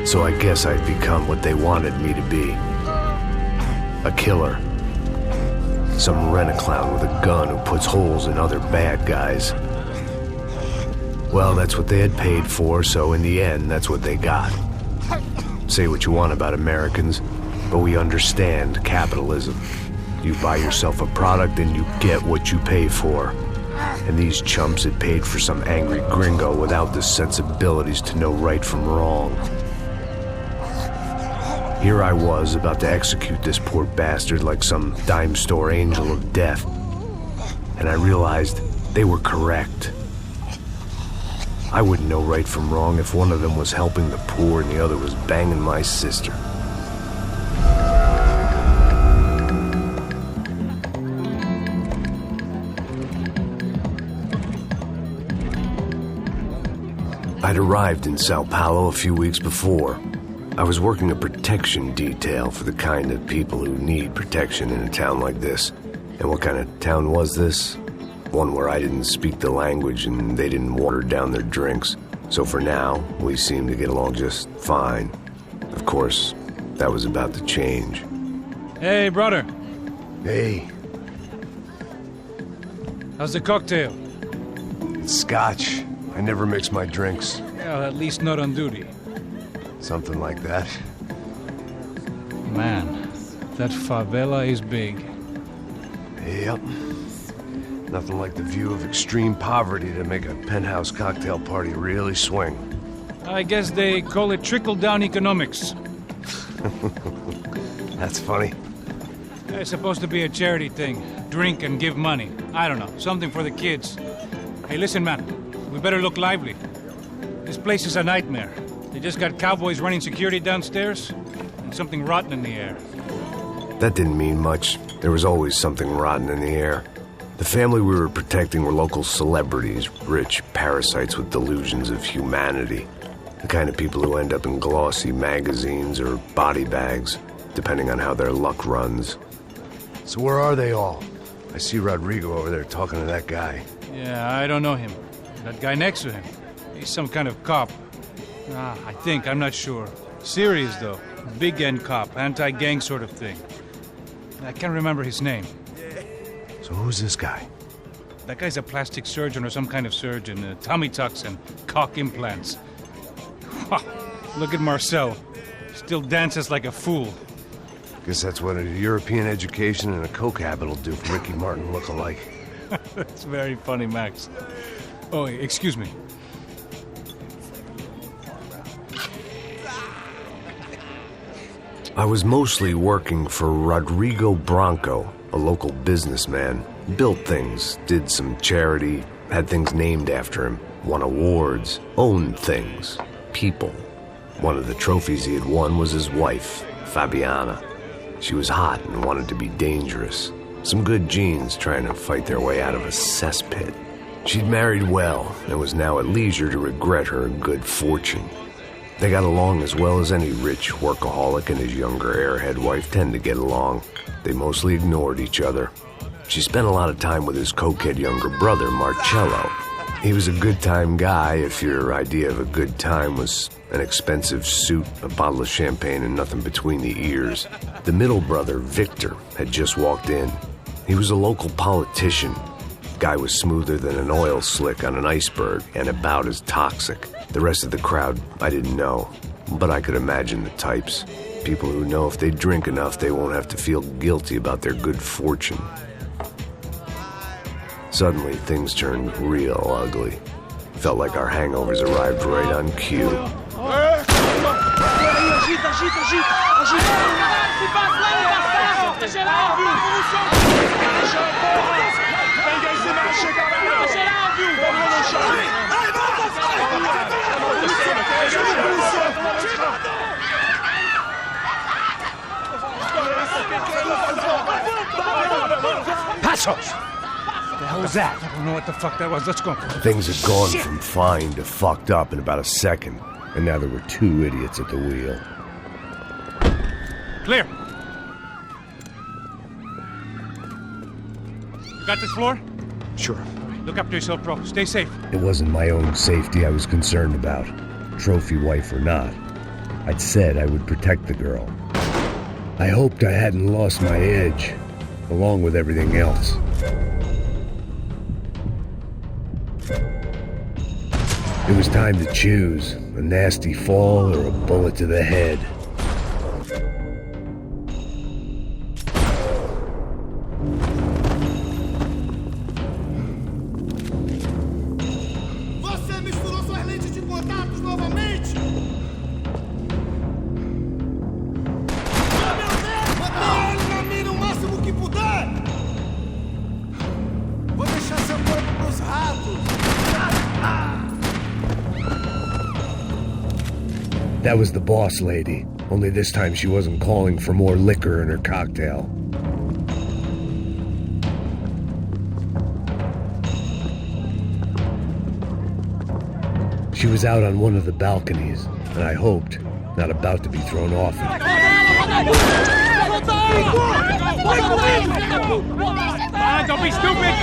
So I guess I'd become what they wanted me to be. A killer. Some rent-a-clown with a gun who puts holes in other bad guys. Well, that's what they had paid for, so in the end, that's what they got. Say what you want about Americans, but we understand capitalism. You buy yourself a product and you get what you pay for. And these chumps had paid for some angry gringo without the sensibilities to know right from wrong. Here I was, about to execute this poor bastard like some dime store angel of death. And I realized they were correct. I wouldn't know right from wrong if one of them was helping the poor and the other was banging my sister. I'd arrived in Sao Paulo a few weeks before. I was working a protection detail for the kind of people who need protection in a town like this. And what kind of town was this? One where I didn't speak the language and they didn't water down their drinks. So for now, we seemed to get along just fine. Of course, that was about to change. Hey, brother. Hey. How's the cocktail? It's scotch. I never mix my drinks. Well, at least not on duty. Something like that. Man, that favela is big. Yep. Nothing like the view of extreme poverty to make a penthouse cocktail party really swing. I guess they call it trickle-down economics. That's funny. It's supposed to be a charity thing. Drink and give money. I don't know, something for the kids. Hey, listen, man. We better look lively. This place is a nightmare. They just got cowboys running security downstairs, and something rotten in the air. That didn't mean much. There was always something rotten in the air. The family we were protecting were local celebrities, rich parasites with delusions of humanity. The kind of people who end up in glossy magazines or body bags, depending on how their luck runs. So where are they all? I see Rodrigo over there talking to that guy. Yeah, I don't know him. That guy next to him. He's some kind of cop. I think, I'm not sure. Serious, though. Big-end cop, anti-gang sort of thing. I can't remember his name. So who's this guy? That guy's a plastic surgeon or some kind of surgeon. Tummy tucks and cock implants. Look at Marcel. Still dances like a fool. Guess that's what a European education and a coke habit will do for Ricky Martin look-alike. That's very funny, Max. Oh, excuse me. I was mostly working for Rodrigo Branco, a local businessman. Built things, did some charity, had things named after him, won awards, owned things, people. One of the trophies he had won was his wife, Fabiana. She was hot and wanted to be dangerous. Some good genes trying to fight their way out of a cesspit. She'd married well and was now at leisure to regret her good fortune. They got along as well as any rich workaholic and his younger airhead wife tend to get along. They mostly ignored each other. She spent a lot of time with his cokehead younger brother, Marcello. He was a good-time guy if your idea of a good time was an expensive suit, a bottle of champagne, and nothing between the ears. The middle brother, Victor, had just walked in. He was a local politician. Guy was smoother than an oil slick on an iceberg and about as toxic. The rest of the crowd, I didn't know, but I could imagine the types. People who know if they drink enough, they won't have to feel guilty about their good fortune. Suddenly, things turned real ugly. Felt like our hangovers arrived right on cue. Passos! What the hell was that? I don't know what the fuck that was. Let's go. Things had gone from fine to fucked up in about a second, and now there were two idiots at the wheel. Clear. You got this floor? Sure. Look after yourself, bro. Stay safe. It wasn't my own safety I was concerned about, trophy wife or not. I'd said I would protect the girl. I hoped I hadn't lost my edge, along with everything else. It was time to choose, a nasty fall or a bullet to the head. Você misturou suas lentes de contatos novamente? Mantenha ele na mira o máximo que puder! Vou deixar seu corpo pros ratos! That was the boss lady, only this time she wasn't calling for more liquor in her cocktail. She was out on one of the balconies, and I hoped, not about to be thrown off it. Don't be stupid!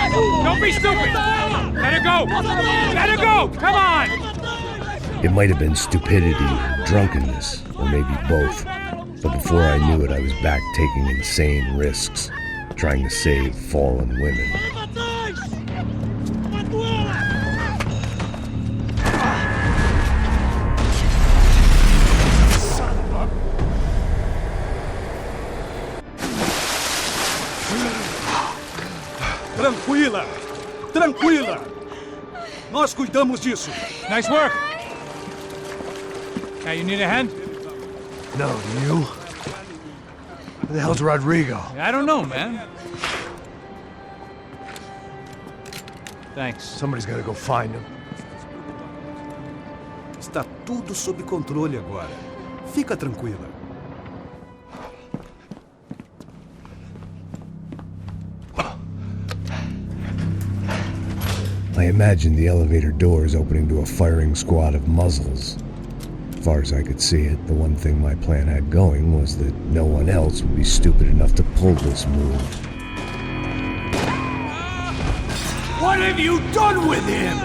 Don't be stupid! Let her go! Let her go! Come on! It might have been stupidity, drunkenness, or maybe both. But before I knew it, I was back taking insane risks, trying to save fallen women. Tranquila! Tranquila! Nós cuidamos disso. Nice work! Hey, you need a hand? No, do you? Where the hell's Rodrigo? I don't know, man. Thanks. Somebody's gotta go find him. Está tudo sob controle agora. Fica tranquila. I imagined the elevator doors opening to a firing squad of muzzles. As far as I could see it, the one thing my plan had going was that no one else would be stupid enough to pull this move. What have you done with him?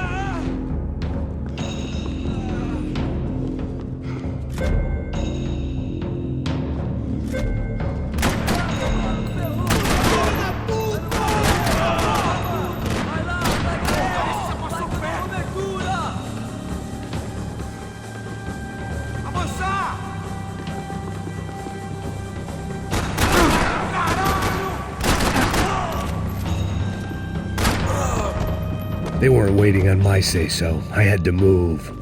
They weren't waiting on my say-so. I had to move.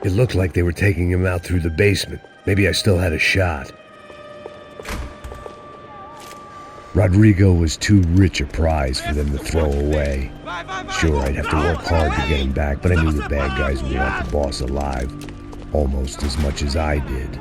It looked like they were taking him out through the basement. Maybe I still had a shot. Rodrigo was too rich a prize for them to throw away. Sure, I'd have to work hard to get him back, but I knew the bad guys would want the boss alive. Almost as much as I did.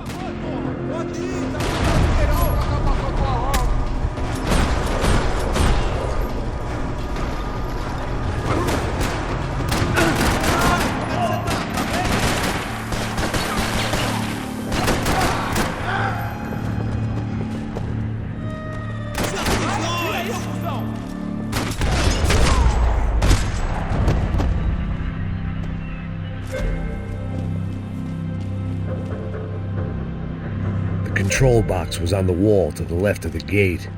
The control box was on the wall to the left of the gate.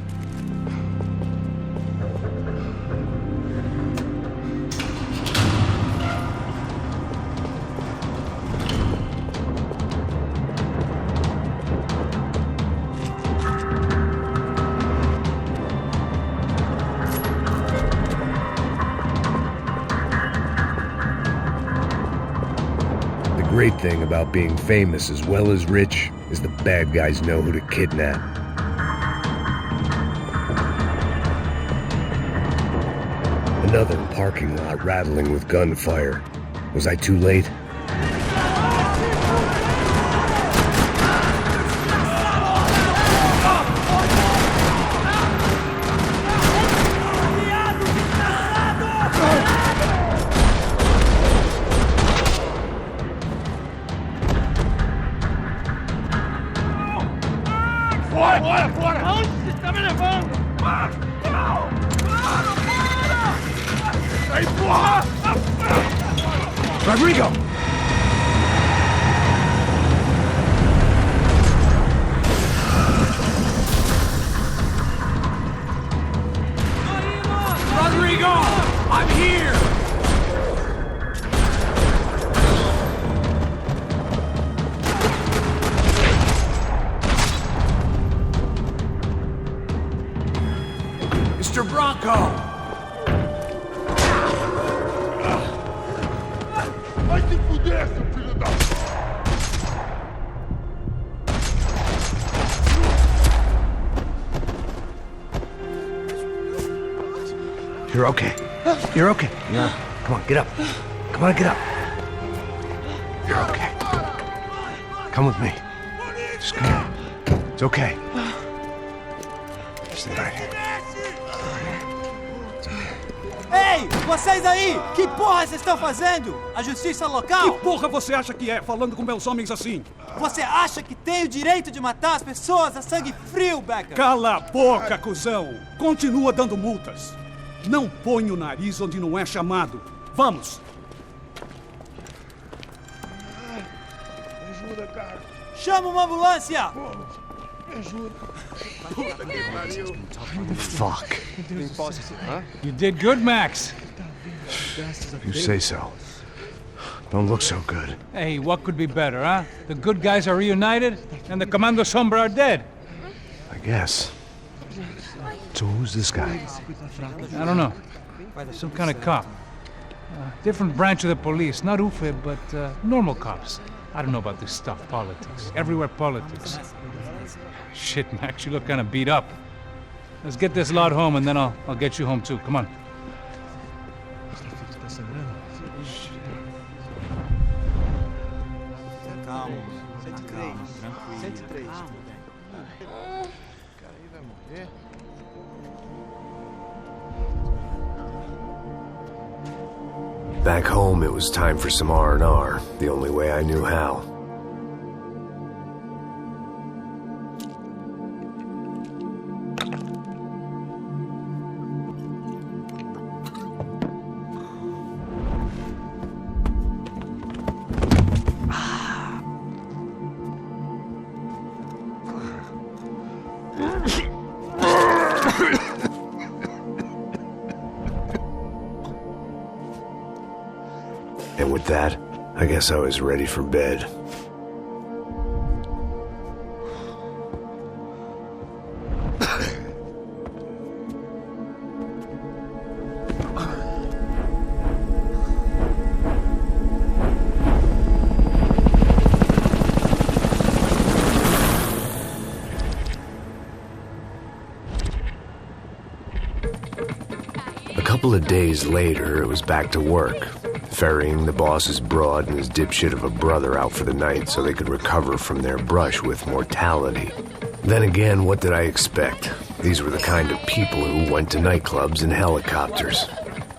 The great thing about being famous as well as rich is the bad guys know who to kidnap. Another parking lot rattling with gunfire. Was I too late? Bora, bora! Aonde você está me levando? Sai fora! Rodrigo! Rodrigo! I'm here! Mr. Bronco! Vai te fuder, seu filho da... You're okay. You're okay. Yeah. Come on, get up. Come on, get up. You're okay. Come with me. Just come on. It's okay. Stay right here. Ei, vocês aí! Que porra vocês estão fazendo? A justiça local? Que porra você acha que é, falando com meus homens assim? Você acha que tem o direito de matar as pessoas a sangue frio, Becker? Cala a boca, cuzão! Continua dando multas. Não põe o nariz onde não é chamado. Vamos! Ajuda, cara. Chama uma ambulância! Me ajuda. Puta que pariu. Fuck. You did good, Max. You say so. Don't look so good. Hey, what could be better, huh? The good guys are reunited, and the Commando Sombra are dead. I guess. So who's this guy? I don't know. Some kind of cop. Different branch of the police. Not UFE, but normal cops. I don't know about this stuff, politics. Everywhere politics. Shit, Max, you look kind of beat up. Let's get this lot home, and then I'll get you home too. Come on. Calma, 103. Back home, it was time for some R&R, the only way I knew how. And with that, I guess I was ready for bed. A couple of days later, it was back to work. Ferrying the boss's broad and his dipshit of a brother out for the night so they could recover from their brush with mortality. Then again, what did I expect? These were the kind of people who went to nightclubs in helicopters.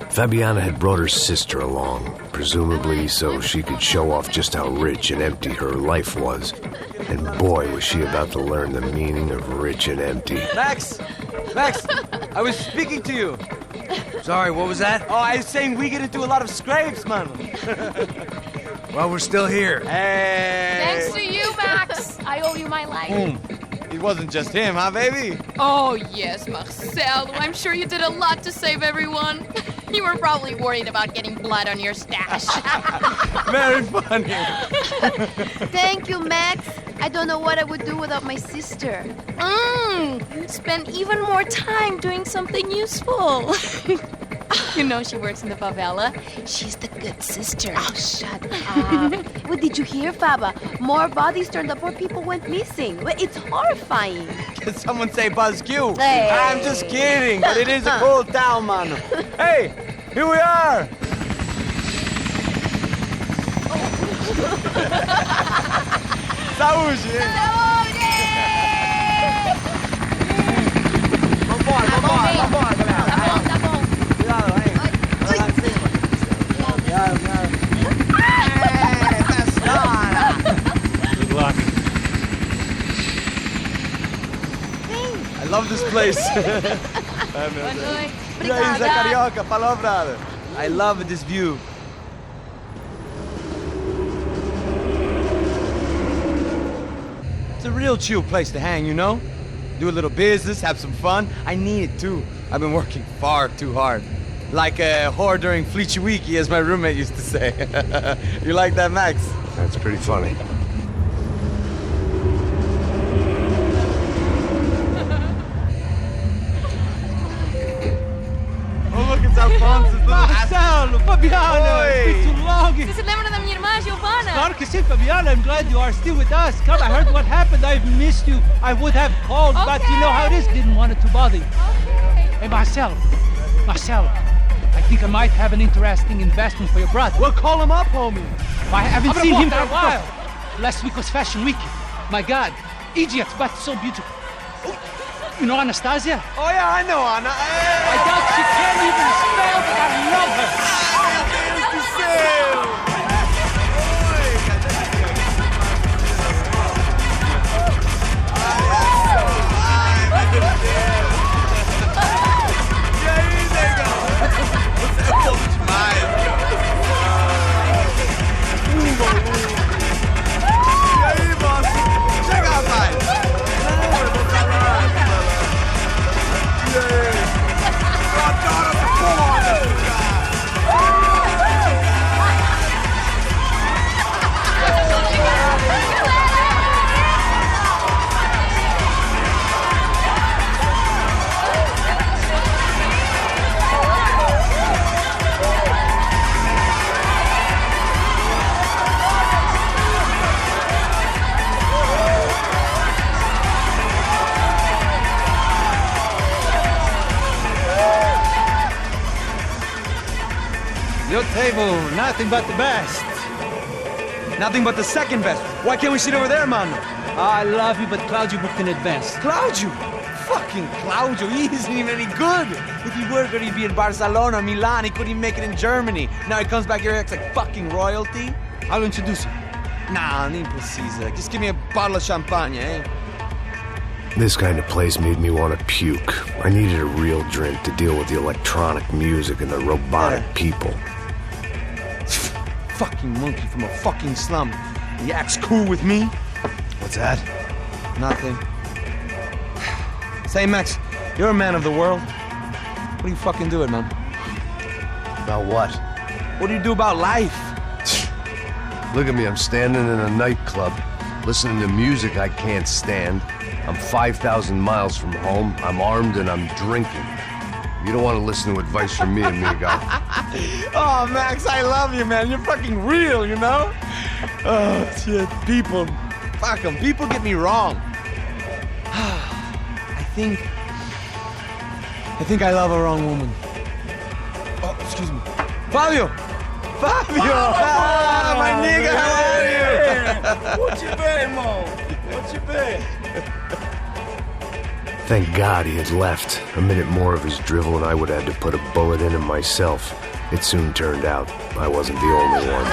Fabiana had brought her sister along, presumably so she could show off just how rich and empty her life was. And boy, was she about to learn the meaning of rich and empty. Max! Max! I was speaking to you! Sorry, what was that? Oh, I was saying we get into a lot of scrapes, man. Well, we're still here. Hey! Thanks to you, Max. I owe you my life. It wasn't just him, huh, baby? Oh, yes, Marcel. I'm sure you did a lot to save everyone. You were probably worried about getting blood on your stash. Very funny. Thank you, Max. I don't know what I would do without my sister. Spend even more time doing something useful. You know she works in the favela. She's the good sister. Oh, shut up. What did you hear, Faba? More bodies turned up where people went missing. It's horrifying. Did someone say Buzz Q? Hey. I'm just kidding, but it is a cool town, man. Hey, Here we are! Saúde! Vambora, galera! Tá bom. Cuidado aí! Vai lá em cima! Cuidado. Good luck. I love this place! Boa noite. E aí, Zé Obrigada. Carioca, falou, brother! I love this view! It's a real chill place to hang, you know? Do a little business, have some fun. I need it too. I've been working far too hard. Like a whore during Fleechy Weeky, as my roommate used to say. You like that, Max? That's pretty funny. Oh, look, it's Alphonse's little Marcelo, Fabiana, Oi. it's been too long. Você se lembra da minha irmã, Giovanna? Claro que sim, Fabiana. I'm glad you are still with us. Come, I heard what happened. I've missed you. I would have called, but you know how it is. Didn't want it to bother you. Hey, Marcelo, I think I might have an interesting investment for your brother. Well, call him up, homie. I haven't seen him for a while. Last week was Fashion Week. My God, Egypt, but so beautiful. You know Anastasia? Oh, yeah, I know, Anna. I doubt she can't even spell, but I love her. Your table, nothing but the best. Nothing but the second best. Why can't we sit over there, man? I love you, but Claudio booked in advance. Claudio! Fucking Claudio, he isn't even any good. If he were good, he'd be in Barcelona, Milan. He couldn't even make it in Germany. Now he comes back here and acts like fucking royalty. I'll introduce you. Nah, nem precisa. Just give me a bottle of champagne, eh? This kind of place made me want to puke. I needed a real drink to deal with the electronic music and the robotic people. Fucking monkey from a fucking slum. He acts cool with me. What's that? Nothing. Say, Max, you're a man of the world. What do you fucking do it, man? About what? What do you do about life? Look at me, I'm standing in a nightclub, listening to music I can't stand. I'm 5,000 miles from home, I'm armed, and I'm drinking. You don't want to listen to advice from me, amigo. Oh, Max, I love you, man. You're fucking real, you know? Oh, shit. People. Fuck them. People get me wrong. I think I love a wrong woman. Oh, excuse me. Fabio! Fabio! Ah, my nigga, how are you? What you been, Mo? What you been? Thank God he had left. A minute more of his drivel and I would have had to put a bullet in him myself. It soon turned out I wasn't the only one.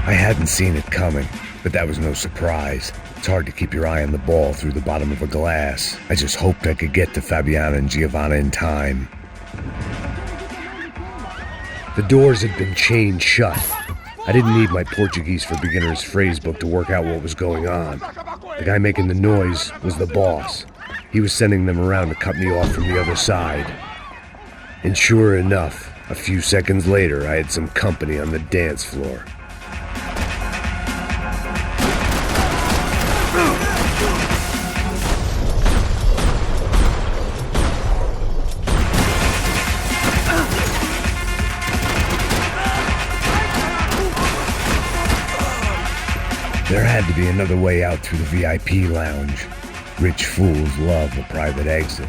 I hadn't seen it coming, but that was no surprise. It's hard to keep your eye on the ball through the bottom of a glass. I just hoped I could get to Fabiana and Giovanna in time. The doors had been chained shut. I didn't need my Portuguese for Beginners phrase book to work out what was going on. The guy making the noise was the boss. He was sending them around to cut me off from the other side. And sure enough, a few seconds later, I had some company on the dance floor. There had to be another way out through the VIP lounge. Rich fools love a private exit.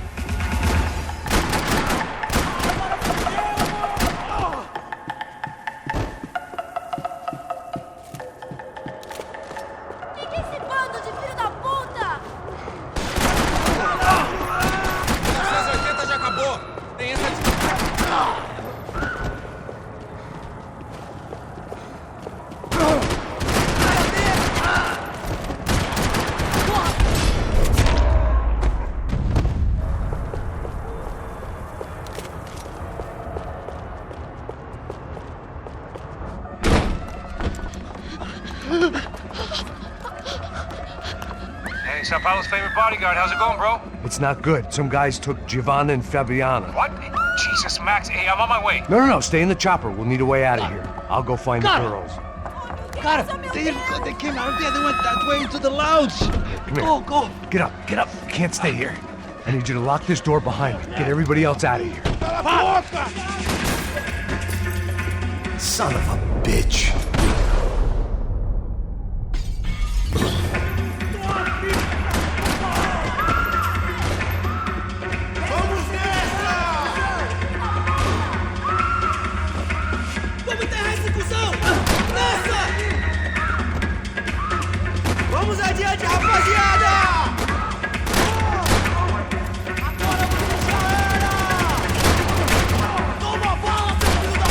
Hey, Sao Paulo's favorite bodyguard. How's it going, bro? It's not good. Some guys took Giovanna and Fabiana. What? Jesus, Max. Hey, I'm on my way. No. Stay in the chopper. We'll need a way out of here. I'll go find the girls. Got him. They didn't go. They came out of there. They went that way into the lounge. Come here. Go. Get up. You can't stay here. I need you to lock this door behind me. Get everybody else out of here. Son of a bitch. Vamos adiante, rapaziada! Agora você já era! Toma a bala, seu filho da...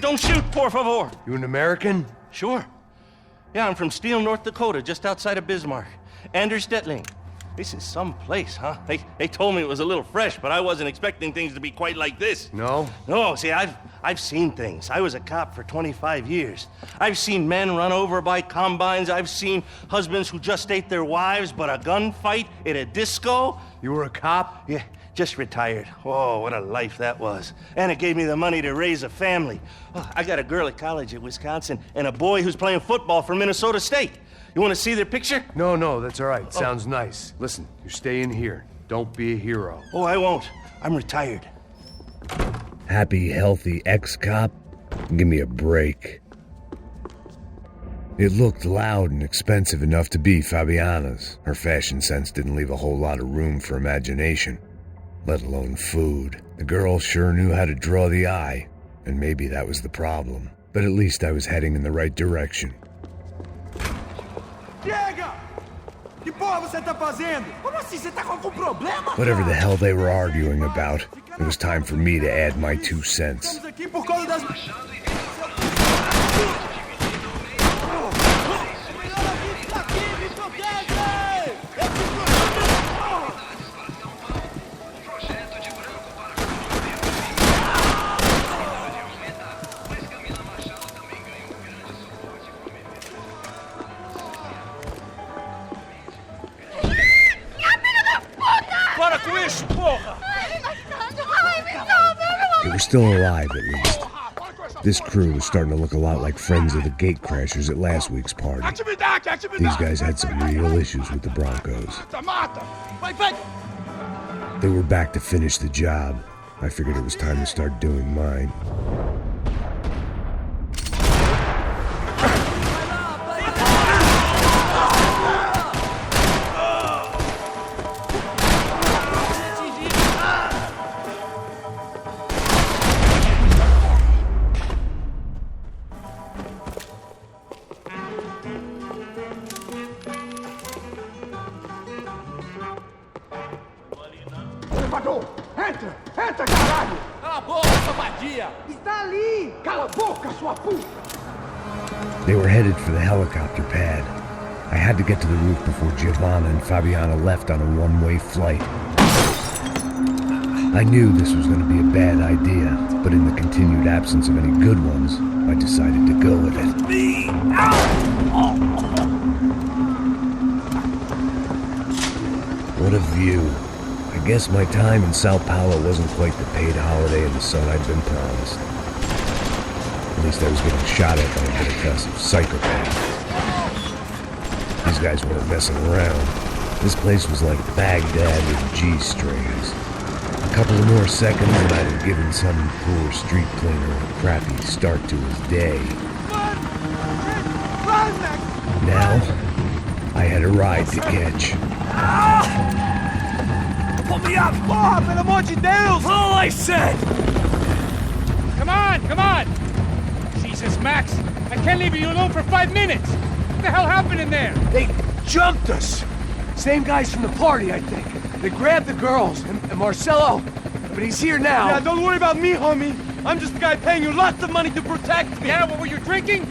Don't shoot, por favor. You an American? Sure. Yeah, I'm from Steele, North Dakota, just outside of Bismarck. Anders Detling. This is some place, huh? They told me it was a little fresh, but I wasn't expecting things to be quite like this. No? No, see, I've seen things. I was a cop for 25 years. I've seen men run over by combines. I've seen husbands who just ate their wives, but a gunfight at a disco. You were a cop? Yeah, just retired. Oh, what a life that was. And it gave me the money to raise a family. Oh, I got a girl at college at Wisconsin and a boy who's playing football for Minnesota State. You want to see their picture? No, that's all right. Sounds nice. Listen, you stay in here. Don't be a hero. Oh, I won't. I'm retired. Happy, healthy ex-cop? Give me a break. It looked loud and expensive enough to be Fabiana's. Her fashion sense didn't leave a whole lot of room for imagination, let alone food. The girl sure knew how to draw the eye, and maybe that was the problem. But at least I was heading in the right direction. Chega! Que porra você tá fazendo? Como assim? Você tá com algum problema? Whatever the hell they were arguing about, it was time for me to add my 2 cents. Estamos aqui por causa das... bicho, porra! They were still alive, at least. This crew was starting to look a lot like friends of the gate crashers at last week's party. These guys had some real issues with the Broncos. They were back to finish the job. I figured it was time to start doing mine. Entra! Entra, caralho! Cala a boca, sua vadia! Está ali! Cala a boca, sua puta! They were headed for the helicopter pad. I had to get to the roof before Giovanna and Fabiana left on a one-way flight. I knew this was going to be a bad idea, but in the continued absence of any good ones, I decided to go with it. What a view. I guess my time in Sao Paulo wasn't quite the paid holiday in the sun I'd been promised. At least I was getting shot at by a bit-of psychopath. These guys weren't messing around. This place was like Baghdad with G-strings. A couple of more seconds and I'd have given some poor street cleaner a crappy start to his day. Now, I had a ride to catch. Pull me up! Porra, pelo amor de Deus! All I said! Come on! Jesus, Max, I can't leave you alone for 5 minutes! What the hell happened in there? They jumped us! Same guys from the party, I think. They grabbed the girls, and Marcelo, but he's here now. Yeah, don't worry about me, homie. I'm just the guy paying you lots of money to protect me. Yeah, what were you drinking?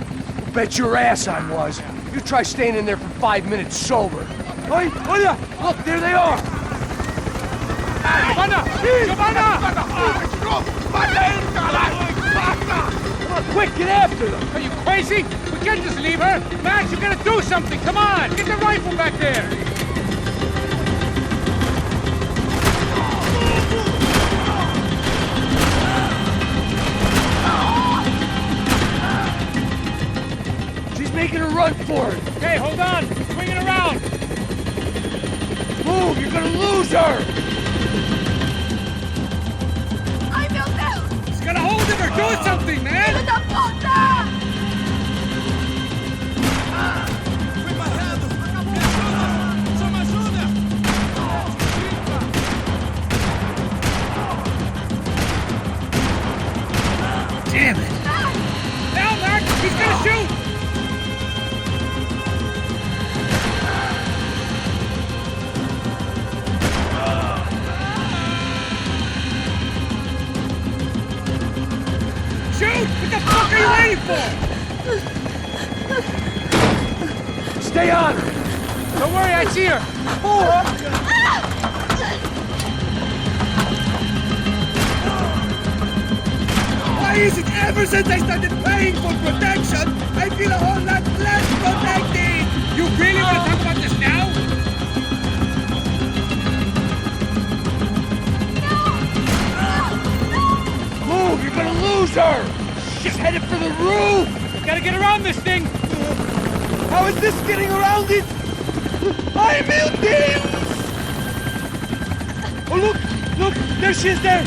Bet your ass I was. You try staying in there for 5 minutes sober. Oi, look, there they are! Giovanna! Come on, quick, get after them! Are you crazy? We can't just leave her! Max, you gotta do something! Come on! Get the rifle back there! She's making a run for it! Hey, hold on! Swing it around! Move! You're gonna lose her! Get a hold of her! Do something, man! Damn it! Now, Max! He's gonna shoot! Shoot! What the fuck are you waiting for? Stay on her! Don't worry, I see her! Why is it ever since I started paying for protection, I feel a whole lot less protected? You really want to talk about this now? Move! You're gonna lose her! She's headed for the roof! Gotta get around this thing! How is this getting around it? Ay, meu Deus! Oh, look! There she is there!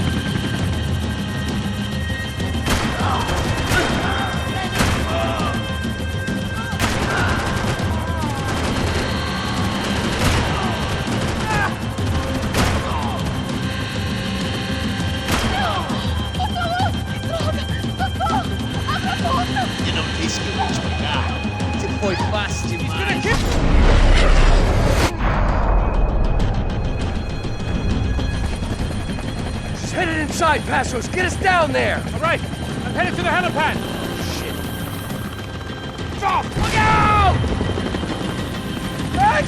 Foi fácil demais. She's headed inside, Passos. Get us down there! All right, I'm headed to the helipad. Shit. Stop! Look out! Max!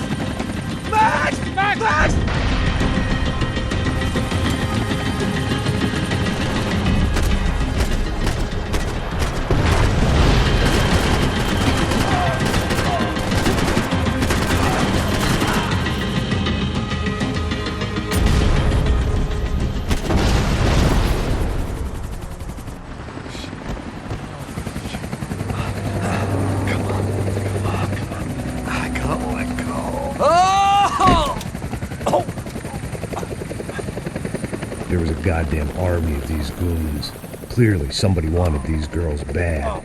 there was a goddamn army of these goons. Clearly, somebody wanted these girls bad.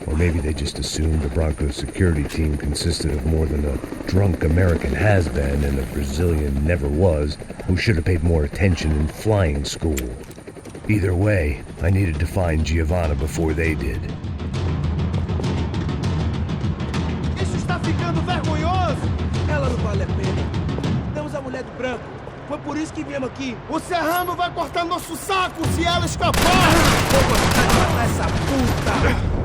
Or maybe they just assumed the Bronco security team consisted of more than a drunk American has-been and a Brazilian never-was who should have paid more attention in flying school. Either way, I needed to find Giovanna before they did. Isso está ficando vergonhoso! Ela não vale a pena. Temos a mulher do branco. Foi por isso que viemos aqui. O Serrano vai cortar nosso saco se ela escapar! Vou gostar de matar essa puta!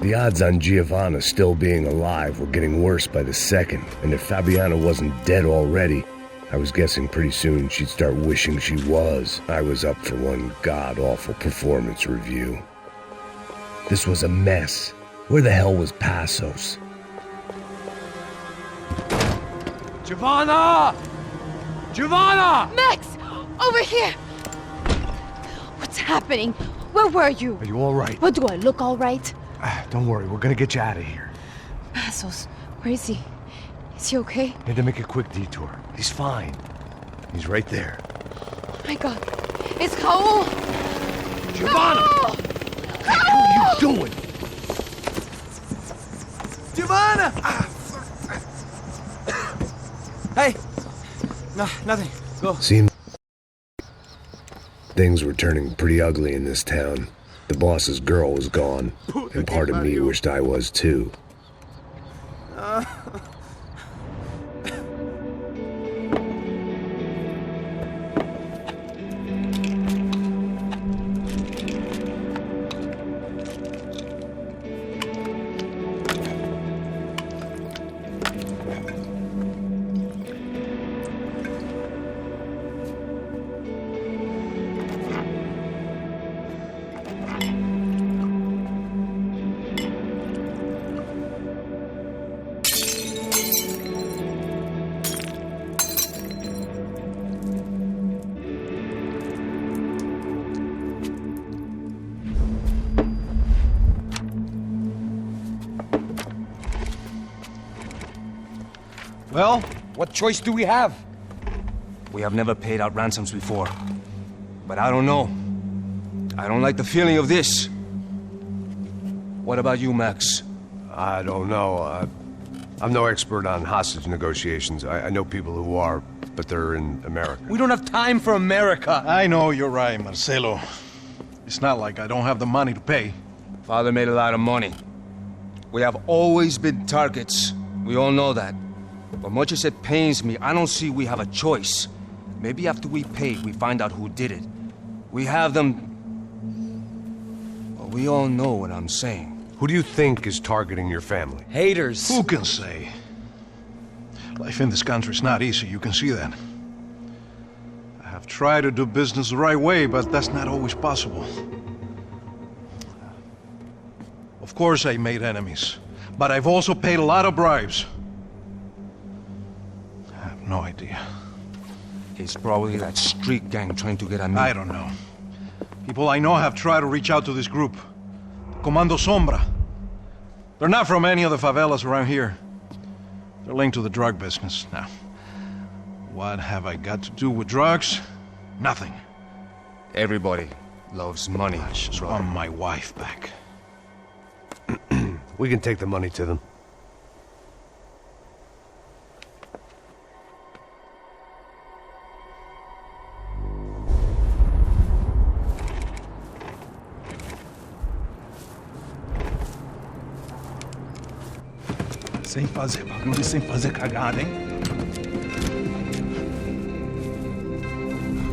The odds on Giovanna still being alive were getting worse by the second, and if Fabiana wasn't dead already, I was guessing pretty soon she'd start wishing she was. I was up for one god-awful performance review. This was a mess. Where the hell was Passos? Giovanna! Giovanna! Max! Over here! What's happening? Where were you? Are you all right? What, do I look all right? Don't worry, we're gonna get you out of here. Passos, where is he? Is he okay? Had to make a quick detour. He's fine. He's right there. Oh my God. It's Raul! Giovanna! Raul! What are you doing? Giovanna! Hey! No, nothing. Go. Seemed things were turning pretty ugly in this town. The boss's girl was gone, and part of me wished I was too. Well, what choice do we have? We have never paid out ransoms before. But I don't know. I don't like the feeling of this. What about you, Max? I don't know. I'm no expert on hostage negotiations. I know people who are, but they're in America. We don't have time for America. I know you're right, Marcelo. It's not like I don't have the money to pay. Father made a lot of money. We have always been targets. We all know that. But much as it pains me, I don't see we have a choice. Maybe after we pay, we find out who did it. We have them... Well, we all know what I'm saying. Who do you think is targeting your family? Haters. Who can say? Life in this country is not easy, you can see that. I have tried to do business the right way, but that's not always possible. Of course I made enemies, but I've also paid a lot of bribes. I have no idea. It's probably that street gang trying to get at me. I don't know. People I know have tried to reach out to this group. Comando Sombra. They're not from any of the favelas around here. They're linked to the drug business. Now, what have I got to do with drugs? Nothing. Everybody loves money. I just want my wife back. We can take the money to them. Sem fazer barulho e sem fazer cagada, hein?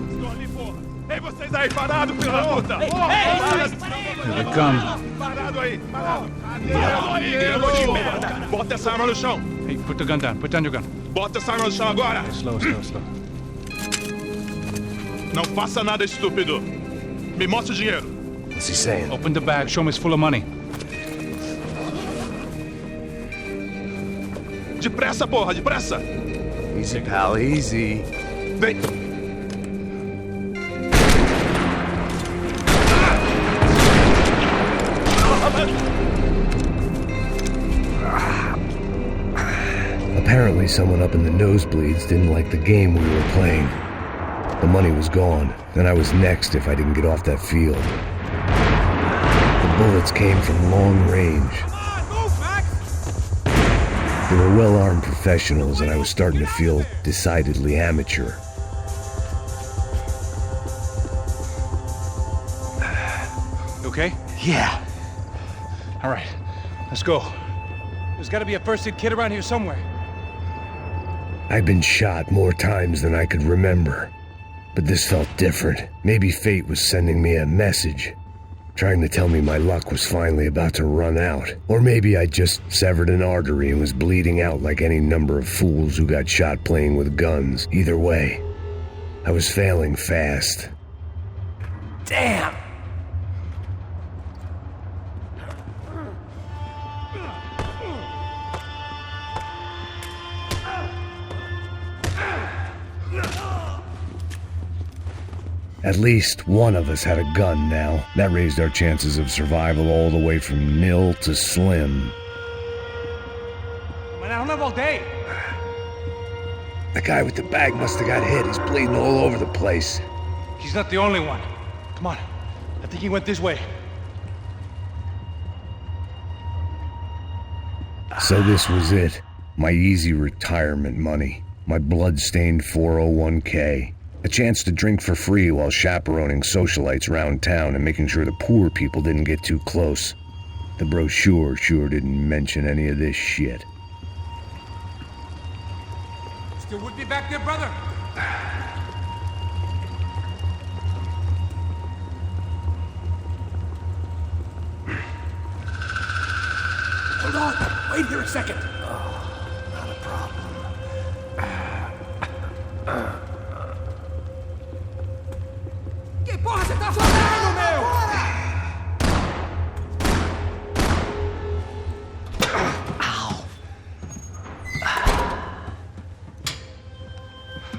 Estou ali, porra! Ei, vocês aí, parados, filho da puta! Here they come. Parado aí, parado! Grilo de merda! Bota essa arma no chão! Hey, put the gun down. Put down your gun. Bota essa arma no chão agora! Slow. Não faça nada, estúpido! Me mostre o dinheiro! What's he saying? Open the bag. Show me it's full of money. Depressa, porra, depressa! Easy, pal, easy. Vem! Apparently someone up in the nosebleeds didn't like the game we were playing. The money was gone, and I was next if I didn't get off that field. The bullets came from long range. They were well-armed professionals, and I was starting to feel decidedly amateur. You okay? Yeah! All right. Let's go. There's got to be a first-aid kit around here somewhere. I'd been shot more times than I could remember. But this felt different. Maybe fate was sending me a message. trying to tell me my luck was finally about to run out. Or maybe I just severed an artery and was bleeding out like any number of fools who got shot playing with guns. Either way, I was failing fast. Damn! At least one of us had a gun now. That raised our chances of survival all the way from nil to slim. Man, I don't have all day. The guy with the bag must have got hit. He's bleeding all over the place. He's not the only one. Come on. I think he went this way. So this was it. My easy retirement money. My blood-stained 401k. A chance to drink for free while chaperoning socialites around town and making sure the poor people didn't get too close. The brochure sure didn't mention any of this shit. Still with me back there, brother? Hold on! Wait here a second! Not a problem. Que porra você tá fazendo, meu?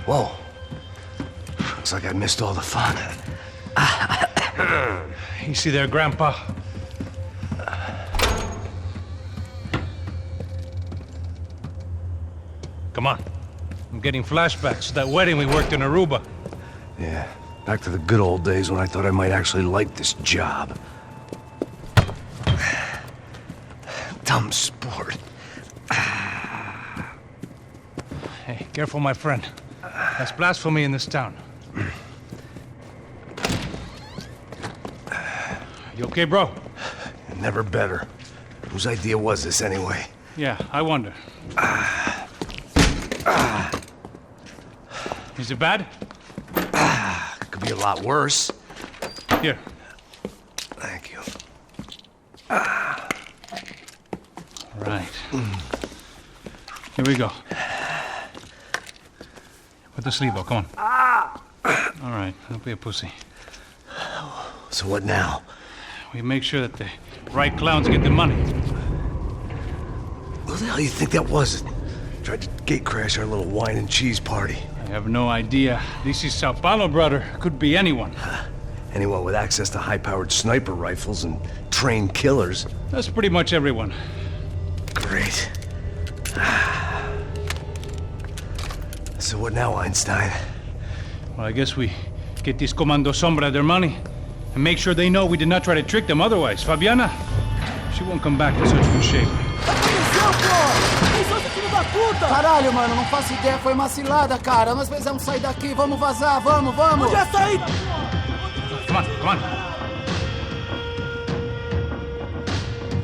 Whoa. Looks like I missed all the fun. Easy there, Grandpa. Come on. I'm getting flashbacks to that wedding we worked in Aruba. Yeah, back to the good old days when I thought I might actually like this job. Dumb sport. Hey, careful, my friend. That's blasphemy in this town. You okay, bro? Never better. Whose idea was this anyway? Yeah, I wonder. Is it bad? Could be a lot worse. Here. Thank you. All right. Here we go. Put the sleeve up, come on. All right, don't be a pussy. So what now? We make sure that the right clowns get the money. Who the hell do you think that was? Tried to gate crash our little wine and cheese party. I have no idea. This is Sao Paulo, brother. Could be anyone. Anyone with access to high-powered sniper rifles and trained killers. That's pretty much everyone. Great. So what now, Einstein? Well, I guess we get these Comando Sombra their money and make sure they know we did not try to trick them otherwise. Fabiana, she won't come back in such good shape. Caralho, mano, não faço ideia, foi uma cilada, cara. Nós precisamos sair daqui, vamos vazar, vamos! Onde é sair? Come on, come on.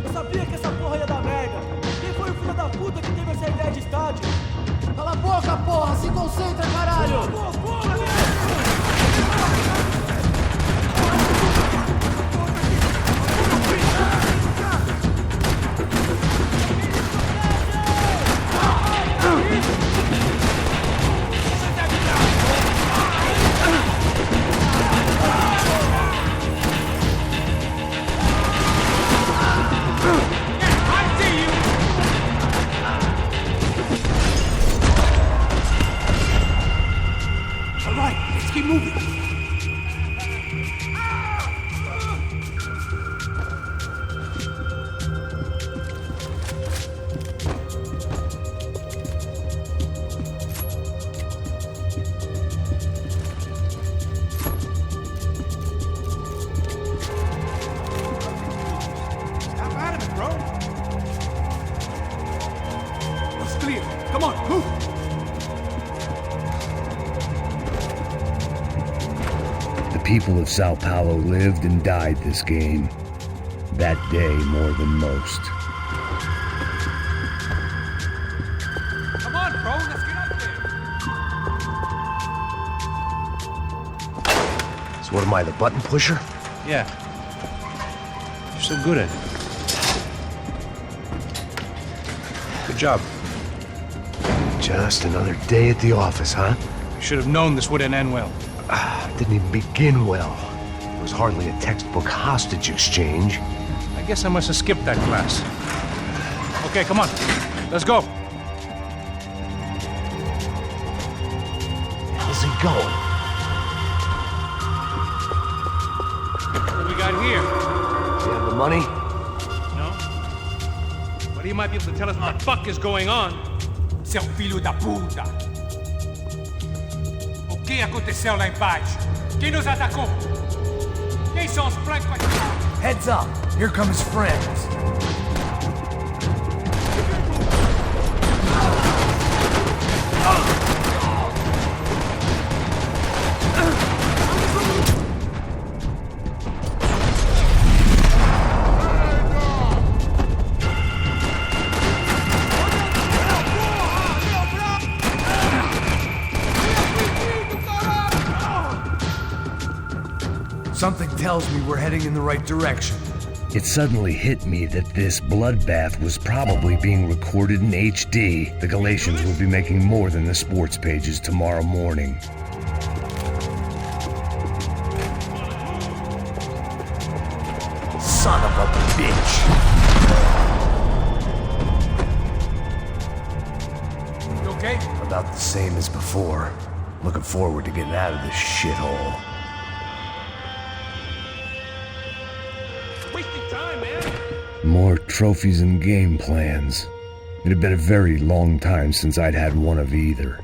Eu sabia que essa porra ia dar merda. Quem foi o filho da puta que teve essa ideia de estádio? Cala a boca, porra! Se concentra, caralho! Come on, move! The people of Sao Paulo lived and died this game. That day more than most. Come on, bro, let's get up there. So what am I, the button pusher? Yeah. You're so good at it. Good job. Just another day at the office, huh? You should have known this wouldn't end well. Didn't even begin well. It was hardly a textbook hostage exchange. I guess I must have skipped that class. Okay, come on. Let's go. How's he going? What do we got here? You have the money? No. But he might be able to tell us what the fuck is going on. Seu filho da puta! O que aconteceu lá embaixo? Quem nos atacou? Quem são os brancos aqui? Heads up. Here come his friends. Something tells me we're heading in the right direction. It suddenly hit me that this bloodbath was probably being recorded in HD. The Galatians would be making more than the sports pages tomorrow morning. Son of a bitch. You okay? About the same as before. Looking forward to getting out of this shithole. More trophies and game plans. It had been a very long time since I'd had one of either.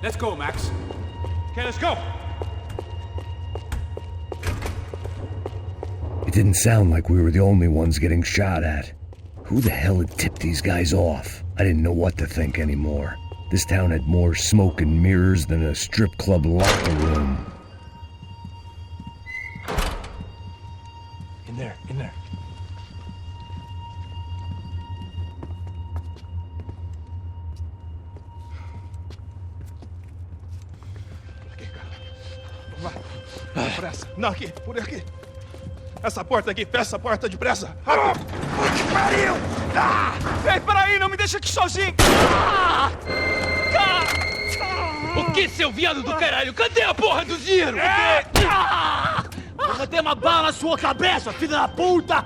Let's go, Max. Okay, let's go. It didn't sound like we were the only ones getting shot at. Who the hell had tipped these guys off? I didn't know what to think anymore. This town had more smoke and mirrors than a strip club locker room. In there. Aqui, cara. Vamos lá. Depressa. Não, aqui. Por aqui. Essa porta aqui. Fecha essa porta depressa. Rápido. Que pariu! Ei, peraí. Não me deixa aqui sozinho. O que, seu viado do caralho? Cadê a porra do dinheiro? Vou meter uma bala na sua cabeça, filha da puta!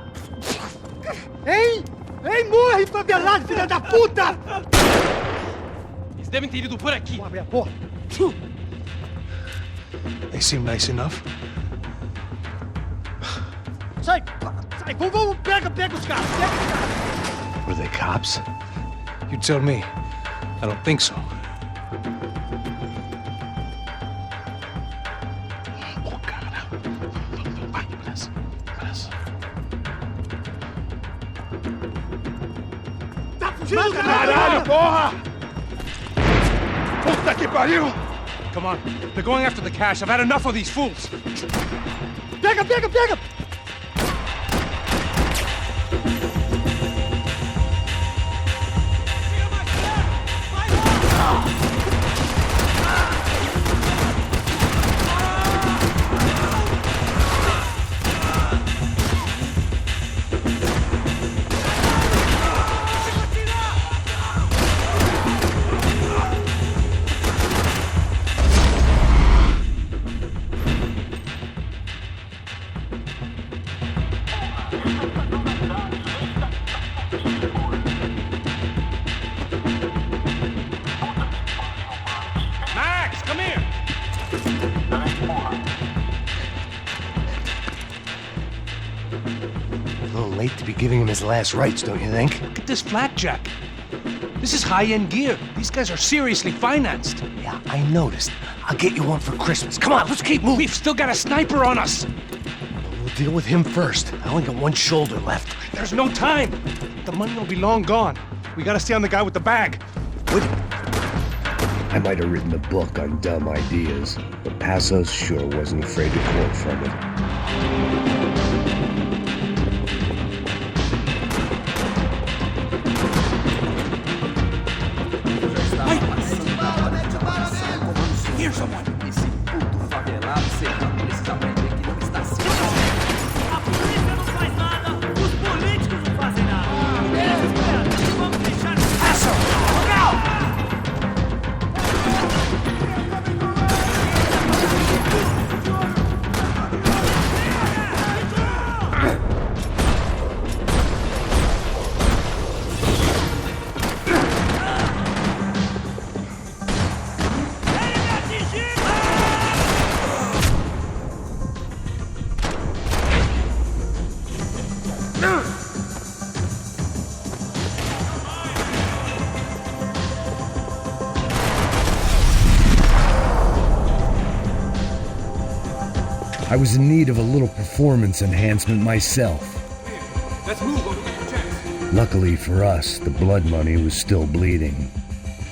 Hein? Ei, morre, favelado, filha da puta! Eles devem ter ido por aqui. Abre a porta. They seem nice enough. Sai! Vamos, pega os caras! Were they cops? You tell me. I don't think so. Caralho, porra! Puta que pariu! Come on. They're going after the cash. I've had enough of these fools. Pega! Max, come here! A little late to be giving him his last rites, don't you think? Look at this blackjack. This is high-end gear. These guys are seriously financed. Yeah, I noticed. I'll get you one for Christmas. Come on, let's keep moving. We've still got a sniper on us. We'll deal with him first. I only got one shoulder left. There's no time. The money will be long gone. We gotta stay on the guy with the bag. What? I might have written a book on dumb ideas, but Passos sure wasn't afraid to quote from it. Here's someone. I was in need of a little performance enhancement myself. Let's move over the chest. Luckily for us, the blood money was still bleeding.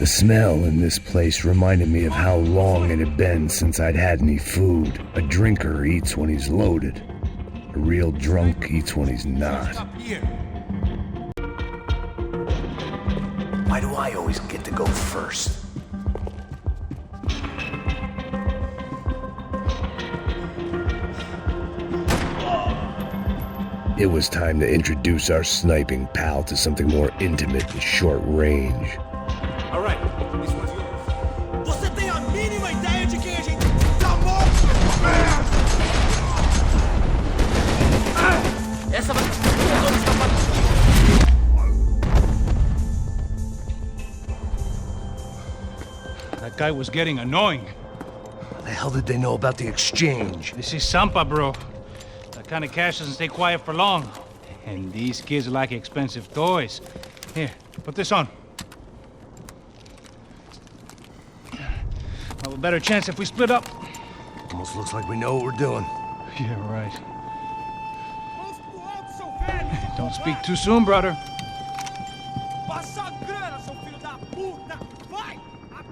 The smell in this place reminded me of how long it had been since I'd had any food. A drinker eats when he's loaded. A real drunk eats when he's not. Why do I always get to go first? It was time to introduce our sniping pal to something more intimate and short range. All right, this one's yours. Você tem a mínima ideia de quem a gente chamou? Essa vai That guy was getting annoying. How the hell did they know about the exchange? This is Sampa, bro. That kind of cash doesn't stay quiet for long. And these kids like expensive toys. Here, put this on. Have a better chance if we split up. Almost looks like we know what we're doing. Yeah, right. Don't speak too soon, brother.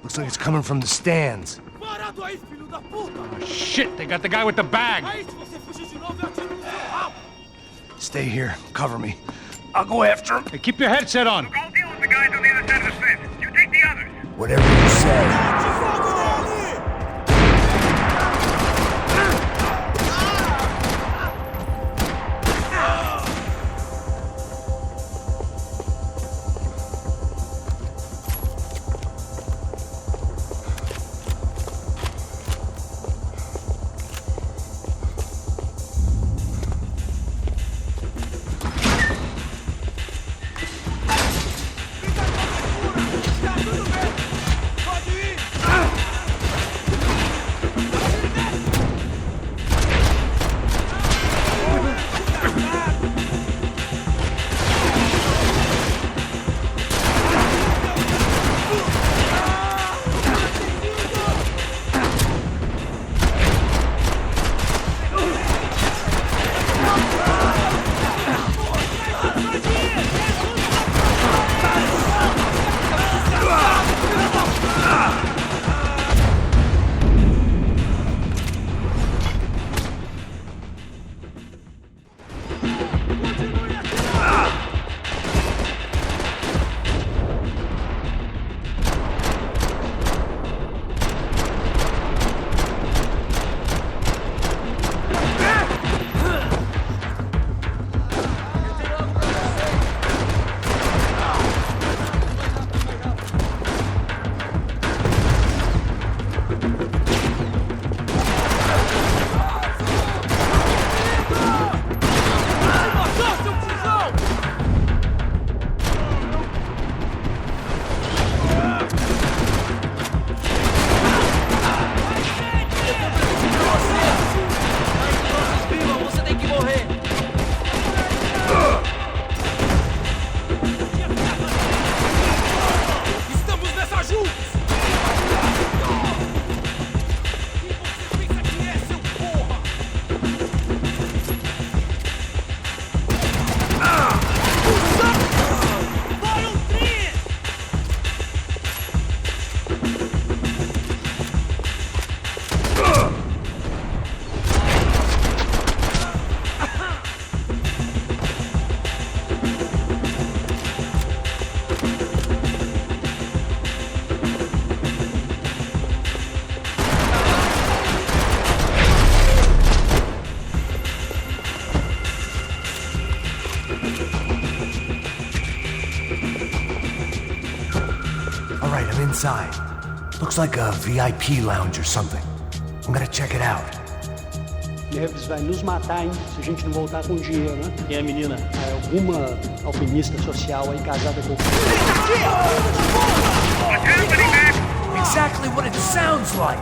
Looks like it's coming from the stands. Oh, shit, they got the guy with the bag. Stay here. Cover me. I'll go after him. Hey, keep your headset on. I'll deal with the guys on the other side of the fence. You take the others. Whatever you say. Inside. Looks like a VIP lounge or something. I'm gonna check it out. Neves vai nos matar, hein? Se a gente não voltar com dinheiro, né? E a menina? É alguma alpinista social aí casada com... Exactly what it sounds like.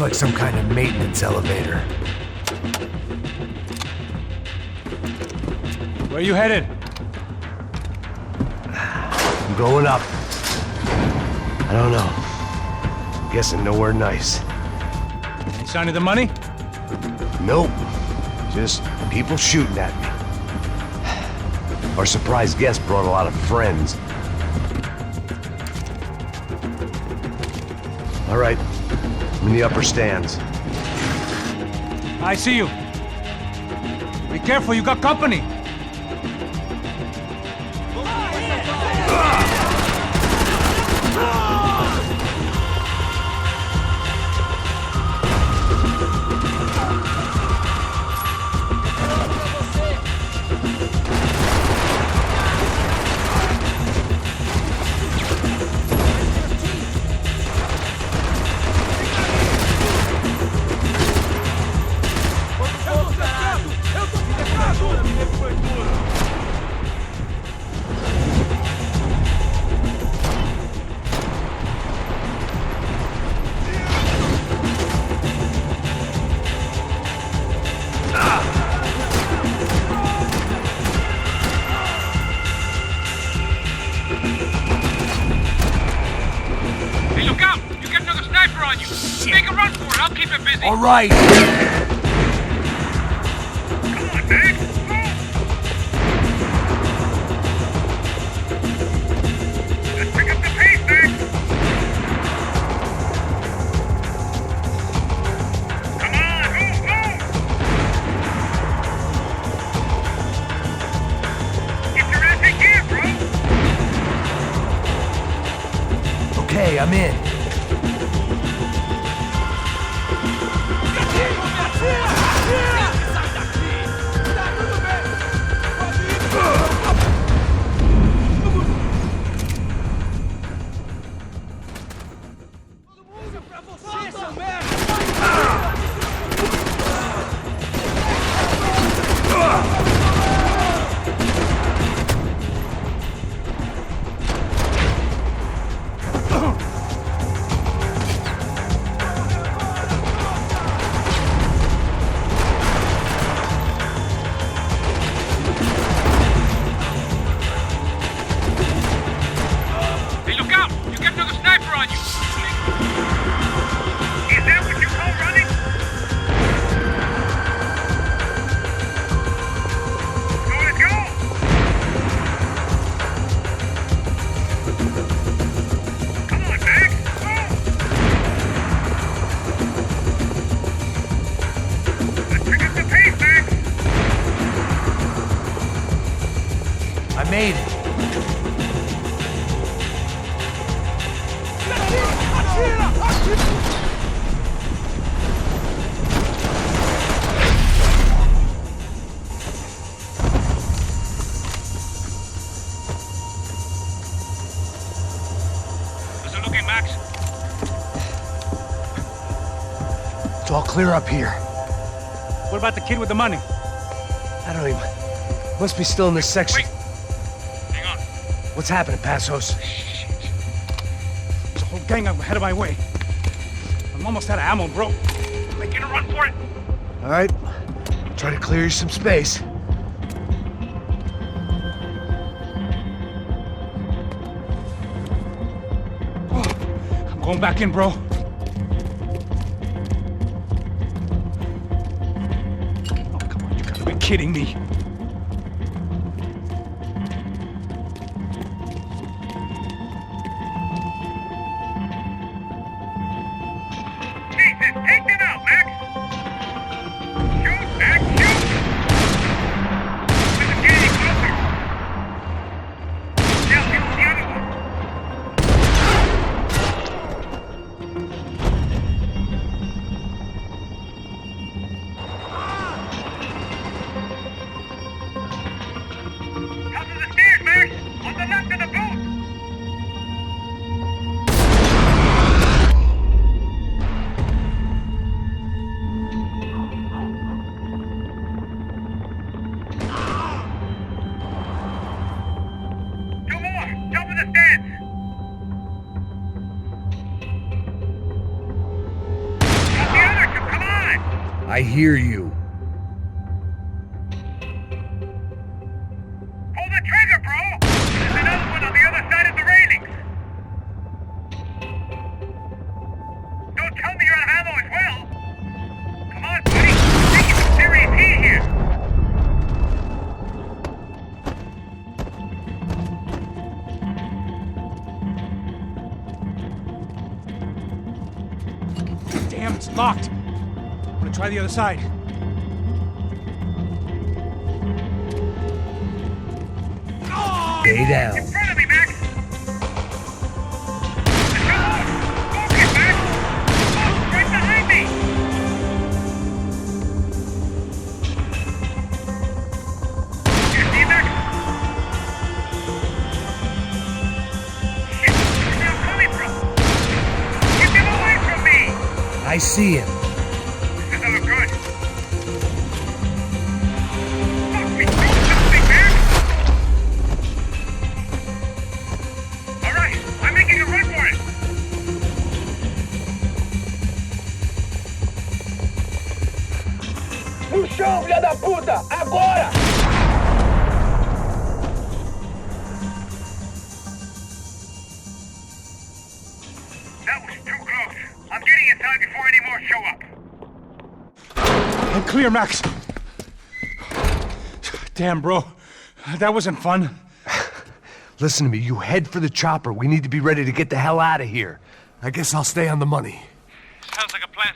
like some kind of maintenance elevator. Where you headed? I'm going up. I don't know. Guessing nowhere nice. Any sign of the money? Nope. Just people shooting at me. Our surprise guest brought a lot of friends. All right, I'm in the upper stands. I see you. Be careful, you got company. All right. Come on, Max. Let's pick up the pace, Max. Come on, move. Get your ass in gear, bro. Okay, I'm in. I made it. How's it looking, Max? It's all clear up here. What about the kid with the money? I don't even... Must be still in this section. Wait. Hang on. What's happening, Passos? There's a whole gang ahead of my way. I'm almost out of ammo, bro. I'm making a run for it. All right. Try to clear you some space. I'm going back in, bro. Oh, come on, you gotta be kidding me. Jesus, take them out, Max. Shoot, Max, shoot. This is getting closer. Now, shoot the other one. I hear you. Pull the trigger, bro! There's another one on the other side of the railings! Don't tell me you're out of ammo as well! Come on, buddy! Taking some serious heat here! Damn, it's locked. I'm gonna try the other side. Stay down. In front of me, Max! Okay, Max! Oh, right behind me! You see, Max? Shit! Where's that coming from? Get him away from me! I see him. This doesn't look good. Fuck me! Do something, man! All right, I'm making a run for it. No chão, filha da puta! Agora! That was too close. I'm getting inside before any more show up. I'm clear, Max. Damn, bro. That wasn't fun. Listen to me, you head for the chopper. We need to be ready to get the hell out of here. I guess I'll stay on the money. Sounds like a plan.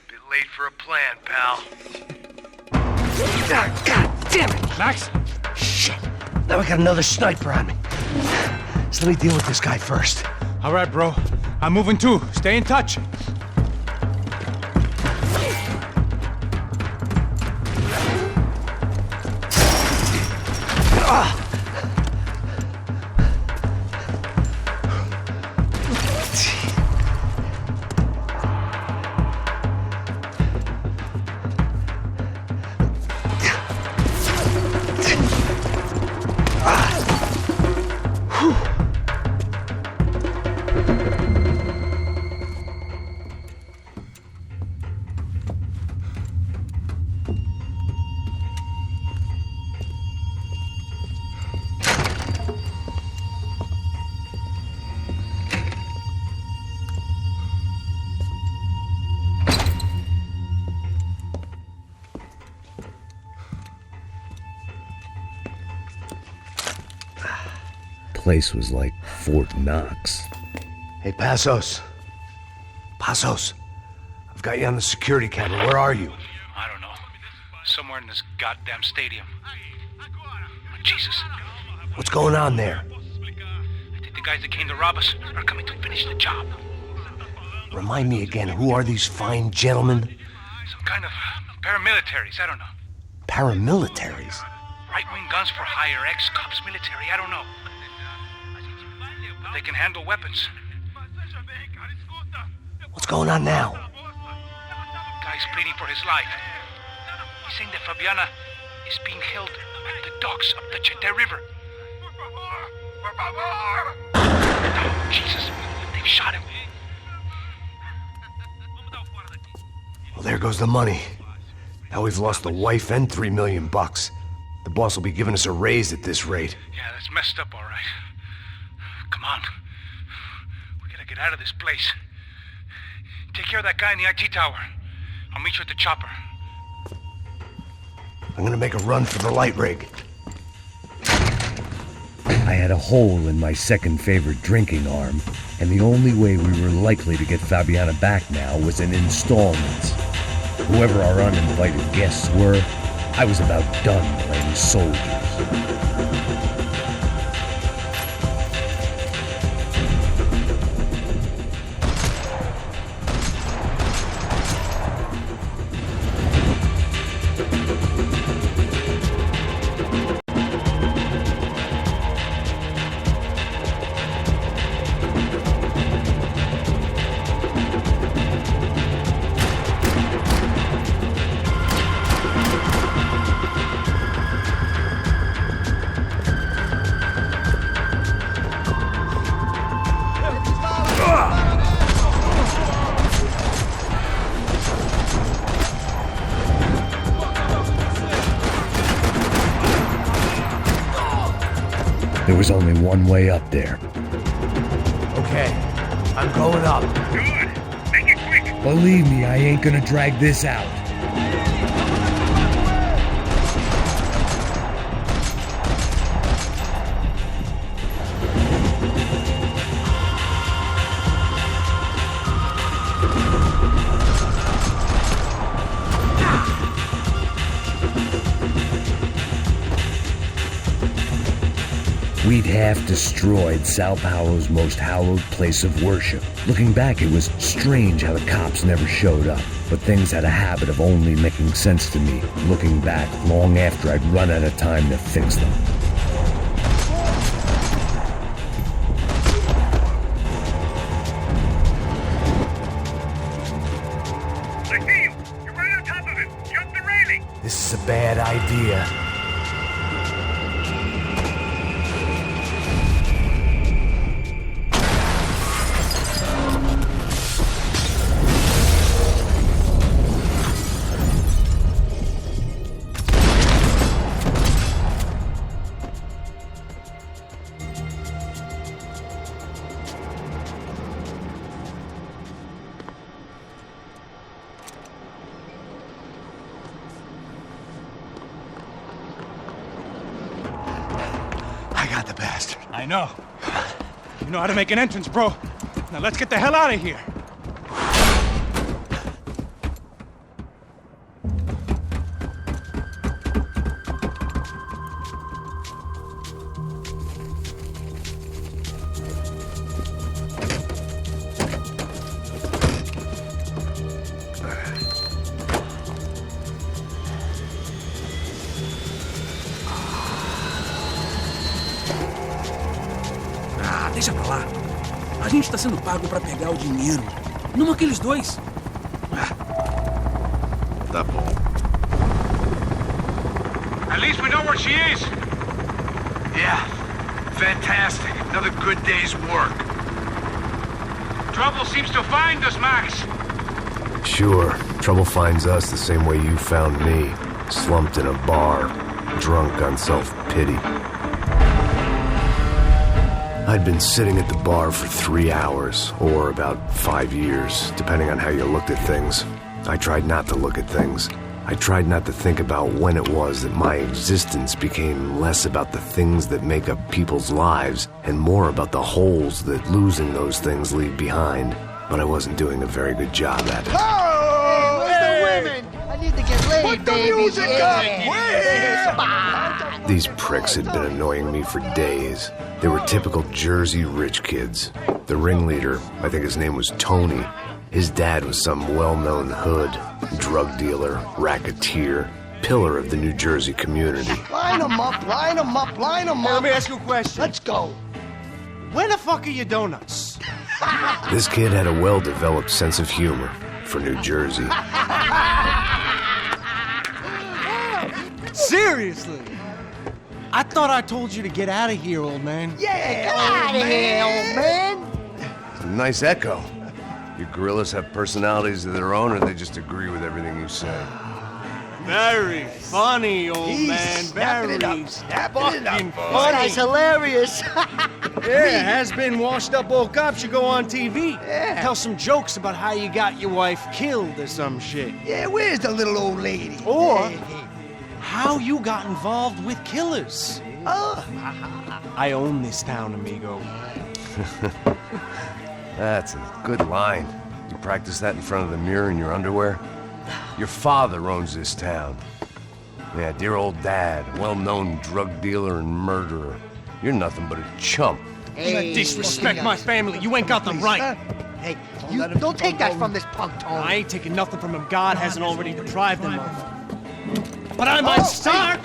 Bit late for a plan, pal. God damn it! Max? Shit. Now we got another sniper on me. So let me deal with this guy first. All right, bro. I'm moving too. Stay in touch. Place was like Fort Knox. Hey, Passos. Passos. I've got you on the security camera. Where are you? I don't know. Somewhere in this goddamn stadium. Jesus. What's going on there? I think the guys that came to rob us are coming to finish the job. Remind me again, who are these fine gentlemen? Some kind of paramilitaries, I don't know. Paramilitaries? Right-wing guns for hire, ex-cops, military, I don't know. But they can handle weapons. What's going on now? Guy's pleading for his life. He's saying that Fabiana is being held at the docks of the Chete River. Oh, Jesus, they've shot him. Well, there goes the money. Now we've lost the wife and $3 million. The boss will be giving us a raise at this rate. Yeah, that's messed up, all right. Come on. We gotta get out of this place. Take care of that guy in the IT tower. I'll meet you at the chopper. I'm gonna make a run for the light rig. I had a hole in my second favorite drinking arm, and the only way we were likely to get Fabiana back now was in installments. Whoever our uninvited guests were, I was about done playing soldiers. There was only one way up there. Okay, I'm going up. Good. Make it quick. Believe me, I ain't gonna drag this out. We'd half destroyed Sao Paulo's most hallowed place of worship. Looking back, it was strange how the cops never showed up. But things had a habit of only making sense to me, looking back long after I'd run out of time to fix them. I see you. You're right on top of him. Jump the railing. This is a bad idea. I got the bastard. I know. You know how to make an entrance, bro. Now let's get the hell out of here. Deixa pra lá. A gente tá sendo pago pra pegar o dinheiro. Não aqueles dois. Tá bom. At least we know where she is. Yeah. Fantastic. Another good day's work. Trouble seems to find us, Max. Sure, trouble finds us the same way you found me. Slumped in a bar, drunk on self-pity. I'd been sitting at the bar for 3 hours, or about 5 years, depending on how you looked at things. I tried not to look at things. I tried not to think about when it was that my existence became less about the things that make up people's lives, and more about the holes that losing those things leave behind. But I wasn't doing a very good job at it. Oh, where's the women? I need to get laid, Put the baby. music up! These pricks had been annoying me for days. They were typical Jersey rich kids. The ringleader, I think his name was Tony. His dad was some well-known hood, drug dealer, racketeer, pillar of the New Jersey community. Line them up, line them up, line them Now, up. let me ask you a question. Let's go. Where the fuck are your donuts? This kid had a well-developed sense of humor for New Jersey. Seriously? I thought I told you to get out of here, old man. Yeah, get out of here, old man. It's a nice echo. Your gorillas have personalities of their own, or they just agree with everything you say? Very funny, old man. Very snapping it up. fucking This guy's funny. hilarious. Yeah, has-been washed-up old cop should go on TV. Yeah. Tell some jokes about how you got your wife killed or some shit. Yeah, where's the little old lady? Or how you got involved with killers. Oh. I own this town, amigo. That's a good line. You practice that in front of the mirror in your underwear? Your father owns this town. Yeah, dear old dad, well-known drug dealer and murderer. You're nothing but a chump. Hey, disrespect my family. You ain't got the right. Hey, you don't take that from this punk, Tony. I ain't taking nothing from him. God hasn't already deprived him of. But I might start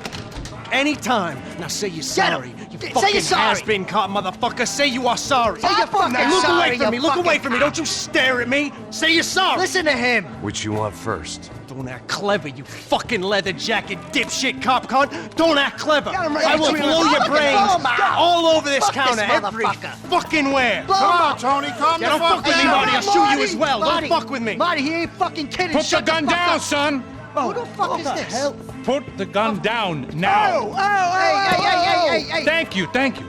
anytime. Now say you're sorry. You Say fucking you're sorry. has-been caught motherfucker. Say you are sorry. Say you're fucking Hey, look sorry, away from me. you Look away fucking- from me. Don't you stare at me. Say you're sorry. Listen to him. Which you want first? Don't act clever, you fucking leather jacket dipshit cop cunt. Don't act clever. Got him right I will between blow the your fucking brains thumb out. all over this Fuck this counter every motherfucker. fucking where. Blow him out. Tony, calm Yeah, don't fuck with me, Marty. I'll shoot you as well. Marty, Don't fuck with me. Marty, he ain't fucking kidding. Put the Shut gun fuck down, up. son. Who the fuck is this? Put the gun down now. Hey. Thank you, thank you.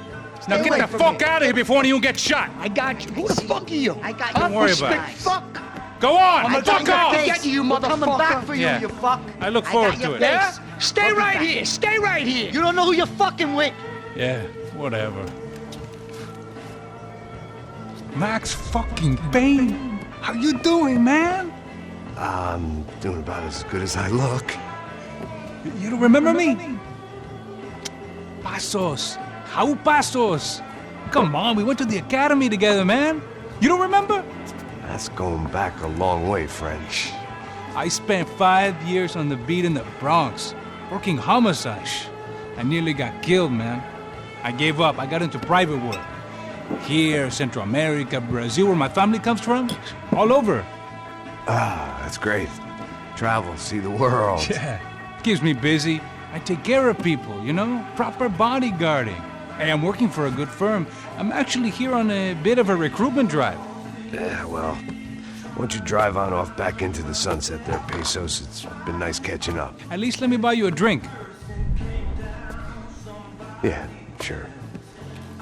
Now Stay get away the from fuck me. out of here before one of you gets shot. I got you. Who the fuck are you? I got Don't worry about it. Fuck. Go on, I'm fuck off! get you, We're motherfucker. coming back for you, Yeah. you fuck. I look I forward got to your it. Yeah? face. Stay We'll be right back. here. Stay right here. You don't know who you're fucking with. Yeah, whatever. Max fucking Payne. How you doing, man? I'm doing about as good as I look. You don't remember me? Pasos. How Pasos? Come on, we went to the academy together, man. You don't remember? That's going back a long way, French. I spent 5 years on the beat in the Bronx, working homicide. I nearly got killed, man. I gave up. I got into private work. Here, Central America, Brazil, where my family comes from, all over. Ah, that's great. Travel, see the world. Yeah, keeps me busy. I take care of people, you know? Proper bodyguarding. Hey, I'm working for a good firm. I'm actually here on a bit of a recruitment drive. Yeah, well, why don't you drive on off back into the sunset there, Pesos? It's been nice catching up. At least let me buy you a drink. Yeah, sure.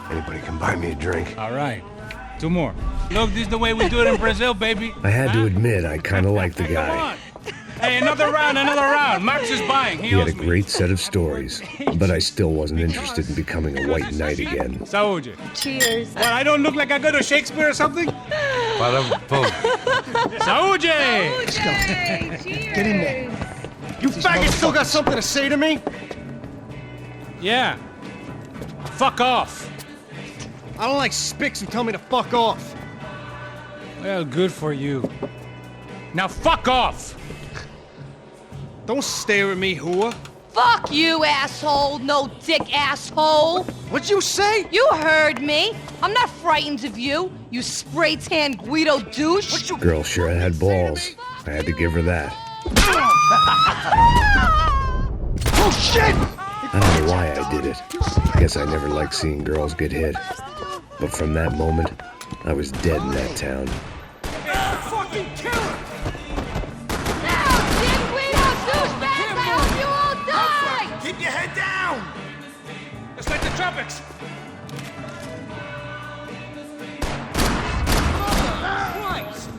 Anybody can buy me a drink. All right. 2 more. Look, this is the way we do it in Brazil, baby. I had to admit, I kind of liked the Come guy. on. Hey, another round, another round. Max is buying. He had a owes me. great set of stories, but I still wasn't interested in becoming a white knight again. Saúde. Cheers. What, I don't look like I go to Shakespeare or something? Saúde! Let's go. Get in there. You faggot still got something to say to me? Yeah. Fuck off. I don't like spics who tell me to fuck off. Well, good for you. Now fuck off! Don't stare at me, whore. Fuck you, asshole. No dick asshole. What'd you say? You heard me. I'm not frightened of you, you spray-tan Guido douche. Girl sure had balls. I had to give her that. Oh, shit! I don't know why I did it. I guess I never liked seeing girls get hit. But from that moment, I was dead in that town. Fucking killer! Keep your head down! It's like the tropics. Christ!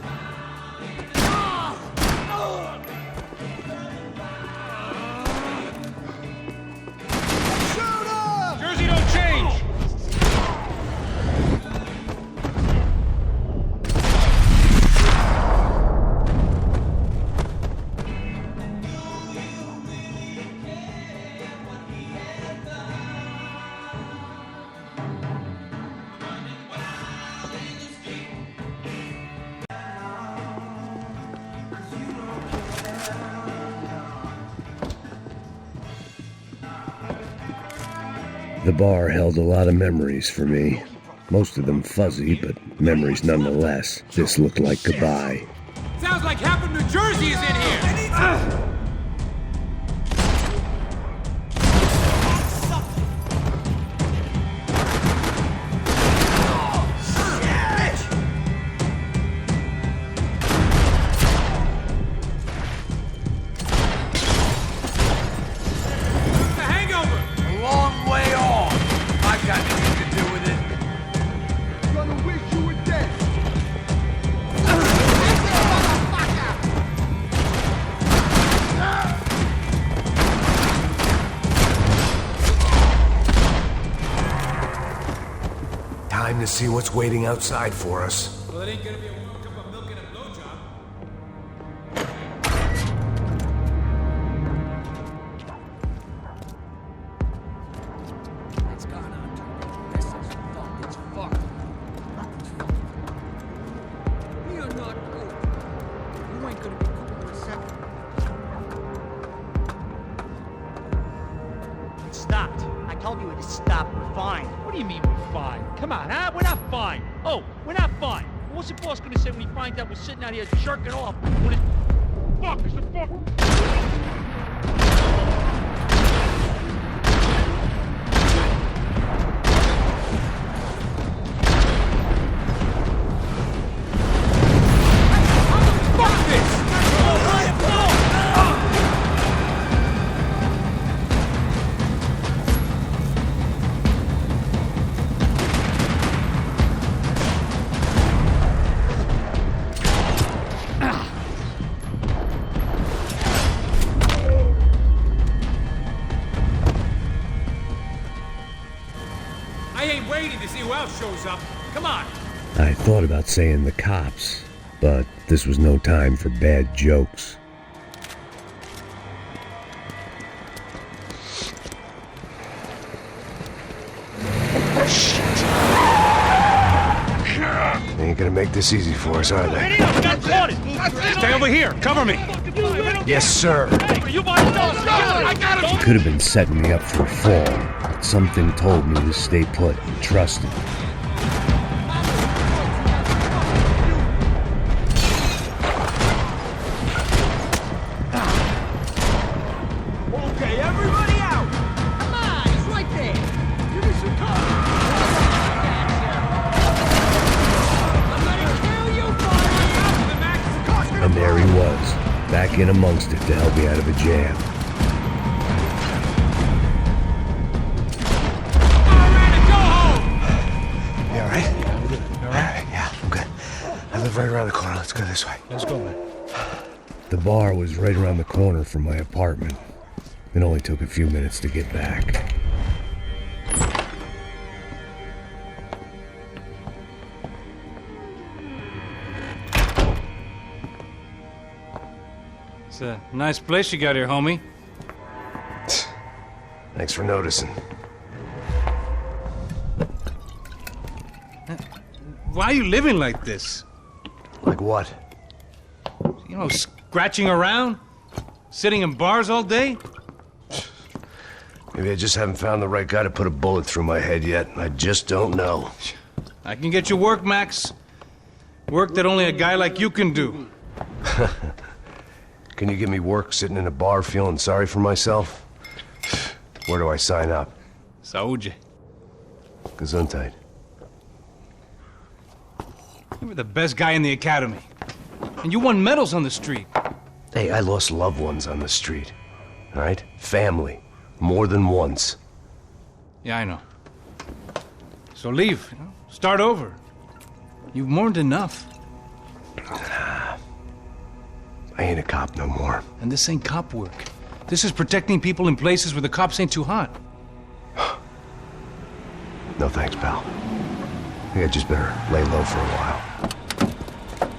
Jersey don't change. The bar held a lot of memories for me. Most of them fuzzy, but memories nonetheless. This looked like goodbye. Sounds like half of New Jersey is in here. Time to see what's waiting outside for us. Well, it ain't gonna be a warm cup of milk and a blowjob. What's going on? This is fucked. It's fucked. We are not good. You ain't gonna be cool for a second. It stopped. I told you it stopped. We're fine. What do you mean we're fine? Come on, huh? We're not fine. Oh, we're not fine. What's the boss gonna say when he finds out we're sitting out here jerking off? When it... Fuck, is the fuck... waiting to see who else shows up. Come on. I thought about saying the cops, but this was no time for bad jokes. They ain't gonna make this easy for us, are they? Stay over here. Cover me. Yes, sir. He could have been setting me up for a fall, but something told me to stay put and trust him. Okay, everybody out! Come on, he's right there! Give me some cover! I'm gonna kill you, boy! And there he was, back in amongst it to help me out of a jam. You all right? All right? Yeah, I'm good. I live right around the corner. Let's go this way. Let's go, man. The bar was right around the corner from my apartment. It only took a few minutes to get back. It's a nice place you got here, homie. Thanks for noticing. Why are you living like this? Like what? You know, scratching around? Sitting in bars all day? Maybe I just haven't found the right guy to put a bullet through my head yet. I just don't know. I can get you work, Max. Work that only a guy like you can do. Can you give me work sitting in a bar feeling sorry for myself? Where do I sign up? Saúde. Gesundheit. You were the best guy in the academy. And you won medals on the street. Hey, I lost loved ones on the street. All right? Family. More than once. Yeah, I know. So leave. You know? Start over. You've mourned enough. I ain't a cop no more. And this ain't cop work. This is protecting people in places where the cops ain't too hot. No thanks, pal. I think I just better lay low for a while.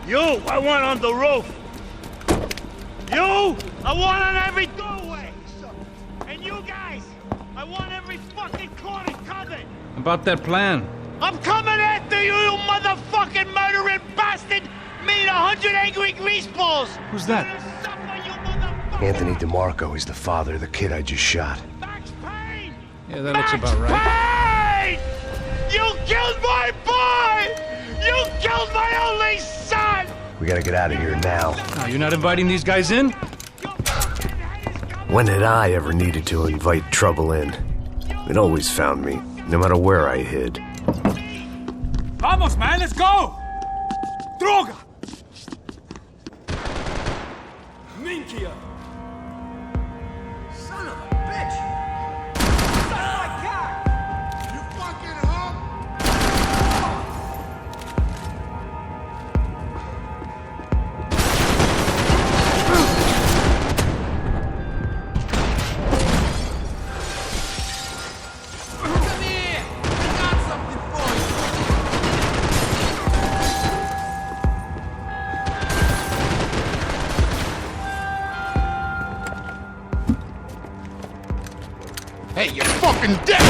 You, I want on the roof. You, I want on every doorway. And you guys, I want every fucking corner covered. About that plan. I'm coming after you, you motherfucking murdering bastard! Me and 100 angry greaseballs! Who's that? Anthony DeMarco. He's the father of the kid I just shot. Yeah, that looks about right. Payne! You killed my boy! You killed my only son! We gotta get out of here now. Oh, you're not inviting these guys in? When had I ever needed to invite trouble in? It always found me, no matter where I hid. Vamos, man, let's go! Droga! Minkia! Son of a bitch! Son of a cock! You fucking hoe! Come here! I got something for you! Hey, you fucking dead!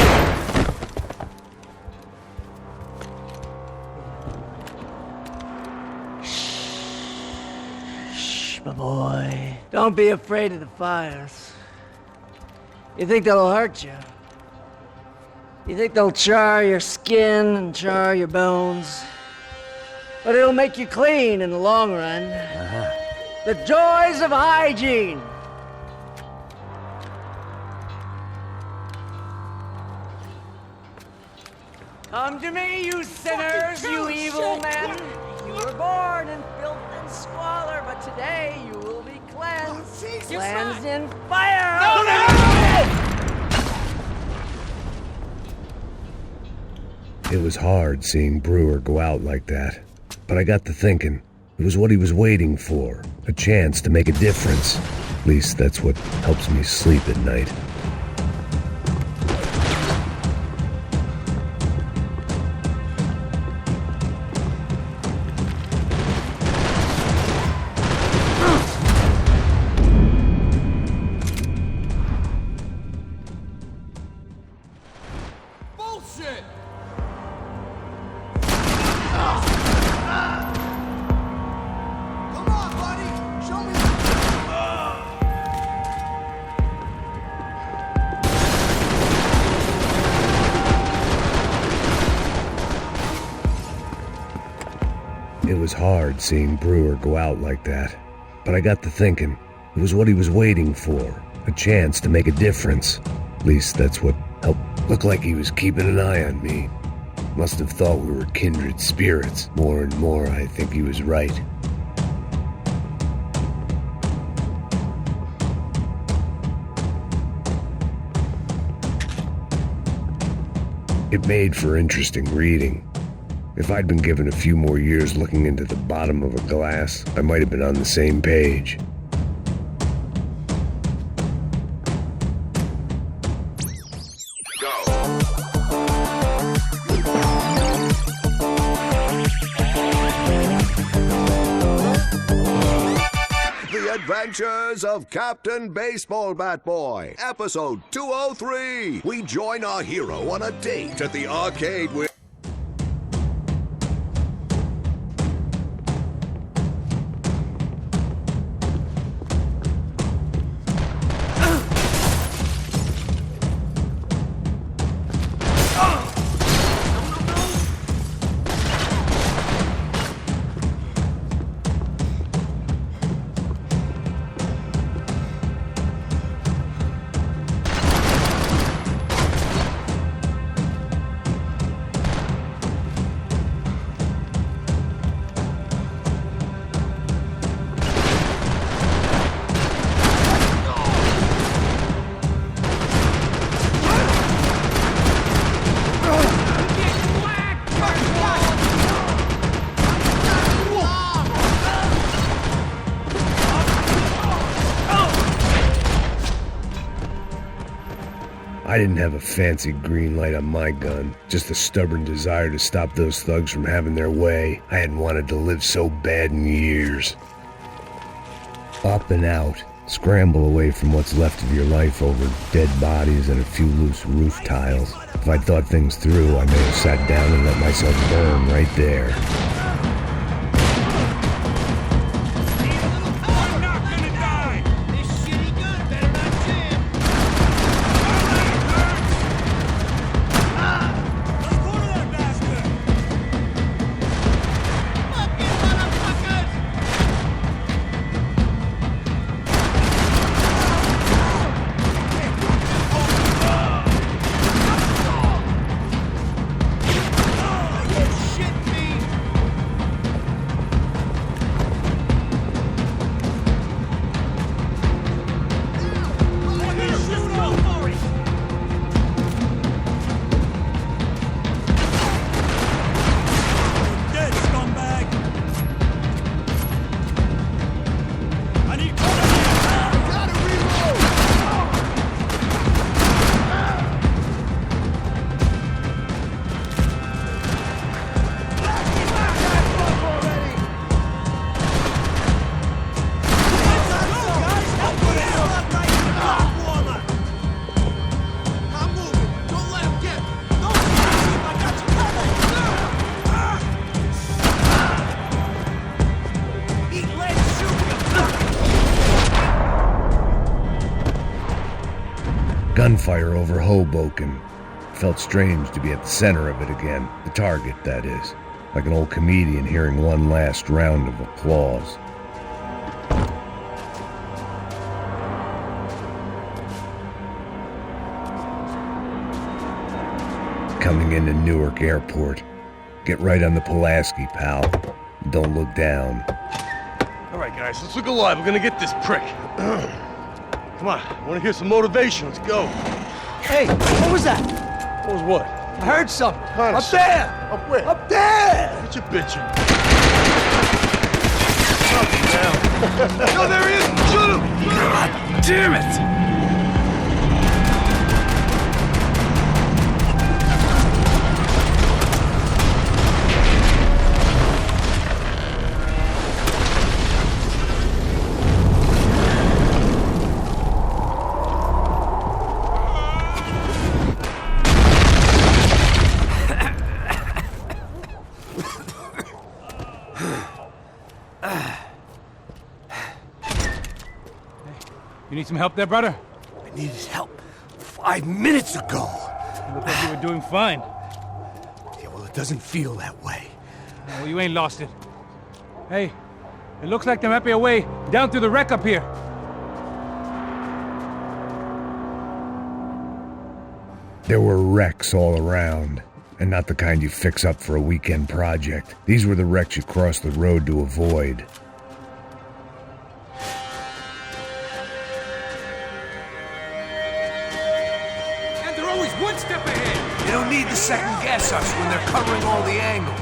Shh, my boy. Don't be afraid of the fires. You think they'll hurt you? You think they'll char your skin and char your bones? But it'll make you clean in the long run. The joys of hygiene. Come to me, you sinners, you evil men. You were born in filth and squalor, but today you will be cleansed. Cleansed in fire. It was hard seeing Brewer go out like that, but I got to thinking, it was what he was waiting for, a chance to make a difference. At least that's what helps me sleep at night. It was hard seeing Brewer go out like that. But I got to thinking, it was what he was waiting for. A chance to make a difference. At least that's what helped look like he was keeping an eye on me. Must have thought we were kindred spirits. More and more, I think he was right. It made for interesting reading. If I'd been given a few more years looking into the bottom of a glass, I might have been on the same page. Adventures of Captain Baseball Bat Boy, episode 203. We join our hero on a date at the arcade with... I didn't have a fancy green light on my gun, just a stubborn desire to stop those thugs from having their way. I hadn't wanted to live so bad in years. Up and out, scramble away from what's left of your life over dead bodies and a few loose roof tiles. If I'd thought things through, I may have sat down and let myself burn right there. Gunfire over Hoboken. Felt strange to be at the center of it again. The target, that is. Like an old comedian hearing one last round of applause. Coming into Newark Airport. Get right on the Pulaski, pal. Don't look down. All right, guys, let's look alive. We're gonna get this prick. Come on, I want to hear some motivation. Let's go. Hey, what was that? What was what? I heard something. Honest. Up there! Up where? Up there! What you bitching? No, there he is! Shoot him! God damn it! You need some help there, brother? I needed help 5 minutes ago. You look like you were doing fine. Yeah, well, it doesn't feel that way. Well, you ain't lost it. Hey, it looks like there might be a way down through the wreck up here. There were wrecks all around, and not the kind you fix up for a weekend project. These were the wrecks you cross the road to avoid. And they're always one step ahead. You don't need to second guess us when they're covering all the angles.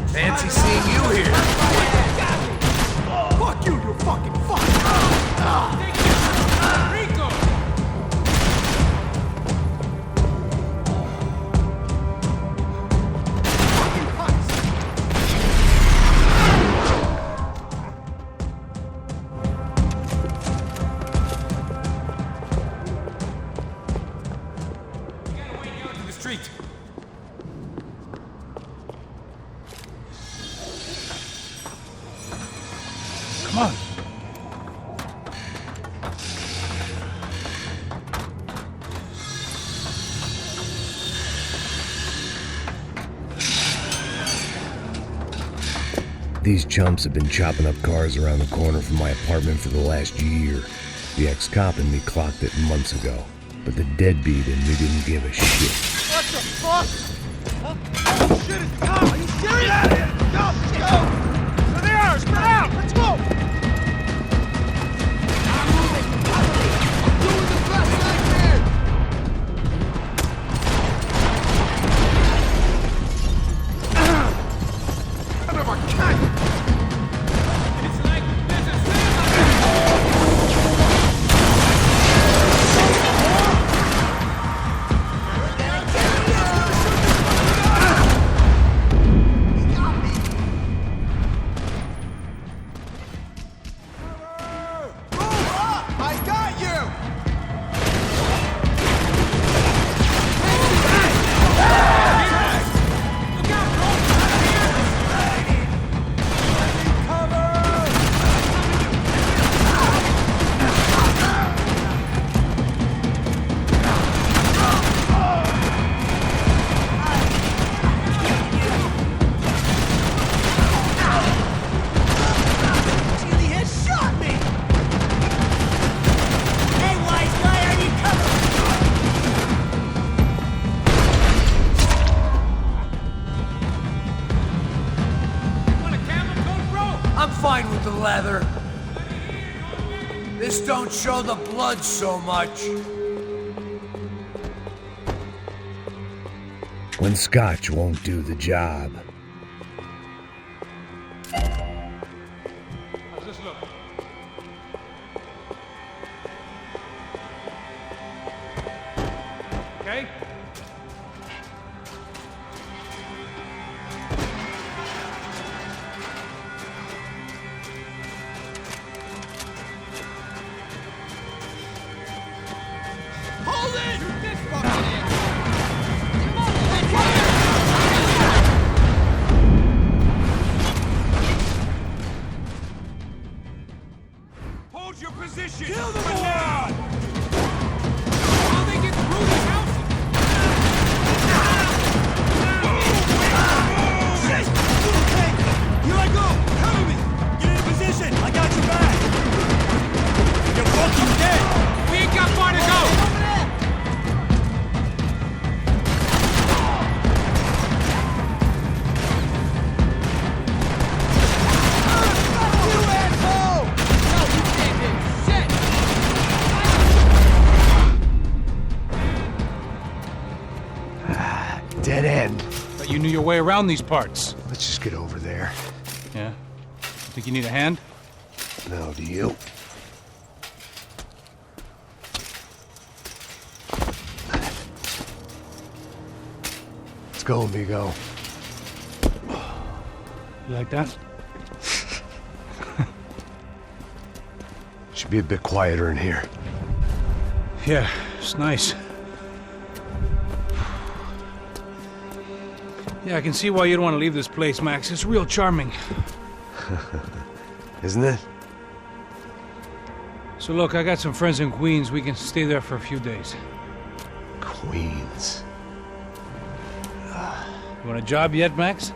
Fancy seeing you here. Fuck you, you fucking fuck! Rico! Street. Come on. These chumps have been chopping up cars around the corner from my apartment for the last year. The ex-cop in me clocked it months ago, but the deadbeat in me didn't give a shit. What the fuck? Huh? Oh, shit, it's Tom! Are you serious? Get out of here! Go! Go! There they are! Spread out! Let's go! I'm moving! I'm doing the best I can! Son of a cunt! It's like there's a I got you! He has shot me! Hey, wise guy, I need cover! Want a camel coat, bro? I'm fine with the leather. This don't show the blood so much. When scotch won't do the job. How's this look? Okay? Hold it! Shoot this fucking ass! Hold your position! Kill them all! How they get through the house? you knew your way around these parts. Let's just get over there. Yeah? You think you need a hand? No, do you? Let's go, amigo. You like that? Should be a bit quieter in here. Yeah, it's nice. Yeah, I can see why you don't want to leave this place, Max. It's real charming. Isn't it? So look, I got some friends in Queens. We can stay there for a few days. Queens. You want a job yet, Max?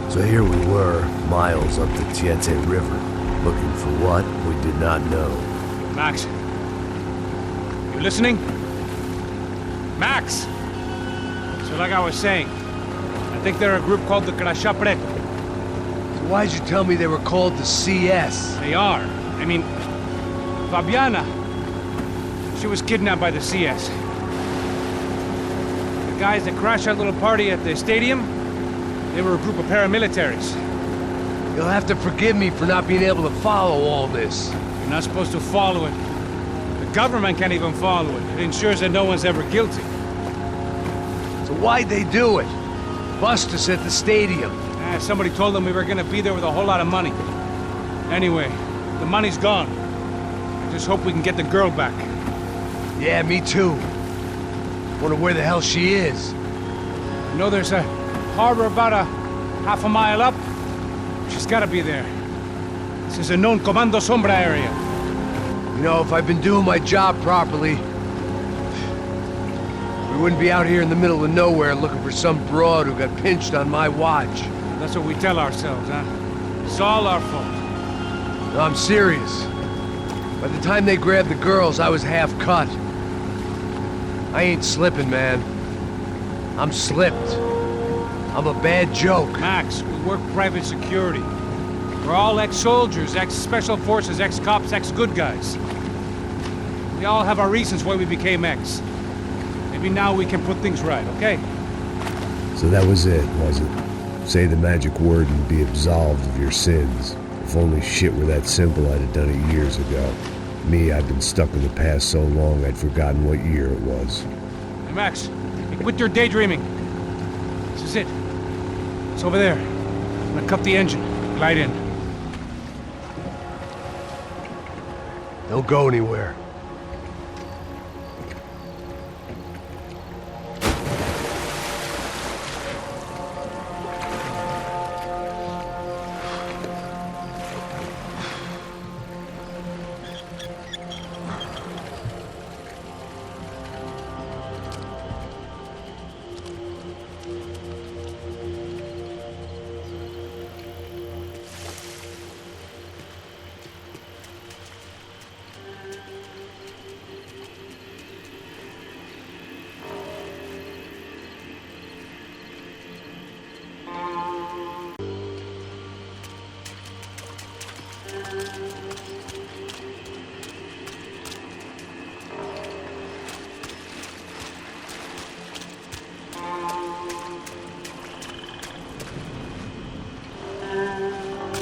So here we were, miles up the Tiete River, looking for what we did not know. Max. You listening? Max! So like I was saying, I think they're a group called the Crasha Preto. So why'd you tell me they were called the CS? They are. I mean, Fabiana, she was kidnapped by the CS. The guys that crashed that little party at the stadium, they were a group of paramilitaries. You'll have to forgive me for not being able to follow all this. You're not supposed to follow it. The government can't even follow it. It ensures that no one's ever guilty. So why'd they do it? Bust us at the stadium. Somebody told them we were gonna be there with a whole lot of money. Anyway, the money's gone. I just hope we can get the girl back. Yeah, me too. Wonder where the hell she is. You know, there's a harbor about a half a mile up. She's gotta be there. This is a known Comando Sombra area. You know, if I've been doing my job properly, we wouldn't be out here in the middle of nowhere looking for some broad who got pinched on my watch. That's what we tell ourselves, huh? It's all our fault. No, I'm serious. By the time they grabbed the girls, I was half cut. I ain't slipping, man. I'm slipped. I'm a bad joke. Max, we work private security. We're all ex-soldiers, ex-special forces, ex-cops, ex-good guys. We all have our reasons why we became ex. Maybe now we can put things right, okay? So that was it, was it? Say the magic word and be absolved of your sins. If only shit were that simple, I'd have done it years ago. Me, I've been stuck in the past so long I'd forgotten what year it was. Hey, Max, quit your daydreaming. This is it. It's over there. I'm gonna cut the engine. Glide in. Don't go anywhere.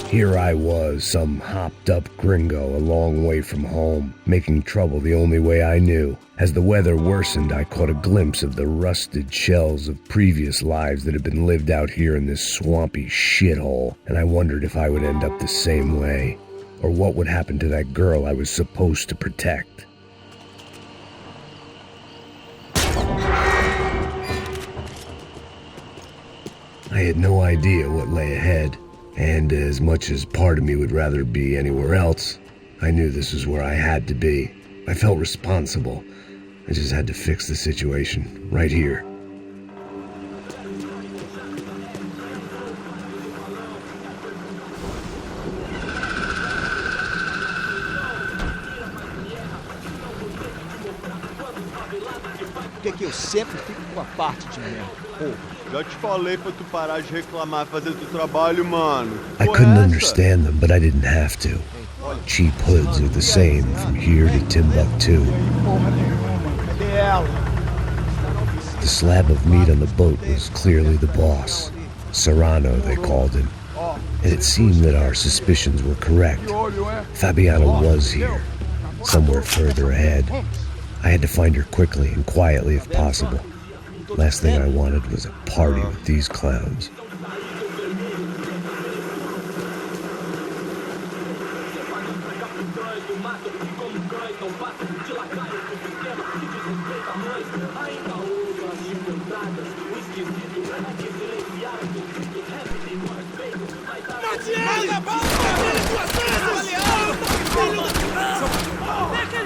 Here I was, some hopped-up gringo a long way from home, making trouble the only way I knew. As the weather worsened, I caught a glimpse of the rusted shells of previous lives that had been lived out here in this swampy shithole, and I wondered if I would end up the same way, or what would happen to that girl I was supposed to protect. I had no idea what lay ahead. And as much as part of me would rather be anywhere else, I knew this was where I had to be. I felt responsible. I just had to fix the situation, right here. Por que eu sempre fico com a parte de merda, porra? Já te falei pra tu parar de reclamar e fazer teu trabalho, mano. I couldn't understand them, but I didn't have to. Cheap hoods are the same from here to Timbuktu. The slab of meat on the boat was clearly the boss. Serrano, they called him. And it seemed that our suspicions were correct. Fabiana was here, somewhere further ahead. I had to find her quickly and quietly if possible. Last thing I wanted was a party with these clowns.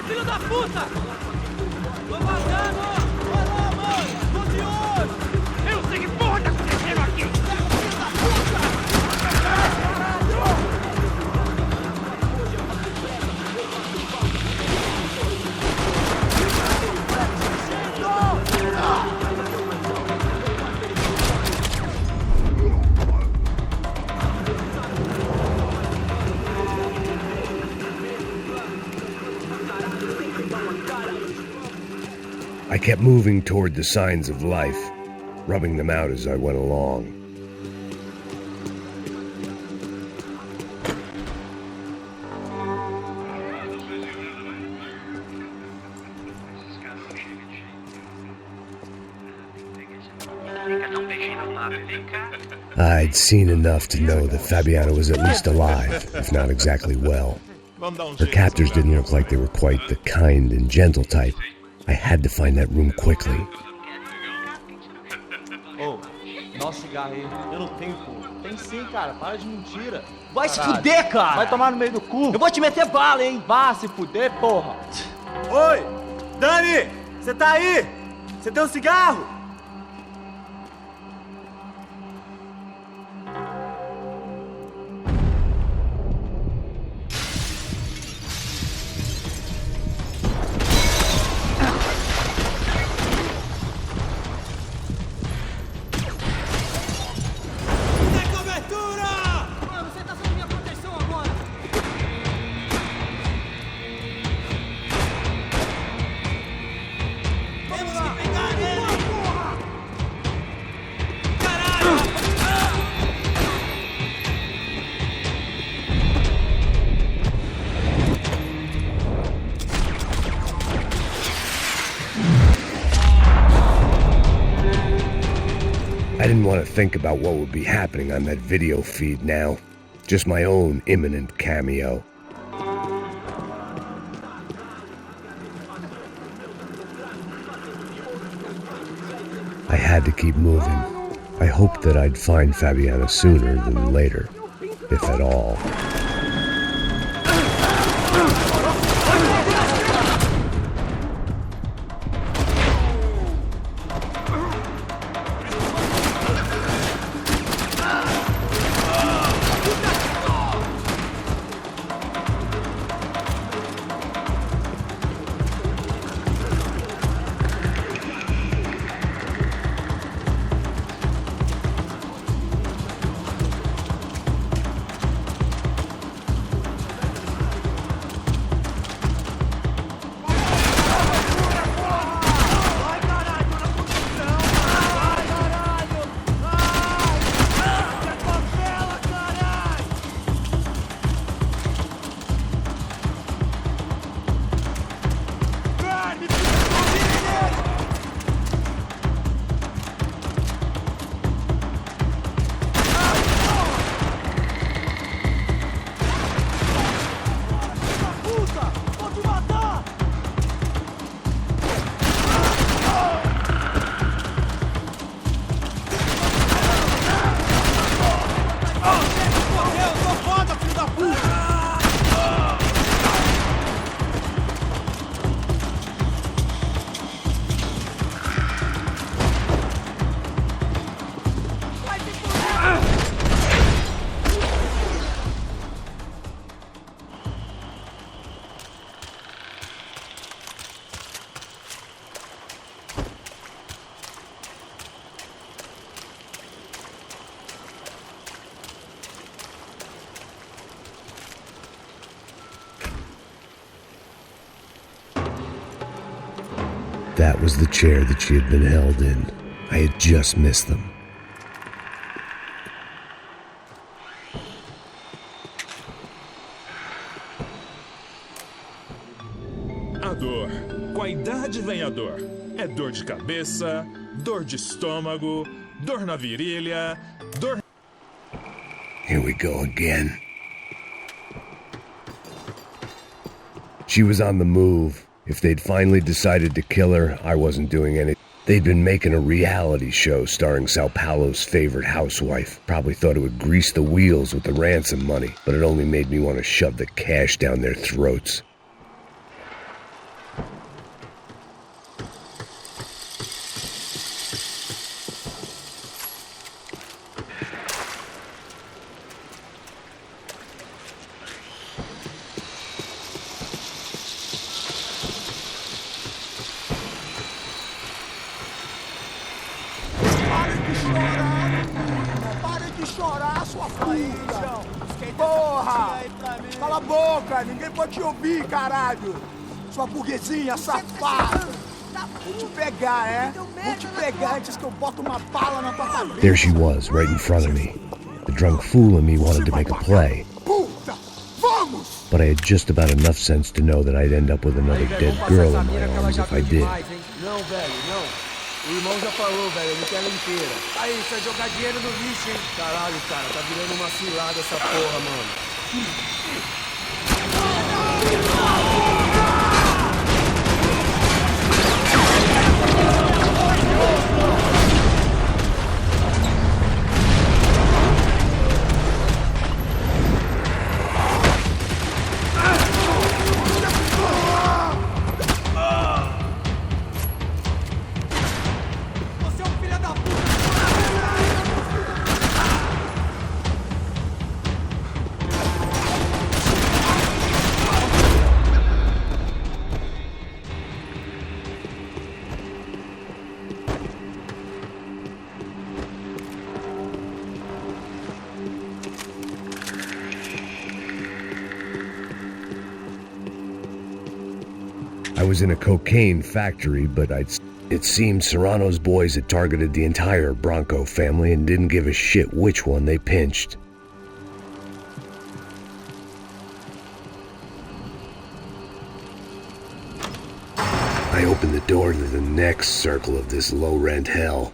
Filho da puta! Tô matando! Vai lá, mano! Tô de olho! Eu não sei que porra tá acontecendo aqui! Filho da puta! Caralho! I kept moving toward the signs of life, rubbing them out as I went along. I'd seen enough to know that Fabiana was at least alive, if not exactly well. Her captors didn't look like they were quite the kind and gentle type. I had to find that room quickly. Ô, dá um cigarro aí. Eu não tenho, pô. Tem sim, cara. Para de mentira. Vai se fuder, cara! Vai tomar no meio do cu. Eu vou te meter bala, hein? Vá se fuder, porra. Oi! Dani! Você tá aí? Você tem um cigarro? I didn't want to think about what would be happening on that video feed now. Just my own imminent cameo. I had to keep moving. I hoped that I'd find Fabiana sooner than later, if at all. That was the chair that she had been held in. I had just missed them. A dor. Com a idade vem a dor. É dor de cabeça, dor de estômago, dor na virilha, dor... Here we go again. She was on the move. If they'd finally decided to kill her, I wasn't doing anything. They'd been making a reality show starring Sao Paulo's favorite housewife. Probably thought it would grease the wheels with the ransom money, but it only made me want to shove the cash down their throats. Pare de chorar, sua puta! Porra! Cala a boca, ninguém pode te ouvir, caralho! Sua burguesinha safada! Vou te pegar, é? Vou te pegar antes que eu boto uma bala na tua cabeça! There she was, right in front of me. The drunk fool in me wanted to make a play. Puta! Vamos! But I had just about enough sense to know that I'd end up with another dead girl in my arms if I did. Não, velho, não. O irmão já falou, velho, eu não quero ela inteira. Aí, você vai jogar dinheiro no lixo, hein? Caralho, cara, tá virando uma cilada essa porra, mano. I was in a cocaine factory, but it seemed Serrano's boys had targeted the entire Bronco family and didn't give a shit which one they pinched. I opened the door to the next circle of this low-rent hell.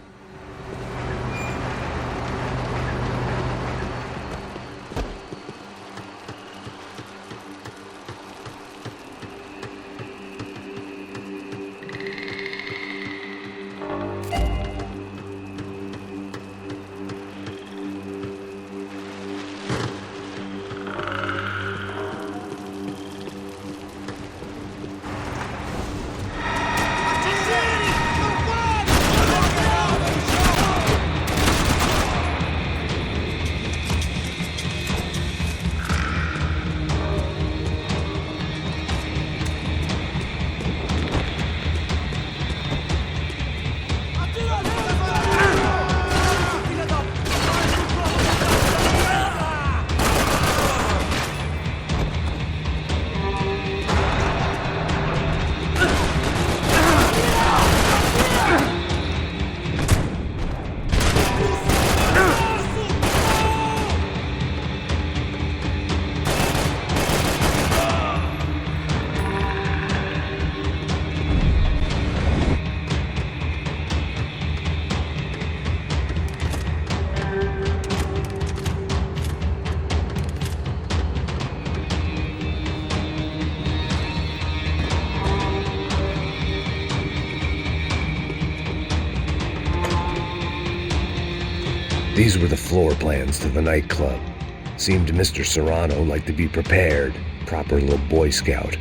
These were the floor plans to the nightclub. Seemed to Mr. Serrano like to be prepared. Proper little Boy Scout.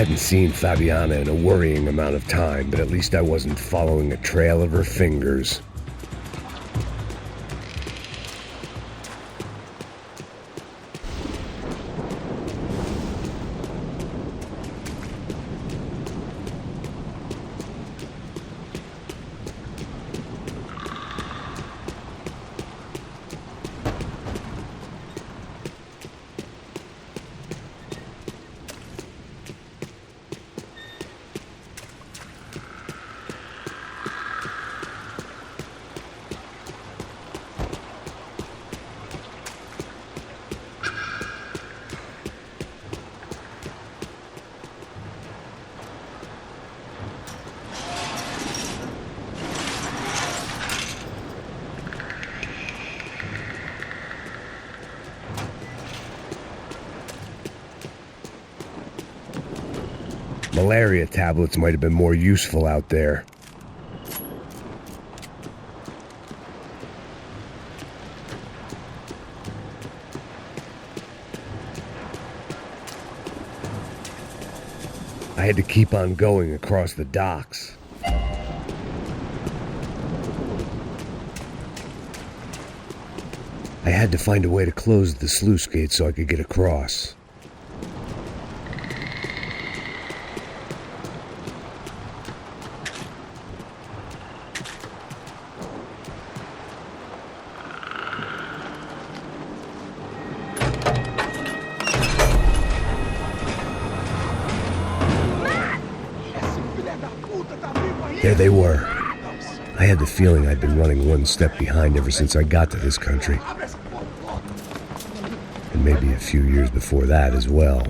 hadn't seen Fabiana in a worrying amount of time, but at least I wasn't following a trail of her fingers. Malaria tablets might have been more useful out there. I had to keep on going across the docks. I had to find a way to close the sluice gate so I could get across. There they were. I had the feeling I'd been running one step behind ever since I got to this country. And maybe a few years before that as well.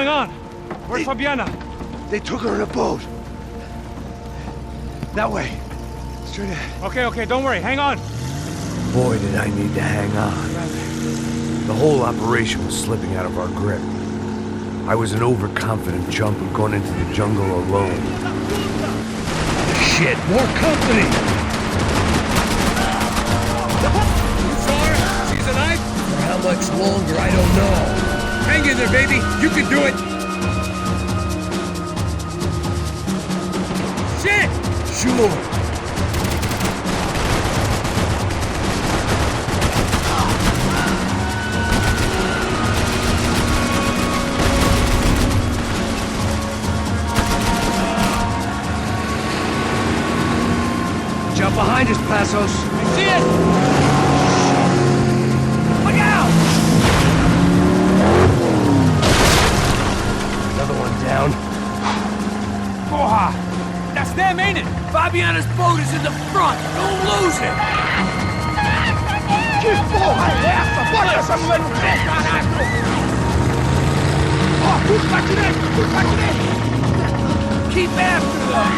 going on? Where's Fabiana? They took her in a boat. That way. Straight ahead. Okay, don't worry. Hang on. Boy, did I need to hang on. The whole operation was slipping out of our grip. I was an overconfident chump who'd gone into the jungle alone. Shit, more company! You saw her? She's alive? For how much longer, I don't know. Hang in there, baby. You can do it. Shit! Sure. Jump behind us, Passos. I see it! Look out! Another one down. Porra! That's them, ain't it? Fabiana's boat is in the front. Don't lose it! Que porra é essa? Bota essa mulher no pé, caraca! Ó, tudo pra direita! Keep after them!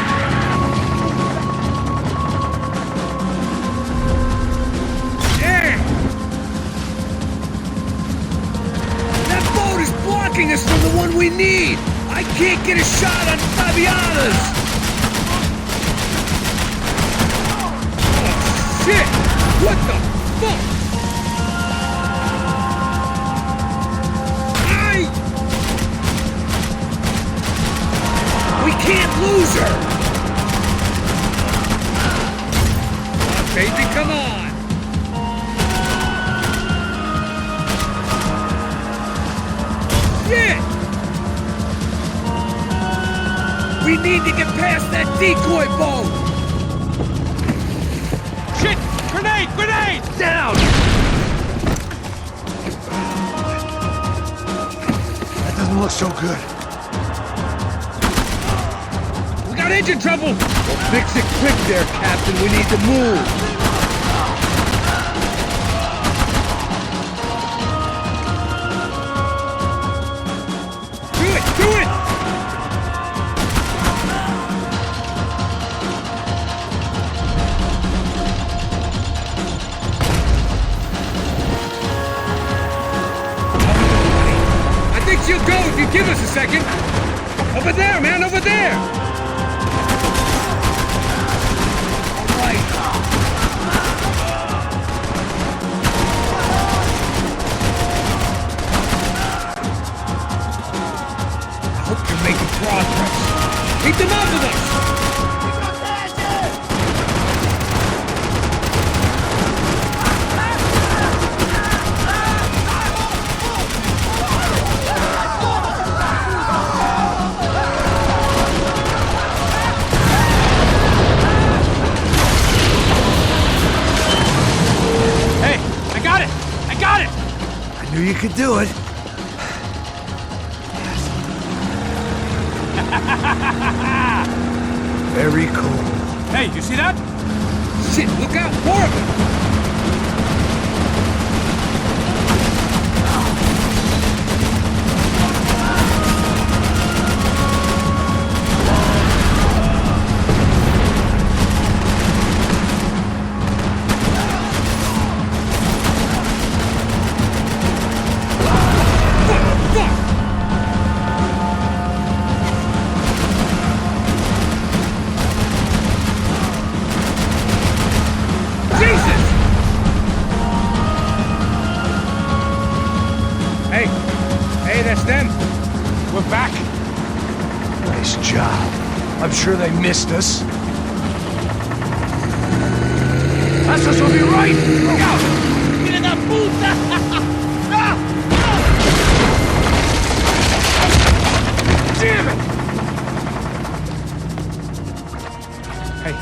Blocking us from the one we need! I can't get a shot on Fabiana's! Oh, shit! What the fuck? We can't lose her! Oh, baby, come on! Shit! We need to get past that decoy boat! Shit! Grenade! Down! That doesn't look so good. We got engine trouble! Well, fix it quick there, Captain. We need to move. Do it! I think she'll go if you give us a second. Over there, man, over there! All right. You're making progress. Keep them off of us! Hey, I got it! I knew you could do it. Very cool. Hey, you see that? Shit, look out! More of them! Hey, that's them. We're back. Nice job. I'm sure they missed us. Passos will be right! Look out! Filha da puta! Damn it! Hey,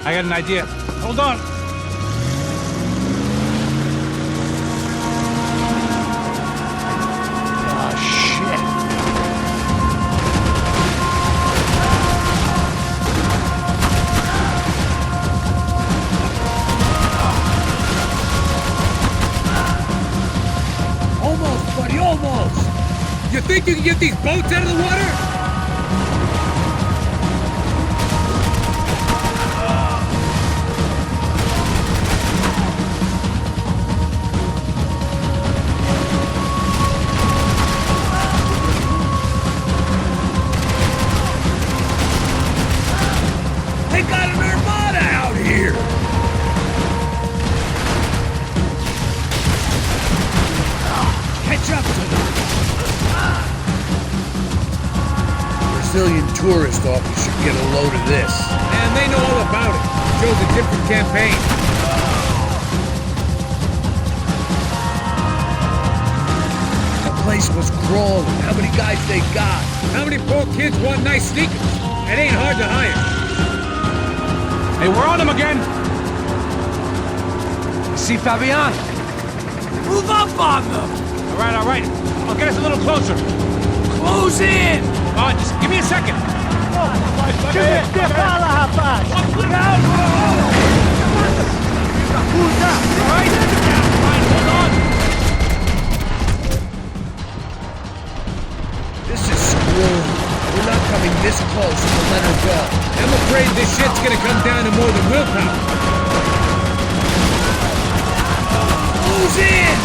I got an idea. Hold on. You think you can get these boats out of the water? They got an armada out here! Catch up to them! Brazilian tourist office should get a load of this. And they know all about it. Shows a different campaign. The place was crawling. How many guys they got? How many poor kids want nice sneakers? It ain't hard to hire. Hey, we're on him again! See Fabian? Move up on them! All right. I'll get us a little closer. Close in! All right, just give me a second. Fala, rapaz! This is screwed. We're not coming this close to let her go. I'm afraid this shit's gonna come down to more than willpower. Close in!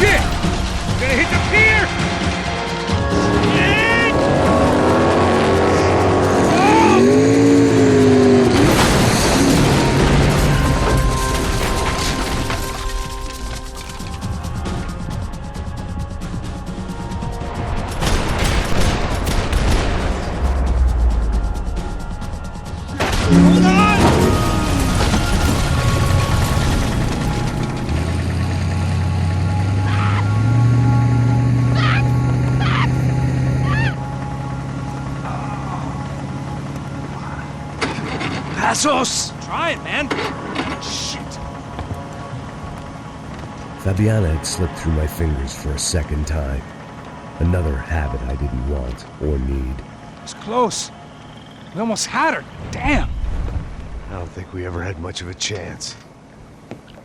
Shit! Gonna hit the pier! Hold on! Passos! Try it, man. Shit. Fabiana had slipped through my fingers for a second time. Another habit I didn't want or need. It's close. We almost had her. Damn. I don't think we ever had much of a chance.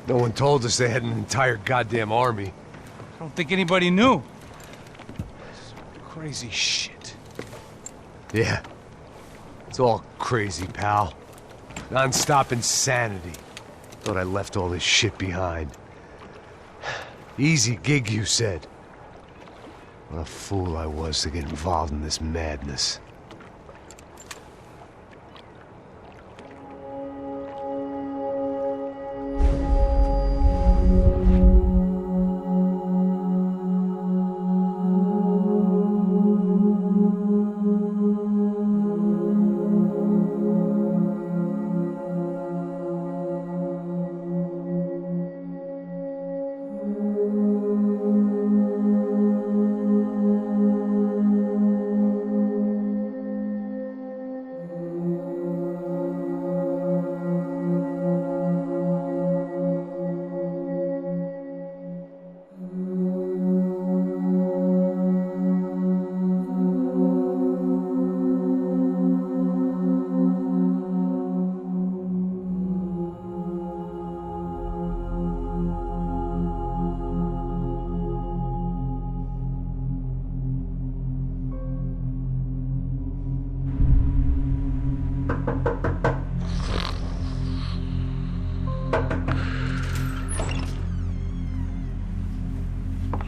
No one told us they had an entire goddamn army. I don't think anybody knew. Crazy shit. Yeah. It's all crazy, pal. Non-stop insanity. Thought I left all this shit behind. Easy gig, you said. What a fool I was to get involved in this madness.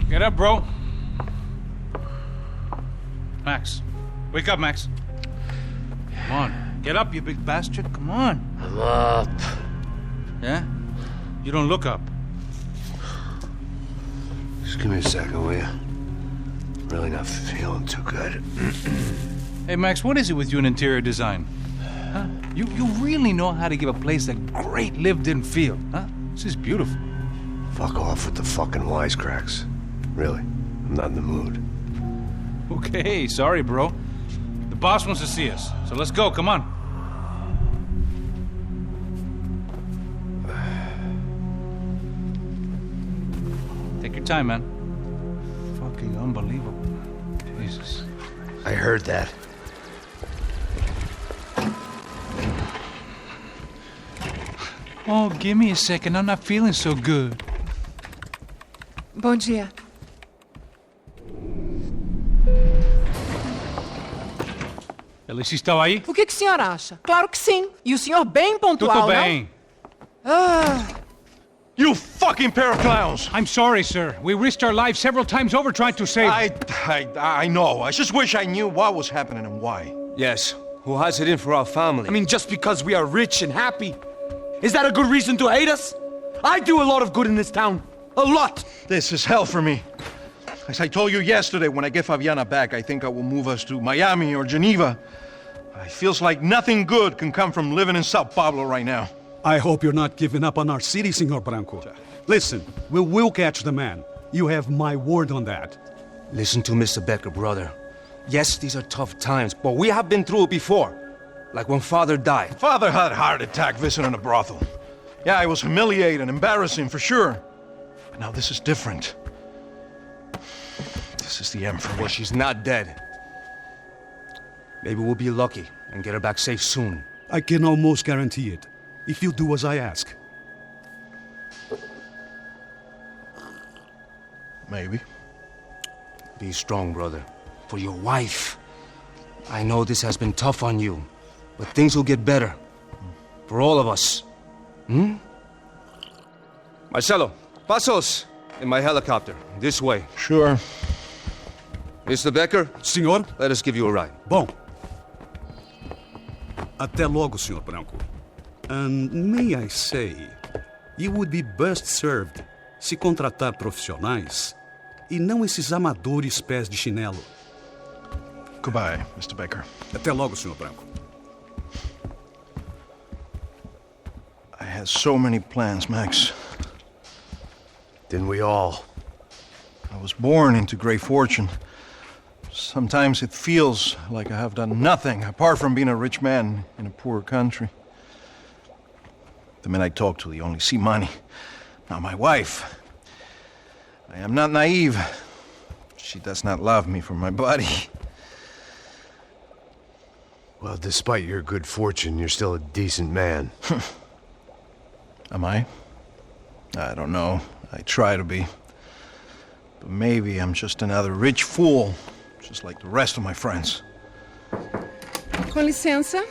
Get up, bro. Max. Wake up, Max. Come on. Get up, you big bastard. Come on. I'm up. Yeah? You don't look up. Just give me a second, will you? Really not feeling too good. Hey, Max, what is it with you in interior design? Huh? You really know how to give a place a great lived-in feel, huh? This is beautiful. Fuck off with the fucking wisecracks. Really, I'm not in the mood. Okay, sorry, bro. The boss wants to see us, so let's go, come on. Take your time, man. Fucking unbelievable. Jesus. I heard that. Oh, give me a second. I'm not feeling so good. Bom dia. Alice estava aí? O que o senhor acha? Claro que sim. E o senhor bem pontual, Tudo bem. não? Ah... You fucking pair of clowns! I'm sorry, sir. We risked our lives several times over trying to save... I know. I just wish I knew what was happening and why. Yes. Who has it in for our family? I mean, just because we are rich and happy, is that a good reason to hate us? I do a lot of good in this town. A lot! This is hell for me. As I told you yesterday, when I get Fabiana back, I think I will move us to Miami or Geneva. It feels like nothing good can come from living in Sao Paulo right now. I hope you're not giving up on our city, Senor Branco. Listen, we will catch the man. You have my word on that. Listen to Mr. Becker, brother. Yes, these are tough times, but we have been through it before. Like when Father died. Father had a heart attack visiting a brothel. Yeah, it was humiliating, embarrassing, for sure. But now this is different. This is the end for me. Well, she's not dead. Maybe we'll be lucky and get her back safe soon. I can almost guarantee it, if you do as I ask. Maybe. Be strong, brother. For your wife. I know this has been tough on you, but things will get better. For all of us. Hmm? Marcelo, pasos in my helicopter. This way. Sure. Mr. Becker? Senhor? Let us give you a ride. Bom. Até logo, Senhor Branco. And may I say, you would be best served se contratar profissionais e não esses amadores pés de chinelo. Goodbye, Mr. Becker. Até logo, Senhor Branco. I had so many plans, Max. Didn't we all? I was born into great fortune. Sometimes it feels like I have done nothing apart from being a rich man in a poor country. The men I talk to, they only see money. Now my wife, I am not naive. She does not love me for my body. Well, despite your good fortune, you're still a decent man. Am I? I don't know. I try to be. But maybe I'm just another rich fool, just like the rest of my friends. Com licença.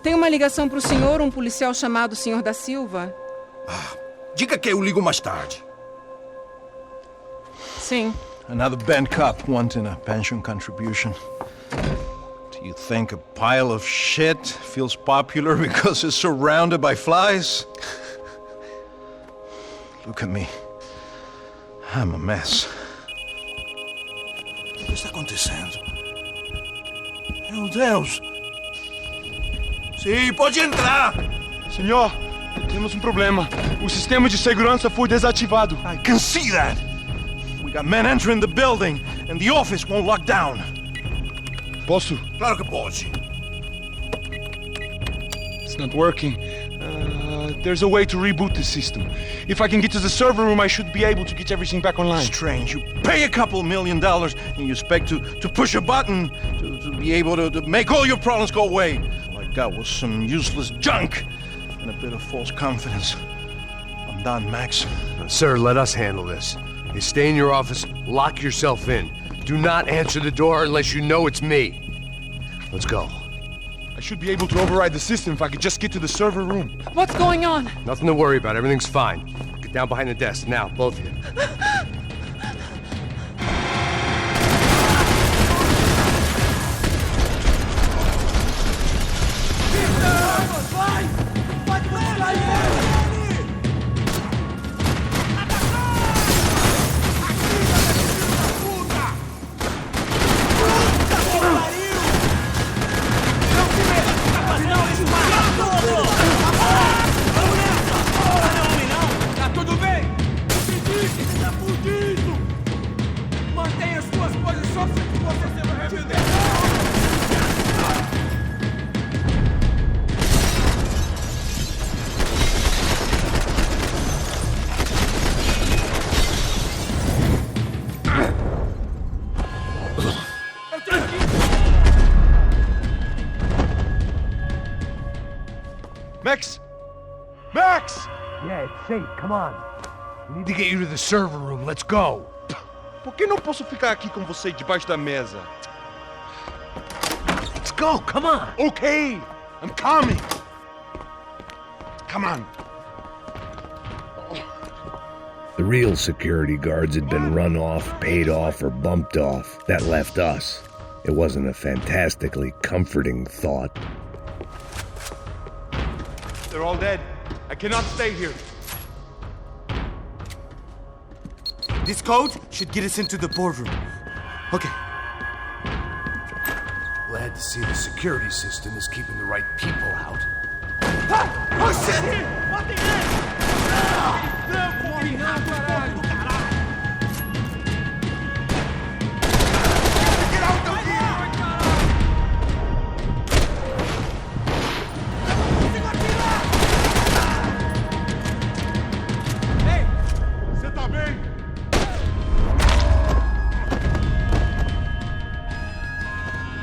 Tem uma ligação para o senhor, policial chamado Sr. da Silva. Diga que eu ligo mais tarde. Sim. Another bent cop wanting a pension contribution. Do you think a pile of shit feels popular because it's surrounded by flies? Look at me. I'm a mess. O que está acontecendo? Meu Deus! Sim, pode entrar! Senhor, temos problema. O sistema de segurança foi desativado. I can see that! We got men entering the building, and the office won't lock down. Posso? Claro que pode. It's not working. There's a way to reboot the system. If I can get to the server room, I should be able to get everything back online. Strange. You pay a couple $1 million and you expect to push a button to be able to make all your problems go away. All I got was some useless junk and a bit of false confidence. I'm done, Max. Sir, let us handle this. You stay in your office, lock yourself in. Do not answer the door unless you know it's me. Let's go. I should be able to override the system if I could just get to the server room. What's going on? Nothing to worry about. Everything's fine. Get down behind the desk. Now, both of you. Max! Max! Yeah, it's safe. Come on. We need to get you to the server room. Let's go. Por que não posso ficar aqui com você debaixo da mesa? Let's go, come on. Okay, I'm coming. Come on. The real security guards had been run off, paid off, or bumped off. That left us. It wasn't a fantastically comforting thought. They're all dead. I cannot stay here. This code should get us into the boardroom. Okay. Glad to see the security system is keeping the right people out. Oh, shit! What the hell?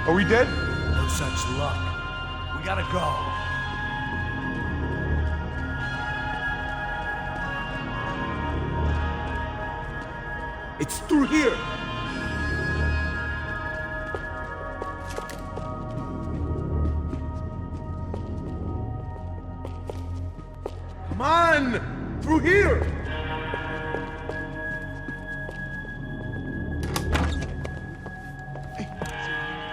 Are we dead? No such luck. We gotta go. It's through here. Come on! Through here! Hey,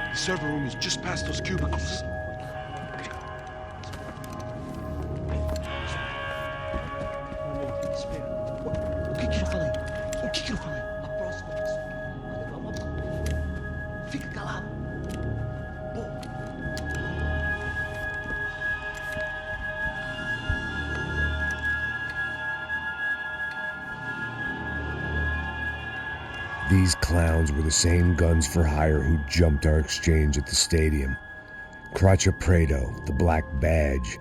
the server room is just past those cubicles. O que eu falei? O que eu falei? A próxima pessoa vai levar uma bala. Fica calado. These clowns were the same guns for hire who jumped our exchange at the stadium. Crotcha Prado, the Black Badge,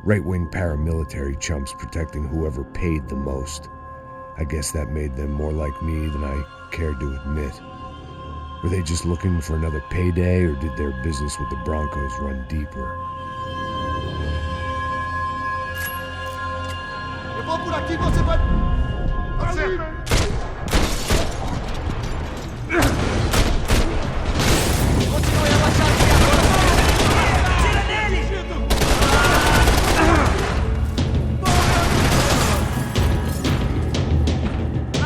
right-wing paramilitary chumps protecting whoever paid the most. I guess that made them more like me than I cared to admit. Were they just looking for another payday, or did their business with the Broncos run deeper? Eu vou por aqui, você vai... Ali! Continue a baixar aqui agora! Tira nele!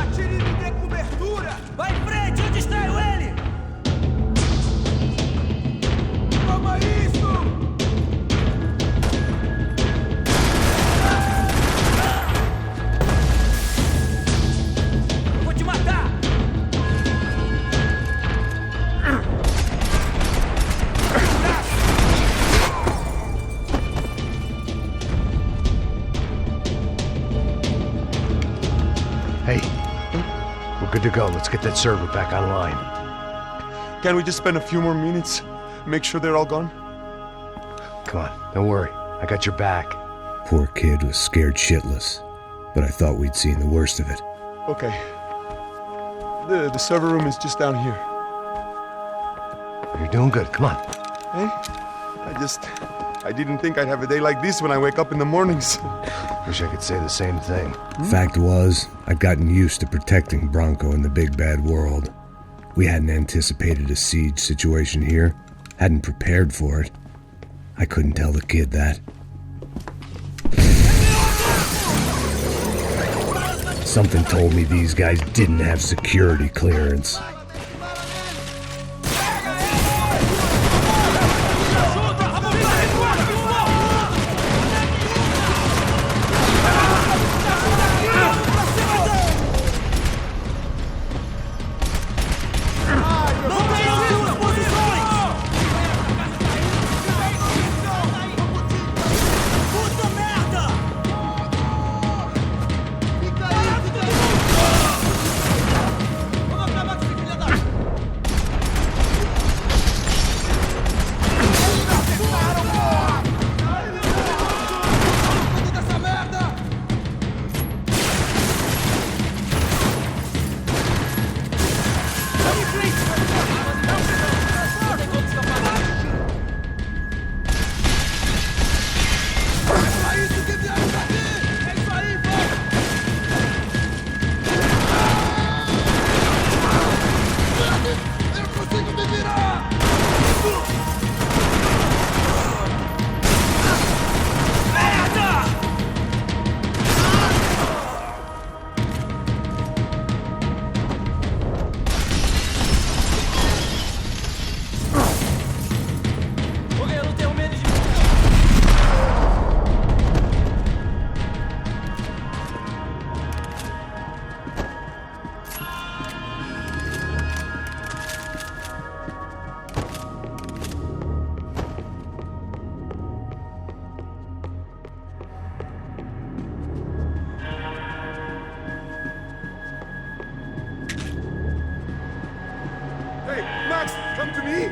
Atire e me dê cobertura! Vai em frente, onde está ele? Toma isso! Eu vou te matar! Hey, we're good to go. Let's get that server back online. Can we just spend a few more minutes? Make sure they're all gone? Come on, don't worry. I got your back. Poor kid was scared shitless, but I thought we'd seen the worst of it. Okay. The server room is just down here. You're doing good. Come on. Hey, I didn't think I'd have a day like this when I wake up in the mornings. Wish I could say the same thing. Fact was, I'd gotten used to protecting Bronco in the big bad world. We hadn't anticipated a siege situation here, hadn't prepared for it. I couldn't tell the kid that. Something told me these guys didn't have security clearance. me?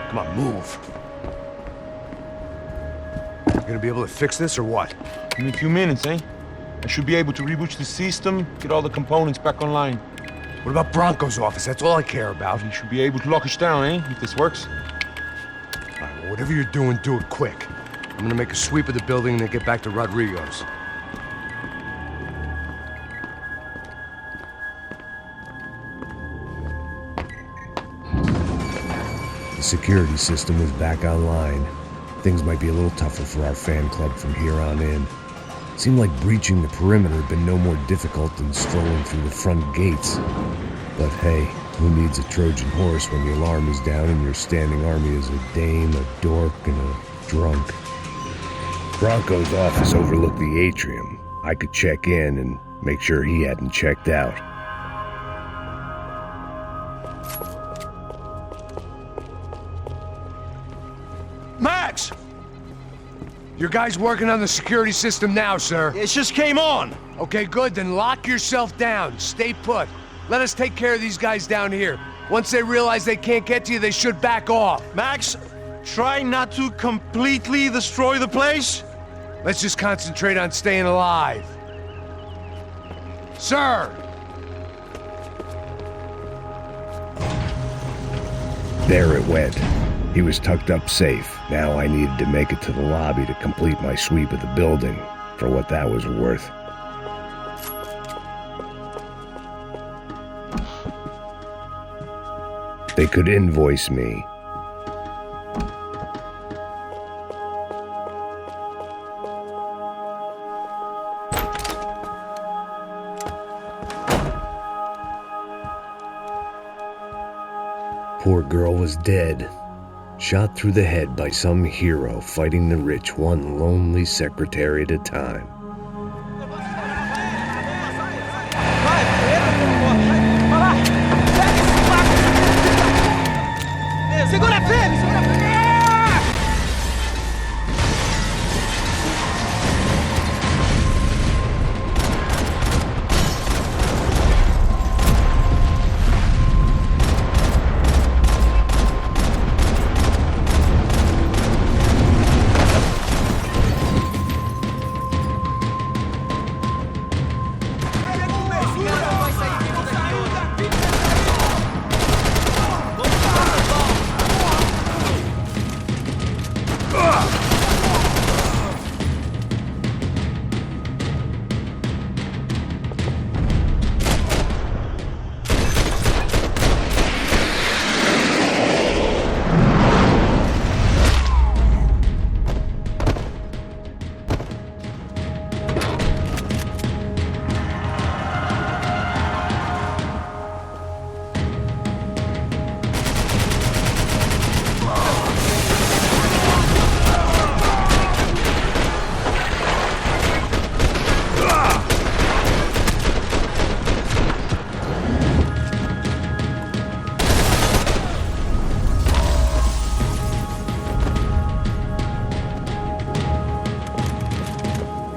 Come on, move. You gonna be able to fix this or what? In a few minutes, eh? I should be able to reboot the system, get all the components back online. What about Bronco's office? That's all I care about. He should be able to lock us down, eh? If this works. All right, well, whatever you're doing, do it quick. I'm gonna make a sweep of the building and then get back to Rodrigo's. The security system is back online. Things might be a little tougher for our fan club from here on in. Seemed like breaching the perimeter had been no more difficult than strolling through the front gates. But hey, who needs a Trojan horse when the alarm is down and your standing army is a dame, a dork, and a drunk? Bronco's office overlooked the atrium. I could check in and make sure he hadn't checked out. Max! Your guy's working on the security system now, sir. It just came on. Okay, good. Then lock yourself down. Stay put. Let us take care of these guys down here. Once they realize they can't get to you, they should back off. Max, try not to completely destroy the place. Let's just concentrate on staying alive. Sir! There it went. He was tucked up safe. Now I needed to make it to the lobby to complete my sweep of the building, for what that was worth. They could invoice me. Poor girl was dead. Shot through the head by some hero fighting the rich one lonely secretary at a time. Segura firme, segura firme!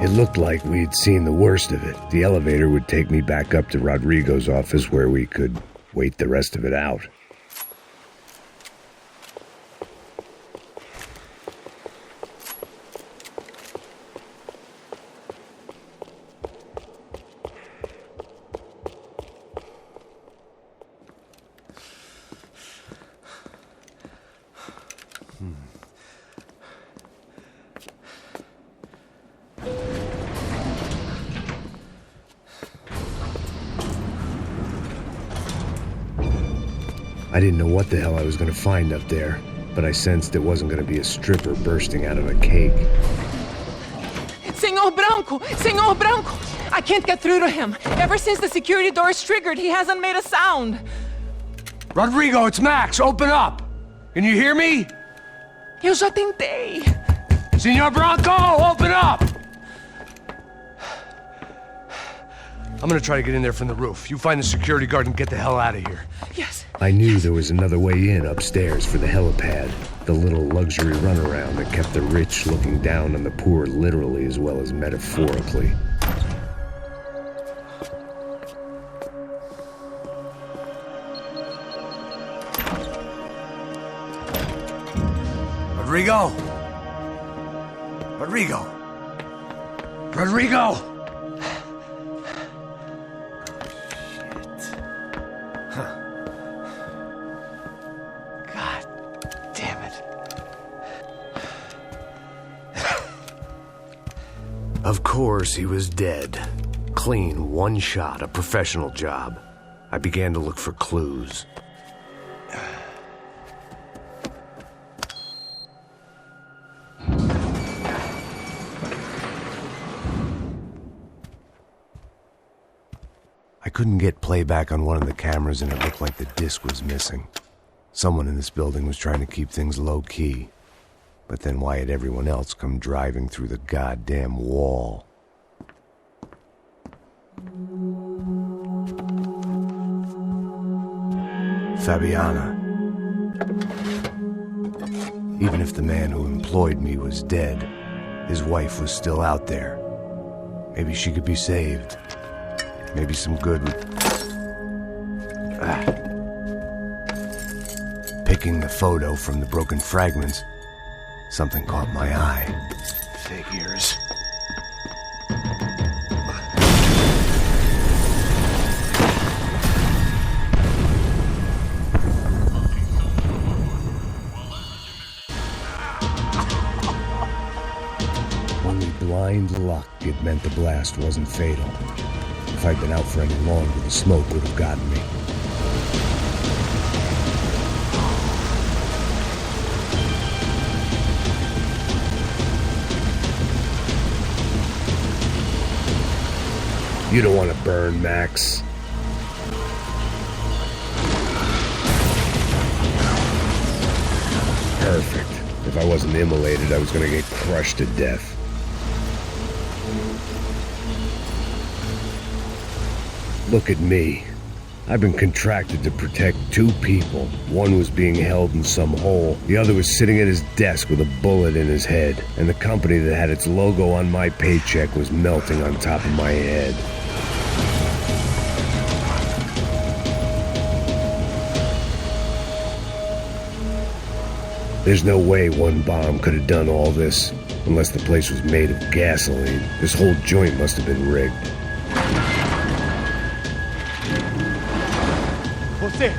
It looked like we'd seen the worst of it. The elevator would take me back up to Rodrigo's office where we could wait the rest of it out. I didn't know what the hell I was going to find up there, but I sensed it wasn't going to be a stripper bursting out of a cake. Senor Branco! Senor Branco! I can't get through to him. Ever since the security door is triggered, he hasn't made a sound. Rodrigo, it's Max. Open up. Can you hear me? Eu já tentei. Senor Branco, open up! I'm gonna try to get in there from the roof. You find the security guard and get the hell out of here. Yes. I knew there was another way in upstairs for the helipad, the little luxury runaround that kept the rich looking down on the poor literally as well as metaphorically. Rodrigo? Rodrigo? Rodrigo! Of course, he was dead. Clean, one shot, a professional job. I began to look for clues. I couldn't get playback on one of the cameras, and it looked like the disc was missing. Someone in this building was trying to keep things low-key. But then why had everyone else come driving through the goddamn wall? Fabiana. Even if the man who employed me was dead, his wife was still out there. Maybe she could be saved. Maybe some good would... Picking the photo from the broken fragments, something caught my eye. Figures. Only blind luck it meant the blast wasn't fatal. If I'd been out for any longer, the smoke would have gotten me. You don't want to burn, Max. Perfect. If I wasn't immolated, I was going to get crushed to death. Look at me. I've been contracted to protect two people. One was being held in some hole. The other was sitting at his desk with a bullet in his head. And the company that had its logo on my paycheck was melting on top of my head. There's no way one bomb could have done all this, unless the place was made of gasoline. This whole joint must have been rigged. Você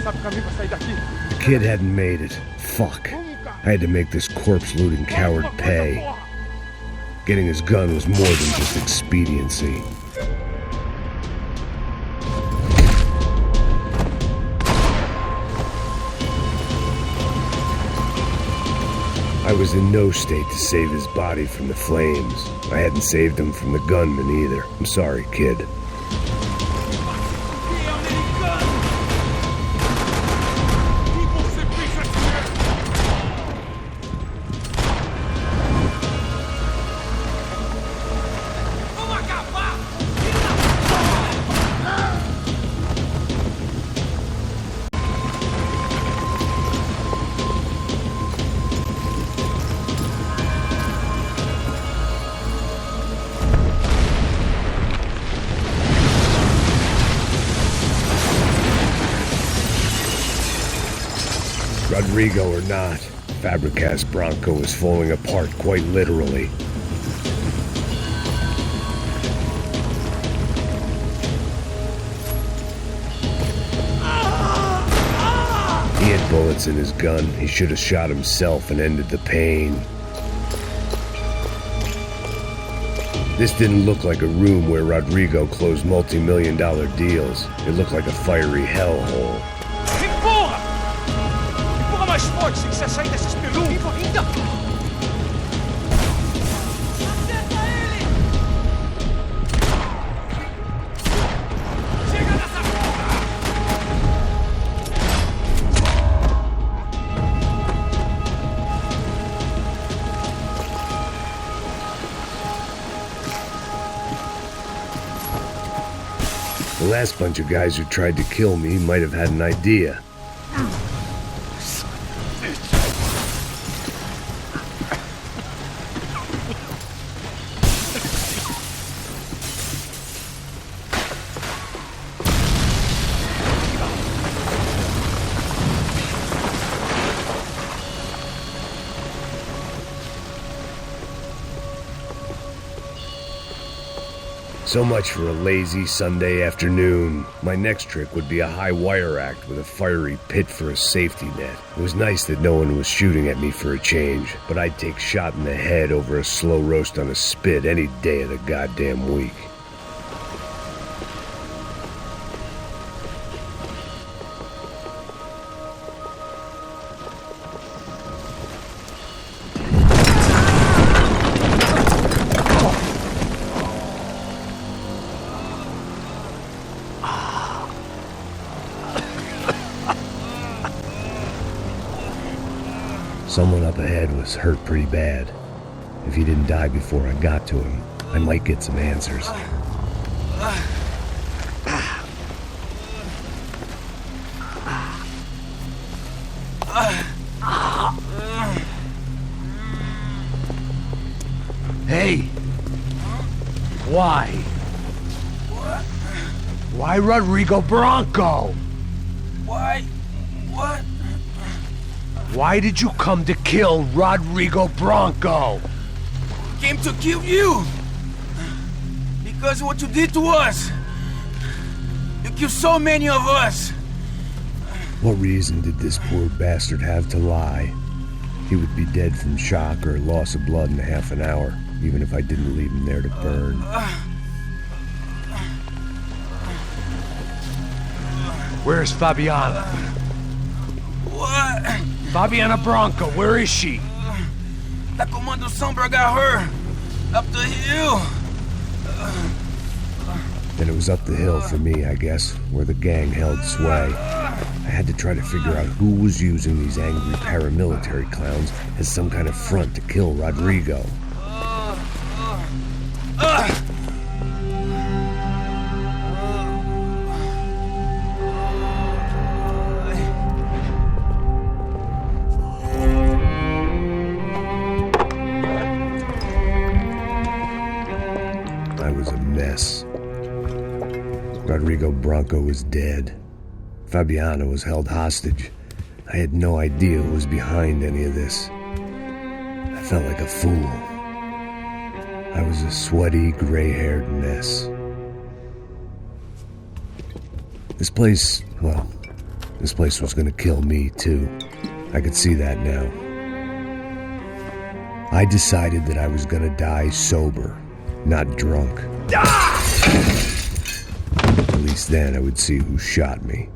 sabe o caminho pra sair daqui? The kid hadn't made it. Fuck. I had to make this corpse-looting coward pay. Getting his gun was more than just expediency. I was in no state to save his body from the flames. I hadn't saved him from the gunman either. I'm sorry, kid. Rodrigo or not, Fabricast Bronco is falling apart quite literally. He had bullets in his gun. He should have shot himself and ended the pain. This didn't look like a room where Rodrigo closed multi-million-dollar deals. It looked like a fiery hellhole. Mais forte se quiser sair dessa espelunca. Acerta ele! Chega nessa porra! The last bunch of guys who tried to kill me might have had an idea. So much for a lazy Sunday afternoon. My next trick would be a high wire act with a fiery pit for a safety net. It was nice that no one was shooting at me for a change, but I'd take shot in the head over a slow roast on a spit any day of the goddamn week. Someone up ahead was hurt pretty bad. If he didn't die before I got to him, I might get some answers. Hey! Why? Why Rodrigo Bronco? Why? What? Why did you come to kill Rodrigo Bronco? Came to kill you! Because of what you did to us! You killed so many of us! What reason did this poor bastard have to lie? He would be dead from shock or loss of blood in half an hour, even if I didn't leave him there to burn. Where's Fabiana? What? Fabiana Bronco, where is she? La Comando Sombra got her! Up the hill! Then it was up the hill for me, I guess, where the gang held sway. I had to try to figure out who was using these angry paramilitary clowns as some kind of front to kill Rodrigo. I was a mess. Rodrigo Bronco was dead. Fabiana was held hostage. I had no idea who was behind any of this. I felt like a fool. I was a sweaty, gray-haired mess. This place was gonna kill me, too. I could see that now. I decided that I was gonna die sober, not drunk. At least then I would see who shot me.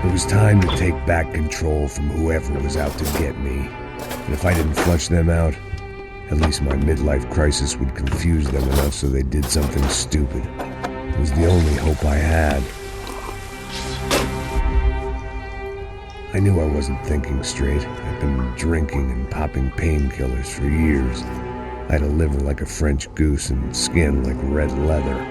It was time to take back control from whoever was out to get me. And if I didn't flush them out, at least my midlife crisis would confuse them enough so they did something stupid. It was the only hope I had. I knew I wasn't thinking straight. I'd been drinking and popping painkillers for years. I had a liver like a French goose and skin like red leather.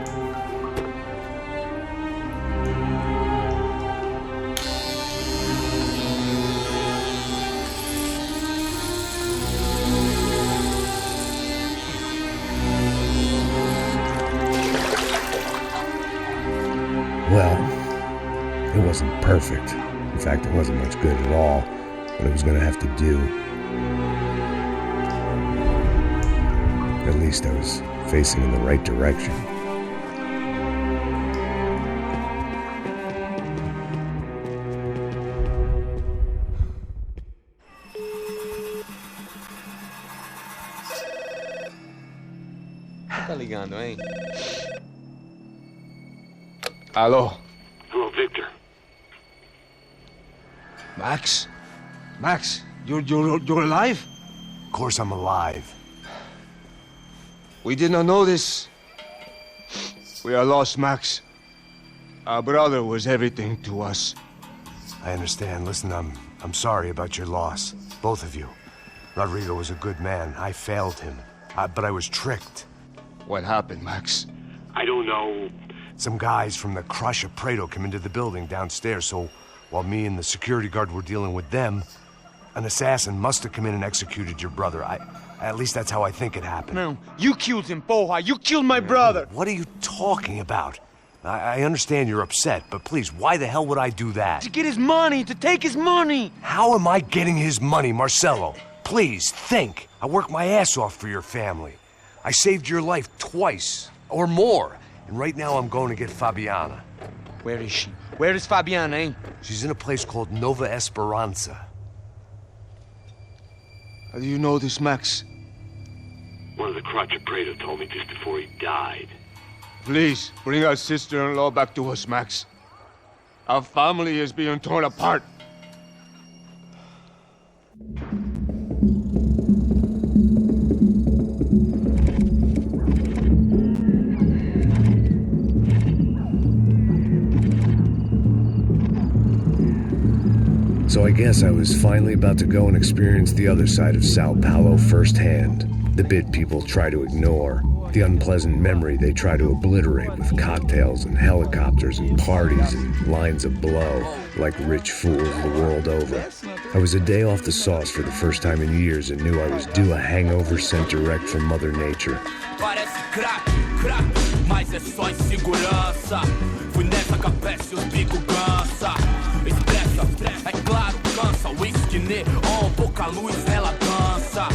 Well, it wasn't perfect. In fact, it wasn't much good at all, but it was going to have to do. At least I was facing in the right direction. Tá ligando, hein? Alô? Hello, Victor. Max? Max, you're alive? Of course I'm alive. We did not know this. We are lost, Max. Our brother was everything to us. I understand. Listen, I'm sorry about your loss. Both of you. Rodrigo was a good man. I failed him. But I was tricked. What happened, Max? I don't know. Some guys from the Crush of Prado came into the building downstairs, so while me and the security guard were dealing with them, an assassin must have come in and executed your brother. At least that's how I think it happened. No, you killed him, Porra. You killed my brother. What are you talking about? I understand you're upset, but please, why the hell would I do that? To get his money, to take his money. How am I getting his money, Marcelo? Please, think. I worked my ass off for your family. I saved your life twice, or more. And right now I'm going to get Fabiana. Where is she? Where is Fabiana, eh? She's in a place called Nova Esperanza. How do you know this, Max? One of the Crotcha Prado told me just before he died. Please, bring our sister-in-law back to us, Max. Our family is being torn apart. So I guess I was finally about to go and experience the other side of Sao Paulo firsthand. The bit people try to ignore. The unpleasant memory they try to obliterate with cocktails and helicopters and parties and lines of blow, like rich fools the world over. I was a day off the sauce for the first time in years and knew I was due a hangover sent direct from Mother Nature. Parece crack, mas é só insegurança. Fui nessa capeste, os bico cansa. Expressa, é claro, cansa. Whisky, neon, pouca luz, ela dança.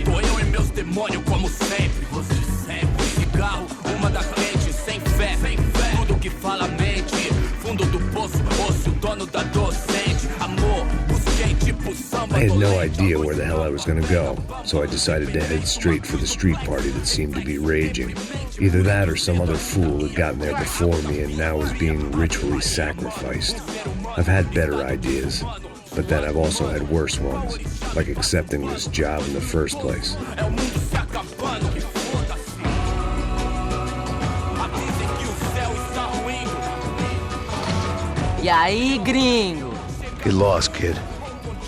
Tô eu e meus demônios como sempre. Você sempre, cigarro, uma das frentes, sem fé. Tudo que fala mente. Fundo do poço, osso, dono da docente. Amor, busquei tipo samba. I had no idea where the hell I was gonna go, so I decided to head straight for the street party that seemed to be raging. Either that or some other fool had gotten there before me and now was being ritually sacrificed. I've had better ideas, but then I've also had worse ones, like accepting this job in the first place. E aí, gringo? Get lost, kid.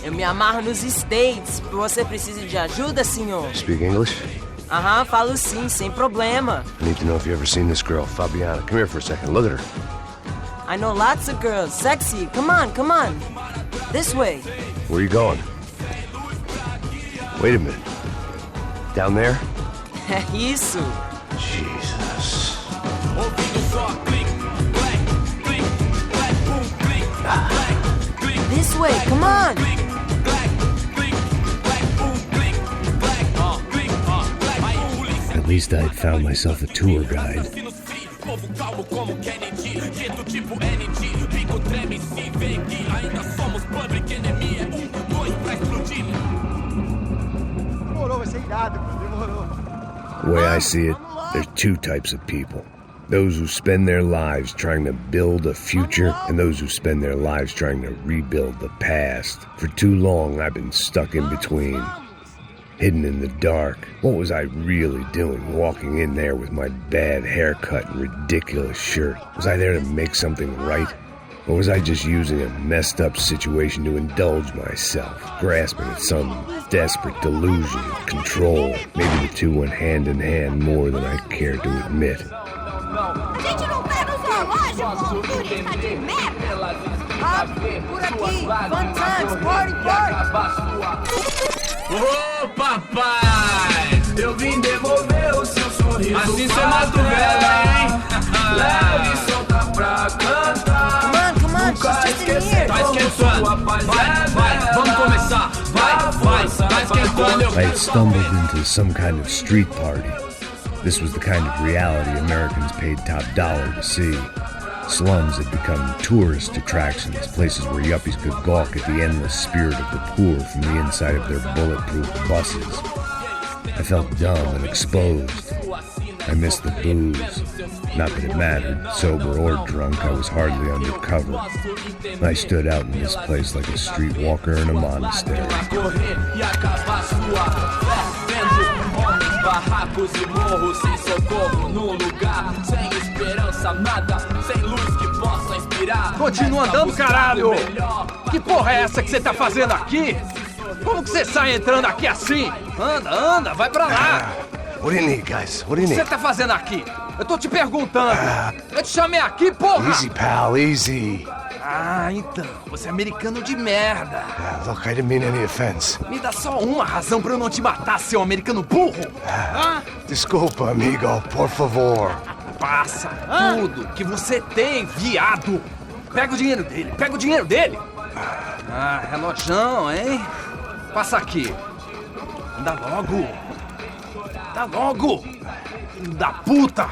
Eu me amarro nos States. Você precisa de ajuda, senhor? Speak English? Aham, falo sim, sem problema. I need to know if you've ever seen this girl, Fabiana. Come here for a second. Look at her. I know lots of girls. Sexy. Come on, come on. This way. Where are you going? Wait a minute. Down there? Isso. Jesus. This way, come on. At least I'd found myself a tour guide. The way I see it, there's two types of people. Those who spend their lives trying to build a future, and those who spend their lives trying to rebuild the past. For too long, I've been stuck in between. Hidden in the dark. What was I really doing walking in there with my bad haircut and ridiculous shirt? Was I there to make something right? Or was I just using a messed up situation to indulge myself, grasping at some desperate delusion of control? Maybe the two went hand in hand more than I cared to admit. A gente não tá no zoológico, turista de merda! Por aqui, fun times, party, party! Ô, papai! Eu vim devolver o seu sorriso. Assim sou mato velho, hein? Leve e solta pra cantar. Come on, nunca esquecer. Tá esquentando. Vai, vamos começar. Vai, tá esquentando. I had stumbled into some kind of street party. This was the kind of reality Americans paid top dollar to see. Slums had become tourist attractions, places where yuppies could gawk at the endless spirit of the poor from the inside of their bulletproof buses. I felt dumb and exposed. I missed the booze. Not that it mattered, sober or drunk, I was hardly undercover. I stood out in this place like a streetwalker in a monastery. Barracos e morros sem socorro num lugar sem esperança, nada, sem luz que possa inspirar. Continua andando, caralho! Que porra é essa que você tá fazendo aqui? Como que você sai entrando aqui assim? Anda, vai pra lá! What do you need, guys? What do you O que need? você tá fazendo aqui? Eu tô te perguntando. Eu te chamei aqui, porra! Easy, pal, easy. Ah, então, você é americano de merda. Look, I didn't mean any offense. Me dá só uma razão pra eu não te matar, seu americano burro. Desculpa, amigo, por favor. Passa tudo que você tem, viado. Pega o dinheiro dele, Ah, relojão, hein? Passa aqui. Anda logo! Anda logo! Filho da puta!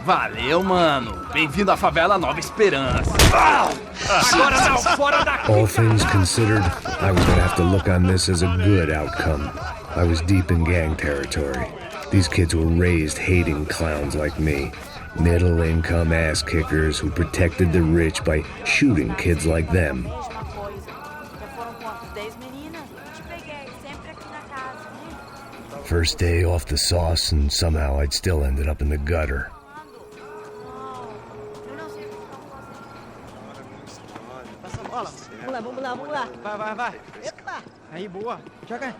Valeu, mano. Bem-vindo à favela Nova Esperança. Agora não, fora daqui! All things considered, I was gonna have to look on this as a good outcome. I was deep in gang territory. These kids were raised hating clowns like me. Middle-income ass-kickers who protected the rich by shooting kids like them. First day off the sauce, and somehow I'd still ended up in the gutter. Vamos lá. Vai. Eita! Aí, boa. Joga.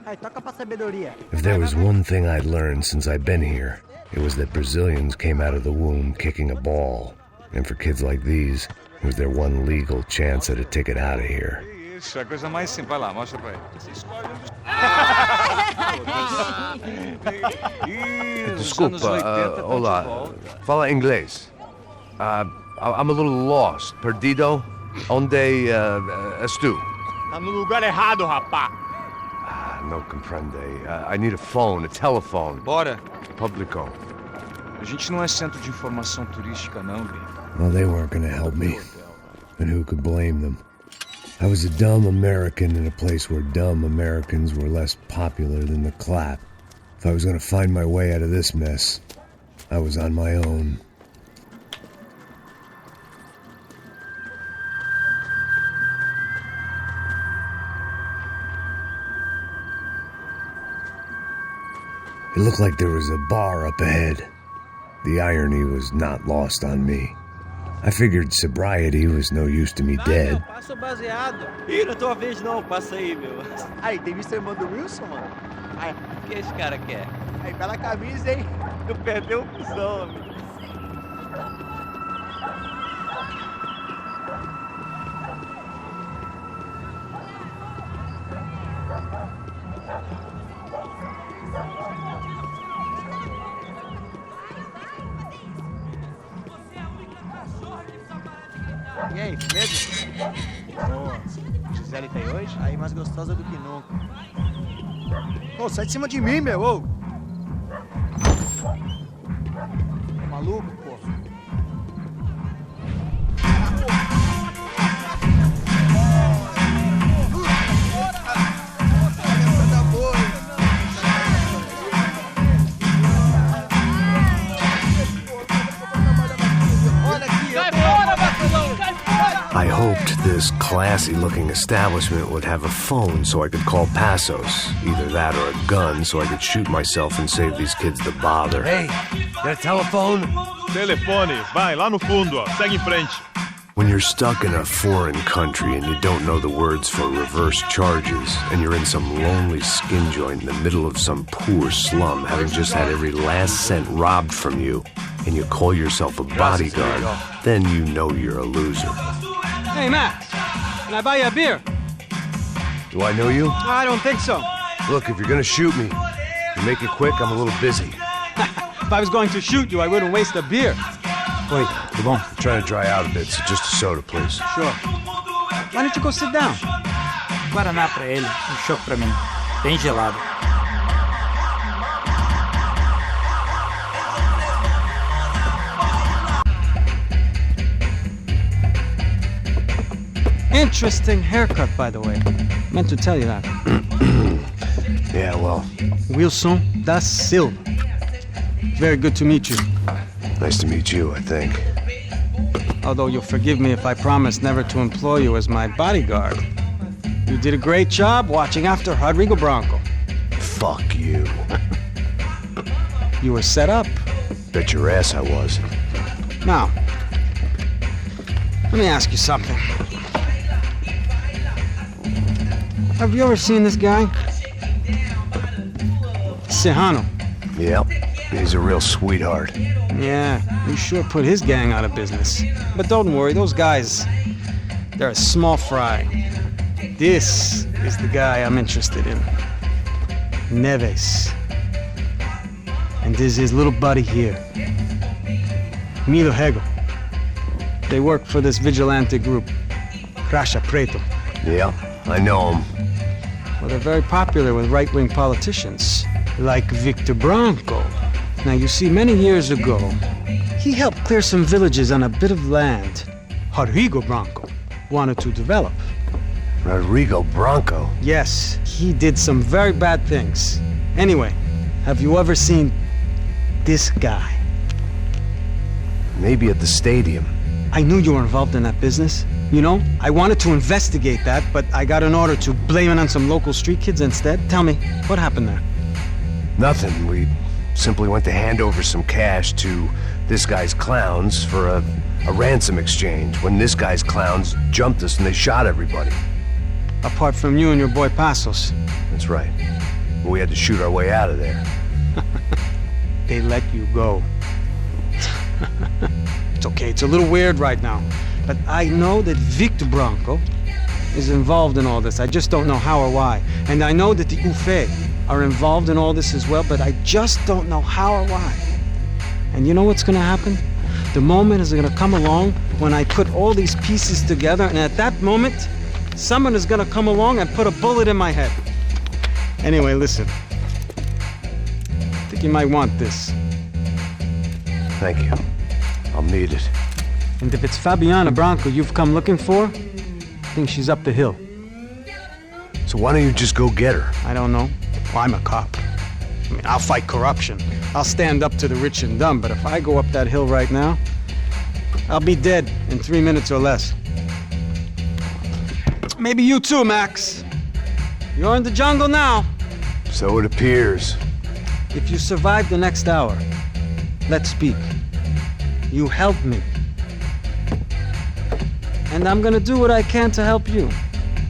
Aí, toca pra sabedoria. If there was one thing I'd learned since I'd been here, it was that Brazilians came out of the womb kicking a ball. And for kids like these, it was their one legal chance at a ticket out of here. Isso, é a coisa mais simples. Vai lá, mostra pra ele. Desculpa, olá. Fala inglês. I'm a little lost. Perdido? Onde és tu? Tá no lugar errado, rapá. Não comprende. I need a phone, a telephone. Bora. Publico. A gente não é centro de informação turística, não, Gui. Well, they weren't gonna help me. And who could blame them? I was a dumb American in a place where dumb Americans were less popular than the clap. If I was gonna find my way out of this mess, I was on my own. It looked like there was a bar up ahead. The irony was not lost on me. I figured sobriety was no use to me dead. Passo baseado. Ih, não tô a vez não, passa aí, meu. Aí, tem visto a irmã do Wilson, mano? Aí, o que esse cara quer? Aí, bela camisa, hein? Não perdeu o cuzão, amigo. E aí, medo? Boa. Gisele tem hoje? Aí, mais gostosa do que nunca. Ô, sai de cima de mim, meu! Ô. Tá maluco, pô? I hoped this classy-looking establishment would have a phone so I could call Passos. Either that or a gun so I could shoot myself and save these kids the bother. Hey, got a telephone? Telefone, vai, lá no fundo, ó. Segue em frente. When you're stuck in a foreign country and you don't know the words for reverse charges, and you're in some lonely skin joint in the middle of some poor slum, having just had every last cent robbed from you, and you call yourself a bodyguard, then you know you're a loser. Hey, Max, can I buy you a beer? Do I know you? I don't think so. Look, if you're gonna shoot me, you make it quick, I'm a little busy. If I was going to shoot you, I wouldn't waste a beer. Wait, come on. I'm trying to dry out a bit, so just a soda, please. Sure. Why don't you go sit down? Guaraná pra ele, chopp pra mim. Bem gelado. Interesting haircut, by the way. Meant to tell you that. Yeah, well. Wilson da Silva. Very good to meet you. Nice to meet you, I think. Although you'll forgive me if I promise never to employ you as my bodyguard. You did a great job watching after Rodrigo Branco. Fuck you. You were set up. Bet your ass I was. Now, let me ask you something. Have you ever seen this guy? Serrano. Yep, he's a real sweetheart. Yeah, you sure put his gang out of business. But don't worry, those guys, they're a small fry. This is the guy I'm interested in. Neves. And this is his little buddy here. Milo Hegel. They work for this vigilante group, Crasha Preto. Yeah, I know him. Well, they're very popular with right-wing politicians, like Victor Branco. Now, you see, many years ago, he helped clear some villages on a bit of land Rodrigo Branco wanted to develop. Rodrigo Branco? Yes, he did some very bad things. Anyway, have you ever seen this guy? Maybe at the stadium. I knew you were involved in that business. You know, I wanted to investigate that, but I got an order to blame it on some local street kids instead. Tell me, what happened there? Nothing. We simply went to hand over some cash to this guy's clowns for a ransom exchange when this guy's clowns jumped us and they shot everybody. Apart from you and your boy Passos. That's right. We had to shoot our way out of there. They let you go. It's okay, it's a little weird right now. But I know that Victor Branco is involved in all this. I just don't know how or why. And I know that the UFE are involved in all this as well, but I just don't know how or why. And you know what's gonna happen? The moment is gonna come along when I put all these pieces together, and at that moment, someone is gonna come along and put a bullet in my head. Anyway, listen. I think you might want this. Thank you. I'll need it. And if it's Fabiana Branco you've come looking for, I think she's up the hill. So why don't you just go get her? I don't know. Well, I'm a cop. I mean, I'll fight corruption. I'll stand up to the rich and dumb, but if I go up that hill right now, I'll be dead in 3 minutes or less. Maybe you too, Max. You're in the jungle now. So it appears. If you survive the next hour, let's speak. You help me. And I'm gonna do what I can to help you.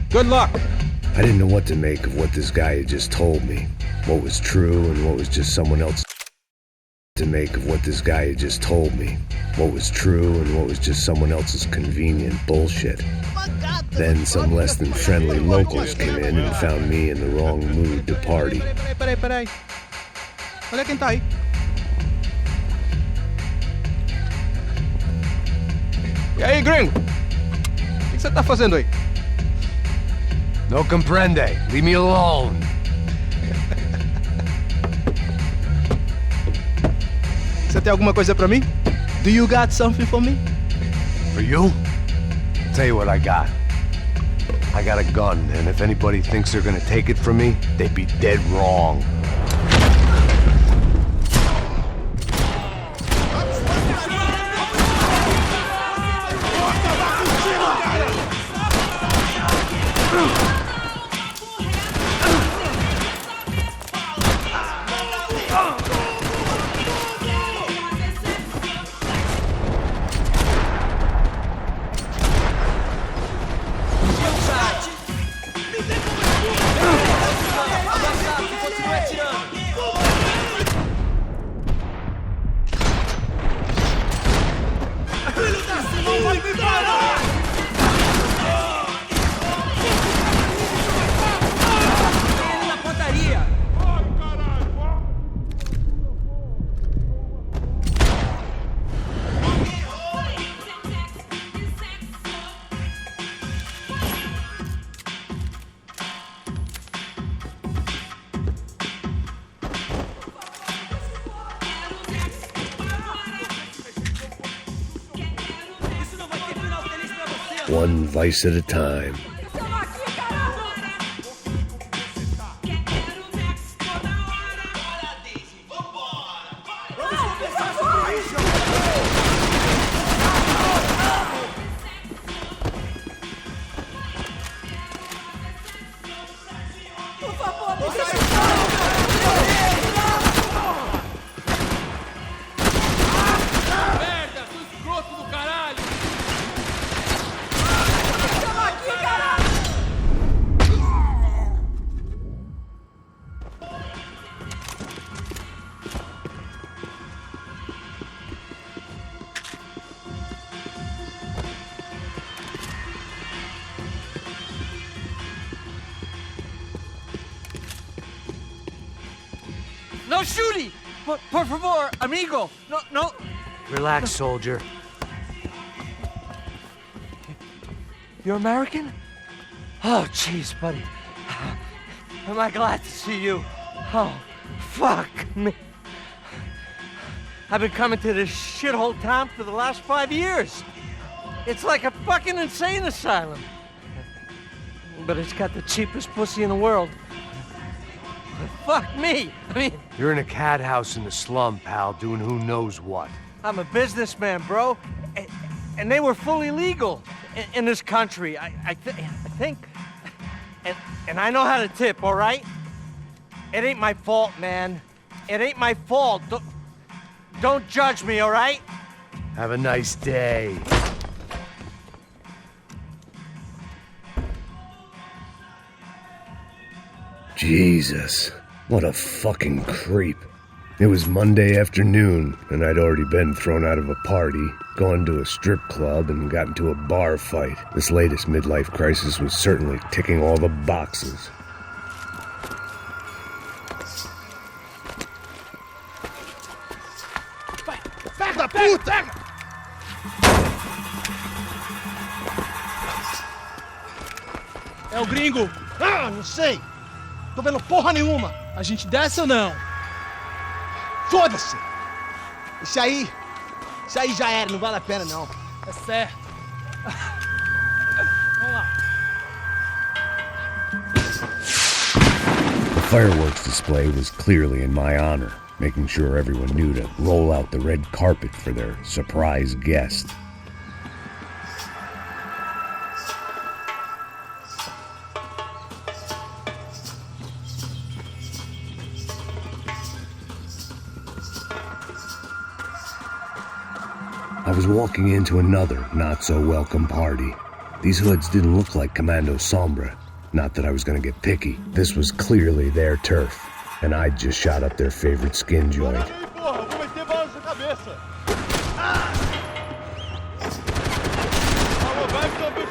Good luck! I didn't know what to make of what this guy had just told me. What was true and what was just someone else to make of what this guy had just told me. What was true and what was just someone else's convenient bullshit. Then some less than friendly locals came in and found me in the wrong mood to party. Peraí. Olha quem tá aí. E aí, gringo? O que você tá fazendo aí? No comprende. Leave me alone. Você tem alguma coisa pra mim? Do you got something for me? For you? I'll tell you what I got. I got a gun, and if anybody thinks they're gonna take it from me, they'd be dead wrong. One vice at a time. No shooting! Por favor, amigo! No. Relax, soldier. You're American? Oh, jeez, buddy. Am I glad to see you? Oh, fuck me. I've been coming to this shithole town for the last 5 years. It's like a fucking insane asylum. But it's got the cheapest pussy in the world. Fuck me. I mean... You're in a cat house in the slum, pal, doing who knows what. I'm a businessman, bro. And they were fully legal in this country. I think... And I know how to tip, all right? It ain't my fault, man. It ain't my fault. Don't judge me, all right? Have a nice day. Jesus, what a fucking creep. It was Monday afternoon, and I'd already been thrown out of a party, gone to a strip club, and got into a bar fight. This latest midlife crisis was certainly ticking all the boxes. Filho da puta! É o gringo. Ah, não sei. Tô vendo porra nenhuma. A gente desce ou não? Foda-se! Isso aí já era, não vale a pena não. É certo. Vamos lá. The fireworks display was clearly in my honor, making sure everyone knew to roll out the red carpet for their surprise guest. I was walking into another not-so-welcome party. These hoods didn't look like Commando Sombra. Not that I was going to get picky. This was clearly their turf, and I'd just shot up their favorite skin joint. Porra, vou meter bala na sua cabeça. Alô, vai pro teu...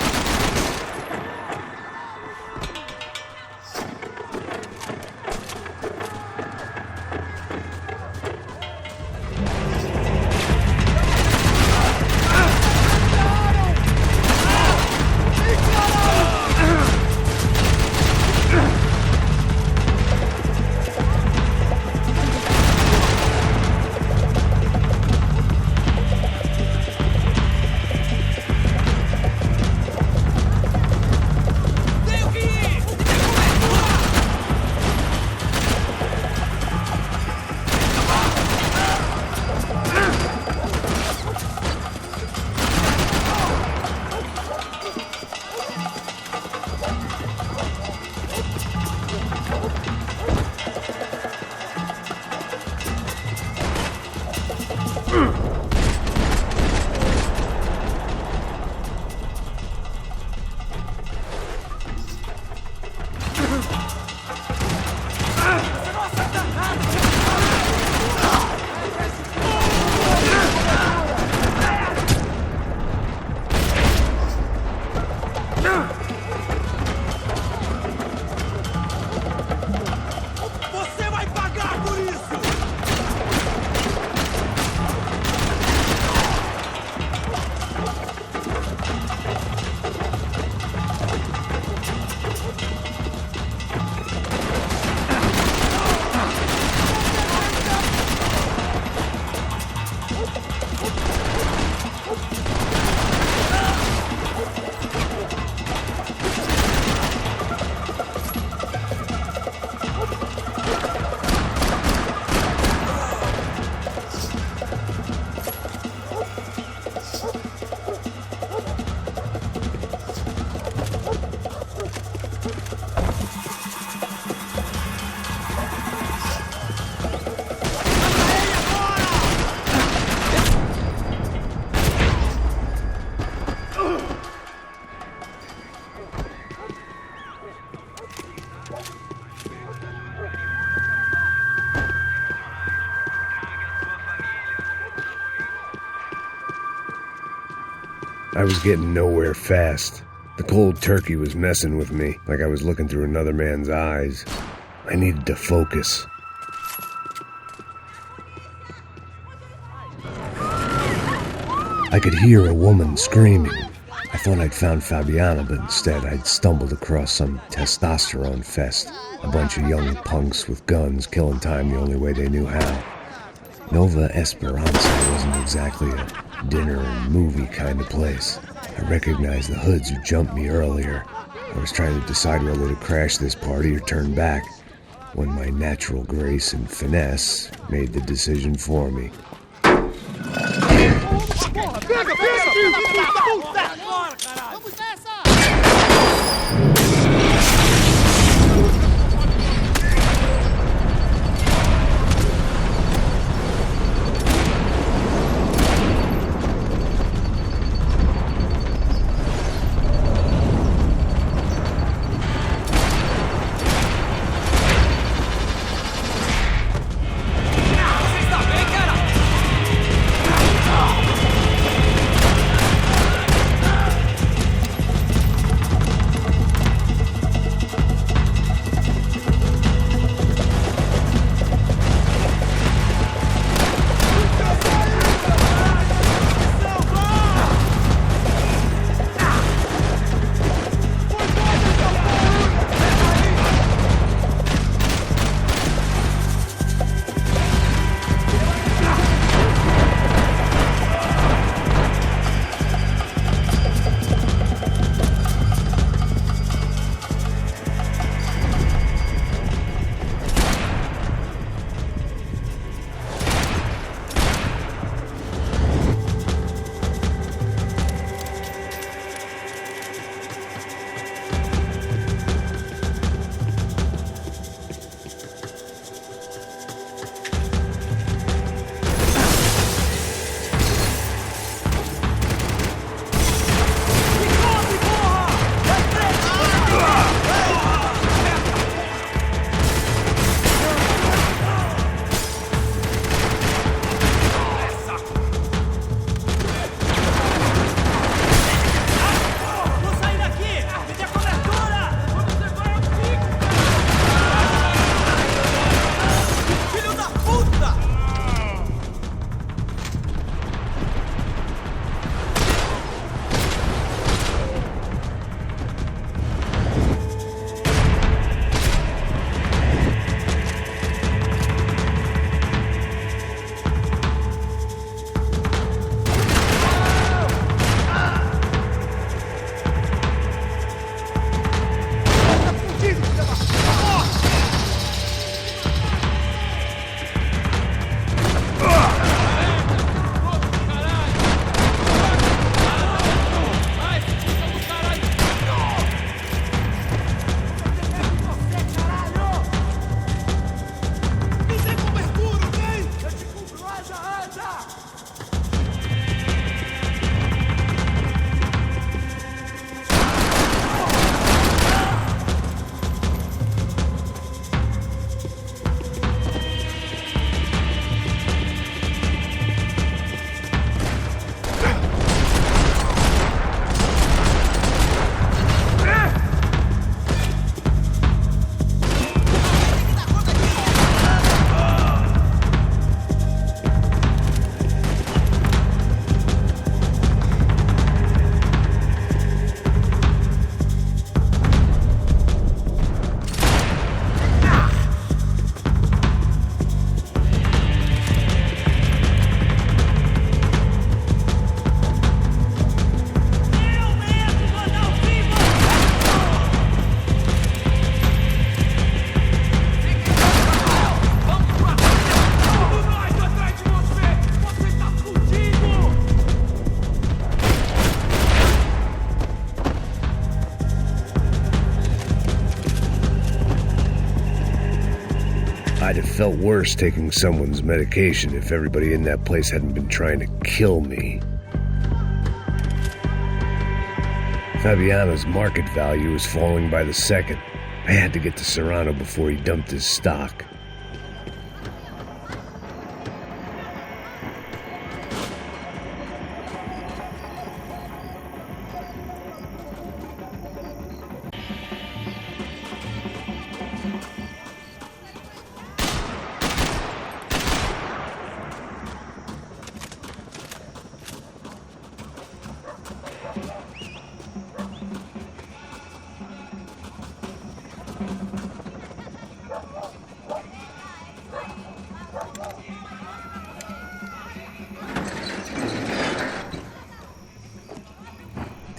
I was getting nowhere fast. The cold turkey was messing with me, like I was looking through another man's eyes. I needed to focus. I could hear a woman screaming. I thought I'd found Fabiana, but instead I'd stumbled across some testosterone fest. A bunch of young punks with guns killing time the only way they knew how. Nova Esperanza wasn't exactly a dinner and movie kind of place. I recognized the hoods who jumped me earlier. I was trying to decide whether to crash this party or turn back, when my natural grace and finesse made the decision for me. I'd have felt worse taking someone's medication if everybody in that place hadn't been trying to kill me. Fabiana's market value was falling by the second. I had to get to Serrano before he dumped his stock.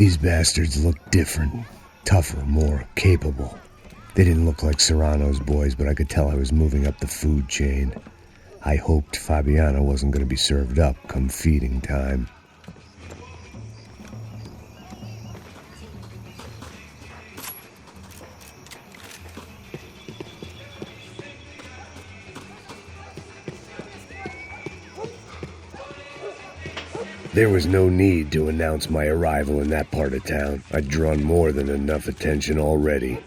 These bastards looked different, tougher, more capable. They didn't look like Serrano's boys, but I could tell I was moving up the food chain. I hoped Fabiana wasn't going to be served up come feeding time. There was no need to announce my arrival in that part of town. I'd drawn more than enough attention already.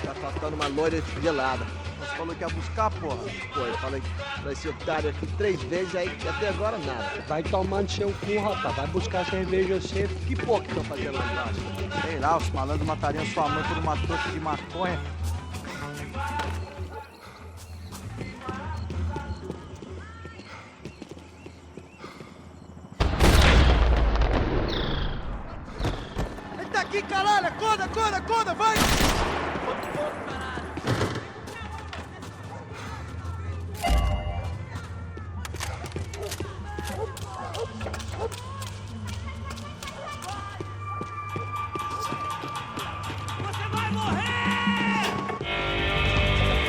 Tá faltando uma loira gelada. Você falou que ia buscar, porra. Pô, eu falei pra esse otário aqui 3 vezes aí, e até agora nada. Vai tomando seu cu, rapaz. Vai buscar cerveja cedo. Que porra que estão fazendo lá embaixo? Sei lá, os malandros matariam sua mãe por uma trouxa de maconha. Aqui, caralho! Acorda, vai! Você vai morrer!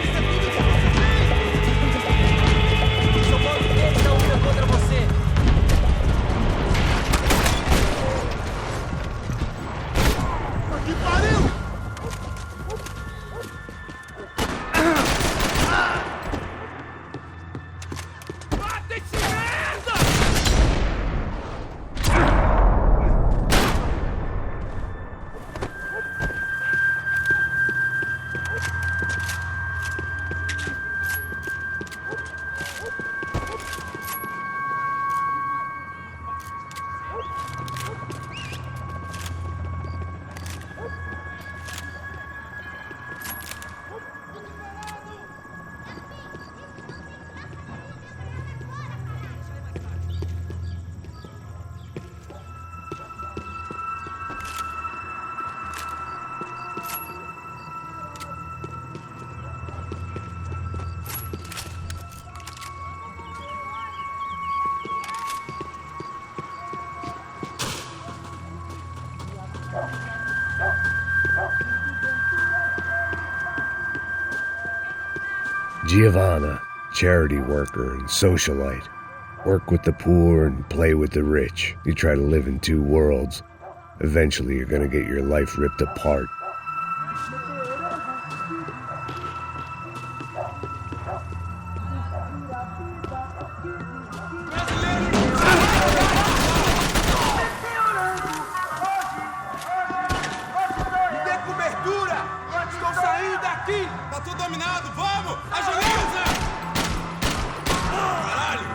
Isso é tudo que você tem! Sou bom de Deus, não luta contra você! Que pariu! Mata esse merda! Giovanna, charity worker and socialite. Work with the poor and play with the rich. You try to live in 2 worlds. Eventually you're gonna get your life ripped apart. Me dê cobertura! Estou saindo daqui! Tá tudo dominado, vamos! Agiliza! Caralho!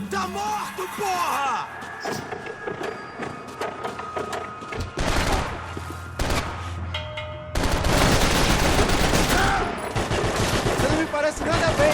Tá morto, porra! Você não me parece nada bem.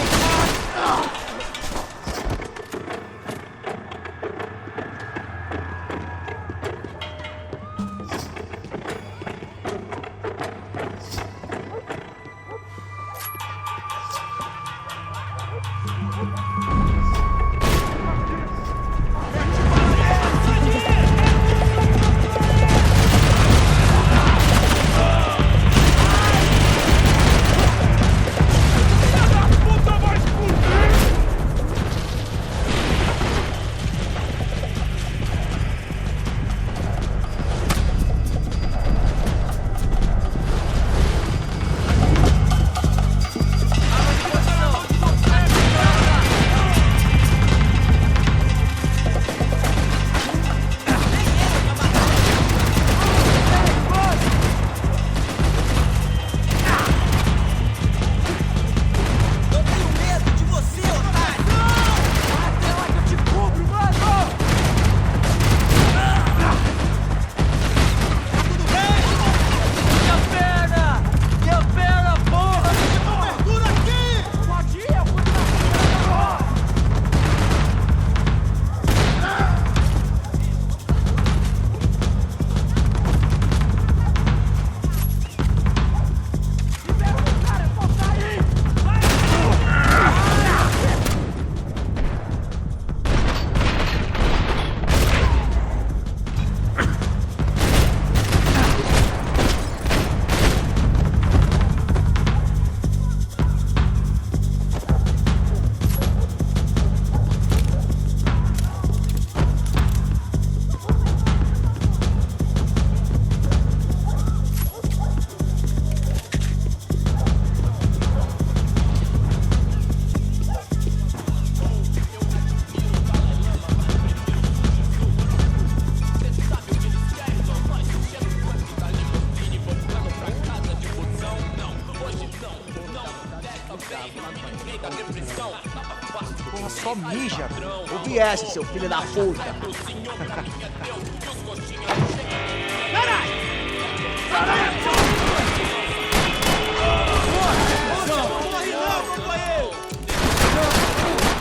Porra, só mija. Ouvi essa, seu filho da puta.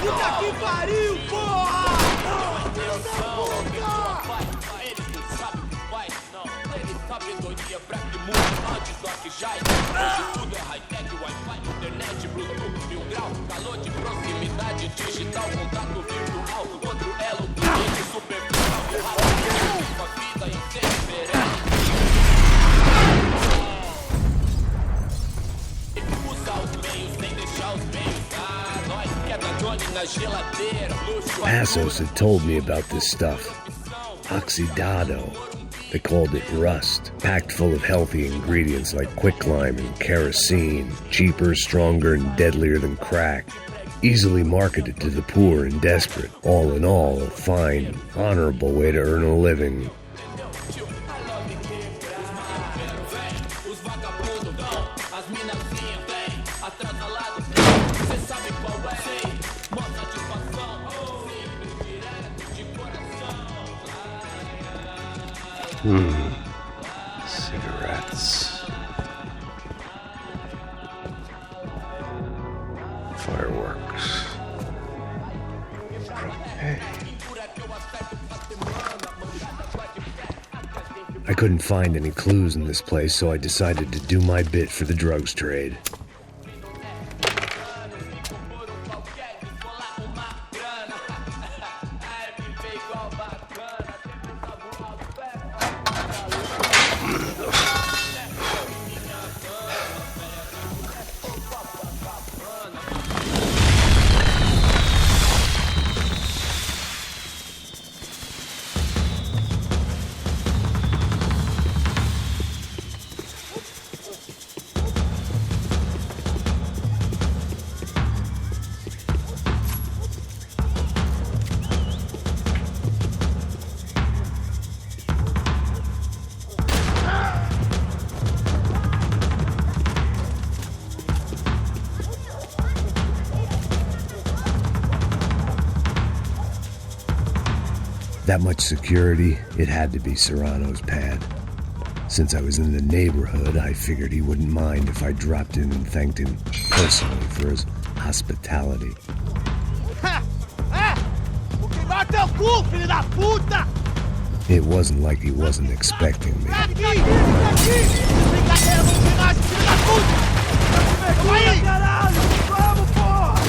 Puta que pariu, porra! Hoje tudo é high-tech, Wi-Fi, internet, Bluetooth, 1000 grau, calor de proximidade, digital, contato virtual, outro elo, cliente superficial, rápido, uma vida inteira. Usa os meios sem deixar os meios, nós que é da Johnny na geladeira, luxo. Passos had told me about this stuff. Oxidado. They called it rust, packed full of healthy ingredients like quicklime and kerosene, cheaper, stronger, and deadlier than crack. Easily marketed to the poor and desperate. All in all, a fine, honorable way to earn a living. Cigarettes. Fireworks. Hey. I couldn't find any clues in this place, so I decided to do my bit for the drugs trade. That much security, it had to be Serrano's pad. Since I was in the neighborhood, I figured he wouldn't mind if I dropped in and thanked him personally for his hospitality. Vou queimar teu cu, filho da puta! It wasn't like he wasn't expecting me. Aqui! Brincadeira, vamos queimar esse filho da puta! Vamos aí! Caralho! Vamos, porra!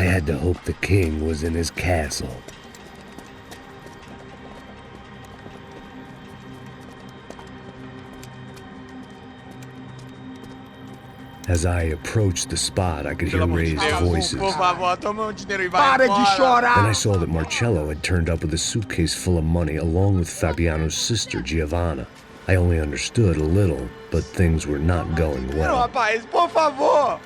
I had to hope the king was in his castle. As I approached the spot, I could hear raised voices. Por favor, toma dinheiro e vai Para de embora. chorar! Then I saw that Marcello had turned up with a suitcase full of money along with Fabiano's sister, Giovanna. I only understood a little, but things were not going Não, well. rapaz, por favor.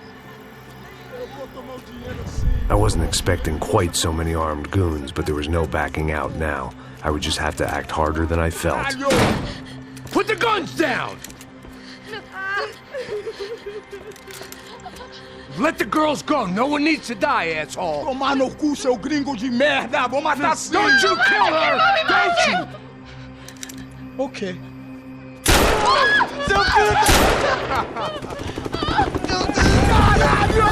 I wasn't expecting quite so many armed goons, but there was no backing out now. I would just have to act harder than I felt. Put the guns down! Let the girls go. No one needs to die, asshole. Tomar no cu, seu gringo de merda! Vou matar sim! Don't you kill her! Don't you! Ok. Seu filho Caralho!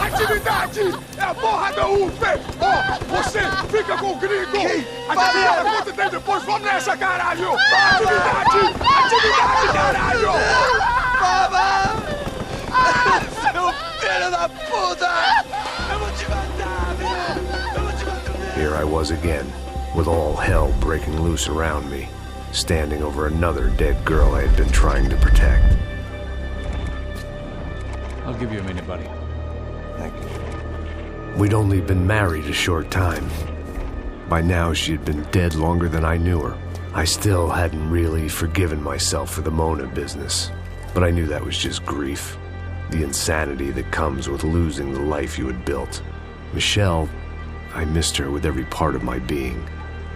Atividade! É a porra da UF! Ó, você fica com o gringo! Adivinha quanto tem depois? Vamos nessa, caralho! Atividade! Atividade, caralho! Baba! Seu filho da puta! Eu vou te matar, velho! Eu vou te matar! Here I was again, with all hell breaking loose around me, standing over another dead girl I had been trying to protect. I'll give you a minute, buddy. Thank you. We'd only been married a short time. By now, she had been dead longer than I knew her. I still hadn't really forgiven myself for the Mona business, but I knew that was just grief. The insanity that comes with losing the life you had built. Michelle, I missed her with every part of my being.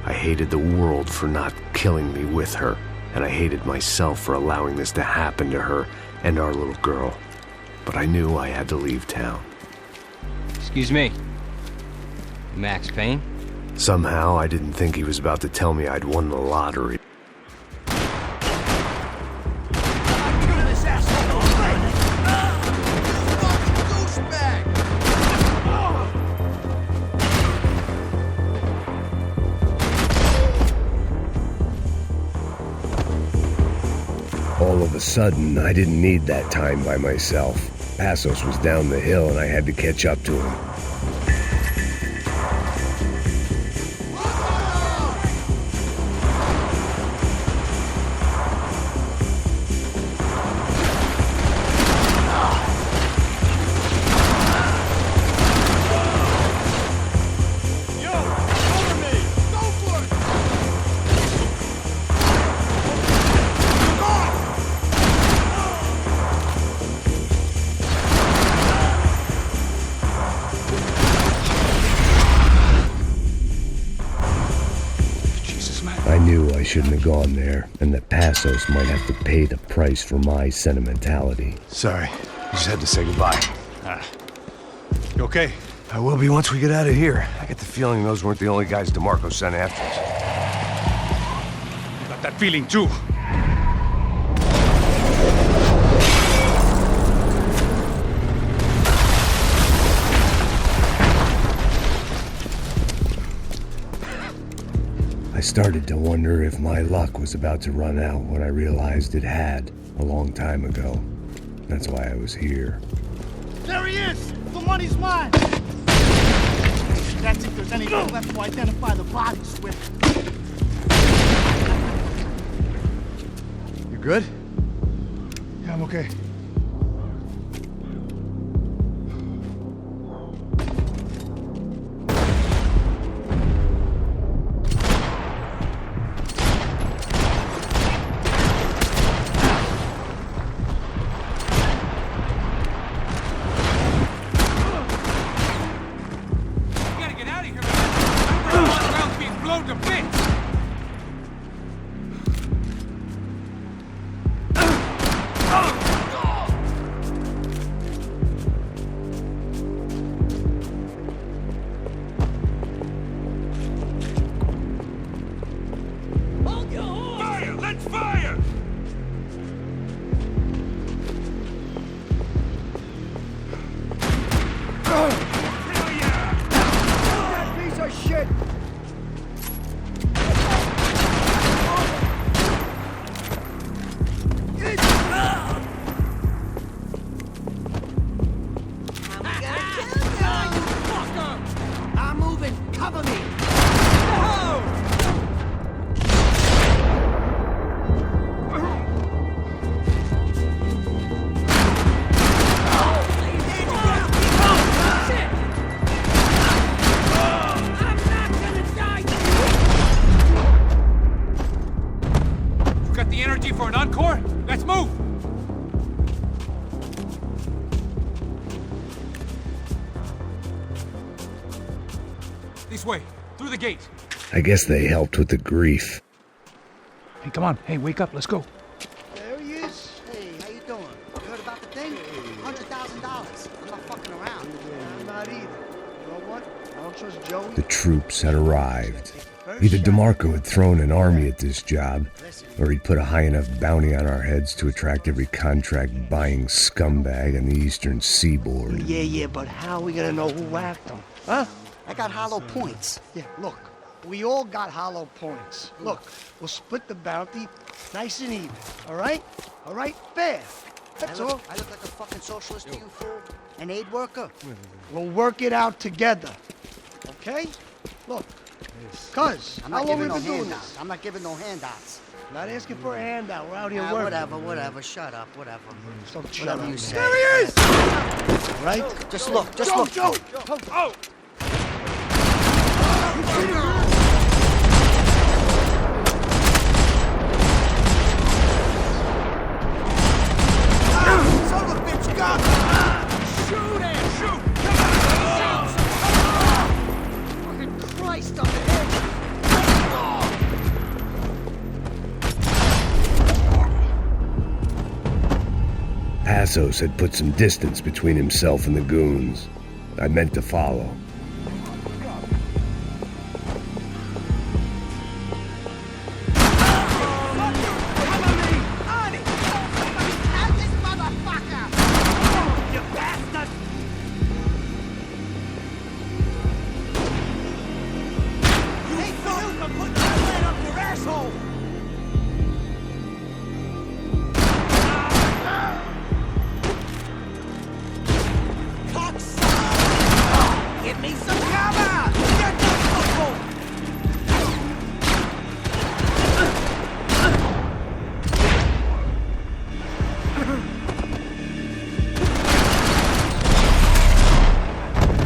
I hated the world for not killing me with her, and I hated myself for allowing this to happen to her and our little girl. But I knew I had to leave town. Excuse me. Max Payne? Somehow, I didn't think he was about to tell me I'd won the lottery. All of a sudden, I didn't need that time by myself. Passos was down the hill and I had to catch up to him. I knew I shouldn't have gone there, and that Passos might have to pay the price for my sentimentality. Sorry, I just had to say goodbye. You okay? I will be once we get out of here. I get the feeling those weren't the only guys DeMarco sent after us. Got that feeling too. I started to wonder if my luck was about to run out when I realized it had a long time ago. That's why I was here. There he is! The money's mine! That's if there's anything left to identify the bodies with. You good? Yeah, I'm okay. the energy for an encore? Let's move! This way, through the gate. I guess they helped with the grief. Hey, come on. Hey, wake up. Let's go. There he is. Hey, how you doing? You heard about the thing? $100,000. I'm not fucking around. Yeah, I'm not either. You know what? I don't trust Joey. The troops had arrived. Either DeMarco had thrown an army at this job, or he'd put a high enough bounty on our heads to attract every contract-buying scumbag on the eastern seaboard. Yeah, but how are we gonna know who whacked him? Huh? I got hollow points. Yeah, look. We all got hollow points. Look, we'll split the bounty nice and even. All right? All right? Fair. That's all. I look like a fucking socialist to you, fool? An aid worker? We'll work it out together. Okay? Look. Cuz, I'm how not long giving we no been doing handouts. this? I'm not giving no handouts. Not asking for a handout. We're out here Ah, working. whatever. Shut up, whatever. Shut Whatever up, you say. There he is! All right? Just look, Joe, look. Joe! Oh! Son of a bitch, got Shoot it! Shoot! fucking Christ on the head! Passos had put some distance between himself and the goons. I meant to follow. Give me some cover! Get the football!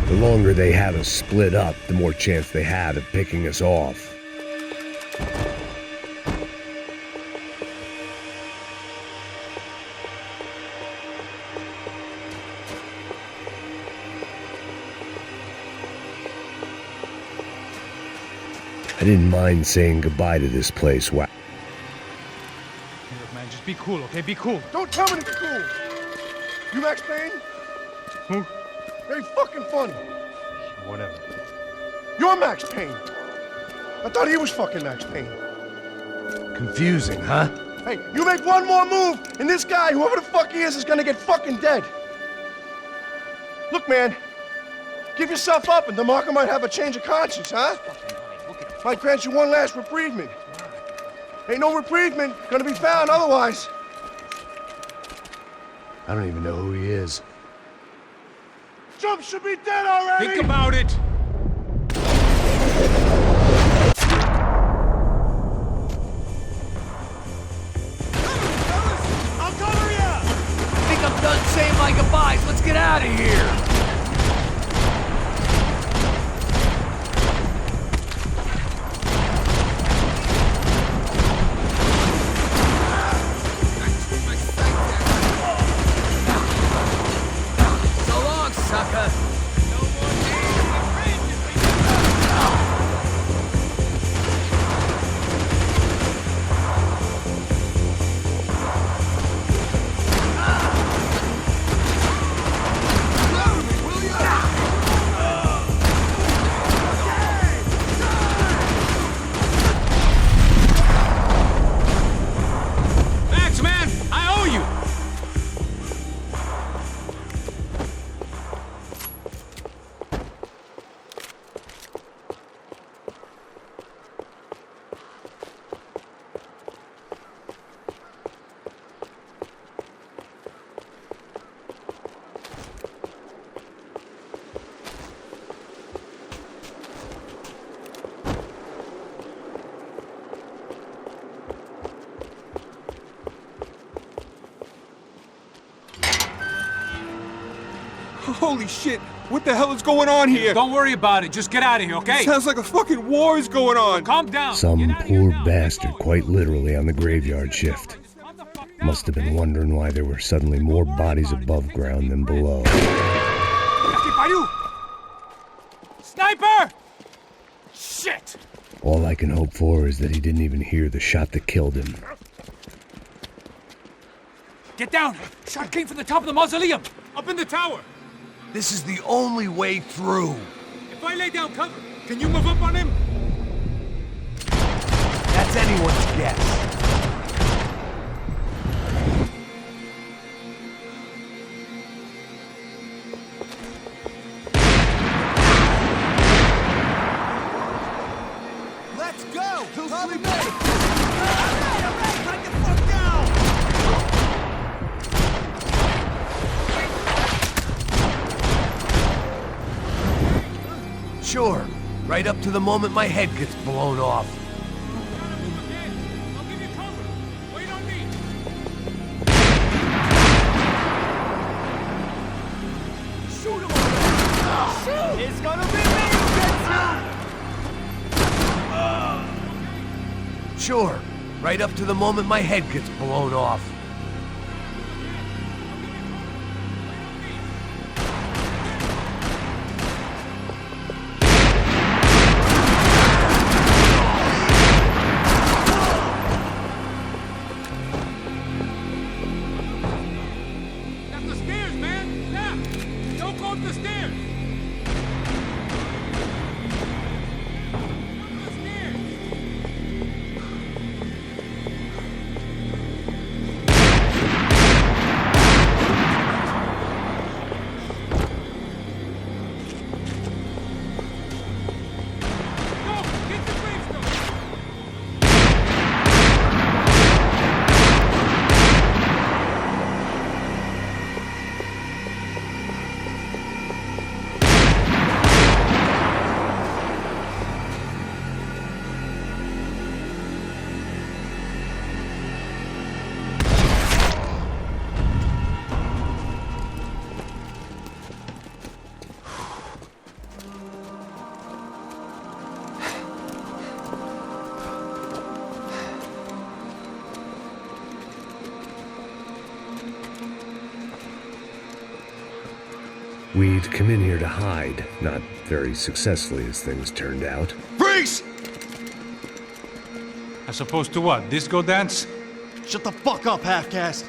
The longer they have us split up, the more chance they have of picking us off. I didn't mind saying goodbye to this place. Wow. Look, man, just be cool, okay? Be cool. Don't tell me to be cool! You Max Payne? Who? Very fucking funny. Whatever. You're Max Payne. I thought he was fucking Max Payne. Confusing, huh? Hey, you make one more move, and this guy, whoever the fuck he is gonna get fucking dead. Look, man, give yourself up, and DeMarco might have a change of conscience, huh? Might grant you one last reprievement. Ain't no reprievement gonna be found otherwise. I don't even know who he is. Trump should be dead already! Think about it! I'll cover ya! I think I'm done saying my goodbyes. Let's get out of here! So long, sucker! Max, man! I owe you! Holy shit! What the hell is going on here? Don't worry about it. Just get out of here, okay? Sounds like a fucking war is going on. Calm down. Some poor bastard quite literally on the graveyard shift. Must have been wondering why there were suddenly more bodies above ground than below. Sniper! Shit! All I can hope for is that he didn't even hear the shot that killed him. Get down! Shot came from the top of the mausoleum! Up in the tower! This is the only way through. If I lay down cover, can you move up on him? That's anyone's guess. Let's go! Cover me! Take the fuck down! Sure, right up to the moment my head gets blown off. Shoot him! Shoot! It's gonna be me who gets you! Sure, right up to the moment my head gets blown off. That's the stairs, man! Now! Don't go up the stairs! We'd come in here to hide, not very successfully as things turned out. Freeze! As opposed to what? Disco dance? Shut the fuck up, half-caste!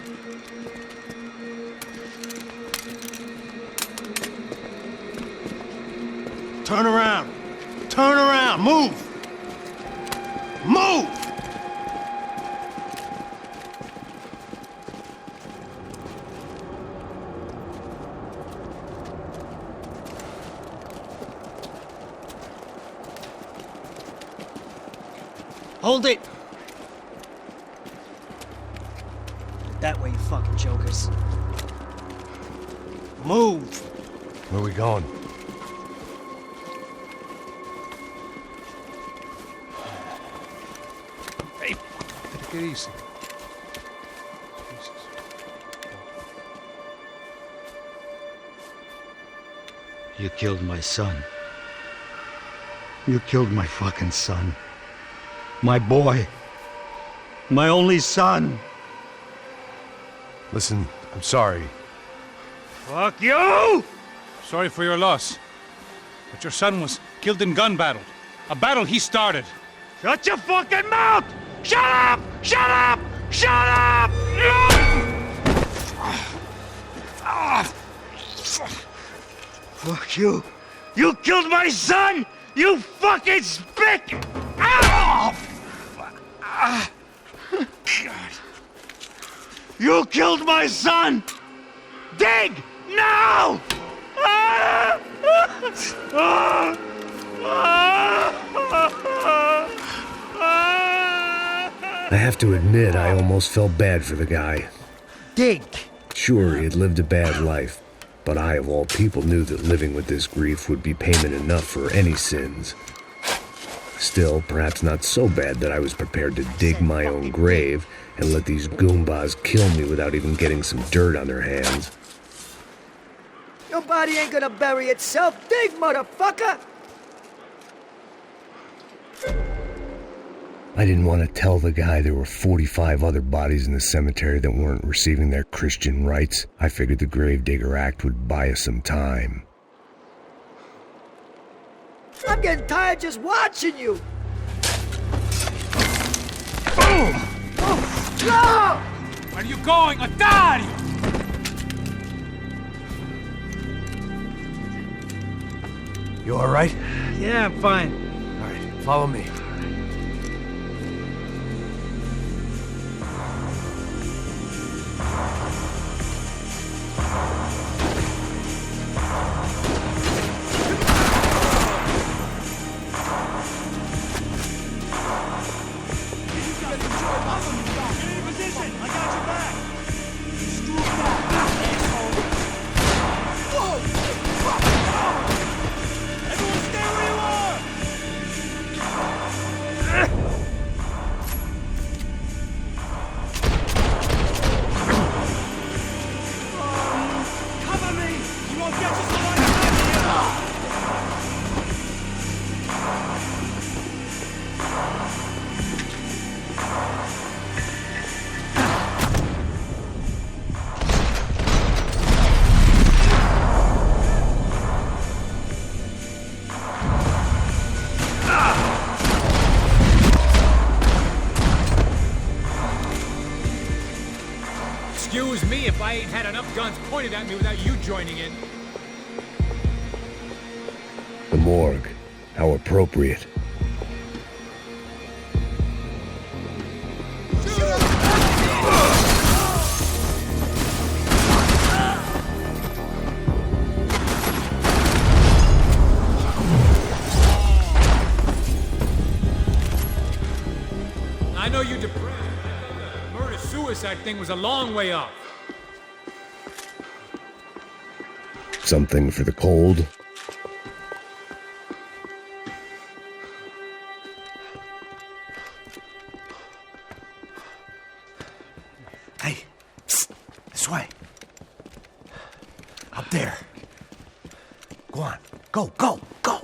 Turn around! Turn around! Move! Move! Hold it! That way, you fucking jokers. Move! Where are we going? Hey, take it easy. You killed my son. You killed my fucking son. My boy. My only son. Listen, I'm sorry. Fuck you! Sorry for your loss. But your son was killed in gun battle. A battle he started. Shut your fucking mouth! Shut up! Shut up! Shut up! Fuck you! You killed my son! You fucking spick! God. You killed my son! Dig! Now! I have to admit, I almost felt bad for the guy. Dig! Sure, he had lived a bad life, but I, of all people, knew that living with this grief would be payment enough for any sins. Still, perhaps not so bad that I was prepared to dig my own grave and let these goombas kill me without even getting some dirt on their hands. Your body ain't gonna bury itself. Dig, motherfucker! I didn't want to tell the guy there were 45 other bodies in the cemetery that weren't receiving their Christian rites. I figured the Gravedigger Act would buy us some time. I'm getting tired just watching you. Boom! No! Where are you going? Otario! You all right? Yeah, I'm fine. All right, follow me. Excuse me if I ain't had enough guns pointed at me without you joining in. The morgue. How appropriate. I know you're depressed. The murder-suicide thing was a long way off. Something for the cold. Hey, psst, this way. Up there. Go on. Go, go, go.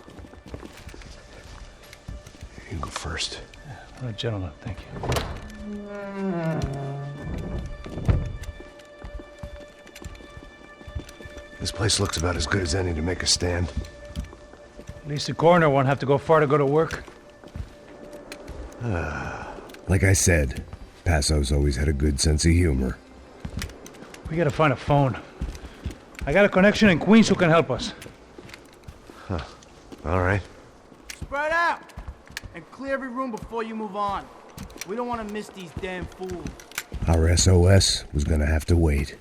You can go first. Oh, gentlemen, thank you. This place looks about as good as any to make a stand. At least the coroner won't have to go far to go to work. Like I said, Passo's always had a good sense of humor. We gotta find a phone. I got a connection in Queens who can help us. Huh. All right. Spread out! And clear every room before you move on. We don't want to miss these damn fools. Our SOS was gonna have to wait.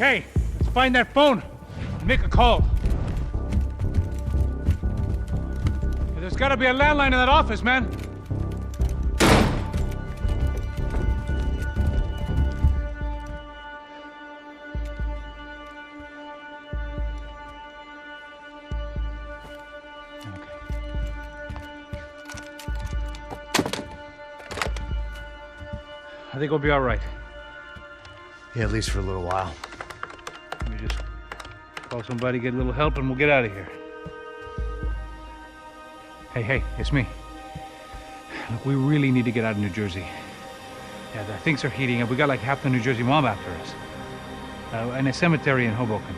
Okay, let's find that phone and make a call. There's gotta be a landline in that office, man. think we'll be all right. Yeah, at least for a little while. Let me just call somebody, get a little help, and we'll get out of here. Hey, it's me. Look, we really need to get out of New Jersey. Yeah, things are heating up. We got like half the New Jersey mob after us. And a cemetery in Hoboken.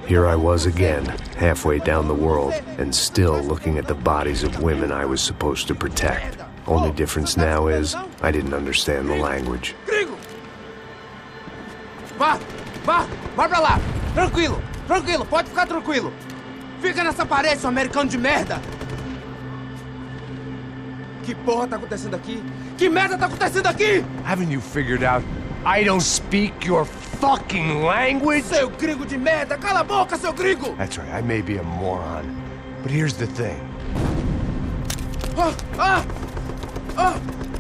Here I was again, halfway down the world, and still looking at the bodies of women I was supposed to protect. Only difference now is, I didn't understand the language. Vai pra lá! Tranquilo, pode ficar tranquilo. Fica nessa parede, seu americano de merda! Que porra tá acontecendo aqui? Que merda tá acontecendo aqui? Haven't you figured out I don't speak your fucking language? Seu gringo de merda! Cala a boca, seu gringo! That's right, I may be a moron, but here's the thing.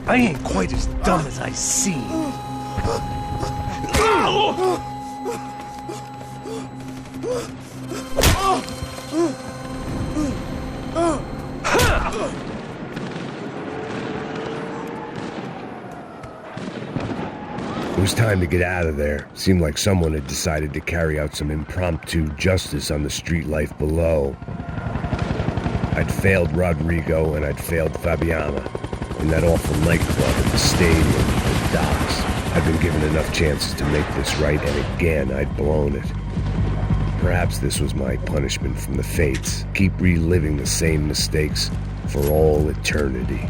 I ain't quite as dumb as I seem. It was time to get out of there. Seemed like someone had decided to carry out some impromptu justice on the street life below. I'd failed Rodrigo and I'd failed Fabiana. In that awful nightclub, at the stadium, the docks. I'd been given enough chances to make this right, and again I'd blown it. Perhaps this was my punishment from the fates. Keep reliving the same mistakes for all eternity.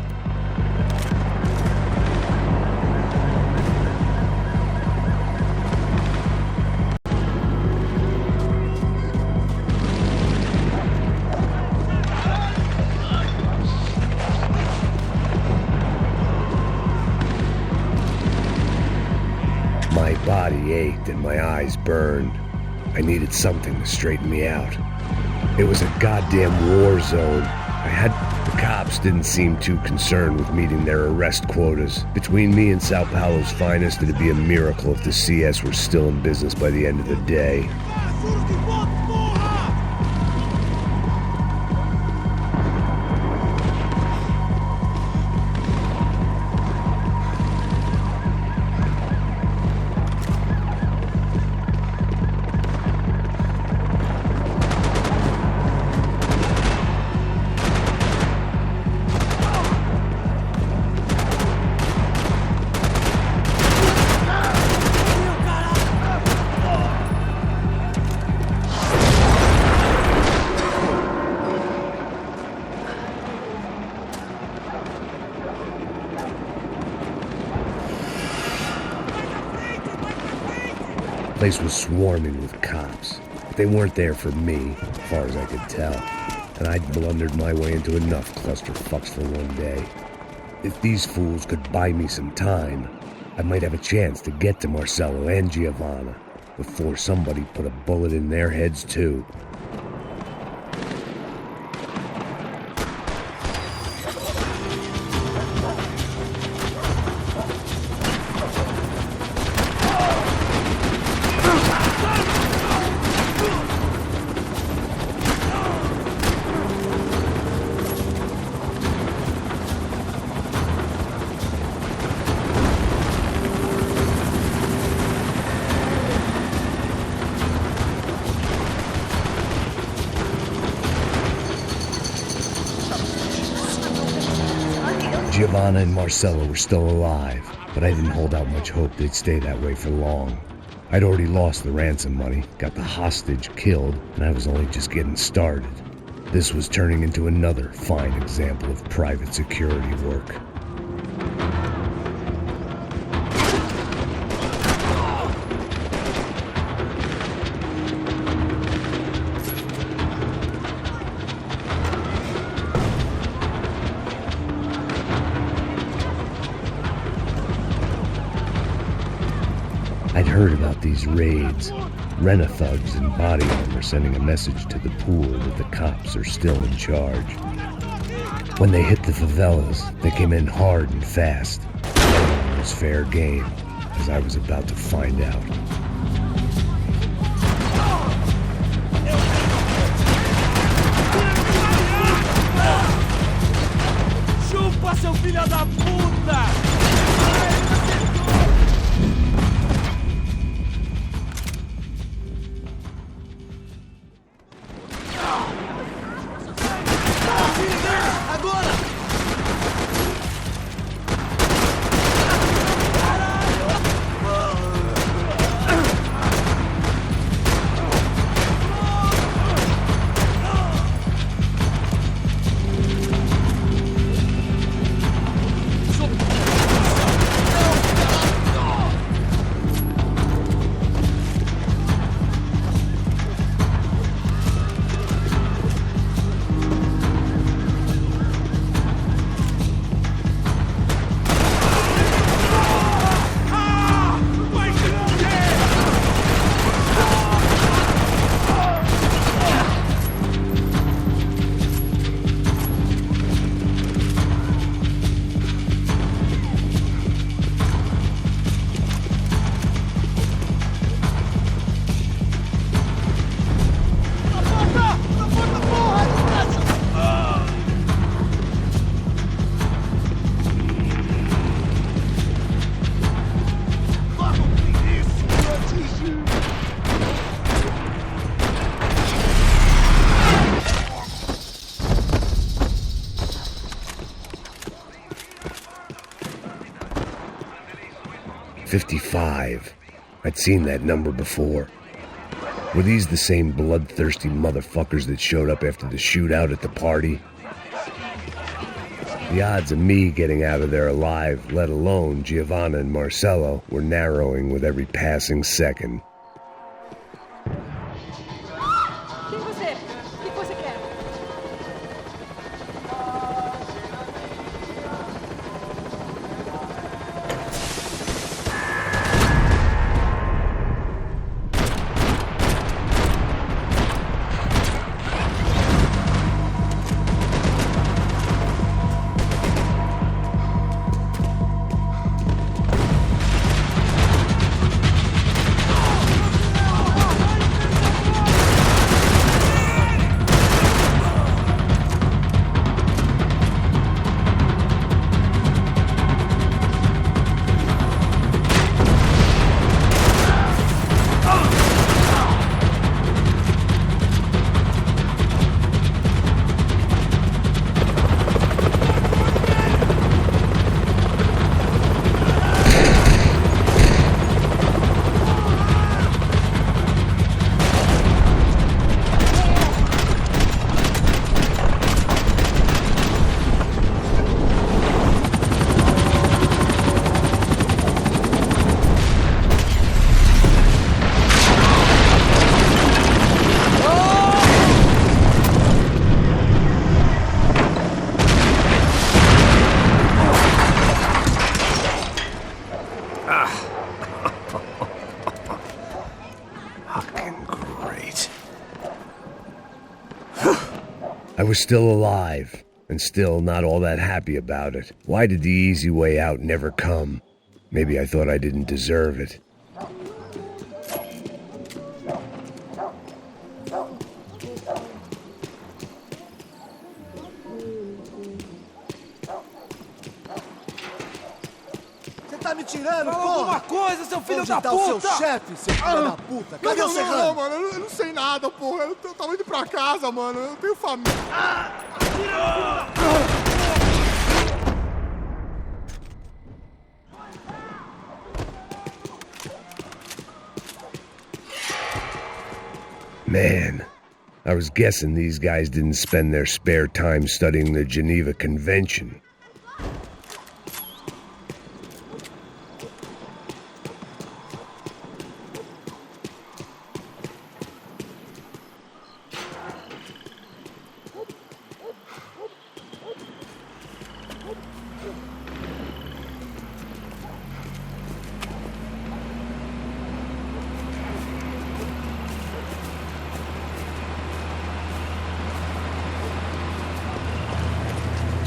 My body ached and my eyes burned. I needed something to straighten me out. It was a goddamn war zone. The cops didn't seem too concerned with meeting their arrest quotas. Between me and Sao Paulo's finest, it'd be a miracle if the CS were still in business by the end of the day. The place was swarming with cops. They weren't there for me, as far as I could tell. And I'd blundered my way into enough clusterfucks for one day. If these fools could buy me some time, I might have a chance to get to Marcello and Giovanna before somebody put a bullet in their heads too. Giovanna and Marcello were still alive, but I didn't hold out much hope they'd stay that way for long. I'd already lost the ransom money, got the hostage killed, and I was only just getting started. This was turning into another fine example of private security work. I'd heard about these raids. Rent-a-thugs in body armor sending a message to the poor that the cops are still in charge. When they hit the favelas, they came in hard and fast. It was fair game, as I was about to find out. água, seu filho da puta! Agora! "55. I'd seen that number before. Were these the same bloodthirsty motherfuckers that showed up after the shootout at the party? The odds of me getting out of there alive, let alone Giovanna and Marcello, were narrowing with every passing second. Quem você é? O que você quer? I was still alive, and still not all that happy about it. Why did the easy way out never come? Maybe I thought I didn't deserve it. Você tá me tirando, Fala porra? alguma coisa, seu filho Onde da tá puta! o seu chefe, seu filho da puta? Cadê o Serrano? Não, mano, eu não sei nada, porra. Eu tava indo pra casa, mano. Eu tenho família. Man, I was guessing these guys didn't spend their spare time studying the Geneva Convention.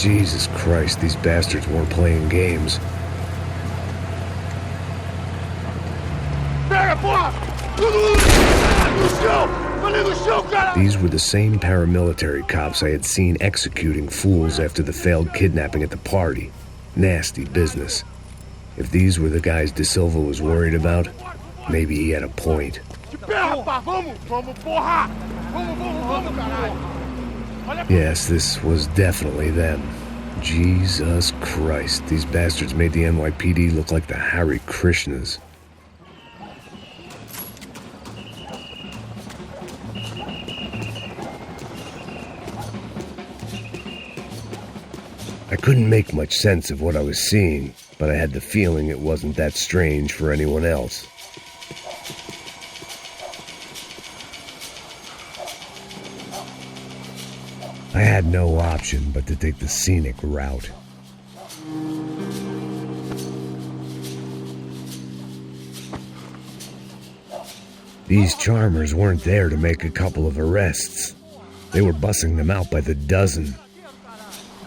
Jesus Christ, these bastards weren't playing games. Pega, porra! No chão! These were the same paramilitary cops I had seen executing fools after the failed kidnapping at the party. Nasty business. If these were the guys De Silva was worried about, maybe he had a point. Yes, this was definitely them. Jesus Christ, these bastards made the NYPD look like the Hare Krishnas. I couldn't make much sense of what I was seeing, but I had the feeling it wasn't that strange for anyone else. I had no option but to take the scenic route. These charmers weren't there to make a couple of arrests. They were bussing them out by the dozen.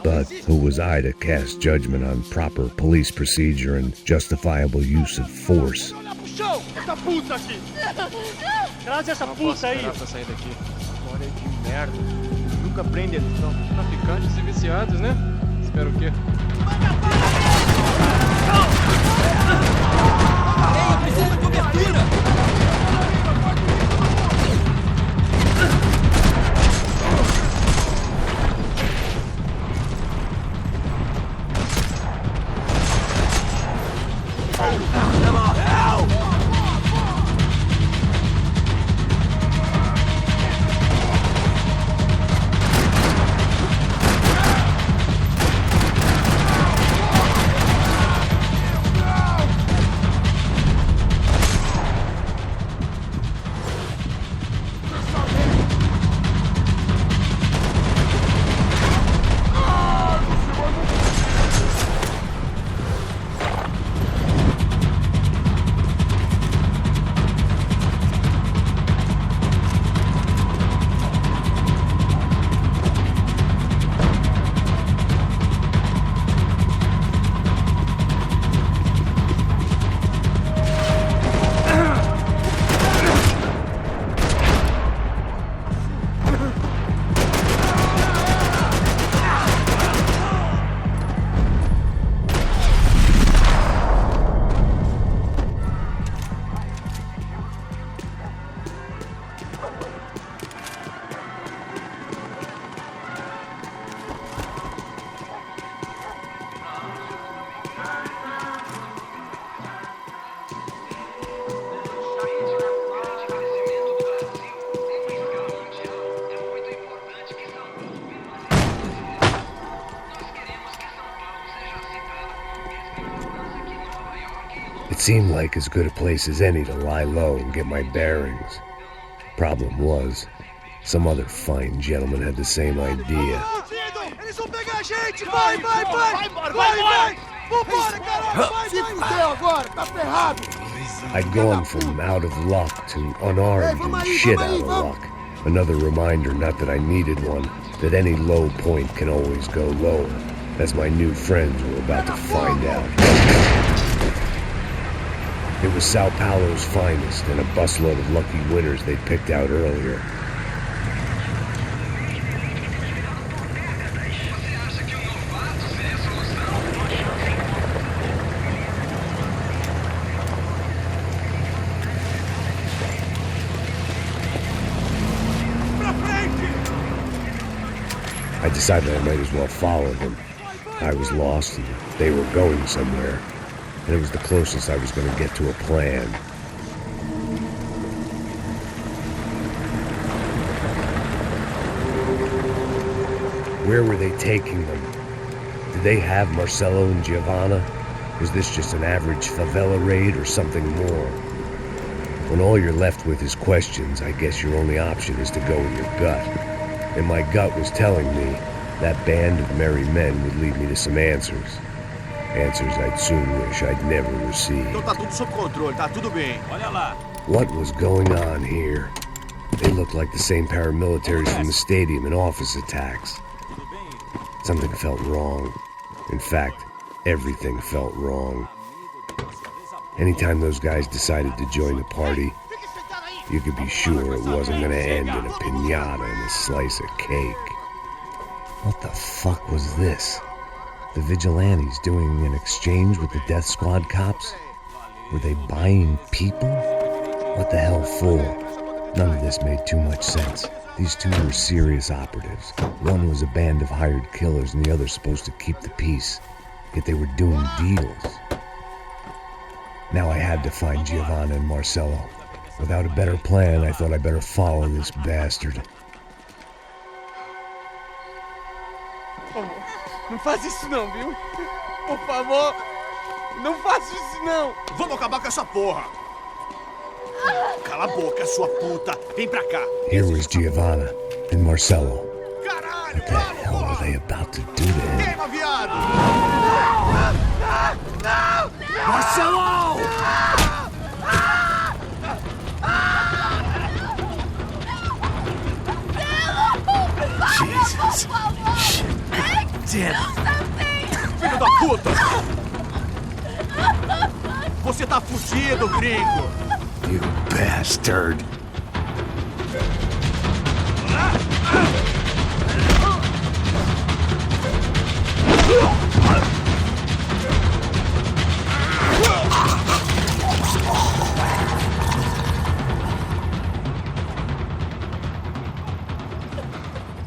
But who was I to cast judgment on proper police procedure and justifiable use of force? Traz essa puta aí. Pra sair daqui. História de merda. Nunca prende eles, não. Traficantes e viciados, né? Espero o quê? Ei, eu preciso de cobertura! It seemed like as good a place as any to lie low and get my bearings. Problem was, some other fine gentleman had the same idea. Eles vão pegar a gente! Vai, vai, vai! Vai, vai! Vambora, caralho! Se fudeu agora, tá ferrado! I'd gone from out of luck to unarmed and shit out of luck. Another reminder, not that I needed one, that any low point can always go lower, as my new friends were about to find out. It was Sao Paulo's finest and a busload of lucky winners they'd picked out earlier. I decided I might as well follow them. I was lost and they were going somewhere, and it was the closest I was going to get to a plan. Where were they taking them? Did they have Marcelo and Giovanna? Was this just an average favela raid or something more? When all you're left with is questions, I guess your only option is to go with your gut. And my gut was telling me that band of merry men would lead me to some answers. Answers I'd soon wish I'd never received. Então tá tudo sob controle, tá tudo bem. Olha lá. What was going on here? They looked like the same paramilitaries from the stadium in office attacks. Something felt wrong. In fact, everything felt wrong. Anytime those guys decided to join the party, you could be sure it wasn't gonna end in a piñata and a slice of cake. What the fuck was this? The vigilantes doing an exchange with the death squad cops? Were they buying people? What the hell for? None of this made too much sense. These two were serious operatives. One was a band of hired killers and the other supposed to keep the peace. Yet they were doing deals. Now I had to find Giovanna and Marcello. Without a better plan, I thought I better follow this bastard. Não faz isso não, viu? Por favor, não faça isso não. Vamos acabar com essa porra. Cala a boca, sua puta. Vem pra cá. Here was Giovanna and Marcello. What the hell were they about to do to him? Queima, viado! Não! Marcello! Jesus. Shit. Damn. Filho da puta! Você tá fudido, gringo! You bastard.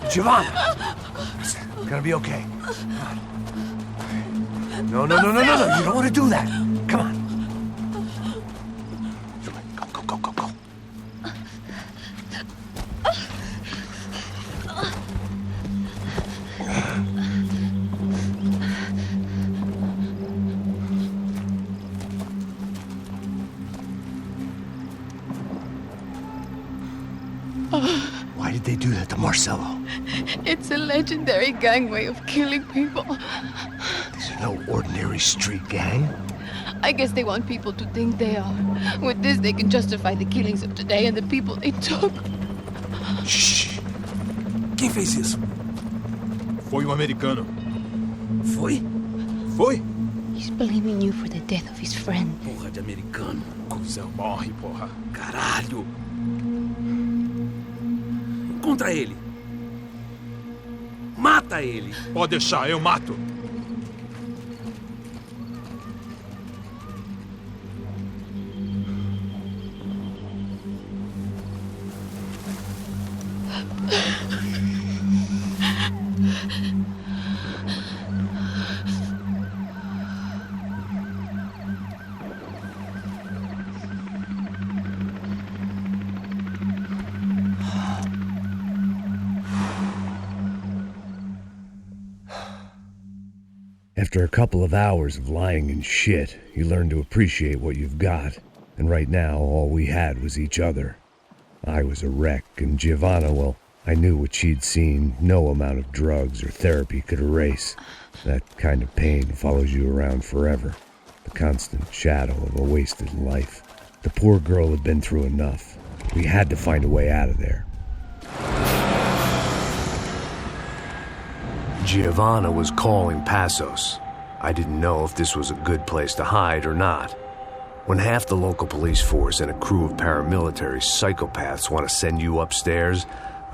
Giovanna! It's gonna be okay. No. You don't want to do that. Come on. Go. Why did they do that to Marcello? It's a legendary gang way of killing people. These are no ordinary street gang. I guess they want people to think they are. With this, they can justify the killings of today and the people they took. Shh. Quem fez isso? Foi um americano. Foi? Foi? He's blaming you for the death of his friend. Porra de americano. Cusão, morre, porra. Caralho. Contra ele. Mata ele. Pode deixar, eu mato. After a couple of hours of lying and shit, you learn to appreciate what you've got. And right now, all we had was each other. I was a wreck, and Giovanna, well, I knew what she'd seen no amount of drugs or therapy could erase. That kind of pain follows you around forever. The constant shadow of a wasted life. The poor girl had been through enough. We had to find a way out of there. Giovanna was calling Passos. I didn't know if this was a good place to hide or not. When half the local police force and a crew of paramilitary psychopaths want to send you upstairs,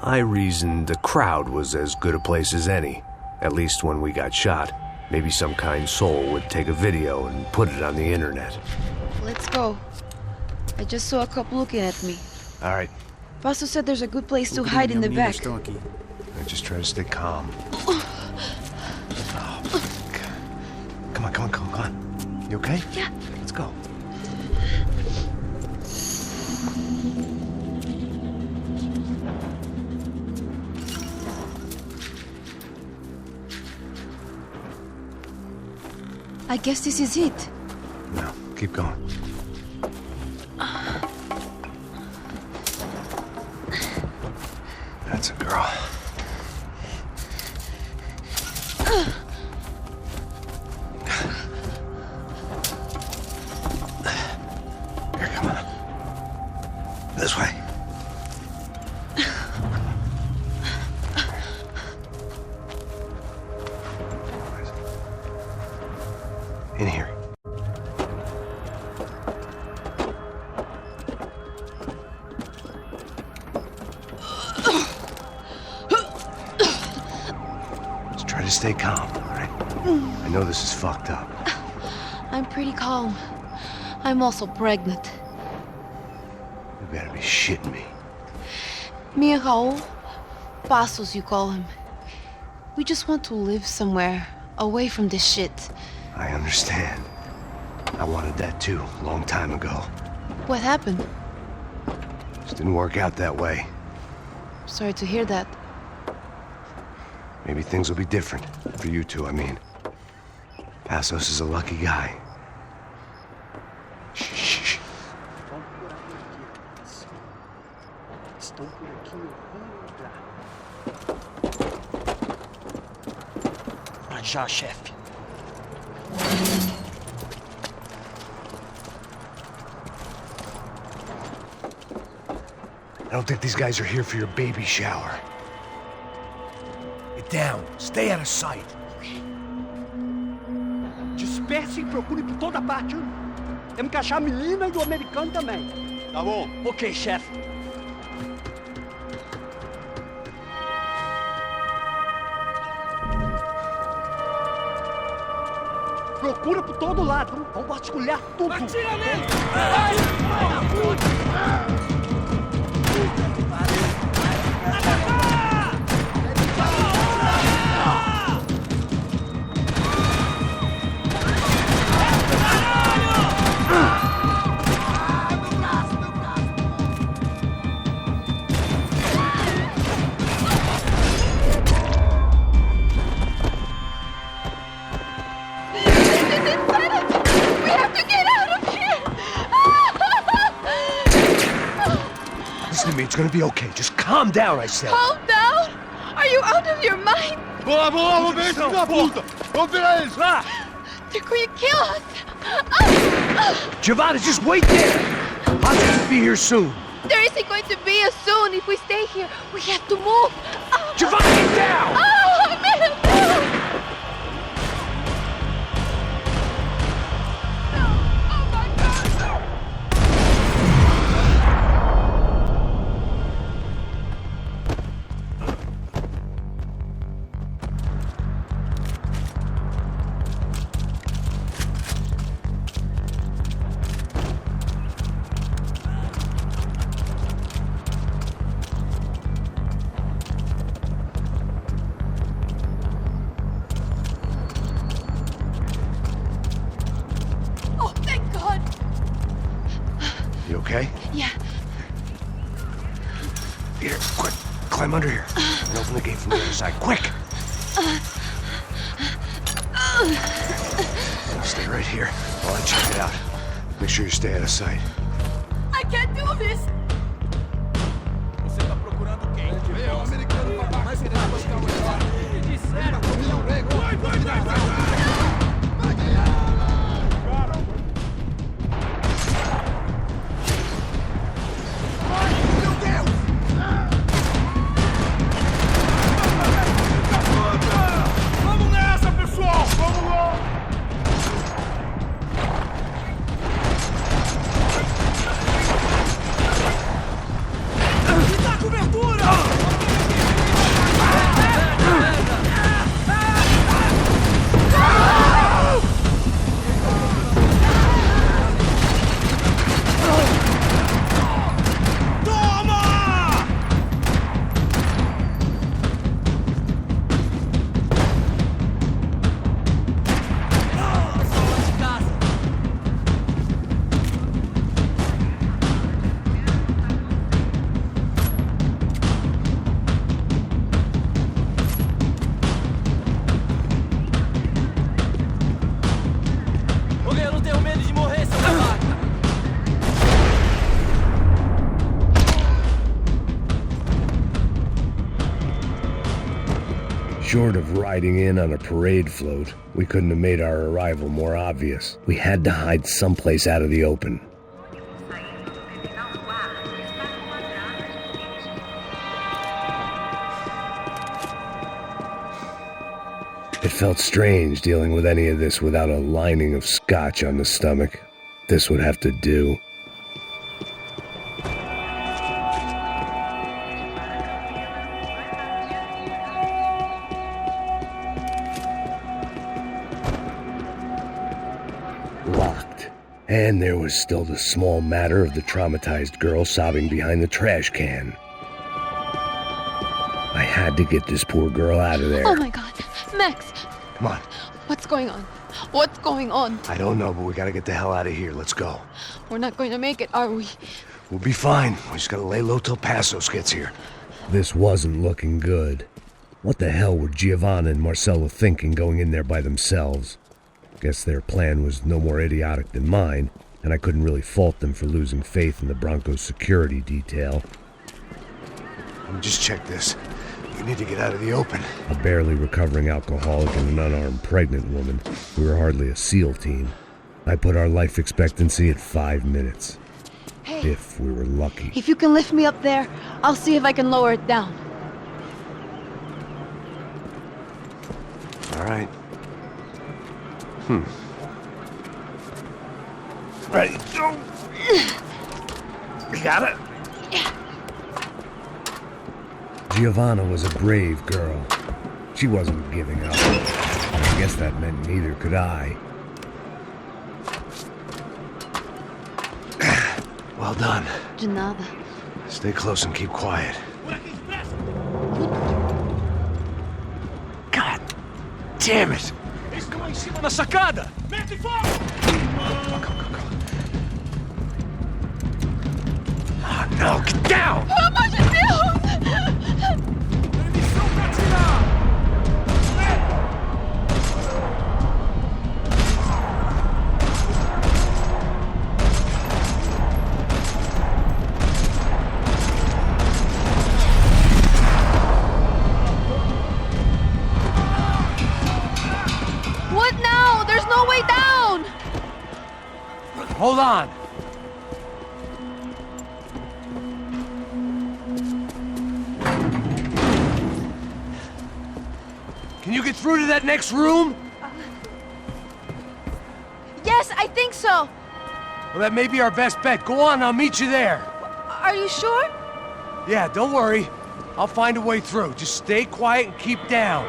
I reasoned the crowd was as good a place as any. At least when we got shot, maybe some kind soul would take a video and put it on the internet. Let's go. I just saw a couple looking at me. All right. Paso said there's a good place to hide in the back. I just try to stay calm. Come on. You okay? Yeah. Let's go. I guess this is it. No, keep going. That's a girl. Here, come on. This way. In here. stay calm, all right? I know this is fucked up. I'm pretty calm. I'm also pregnant. You better be shitting me. Me and Raul, Passos you call him. We just want to live somewhere, away from this shit. I understand. I wanted that too, a long time ago. What happened? Just didn't work out that way. Sorry to hear that. Maybe things will be different. For you two, I mean. Passos is a lucky guy. Shh. Estão por aqui ouvindo. Já, chefe. I don't think these guys are here for your baby shower. Get down. Stay out of sight. Disperse e procure por toda parte. Temos que achar a menina e o americano também. Tá bom. Ok, chefe. Procura por todo lado. Vamos vasculhar tudo. Atira nele! Listen to me, it's gonna be okay. Just calm down, I said. Calm down? Are you out of your mind? Boa, vamos ver esse filho da puta! Vamos virar eles, lá! They're going to kill us! Giovanna, just wait there! Passos will be here soon. There isn't going to be a soon if we stay here. We have to move. Giovanna, get down! Oh, man! You okay? Yeah. Here, quick. Climb under here. And open the gate from the other side. Quick! Now stay right here while I check it out. Make sure you stay out of sight. I can't do this! Você tá procurando quem? É o americano babaca. Mas ele vai buscar o elefante. Disseram. Vai! Vamos nessa, pessoal! Vamos lá! Me dá cobertura! Eu não tenho medo de morrer, seu babaca! Short of riding in on a parade float, we couldn't have made our arrival more obvious. We had to hide someplace out of the open. It felt strange dealing with any of this without a lining of scotch on the stomach. This would have to do. And there was still the small matter of the traumatized girl sobbing behind the trash can. I had to get this poor girl out of there. Oh my God. Max! Come on. What's going on? What's going on? I don't know, but we gotta get the hell out of here. Let's go. We're not going to make it, are we? We'll be fine. We just gotta lay low till Passos gets here. This wasn't looking good. What the hell were Giovanna and Marcello thinking going in there by themselves? Guess their plan was no more idiotic than mine, and I couldn't really fault them for losing faith in the Broncos security detail. Let me just check this. You need to get out of the open. A barely recovering alcoholic and an unarmed pregnant woman. We were hardly a SEAL team. I put our life expectancy at 5 minutes. Hey. If we were lucky. If you can lift me up there, I'll see if I can lower it down. All right. Ready, go. You got it? Giovanna was a brave girl. She wasn't giving up. I guess that meant neither could I. Well done. De nada. Stay close and keep quiet. God damn it! Eles estão lá em cima na sacada! Mete fogo! Oh no, get down! Pelo amor de Deus! Permissão pra atirar! What now? There's no way down! Hold on. Can you get through to that next room? Yes, I think so. Well, that may be our best bet. Go on, I'll meet you there. Are you sure? Yeah, don't worry. I'll find a way through. Just stay quiet and keep down.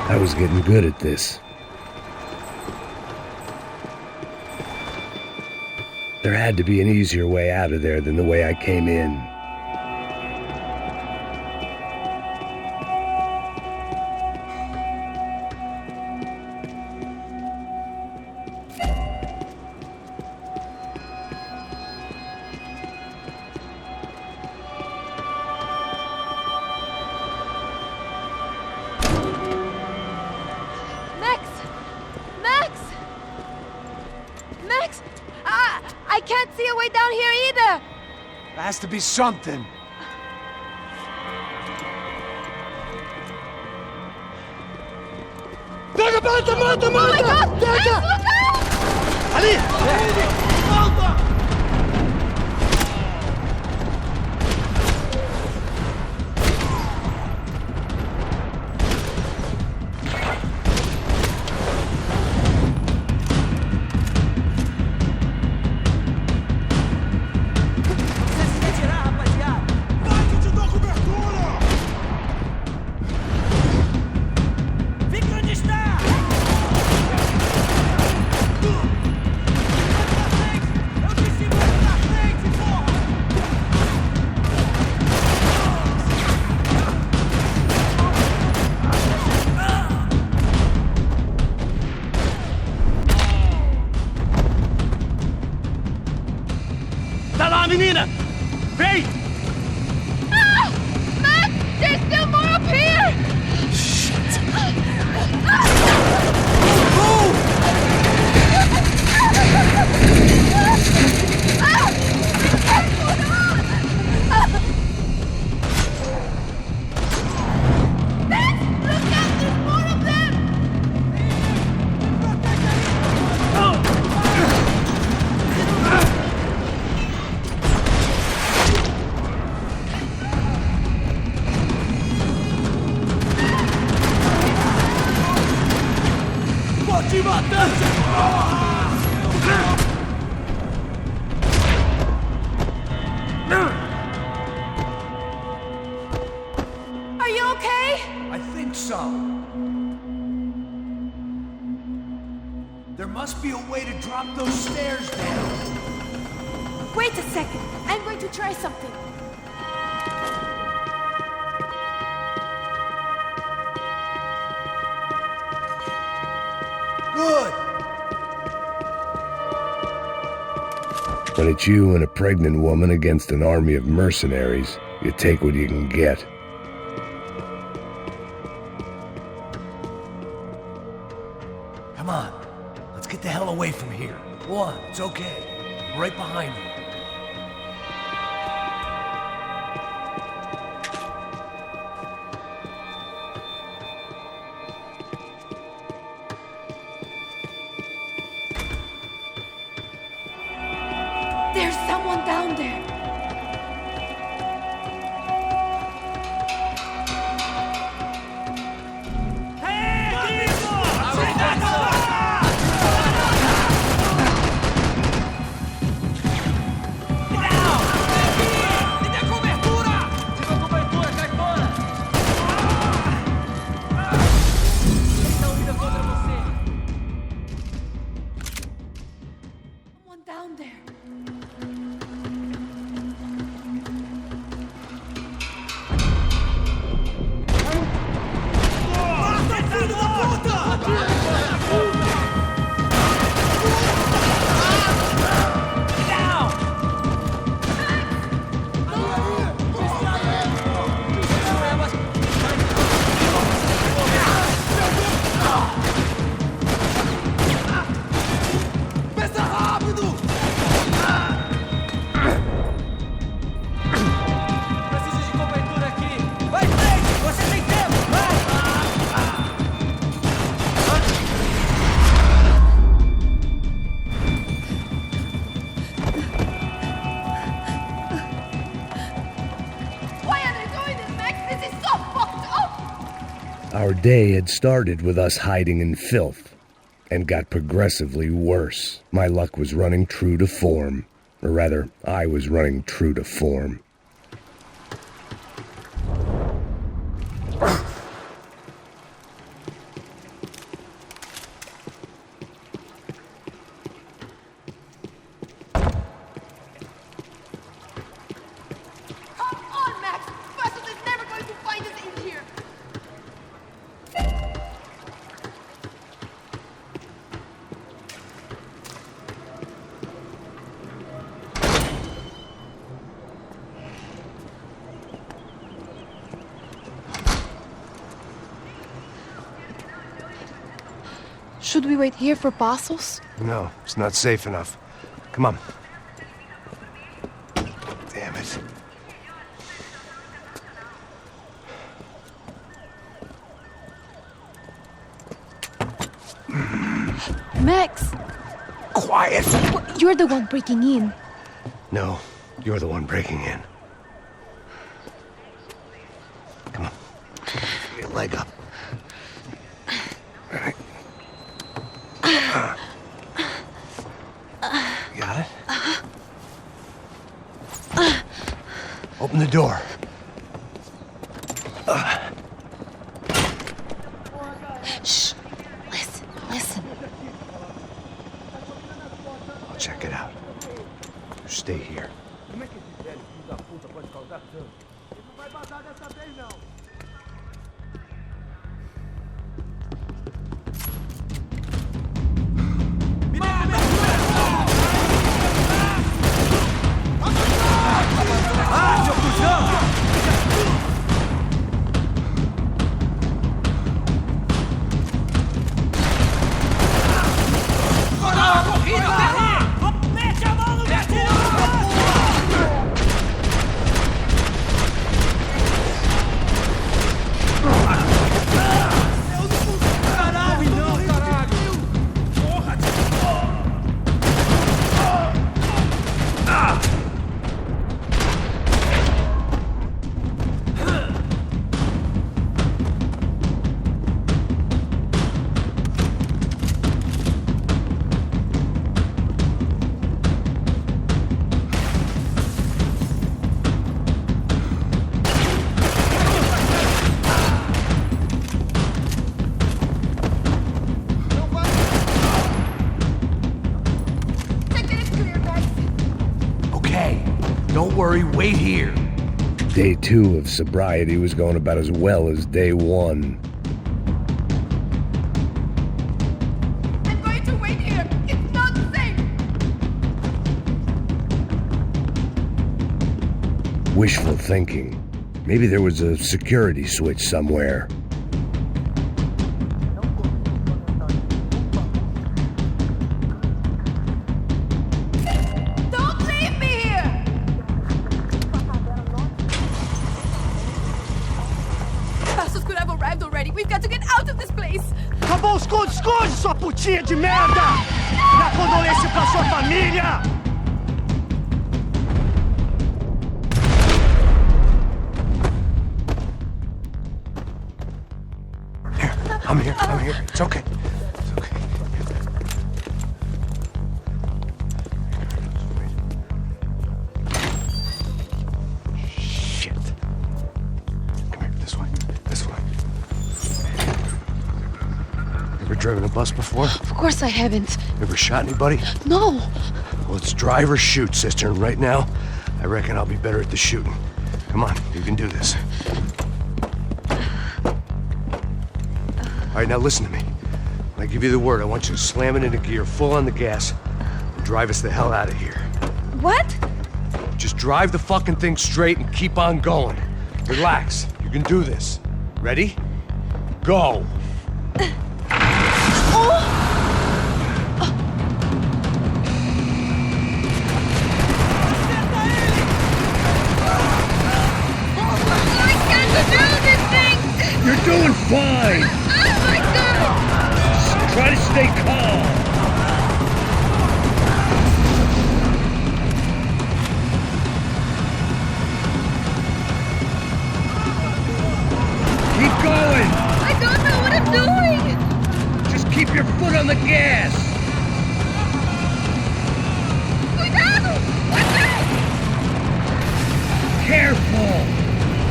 I was getting good at this. There had to be an easier way out of there than the way I came in. I can't see a way down here either! There has to be something. Pega, mata, mata, mata! Oh my God! Pega! Look out! Ali! Volta! Tá lá, menina! Vem! Ah! Max! There's still more up here! Shit! be a way to drop those stairs down. Wait a second. I'm going to try something. Good. When it's you and a pregnant woman against an army of mercenaries, you take what you can get. Come on. Let's get the hell away from here. One, it's okay. I'm right behind you. There's someone down there. Someone down there. Pensa rápido! Preciso de cobertura aqui. Vai, frente! Você tem tempo! Vai! Why are they doing this, Max? This is so fucked up! Our day had started with us hiding in filth, and got progressively worse. My luck was running true to form. Or rather, I was running true to form. Come on, Max! Bastos is never going to find us in here! Should we wait here for Bastos? No, it's not safe enough. Come on. Damn it. Max! Quiet! You're the one breaking in. No, you're the one breaking in. Come on. Get your leg up. All right. You got it? Open the door. Shh! Listen, listen. I'll check it out. You stay here. Como é que esse velho filho da puta pode causar tanto? Ele não vai vazar dessa vez, não. Ah, seu cuzão! Mete a mão no gatilho! Caralho, não, caralho! Porra! Don't worry, wait here. Day 2 of sobriety was going about as well as day 1. I'm going to wait here. It's not safe. Wishful thinking. Maybe there was a security switch somewhere. Don't leave me here. Passos could have arrived already. We've got to get out of this place. Acabou, esconde, esconde, sua putinha de merda! Dá condolência pra sua família! I'm here. It's okay. Shit. Come here, this way. Ever driven a bus before? Of course I haven't. Ever shot anybody? No. Well, it's drive or shoot, sister, and right now, I reckon I'll be better at the shooting. Come on, you can do this. All right, now listen to me. When I give you the word, I want you to slam it into gear, full on the gas, and drive us the hell out of here. What? Just drive the fucking thing straight and keep on going. Relax. You can do this. Ready? Go. You're doing fine! Oh my God! Just try to stay calm! Keep going! I don't know what I'm doing! Just keep your foot on the gas! Cuidado! Watch out! Careful!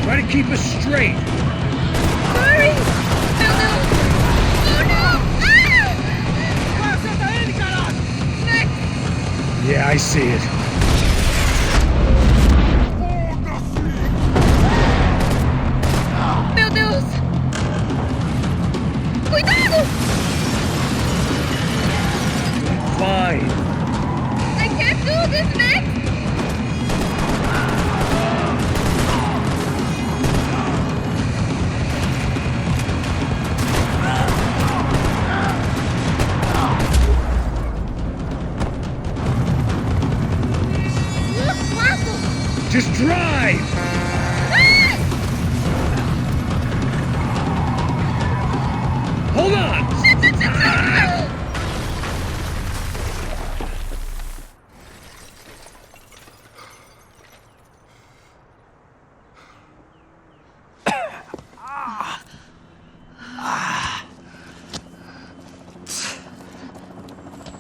Try to keep us straight! Sorry! Oh no! Oh no! Next! Yeah, I see it. Meu Deus! Cuidado! Fine. I can't do this, Max! Just drive! Hold on!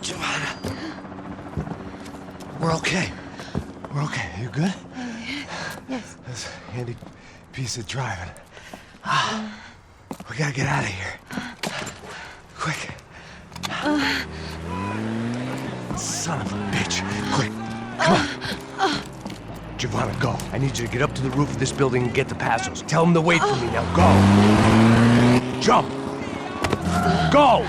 Giovanna. We're okay. We're okay. You good? Yes. That's a handy piece of driving. We gotta get out of here. Quick. Son of a bitch. Quick. Come on. Giovanna, go. I need you to get up to the roof of this building and get the Passos. Tell them to wait for me now. Go. Jump. Go.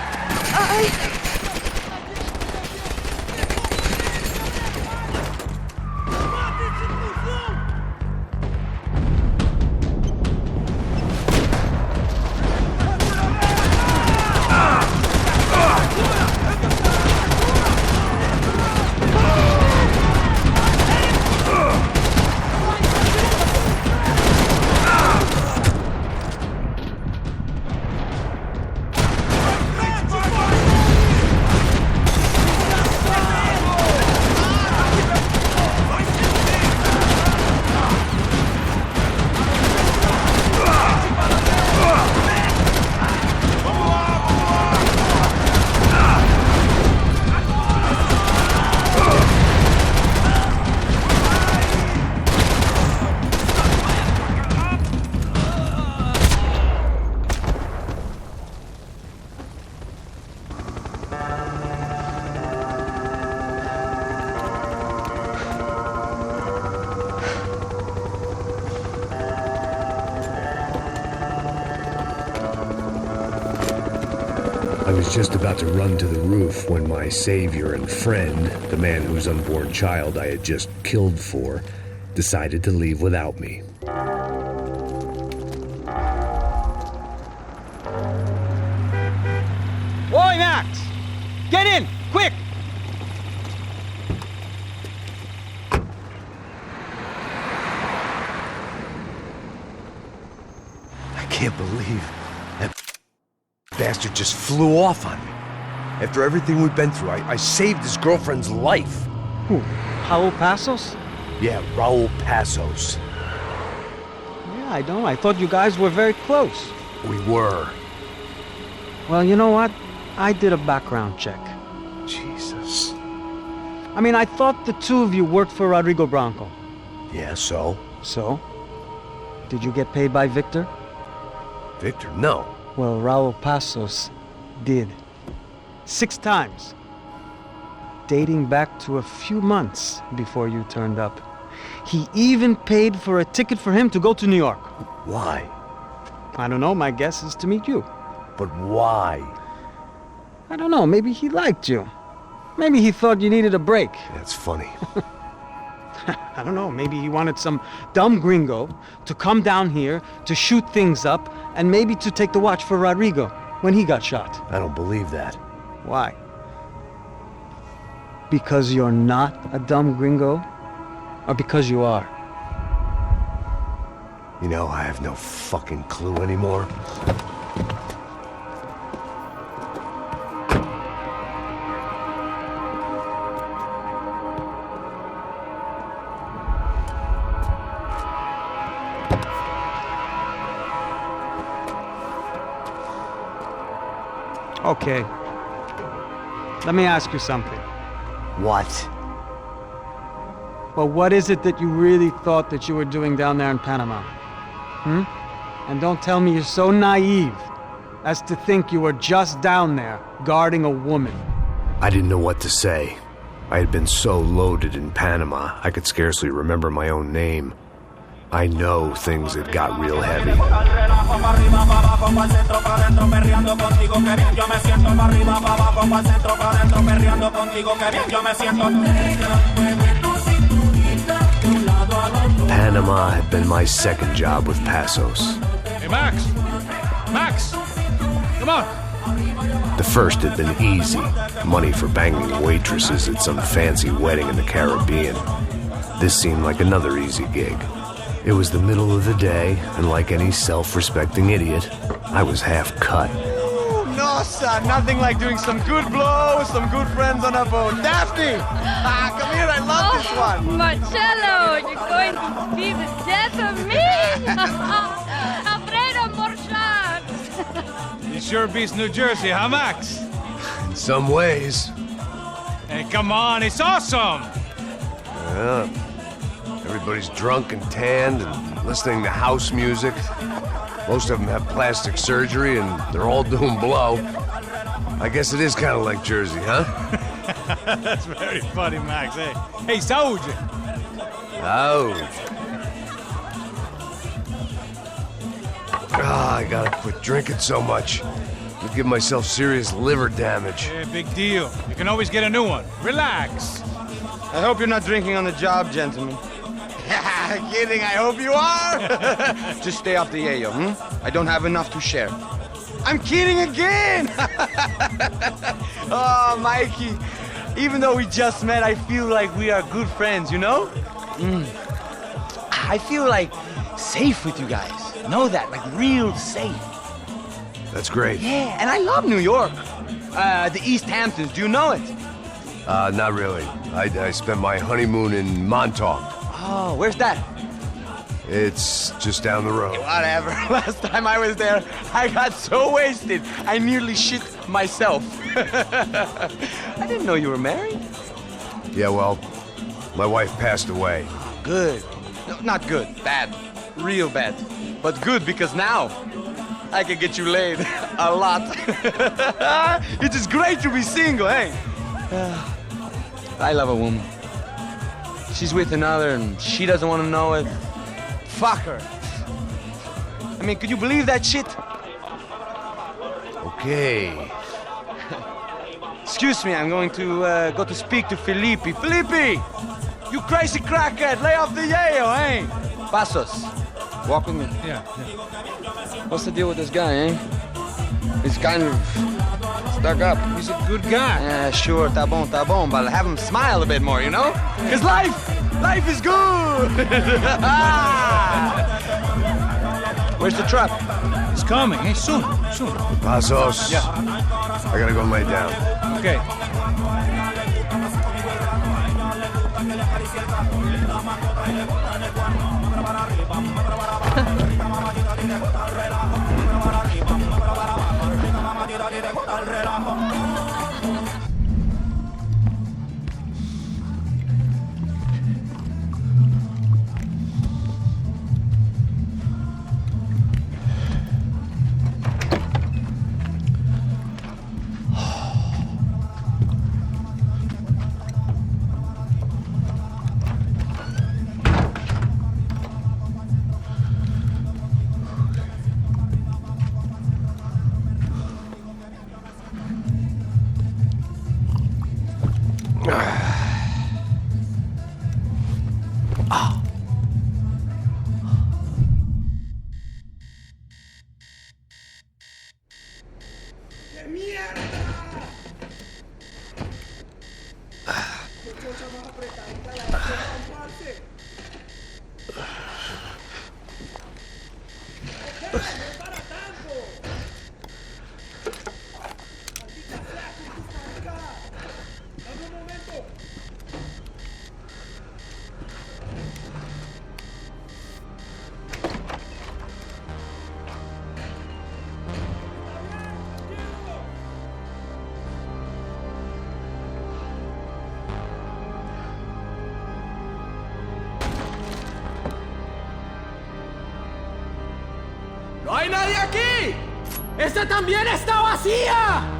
was just about to run to the roof when my savior and friend, the man whose unborn child I had just killed for, decided to leave without me. Oi, Max! Get in! Quick! I can't believe that bastard just flew off on me. After everything we've been through, I saved his girlfriend's life. Who? Raul Passos? Yeah, Raul Passos. Yeah, I know. I thought you guys were very close. We were. Well, you know what? I did a background check. Jesus. I mean, I thought the two of you worked for Rodrigo Branco. Yeah, so? So? Did you get paid by Victor? Victor, no. Well, Raul Passos did. 6 times. Dating back to a few months before you turned up. He even paid for a ticket for him to go to New York. Why? I don't know. My guess is to meet you. But why? I don't know. Maybe he liked you. Maybe he thought you needed a break. That's funny. I don't know. Maybe he wanted some dumb gringo to come down here to shoot things up and maybe to take the watch for Rodrigo when he got shot. I don't believe that. Why? Because you're not a dumb gringo? Or because you are? You know, I have no fucking clue anymore. Okay. Let me ask you something. What? Well, what is it that you really thought that you were doing down there in Panama? And don't tell me you're so naive as to think you were just down there guarding a woman. I didn't know what to say. I had been so loaded in Panama, I could scarcely remember my own name. I know things had got real heavy. Panama had been my second job with Passos. Hey, Max! Max! Come on! The first had been easy. Money for banging waitresses at some fancy wedding in the Caribbean. This seemed like another easy gig. It was the middle of the day, and like any self-respecting idiot, I was half cut. Ooh, no, son. Nothing like doing some good blow with some good friends on a boat. Daphne! Come here, I love this one. Marcello, you're going to be the death of me! Afraid of more sharks! It sure beats New Jersey, huh, Max? In some ways. Hey, come on, it's awesome! Yeah. Everybody's drunk and tanned and listening to house music. Most of them have plastic surgery and they're all doing blow. I guess it is kind of like Jersey, huh? That's very funny, Max. Hey, saúde! Saúde. I gotta quit drinking so much. I'll give myself serious liver damage. Yeah, big deal. You can always get a new one. Relax. I hope you're not drinking on the job, gentlemen. Kidding, I hope you are. Just stay off the yayo, I don't have enough to share. I'm kidding again! Oh, Mikey, even though we just met, I feel like we are good friends, you know? I feel like safe with you guys. Know that, like real safe. That's great. Yeah, and I love New York. The East Hamptons, do you know it? Not really. I spent my honeymoon in Montauk. Oh, where's that? It's just down the road. Whatever. Last time I was there, I got so wasted, I nearly shit myself. I didn't know you were married. Yeah, well, my wife passed away. Good. No, not good. Bad. Real bad. But good because now I can get you laid a lot. It is great to be single, hey? I love a woman. She's with another and she doesn't want to know it. Fuck her. I mean, could you believe that shit? Okay. Excuse me, I'm going to go to speak to Felipe. Felipe! You crazy crackhead! Lay off the yayo, eh? Passos, walk with me. Yeah. What's the deal with this guy, eh? He's kind of stuck up. He's a good guy. Yeah, sure, tá bom, but have him smile a bit more, you know? Because life is good! Where's the trap? It's coming, eh? Soon. Passos. Yeah. I gotta go lay down. Okay. ¡No hay nadie aquí! ¡Esta también está vacía!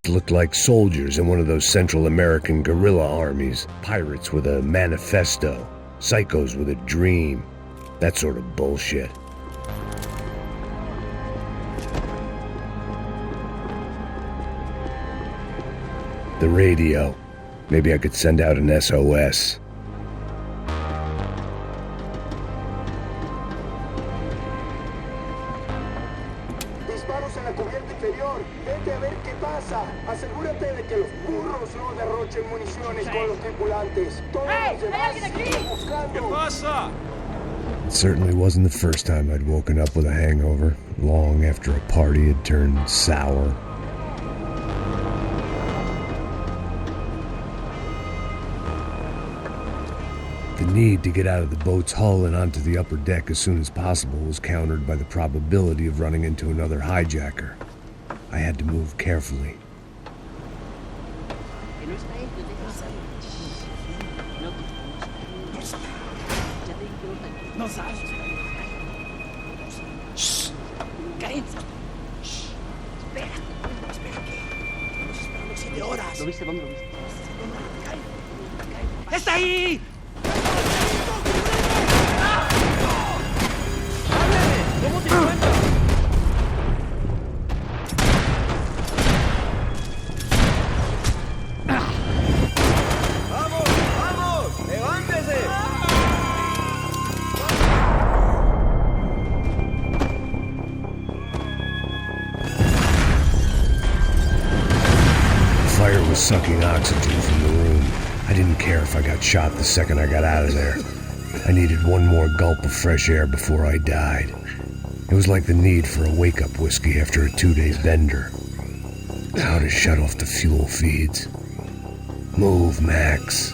Looked like soldiers in one of those Central American guerrilla armies. Pirates with a manifesto. Psychos with a dream. That sort of bullshit. The radio. Maybe I could send out an SOS. Disparos en la cubierta inferior. Vete a ver qué pasa. Asegúrate de que los burros no derrochen municiones con los tripulantes. Todos los demás siguen buscando. ¿Qué pasa? It certainly wasn't the first time I'd woken up with a hangover, long after a party had turned sour. The need to get out of the boat's hull and onto the upper deck as soon as possible was countered by the probability of running into another hijacker. I had to move carefully. Shh. Cállense. Shh. Espera. Espera qué. Estamos esperando 7 horas. ¿Lo viste? ¿Dónde lo viste? ¡Está ahí! ¿Cómo te encuentras? ¡Vamos! ¡Vamos! ¡Levántese! fire was sucking oxygen from the room. I didn't care if I got shot the second I got out of there. I needed one more gulp of fresh air before I died. It was like the need for a wake-up whiskey after a 2-day bender. How to shut off the fuel feeds. Move, Max.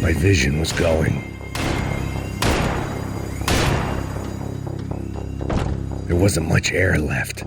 My vision was going. There wasn't much air left.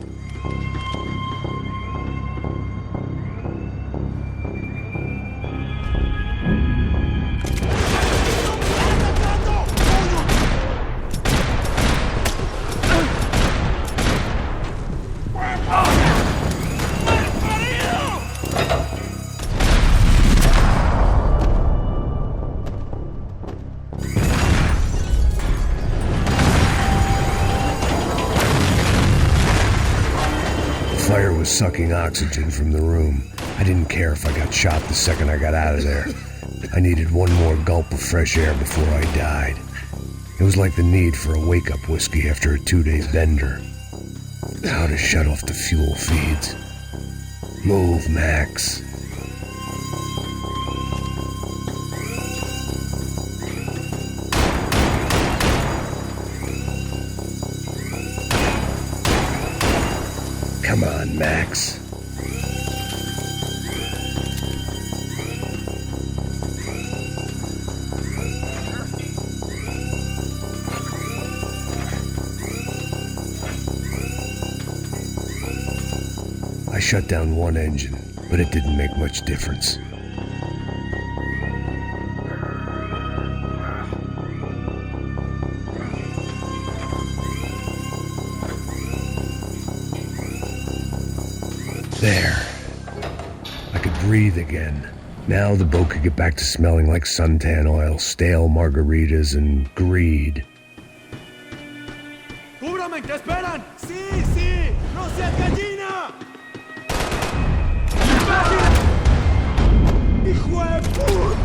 Fire was sucking oxygen from the room. I didn't care if I got shot the second I got out of there. I needed one more gulp of fresh air before I died. It was like the need for a wake-up whiskey after a 2-day bender. How to shut off the fuel feeds. Move, Max. Come on, Max. I shut down one engine, but it didn't make much difference. There. I could breathe again. Now the boat could get back to smelling like suntan oil, stale margaritas, and greed. ¡Cúbrame! ¿Qué esperan? ¡Sí, sí! ¡No seas gallina! ¡Hijo de puta!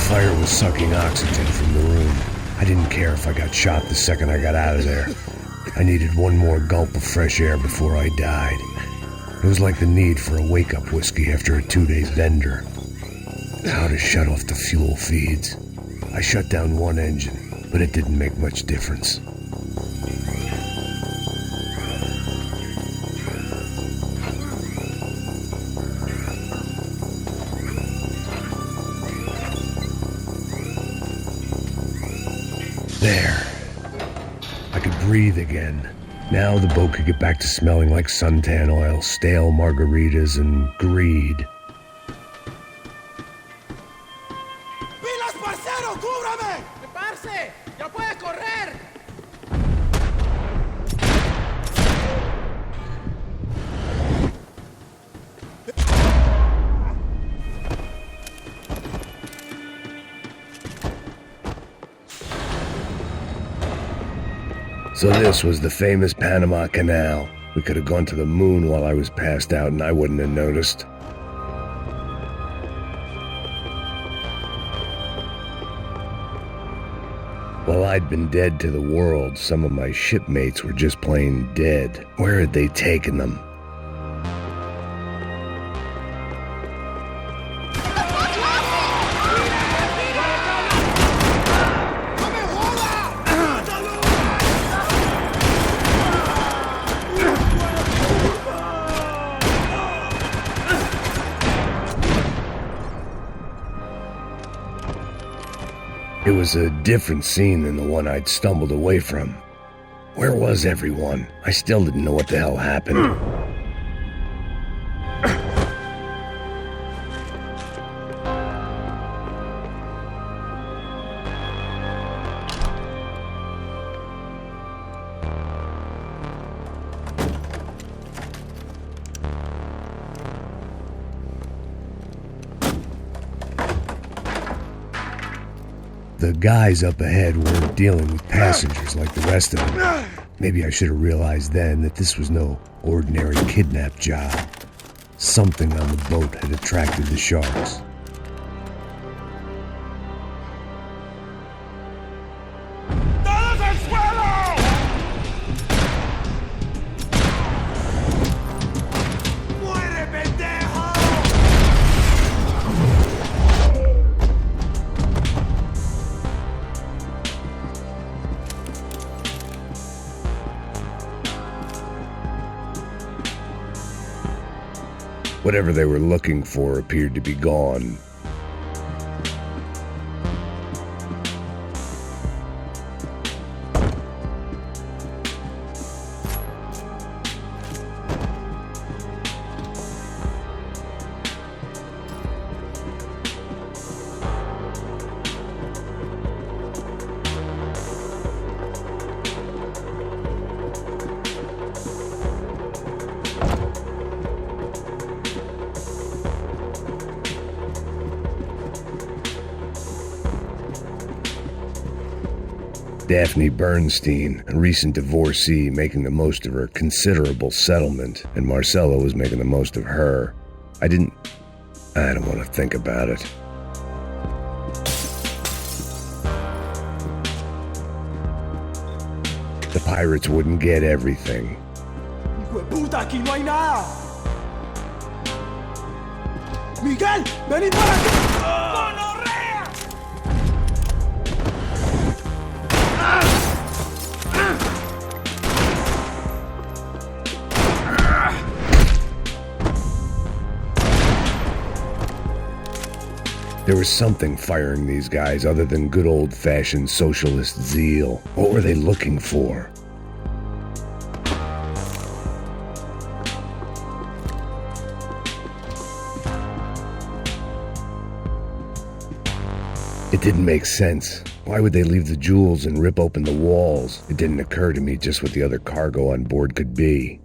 Fire was sucking oxygen from the room. I didn't care if I got shot the second I got out of there. I needed one more gulp of fresh air before I died. It was like the need for a wake-up whiskey after a 2-day bender. How to shut off the fuel feeds. I shut down one engine, but it didn't make much difference. There. I could breathe again. Now the boat could get back to smelling like suntan oil, stale margaritas, and greed. ¡Pilas, parcero! ¡Cúbrame! ¡Parce! ¡Ya puedes correr! So this was the famous Panama Canal. We could have gone to the moon while I was passed out and I wouldn't have noticed. While I'd been dead to the world, some of my shipmates were just plain dead. Where had they taken them? It was a different scene than the one I'd stumbled away from. Where was everyone? I still didn't know what the hell happened. The guys up ahead weren't dealing with passengers like the rest of them. Maybe I should have realized then that this was no ordinary kidnap job. Something on the boat had attracted the sharks. Whatever they were looking for appeared to be gone. Daphne Bernstein, a recent divorcee, making the most of her considerable settlement, and Marcelo was making the most of her. I don't want to think about it. The pirates wouldn't get everything. ¡Puta, aquí no hay nada! ¡Miguel, venid para aquí! ¡Gonorrea! There was something firing these guys other than good old-fashioned socialist zeal. What were they looking for? It didn't make sense. Why would they leave the jewels and rip open the walls? It didn't occur to me just what the other cargo on board could be.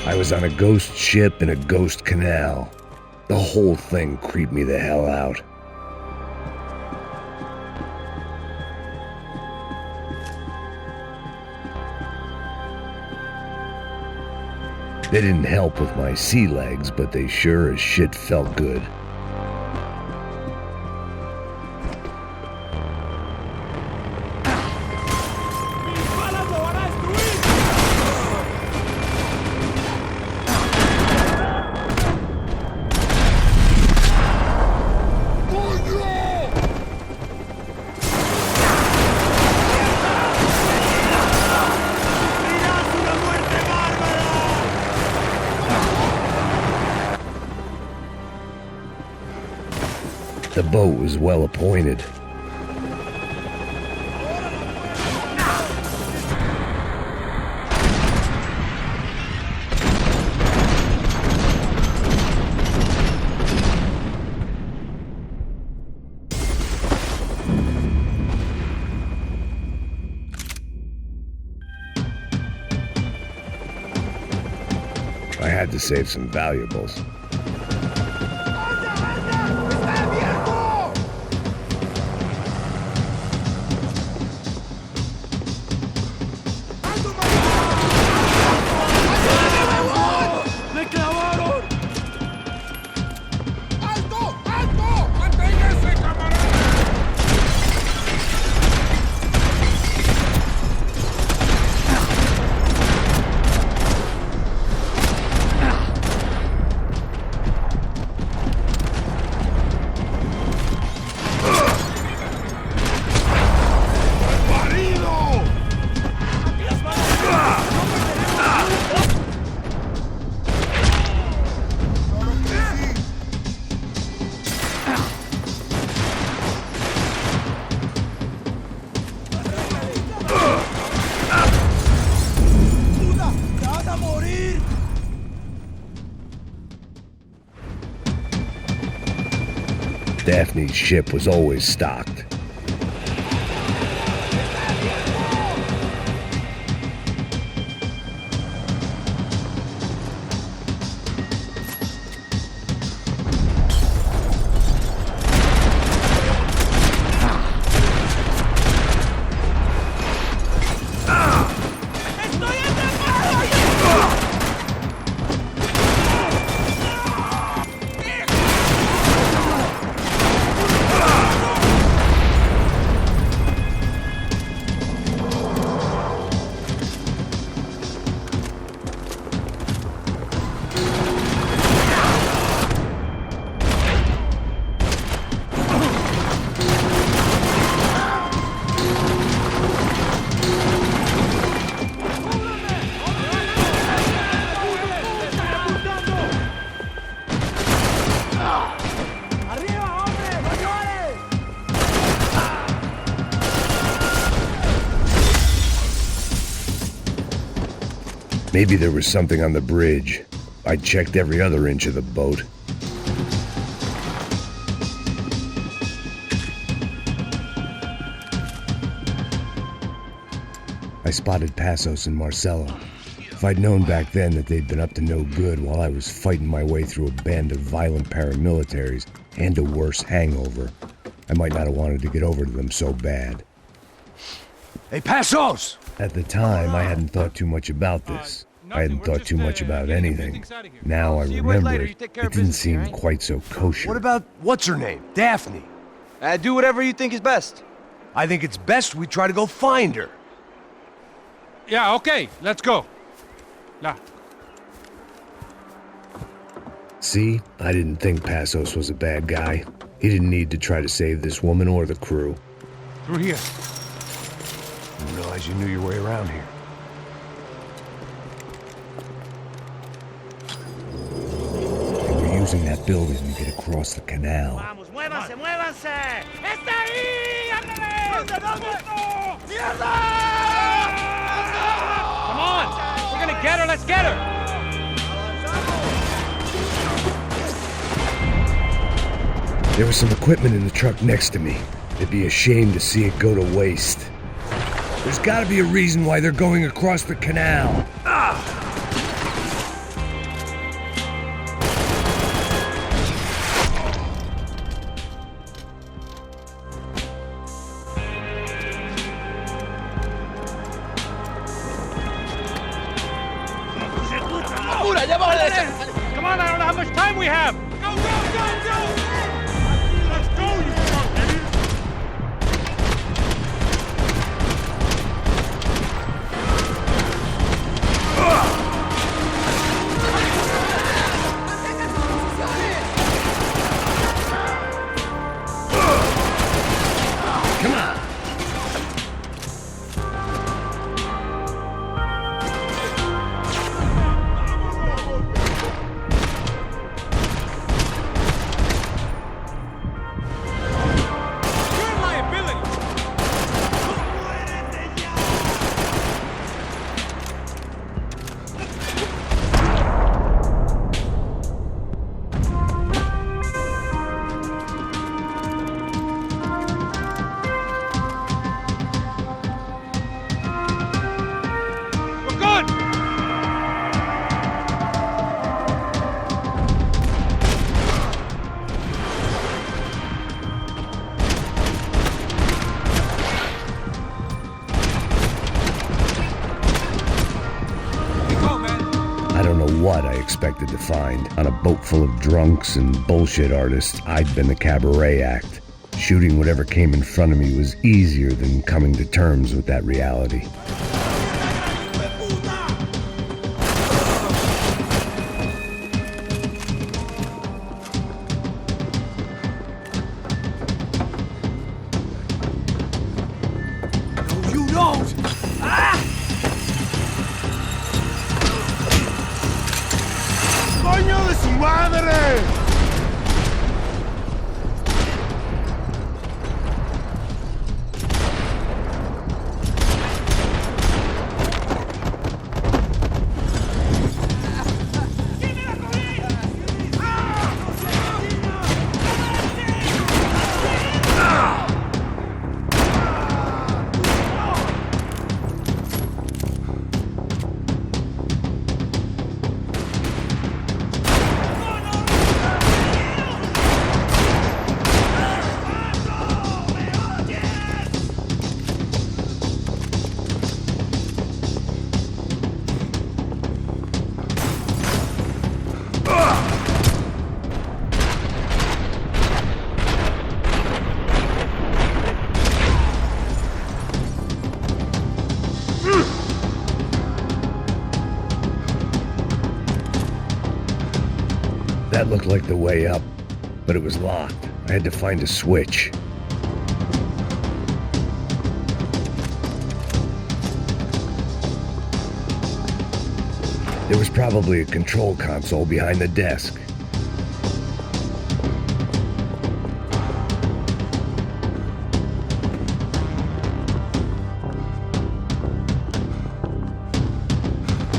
I was on a ghost ship in a ghost canal. The whole thing creeped me the hell out. They didn't help with my sea legs, but they sure as shit felt good. The boat was well appointed. I had to save some valuables. Daphne's ship was always stocked. Maybe there was something on the bridge. I checked every other inch of the boat. I spotted Passos and Marcelo. If I'd known back then that they'd been up to no good while I was fighting my way through a band of violent paramilitaries and a worse hangover, I might not have wanted to get over to them so bad. Hey, Passos! At the time, I hadn't thought too much about this. I hadn't thought too much about anything. Now I remember it didn't seem quite so kosher. What about, what's her name? Daphne. Do whatever you think is best. I think it's best we try to go find her. Yeah, okay, let's go. La. See, I didn't think Passos was a bad guy. He didn't need to try to save this woman or the crew. Through here. Didn't realize you knew your way around here. Using that building to get across the canal. Vamos, muévanse, muévanse. ¡Está ahí! ¡Ándale! ¿Dónde, dónde? ¡Mierda! Come on! We're gonna get her, let's get her! There was some equipment in the truck next to me. It'd be a shame to see it go to waste. There's gotta be a reason why they're going across the canal. Come on, I don't know how much time we have! Go, go, go, go! Let's go, you drunk idiot! Come on! What I expected to find. On a boat full of drunks and bullshit artists, I'd been the cabaret act. Shooting whatever came in front of me was easier than coming to terms with that reality. No, you don't! Ah! ¡Coño de su madre! That looked like the way up, but it was locked. I had to find a switch. There was probably a control console behind the desk.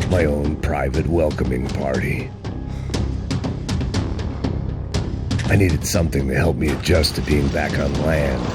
My own private welcoming party. I needed something to help me adjust to being back on land.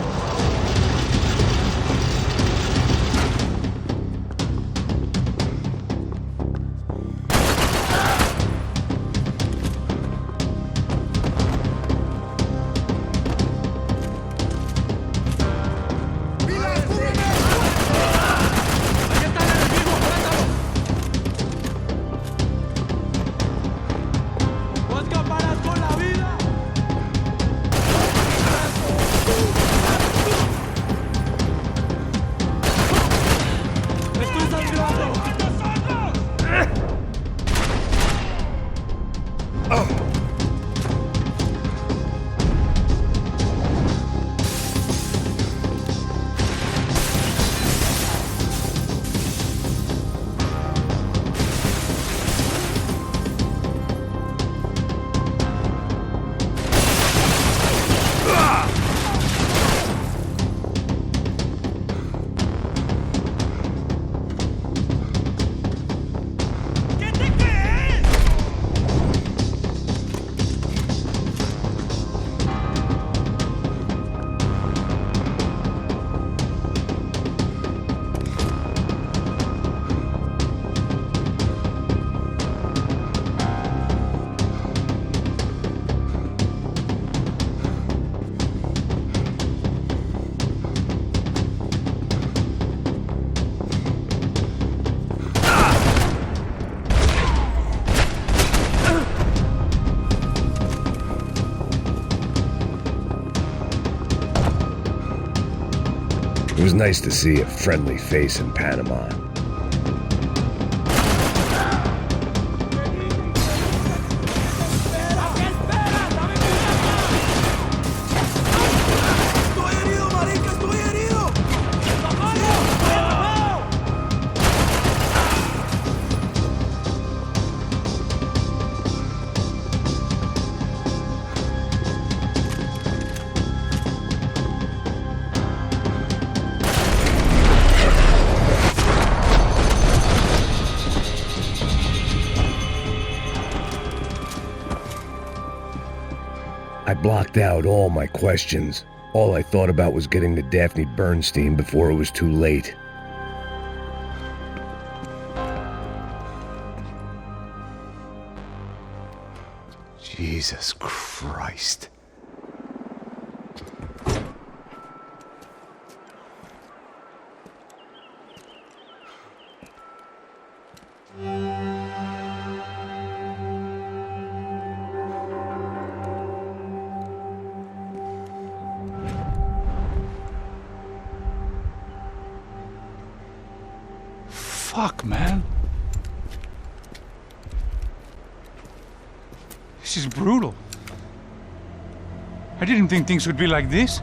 It was nice to see a friendly face in Panama. I blocked out all my questions. All I thought about was getting to Daphne Bernstein before it was too late. Jesus Christ. Fuck, man. This is brutal. I didn't think things would be like this.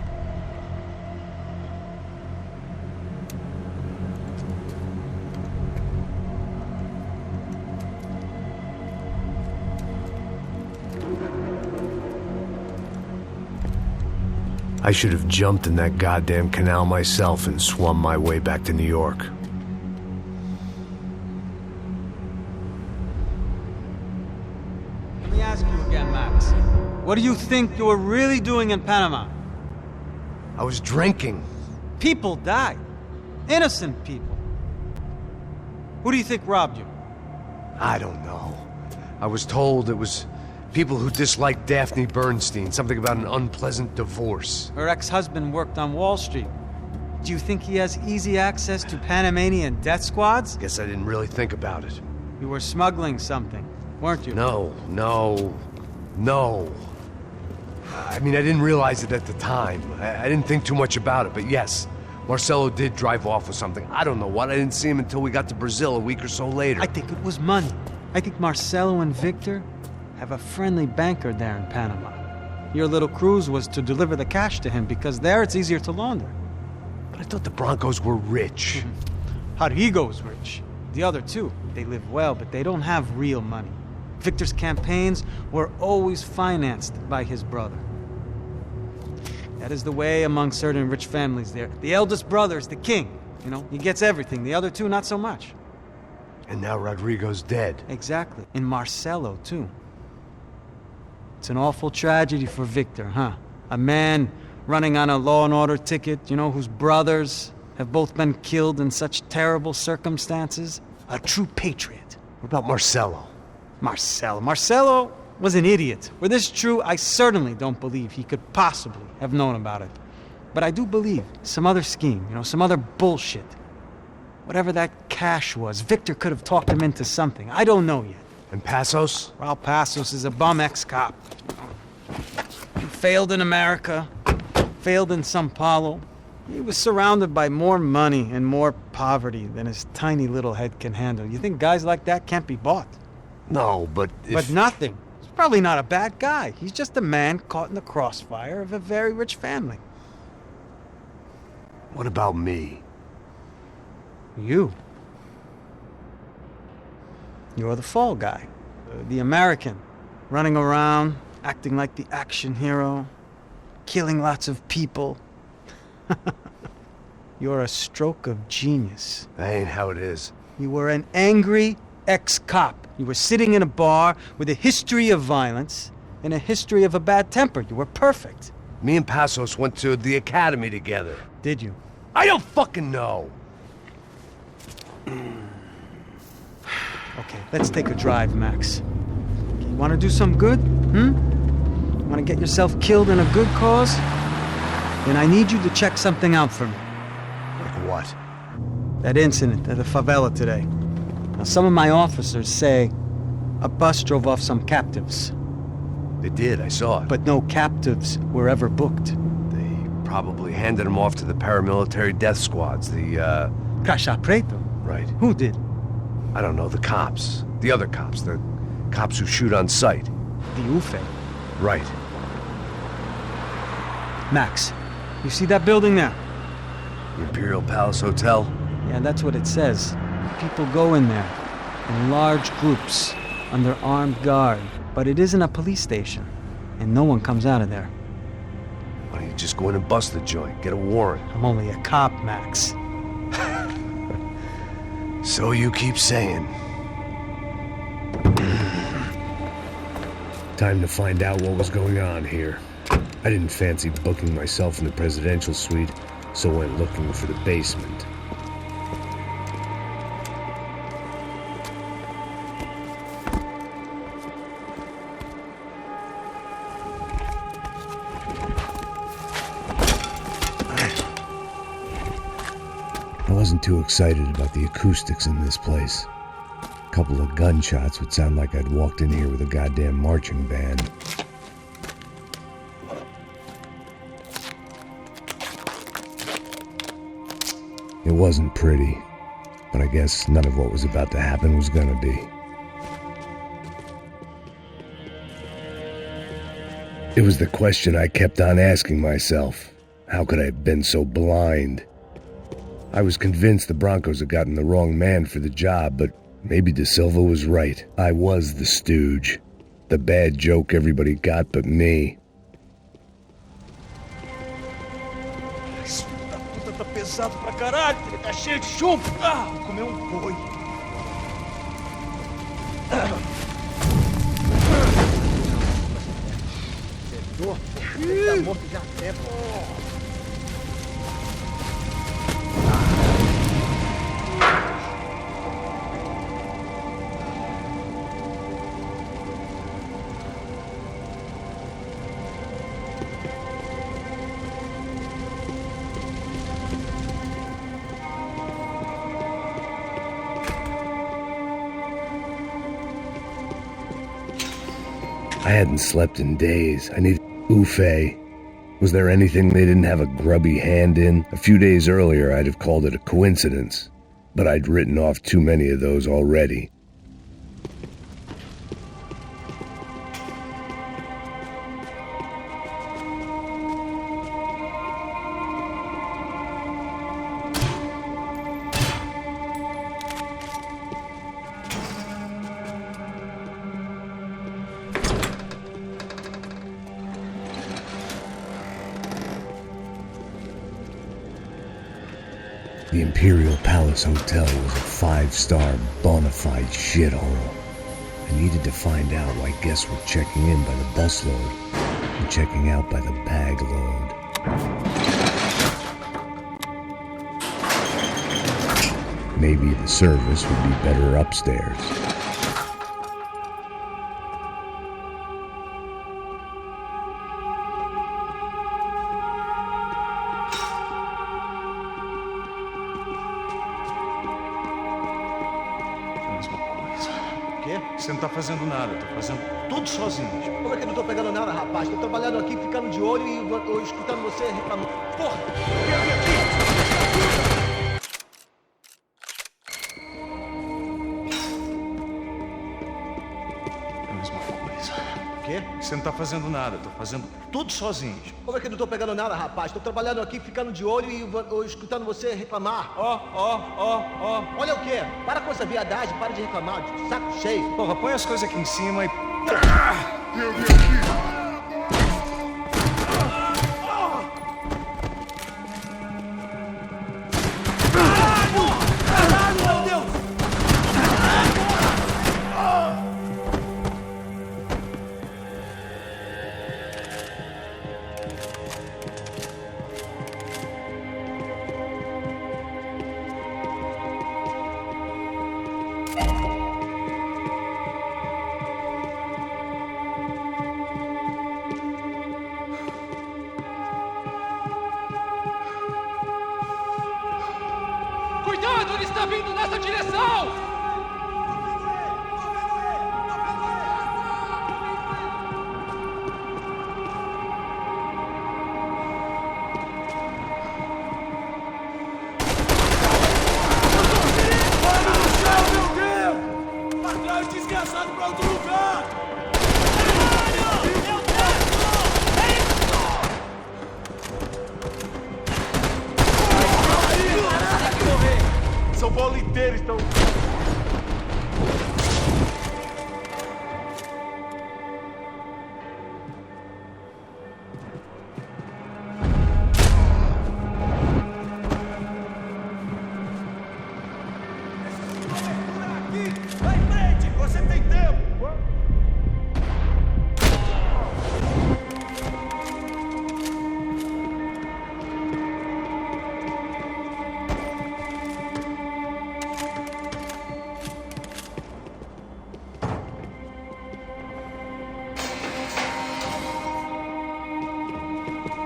I should have jumped in that goddamn canal myself and swum my way back to New York. Let me ask you again, Max. What do you think you were really doing in Panama? I was drinking. People died. Innocent people. Who do you think robbed you? I don't know. I was told it was people who disliked Daphne Bernstein, something about an unpleasant divorce. Her ex-husband worked on Wall Street. Do you think he has easy access to Panamanian death squads? Guess I didn't really think about it. You were smuggling something, weren't you? No. I mean, I didn't realize it at the time. I didn't think too much about it, but yes, Marcelo did drive off with something. I don't know what. I didn't see him until we got to Brazil a week or so later. I think it was money. I think Marcelo and Victor have a friendly banker there in Panama. Your little cruise was to deliver the cash to him because there it's easier to launder. But I thought the Broncos were rich. Rodrigo's rich. The other two, they live well, but they don't have real money. Victor's campaigns were always financed by his brother. That is the way among certain rich families there. The eldest brother is the king. You know, he gets everything. The other two, not so much. And now Rodrigo's dead. Exactly. And Marcelo, too. It's an awful tragedy for Victor, huh? A man running on a law and order ticket, you know, whose brothers have both been killed in such terrible circumstances. A true patriot. What about Marcelo? Marcelo was an idiot. Were this true, I certainly don't believe he could possibly have known about it. But I do believe some other scheme, you know, some other bullshit. Whatever that cash was, Victor could have talked him into something. I don't know yet. And Passos? Well, Passos is a bum ex-cop. He failed in America, failed in Sao Paulo. He was surrounded by more money and more poverty than his tiny little head can handle. You think guys like that can't be bought? No, but But nothing. He's probably not a bad guy. He's just a man caught in the crossfire of a very rich family. What about me? You. You're the fall guy. The American. Running around, acting like the action hero. Killing lots of people. You're a stroke of genius. That ain't how it is. You were an angry ex-cop. You were sitting in a bar with a history of violence and a history of a bad temper. You were perfect. Me and Passos went to the academy together. Did you? I don't fucking know. Okay, let's take a drive, Max. Okay, you want to do some good? You want to get yourself killed in a good cause? Then I need you to check something out for me. Like what? That incident at the favela today. Now, some of my officers say a bus drove off some captives. They did, I saw it. But no captives were ever booked. They probably handed them off to the paramilitary death squads, the, Caixa Preto? Right. Who did? I don't know, the cops. The other cops, the cops who shoot on sight. The UFE. Right. Max, you see that building there? The Imperial Palace Hotel? Yeah, that's what it says. People go in there, in large groups, under armed guard. But it isn't a police station, and no one comes out of there. Why don't you just go in and bust the joint, get a warrant? I'm only a cop, Max. So you keep saying. Time to find out what was going on here. I didn't fancy booking myself in the presidential suite, so went looking for the basement. I wasn't too excited about the acoustics in this place. A couple of gunshots would sound like I'd walked in here with a goddamn marching band. It wasn't pretty, but I guess none of what was about to happen was gonna be. It was the question I kept on asking myself. How could I have been so blind? I was convinced the Broncos had gotten the wrong man for the job, but maybe De Silva was right. I was the stooge. The bad joke everybody got but me. Esse filho da puta tá pesado pra caralho, ele tá cheio de chumbo. Ah, vou comer boi. Ele tá morto já há tempo. I hadn't slept in days. I needed UFE. Was there anything they didn't have a grubby hand in? A few days earlier, I'd have called it a coincidence, but I'd written off too many of those already. The Imperial Palace Hotel was a 5-star bona fide shithole. I needed to find out why guests were checking in by the busload and checking out by the bag load. Maybe the service would be better upstairs. Você não tá fazendo nada, tá fazendo tudo sozinho. Como é que eu não tô pegando nada, rapaz? Tô trabalhando aqui, ficando de olho e escutando você reclamando. Porra! É a mesma coisa. O quê? Você não tá fazendo nada, tá fazendo tudo sozinho. Como é que eu não tô pegando nada, rapaz? Tô trabalhando aqui, ficando de olho e escutando você reclamar. Ó. Olha o quê? Para com essa viadagem, para de reclamar, de saco cheio. Porra, põe as coisas aqui em cima e... Eu vim aqui. Cuidado, ele está vindo nessa direção! Atrás, desgraçado, pra outro lugar! São Paulo inteiro estão... Vai em frente, você tem tempo!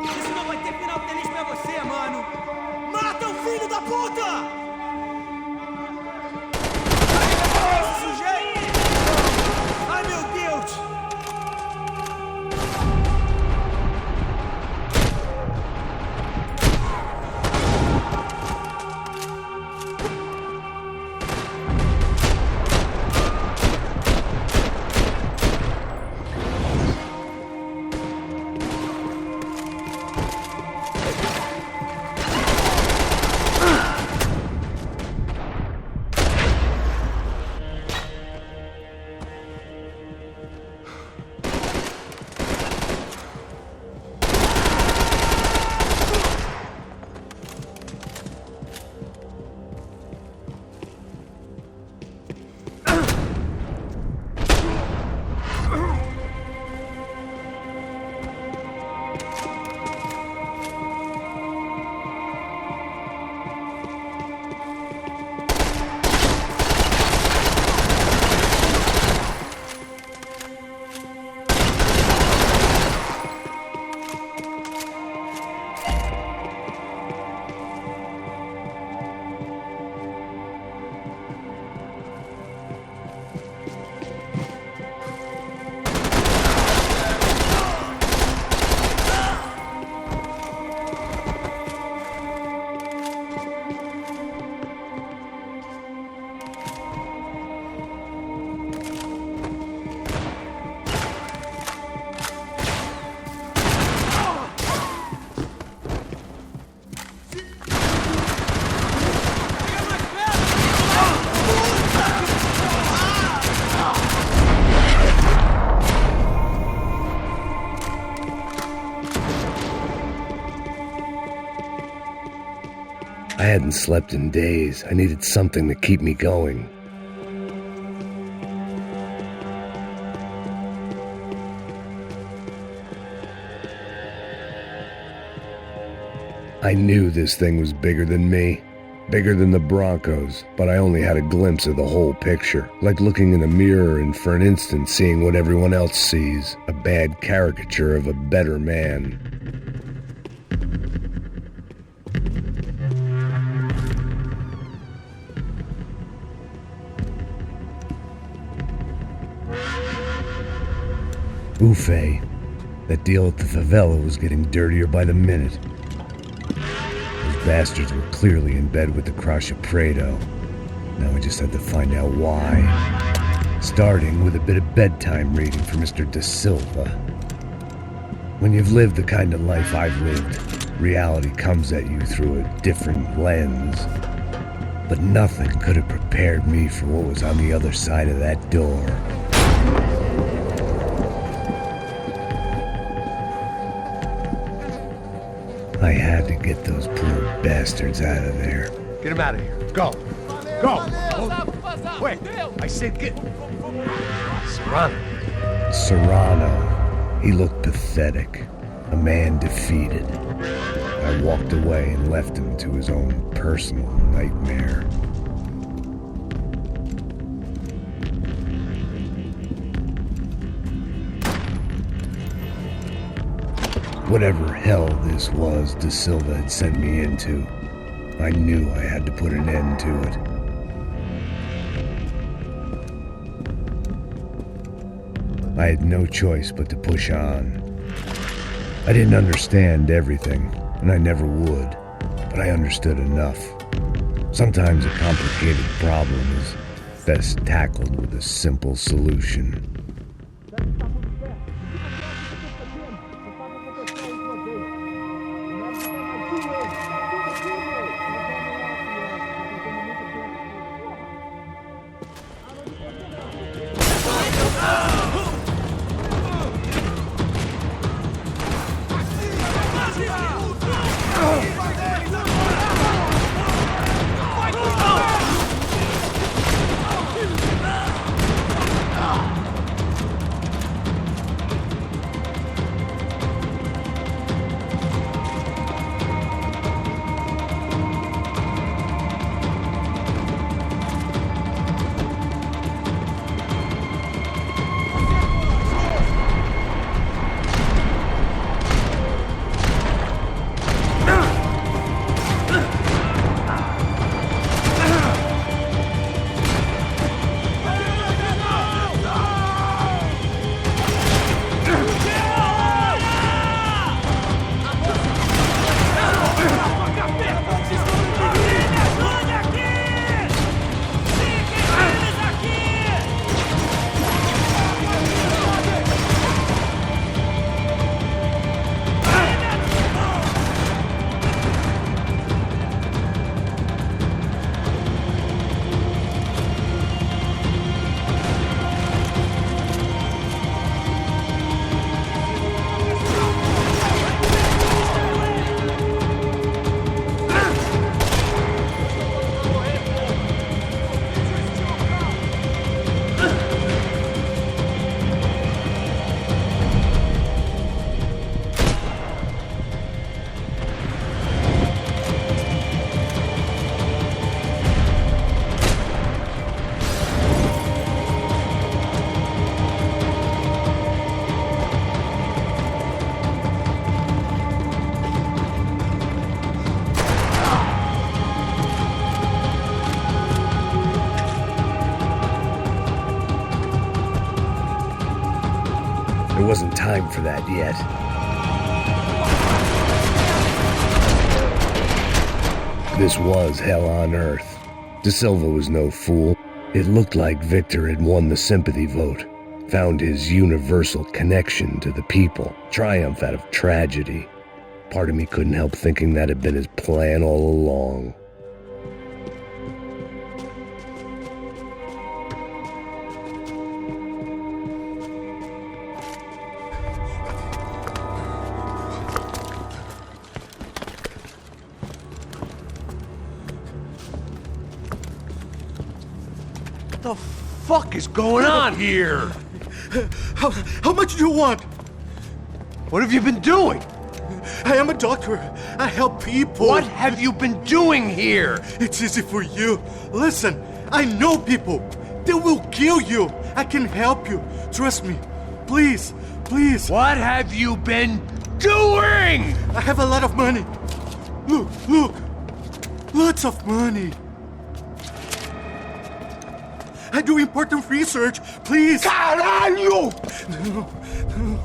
Isso não vai ter final feliz pra você, mano! Mata o filho da puta! Sujeito! Ai, meu Deus! I hadn't slept in days. I needed something to keep me going. I knew this thing was bigger than me, bigger than the Broncos, but I only had a glimpse of the whole picture, like looking in a mirror and for an instant seeing what everyone else sees, a bad caricature of a better man. Ufe, that deal at the favela was getting dirtier by the minute. Those bastards were clearly in bed with the Crusher Prado. Now we just had to find out why. Starting with a bit of bedtime reading for Mr. Da Silva. When you've lived the kind of life I've lived, reality comes at you through a different lens. But nothing could have prepared me for what was on the other side of that door. I had to get those poor bastards out of there. Get him out of here. Go. Go. Wait. I said get... Serrano. Serrano. He looked pathetic. A man defeated. I walked away and left him to his own personal nightmare. Whatever hell this was Da Silva had sent me into, I knew I had to put an end to it. I had no choice but to push on. I didn't understand everything, and I never would, but I understood enough. Sometimes a complicated problem is best tackled with a simple solution. There wasn't time for that yet. This was hell on earth. Da Silva was no fool. It looked like Victor had won the sympathy vote, found his universal connection to the people, triumph out of tragedy. Part of me couldn't help thinking that had been his plan all along. the fuck is going on here? How much do you want? What have you been doing? I am a doctor. I help people. What have you been doing here? It's easy for you. Listen, I know people. They will kill you. I can help you. Trust me. Please, please. What have you been doing? I have a lot of money. Look, look. Lots of money. I do important research. Please. Caralho! No, no.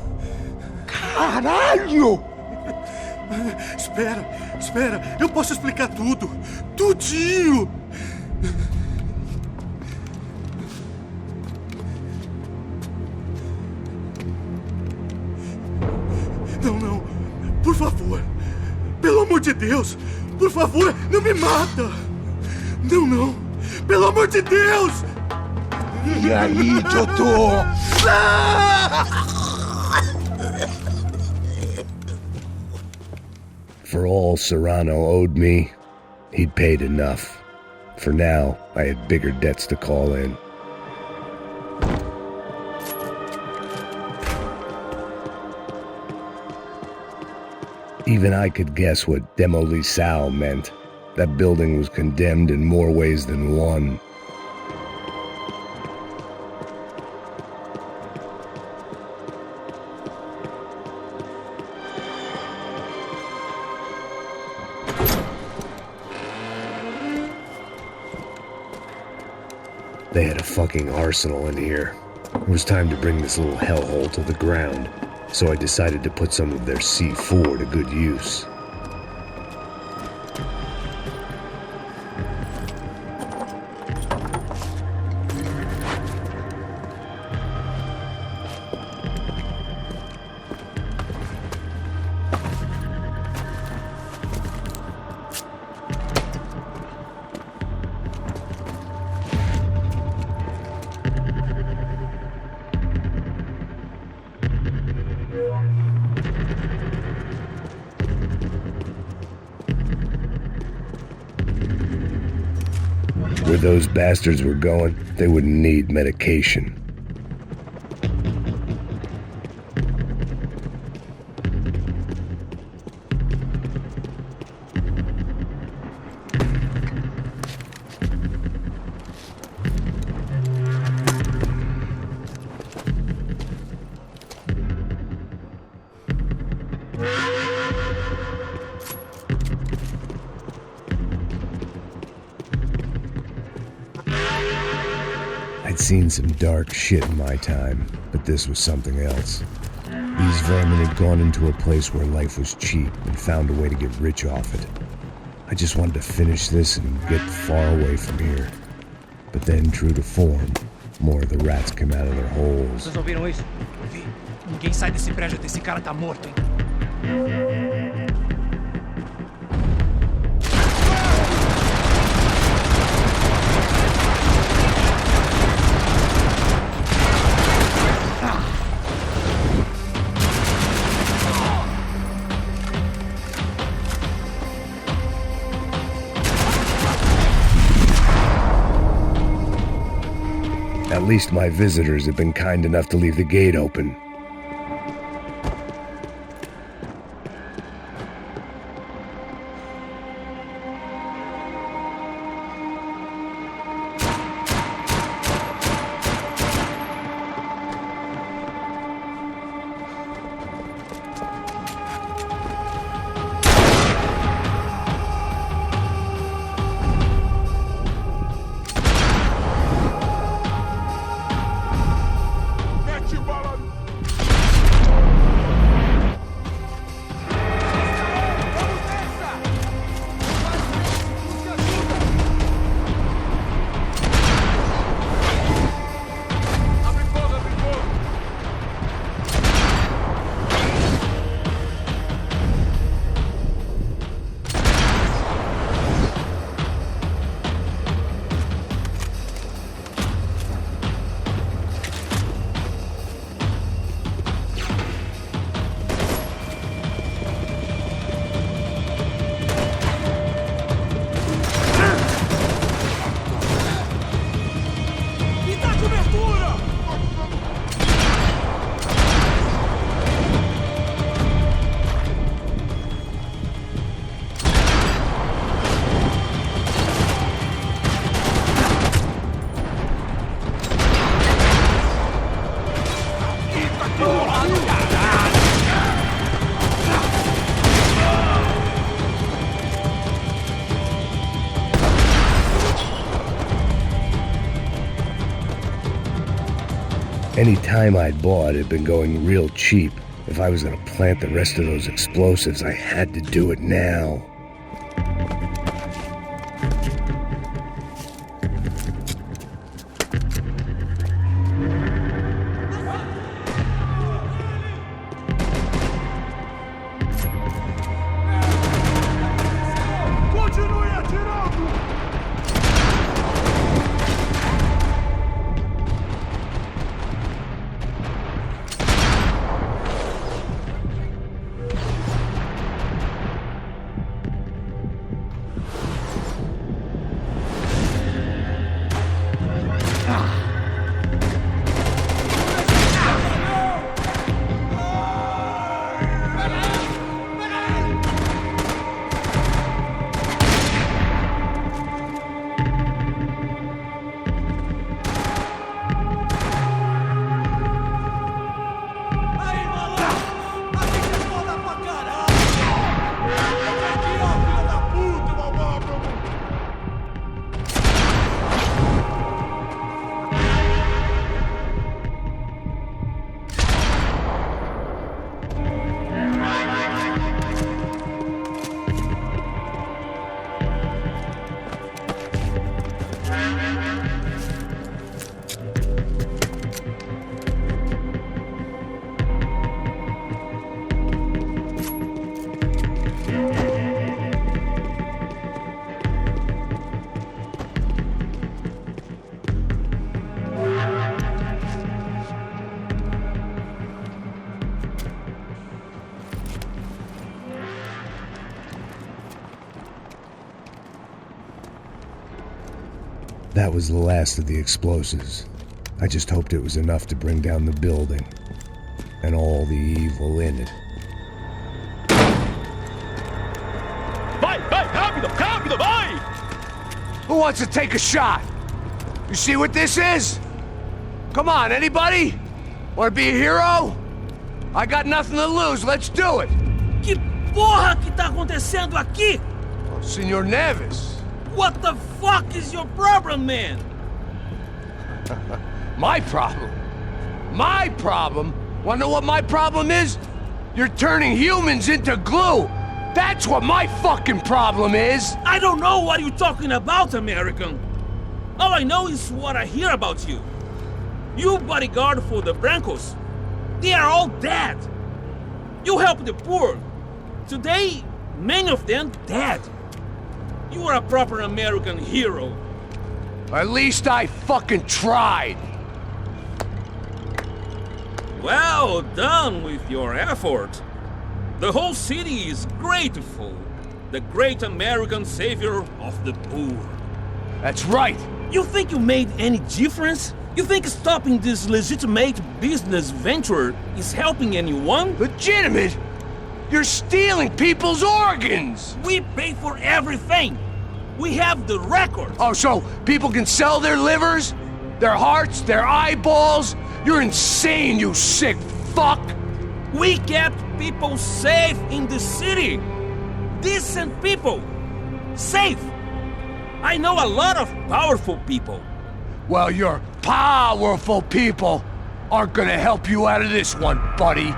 Caralho! Espera. Eu posso explicar tudo. Tudinho. Não. Por favor. Pelo amor de Deus. Por favor, não me mata. Não. Pelo amor de Deus. E aí, doutor? For all Serrano owed me, he'd paid enough. For now, I had bigger debts to call in. Even I could guess what demolição meant. That building was condemned in more ways than one. They had a fucking arsenal in here. It was time to bring this little hellhole to the ground, so I decided to put some of their C4 to good use. Where those bastards were going, they wouldn't need medication. I'd seen some dark shit in my time, but this was something else. These vermin had gone into a place where life was cheap and found a way to get rich off it. I just wanted to finish this and get far away from here. But then, true to form, more of the rats came out of their holes. Vocês ouviram isso? Ouvi. Ninguém sai desse prédio até esse cara tá morto, hein? At least my visitors have been kind enough to leave the gate open. Any time I'd bought had been going real cheap. If I was gonna plant the rest of those explosives, I had to do it now. Continue atirando! That was the last of the explosives. I just hoped it was enough to bring down the building and all the evil in it. Vai, rápido, rápido, vai! Who wants to take a shot? You see what this is? Come on, anybody? Want to be a hero? I got nothing to lose, let's do it! Que porra que tá acontecendo aqui? Oh, Senor Neves. What the fuck is your problem, man? My problem? My problem? Wanna know what my problem is? You're turning humans into glue! That's what my fucking problem is! I don't know what you're talking about, American. All I know is what I hear about you. You bodyguard for the Brancos. They are all dead. You help the poor. Today, many of them dead. You are a proper American hero. At least I fucking tried. Well done with your effort. The whole city is grateful. The great American savior of the poor. That's right. You think you made any difference? You think stopping this legitimate business venture is helping anyone? Legitimate? You're stealing people's organs! We pay for everything! We have the records! Oh, so people can sell their livers? Their hearts? Their eyeballs? You're insane, you sick fuck! We kept people safe in the city! Decent people! Safe! I know a lot of powerful people. Well, your powerful people aren't gonna help you out of this one, buddy.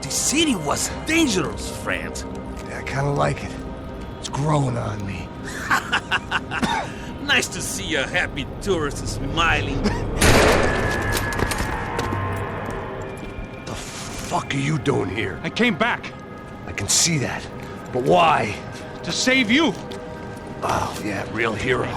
empty city was dangerous, friend. Yeah, I kind of like it. It's growing on me. Nice to see a happy tourist smiling. The fuck are you doing here? I came back. I can see that. But why? To save you. Oh, yeah, real hero.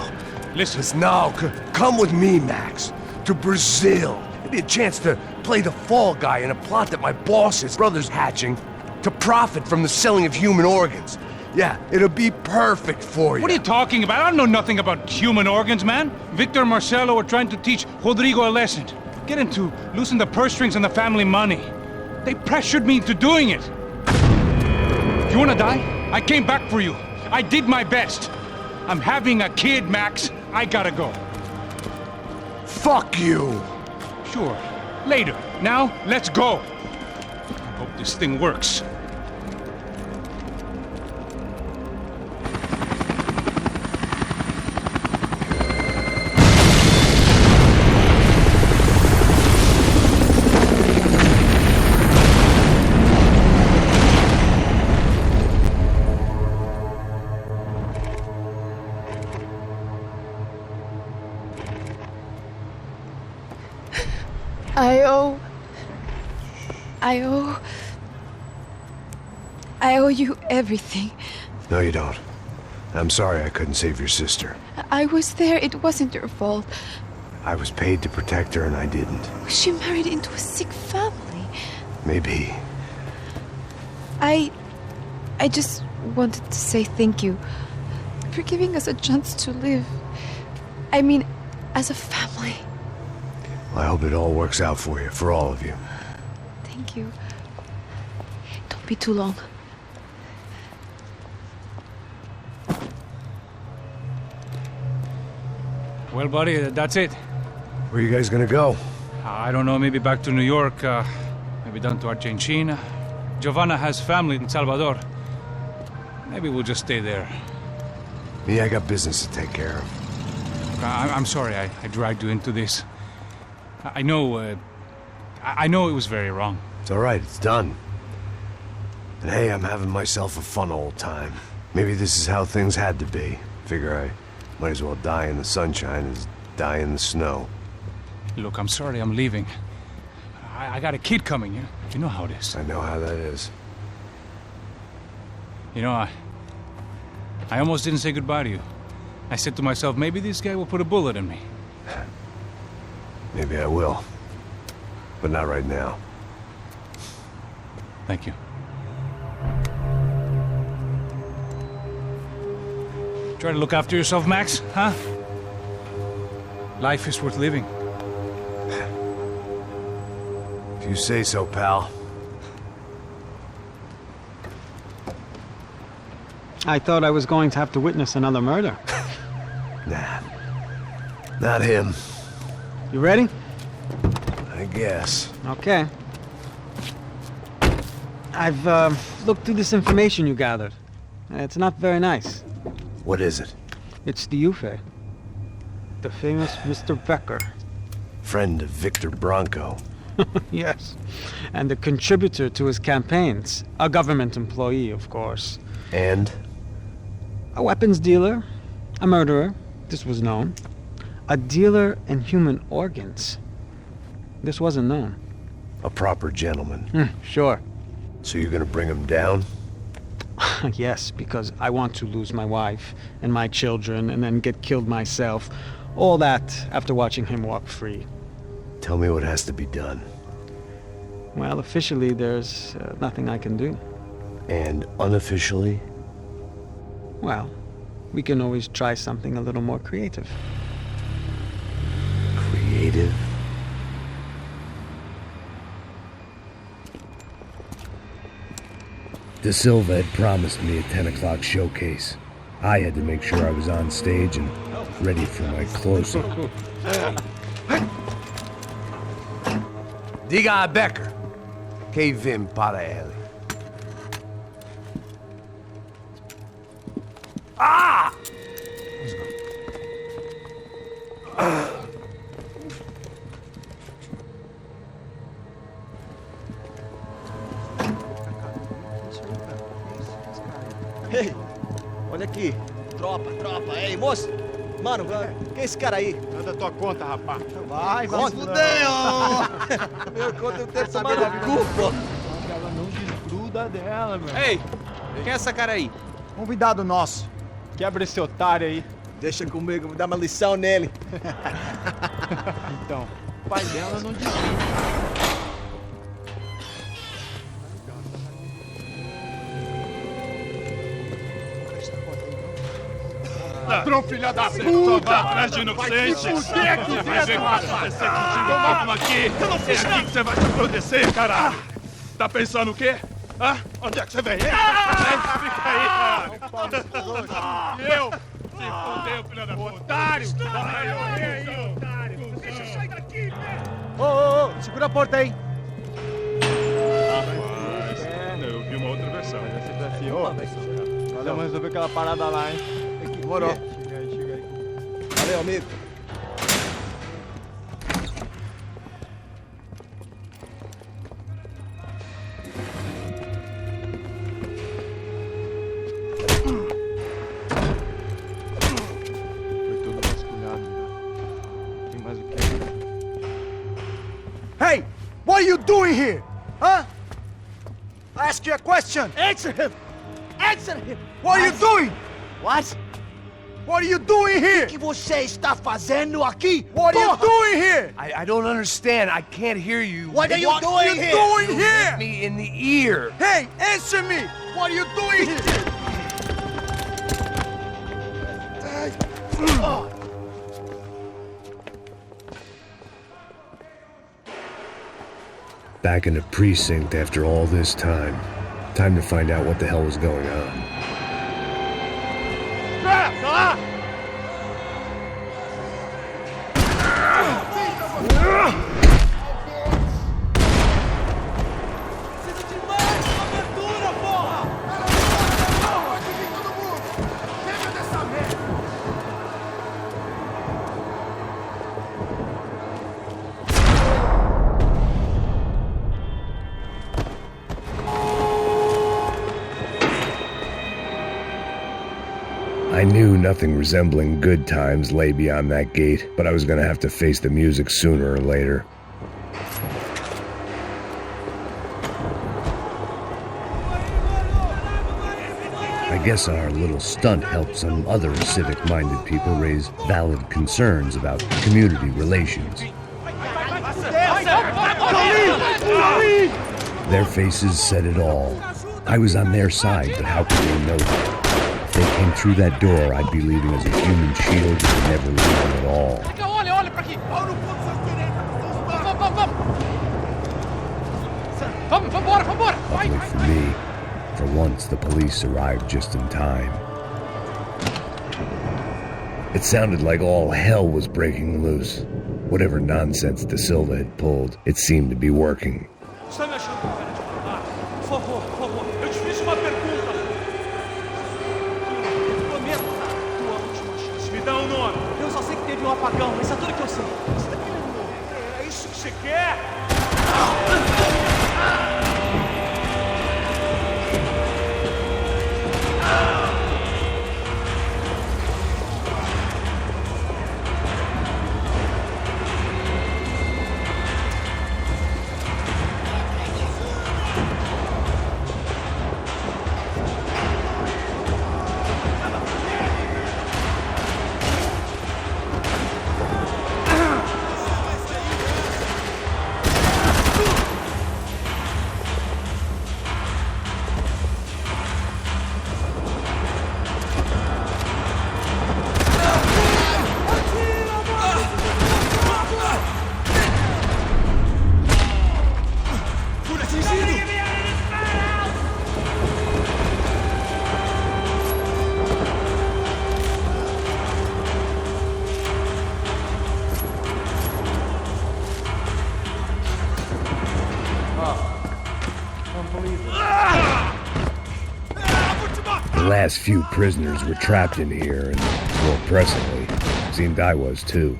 Listen. No, come with me, Max. To Brazil. It'd be a chance to play the fall guy in a plot that my boss's brother's hatching to profit from the selling of human organs. Yeah, it'll be perfect for you. What are you talking about? I don't know nothing about human organs, man. Victor and Marcelo were trying to teach Rodrigo a lesson. Get him to loosen the purse strings on the family money. They pressured me into doing it. You wanna die? I came back for you. I did my best. I'm having a kid, Max. I gotta go. Fuck you! Sure. Later. Now, let's go. I hope this thing works. I owe you everything. No, you don't. I'm sorry I couldn't save your sister. I was there. It wasn't your fault. I was paid to protect her and I didn't. She married into a sick family. Maybe. I just wanted to say thank you for giving us a chance to live. I mean, as a family. I hope it all works out for you, for all of you. Thank you. Don't be too long. Well, buddy, that's it. Where are you guys gonna go? I don't know, maybe back to New York, maybe down to Argentina. Giovanna has family in Salvador. Maybe we'll just stay there. Me, I got business to take care of. I'm sorry I dragged you into this. I know it was very wrong. It's all right, it's done. And hey, I'm having myself a fun old time. Maybe this is how things had to be. Figure I might as well die in the sunshine as die in the snow. Look, I'm sorry I'm leaving. I got a kid coming, you know how it is. I know how that is. You know, I almost didn't say goodbye to you. I said to myself, maybe this guy will put a bullet in me. Maybe I will. But not right now. Thank you. Try to look after yourself, Max, huh? Life is worth living. If you say so, pal. I thought I was going to have to witness another murder. Nah. Not him. You ready? I guess. Okay. I've looked through this information you gathered. It's not very nice. What is it? It's the Ufe. The famous Mr. Becker. Friend of Victor Bronco. Yes. And a contributor to his campaigns. A government employee, of course. And? A weapons dealer. A murderer. This was known. A dealer in human organs. This wasn't known. A proper gentleman. Sure. So you're gonna bring him down? Yes, because I want to lose my wife and my children and then get killed myself. All that after watching him walk free. Tell me what has to be done. Well, officially, there's nothing I can do. And unofficially? Well, we can always try something a little more creative. Creative? De Silva had promised me a 10 o'clock showcase. I had to make sure I was on stage and ready for my closing. Diga a Becker. Que vim para ele. Ah! tropa. Ei, moço. Mano, quem é esse cara aí? É da tua conta, rapaz. Vai se fuder, ó. Meu conta eu tenho que tomar no cu, pô. Ela não desgruda dela, meu. Ei, quem é essa cara aí? Convidado nosso. Quebra esse otário aí. Deixa comigo, vou dar uma lição nele. Então, o pai dela não desgruda. Ladrão, filha da puta! Vai atrás de inocente! Vai ver o que vai acontecer contigo! Vamos aqui! Eu não fiz aqui que você vai se acontecer, caralho! Tá pensando o quê? Hã? Onde é que você vem? Fica aí, caralho! E eu? Se fodeu, filha da puta! Otário! Vai, otário! Deixa eu sair daqui, velho! Ô, segura a porta aí! Rapaz, eu vi uma outra versão. Mas essa daqui, ô, nós vamos resolver aquela parada lá, hein? Demorou. Chega aí. Valeu, amigo. Foi tudo vasculhado. Tem mais o que? Hey! What are you doing here? Huh? I ask you a question. Answer him! Answer him! What are you doing? What? What are you doing here? O que você está fazendo aqui? What are you doing here? I don't understand. I can't hear you. What are you doing here? Doing You here? hit me in the ear. Hey, answer me! What are you doing here? Back in the precinct after all this time. Time to find out what the hell was going on. I knew nothing resembling good times lay beyond that gate, but I was gonna have to face the music sooner or later. I guess our little stunt helped some other civic-minded people raise valid concerns about community relations. Their faces said it all. I was on their side, but how could they know that? If they came through that door, I'd be leaving as a human shield and never leaving at all. Olha pra aqui! Vambora! Luckily for me, for once the police arrived just in time. It sounded like all hell was breaking loose. Whatever nonsense De Silva had pulled, it seemed to be working. Está me achando com cara de otário? Por favor, eu te fiz uma pergunta. Prometo, tua última chance. Me dá um nome. Eu só sei que teve um apagão, isso é tudo que eu sei. Você tá querendo morrer? É isso que você quer? The last few prisoners were trapped in here, and more pressingly, seemed I was too.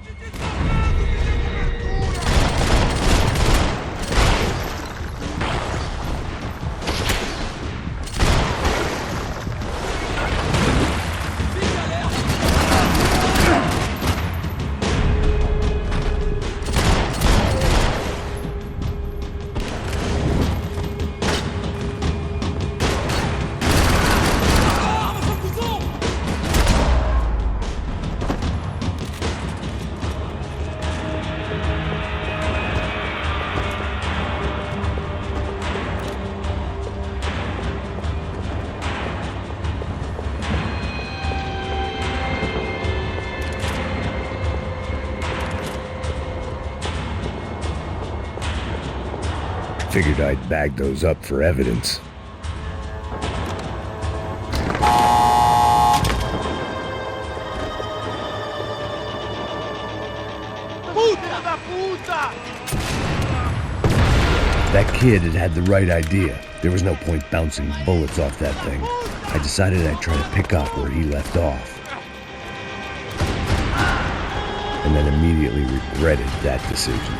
Figured I'd bag those up for evidence. That kid had the right idea. There was no point bouncing bullets off that thing. I decided I'd try to pick up where he left off. And then immediately regretted that decision.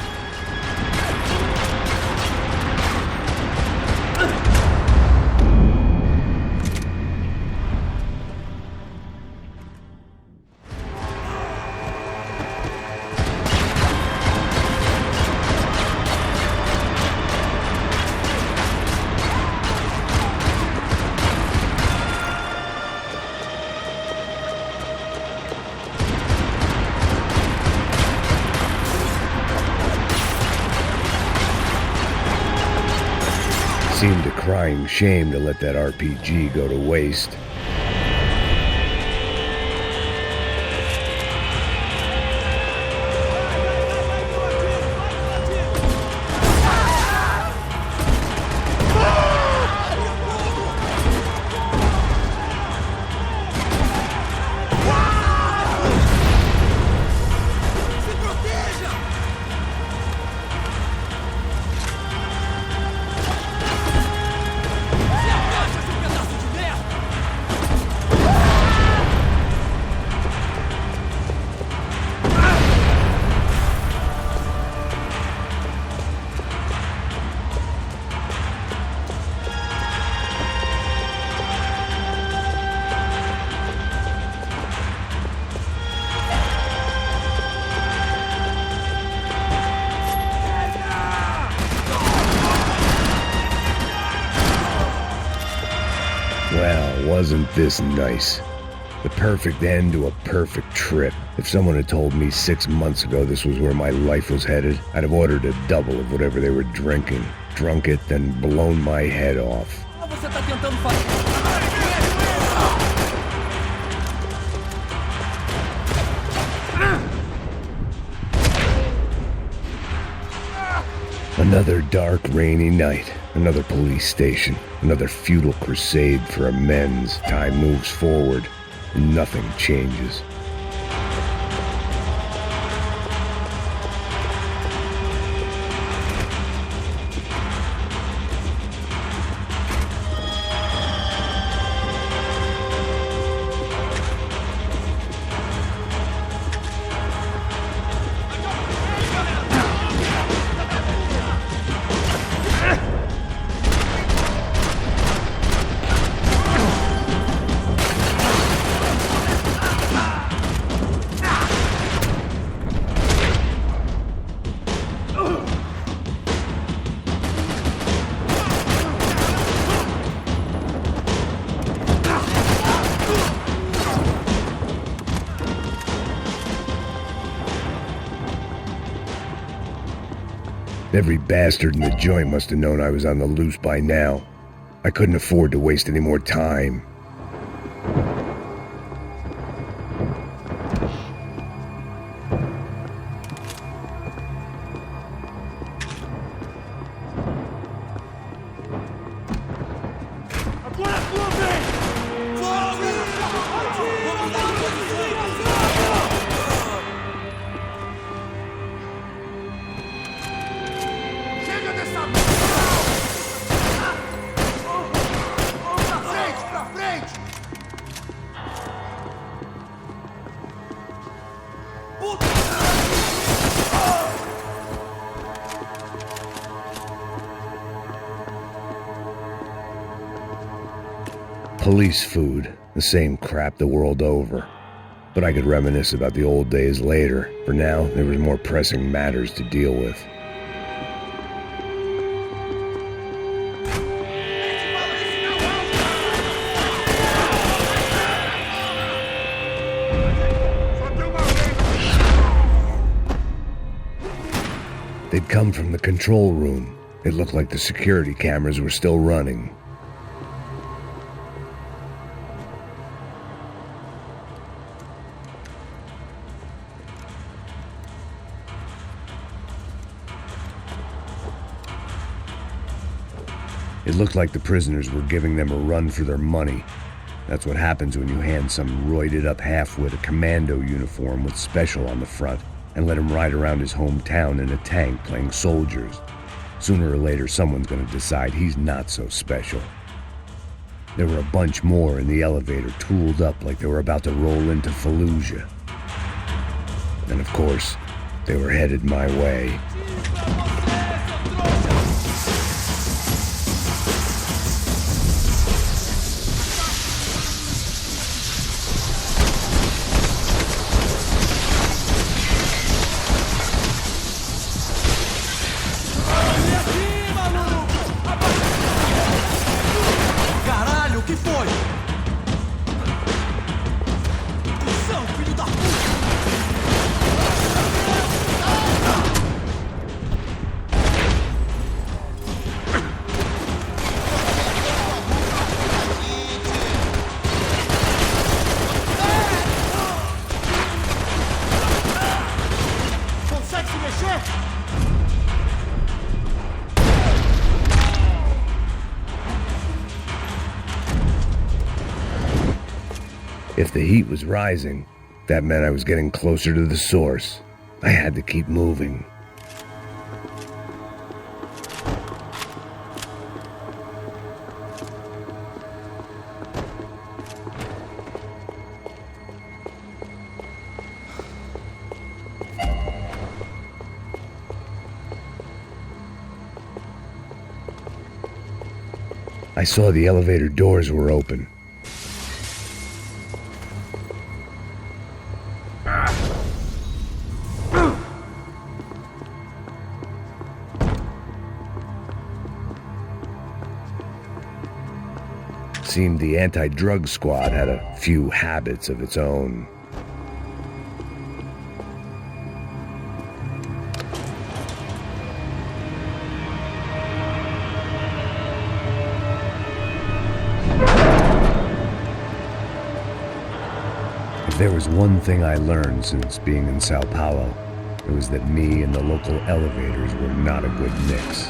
Seemed a crying shame to let that RPG go to waste. Well, wasn't this nice? The perfect end to a perfect trip. If someone had told me 6 months ago this was where my life was headed, I'd have ordered a double of whatever they were drinking, drunk it, then blown my head off. Você tá tentando fazer. Another dark, rainy night. Another police station. Another futile crusade for amends. Time moves forward, and nothing changes. Every bastard in the joint must have known I was on the loose by now. I couldn't afford to waste any more time. Police food, the same crap the world over. But I could reminisce about the old days later. For now, there was more pressing matters to deal with. They'd come from the control room. It looked like the security cameras were still running. It looked like the prisoners were giving them a run for their money. That's what happens when you hand some roided-up halfwit a commando uniform with special on the front and let him ride around his hometown in a tank playing soldiers. Sooner or later, someone's gonna decide he's not so special. There were a bunch more in the elevator, tooled up like they were about to roll into Fallujah. And of course, they were headed my way. Caralho, o que foi? Atenção, filho da puta! Consegue se mexer? If the heat was rising, that meant I was getting closer to the source. I had to keep moving. I saw the elevator doors were open. Seemed the anti-drug squad had a few habits of its own. If there was one thing I learned since being in Sao Paulo, it was that me and the local elevators were not a good mix.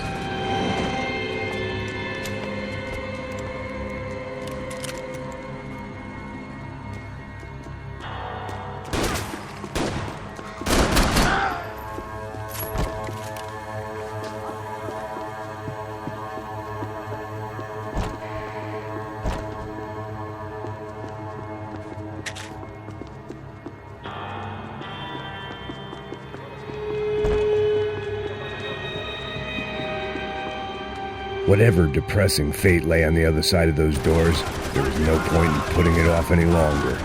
Whatever depressing fate lay on the other side of those doors, there was no point in putting it off any longer.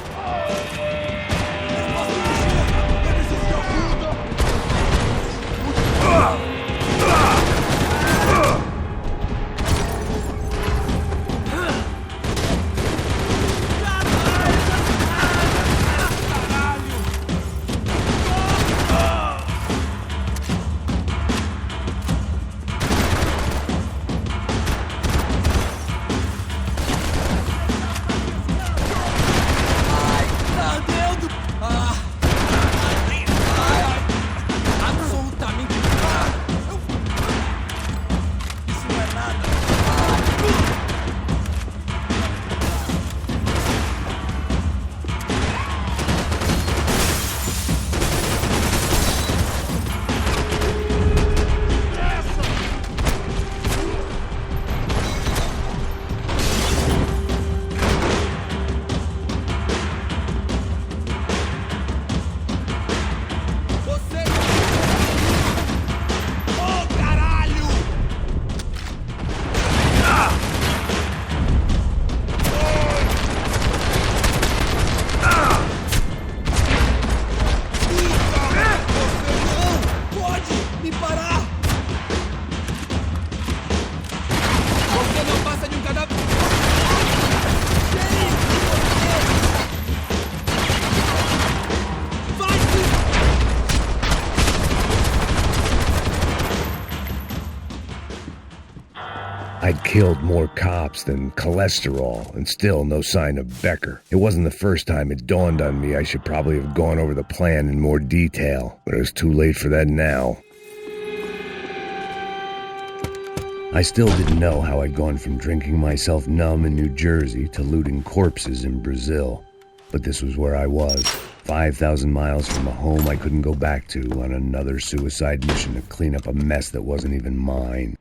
I'd killed more cops than cholesterol, and still no sign of Becker. It wasn't the first time it dawned on me I should probably have gone over the plan in more detail, but it was too late for that now. I still didn't know how I'd gone from drinking myself numb in New Jersey to looting corpses in Brazil. But this was where I was, 5,000 miles from a home I couldn't go back to, on another suicide mission to clean up a mess that wasn't even mine.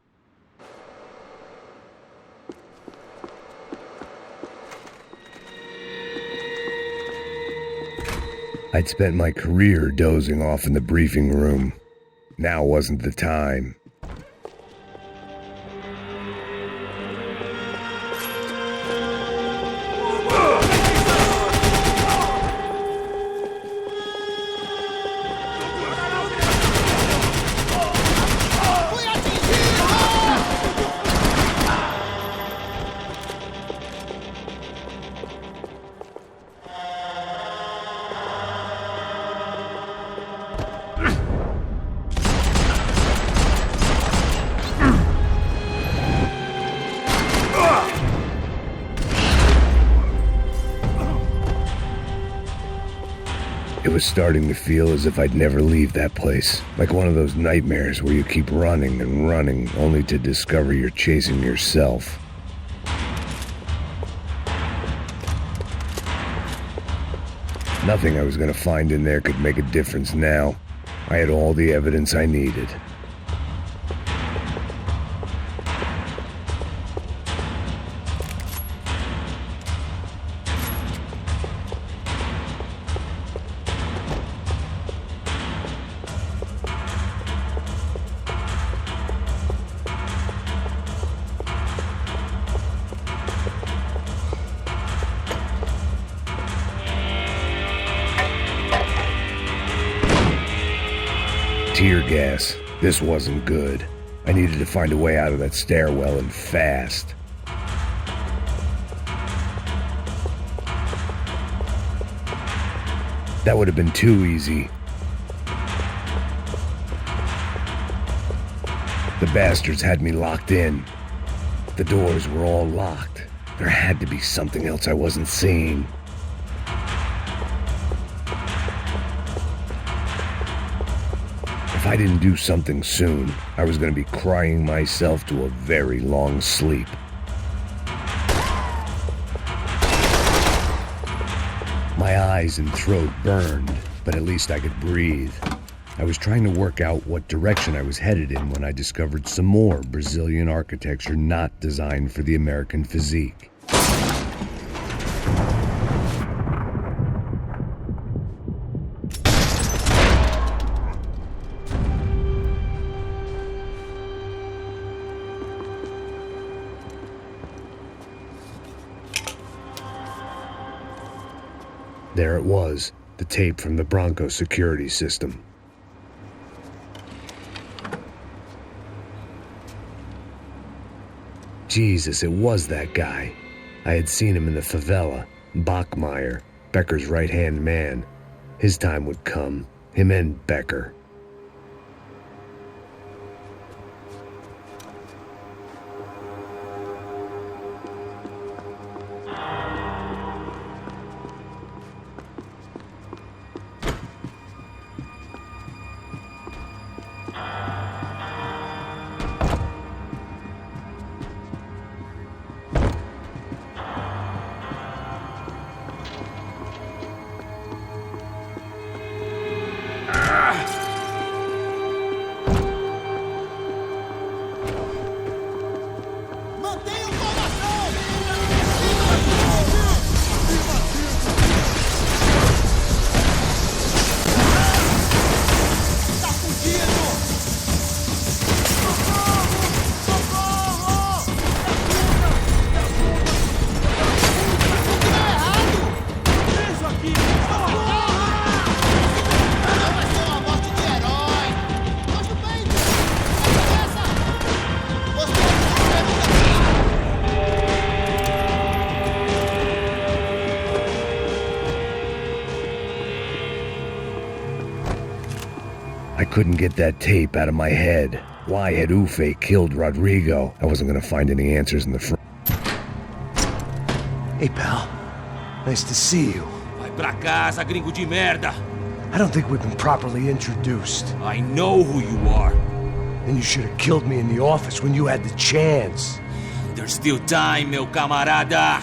I'd spent my career dozing off in the briefing room. Now wasn't the time. It was starting to feel as if I'd never leave that place. Like one of those nightmares where you keep running and running, only to discover you're chasing yourself. Nothing I was going to find in there could make a difference now. I had all the evidence I needed. Tear gas. This wasn't good. I needed to find a way out of that stairwell and fast. That would have been too easy. The bastards had me locked in. The doors were all locked. There had to be something else I wasn't seeing. If I didn't do something soon, I was going to be crying myself to a very long sleep. My eyes and throat burned, but at least I could breathe. I was trying to work out what direction I was headed in when I discovered some more Brazilian architecture not designed for the American physique. There it was, the tape from the Bronco security system. Jesus, it was that guy. I had seen him in the favela, Bachmeyer, Becker's right-hand man. His time would come, him and Becker. I couldn't get that tape out of my head. Why had Ufe killed Rodrigo? I wasn't going to find any answers in the front. Hey, pal. Nice to see you. Vai pra casa, gringo de merda. I don't think we've been properly introduced. I know who you are. Then you should have killed me in the office when you had the chance. There's still time, meu camarada.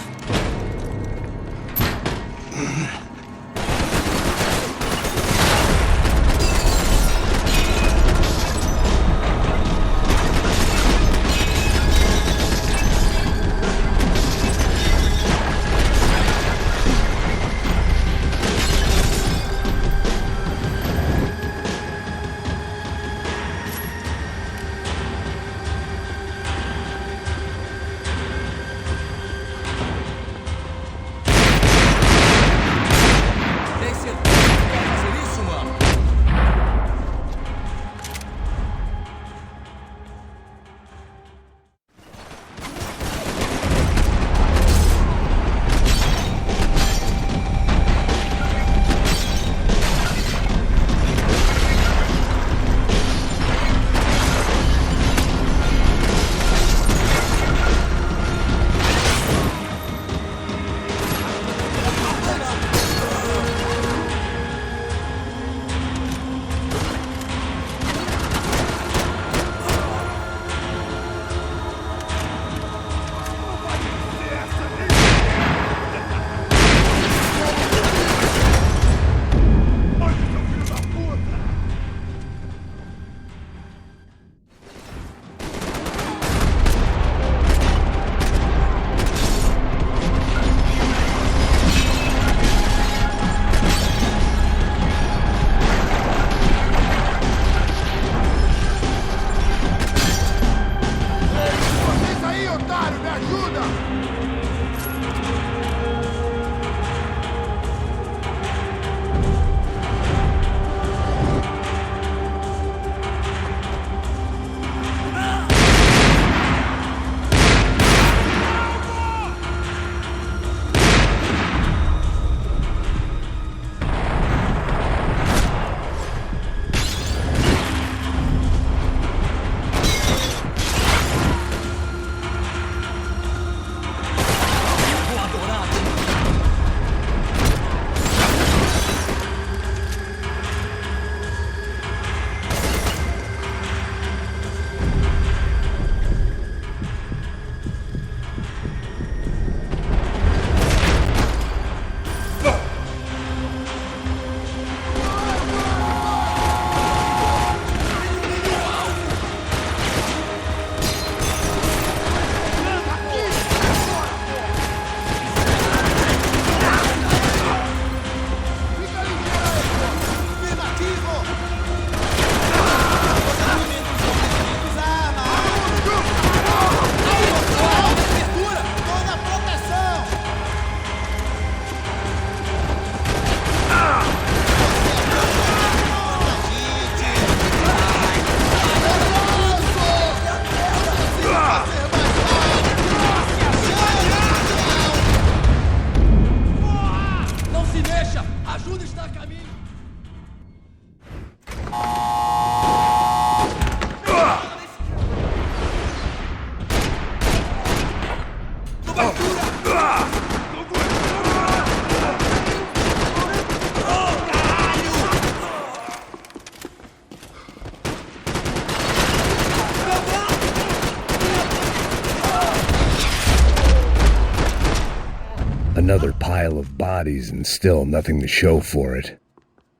Another pile of bodies and still nothing to show for it.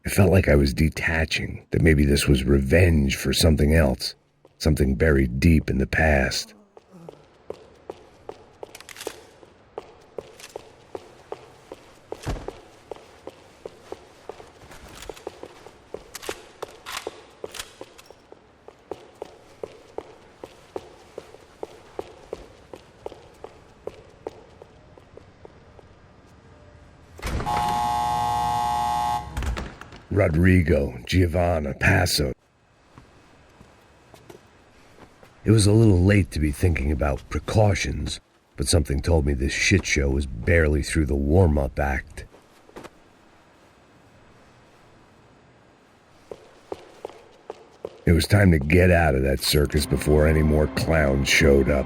It felt like I was detaching, that maybe this was revenge for something else, something buried deep in the past. Rodrigo, Giovanna, Paso. It was a little late to be thinking about precautions, but something told me this shit show was barely through the warm-up act. It was time to get out of that circus before any more clowns showed up.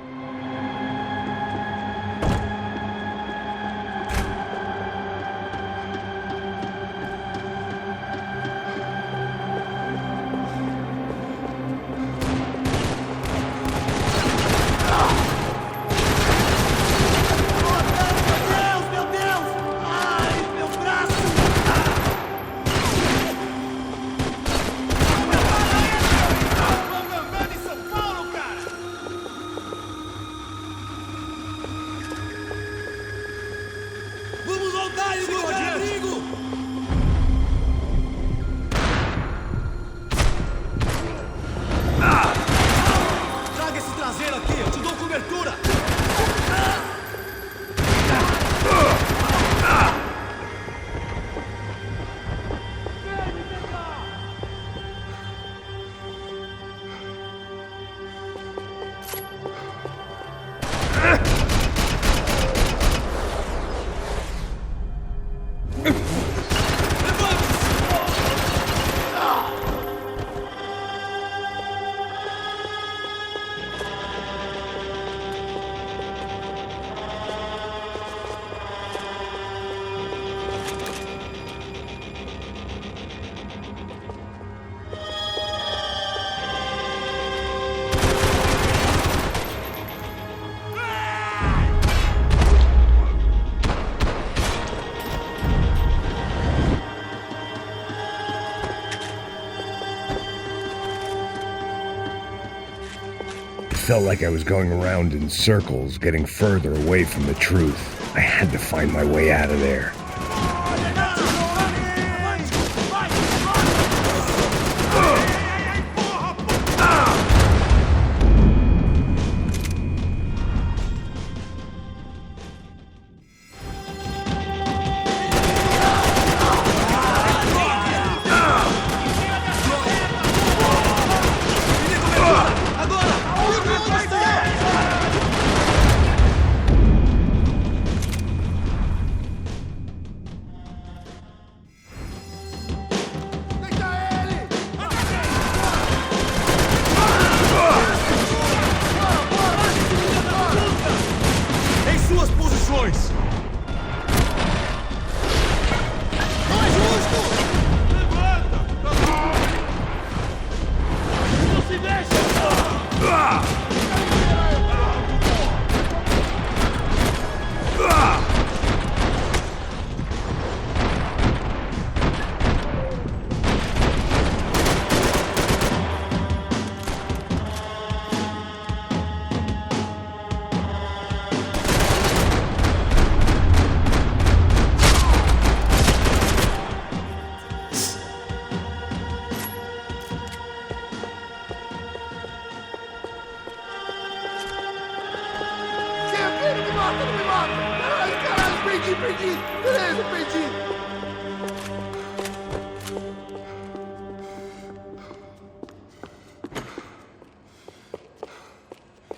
felt like I was going around in circles, getting further away from the truth. I had to find my way out of there.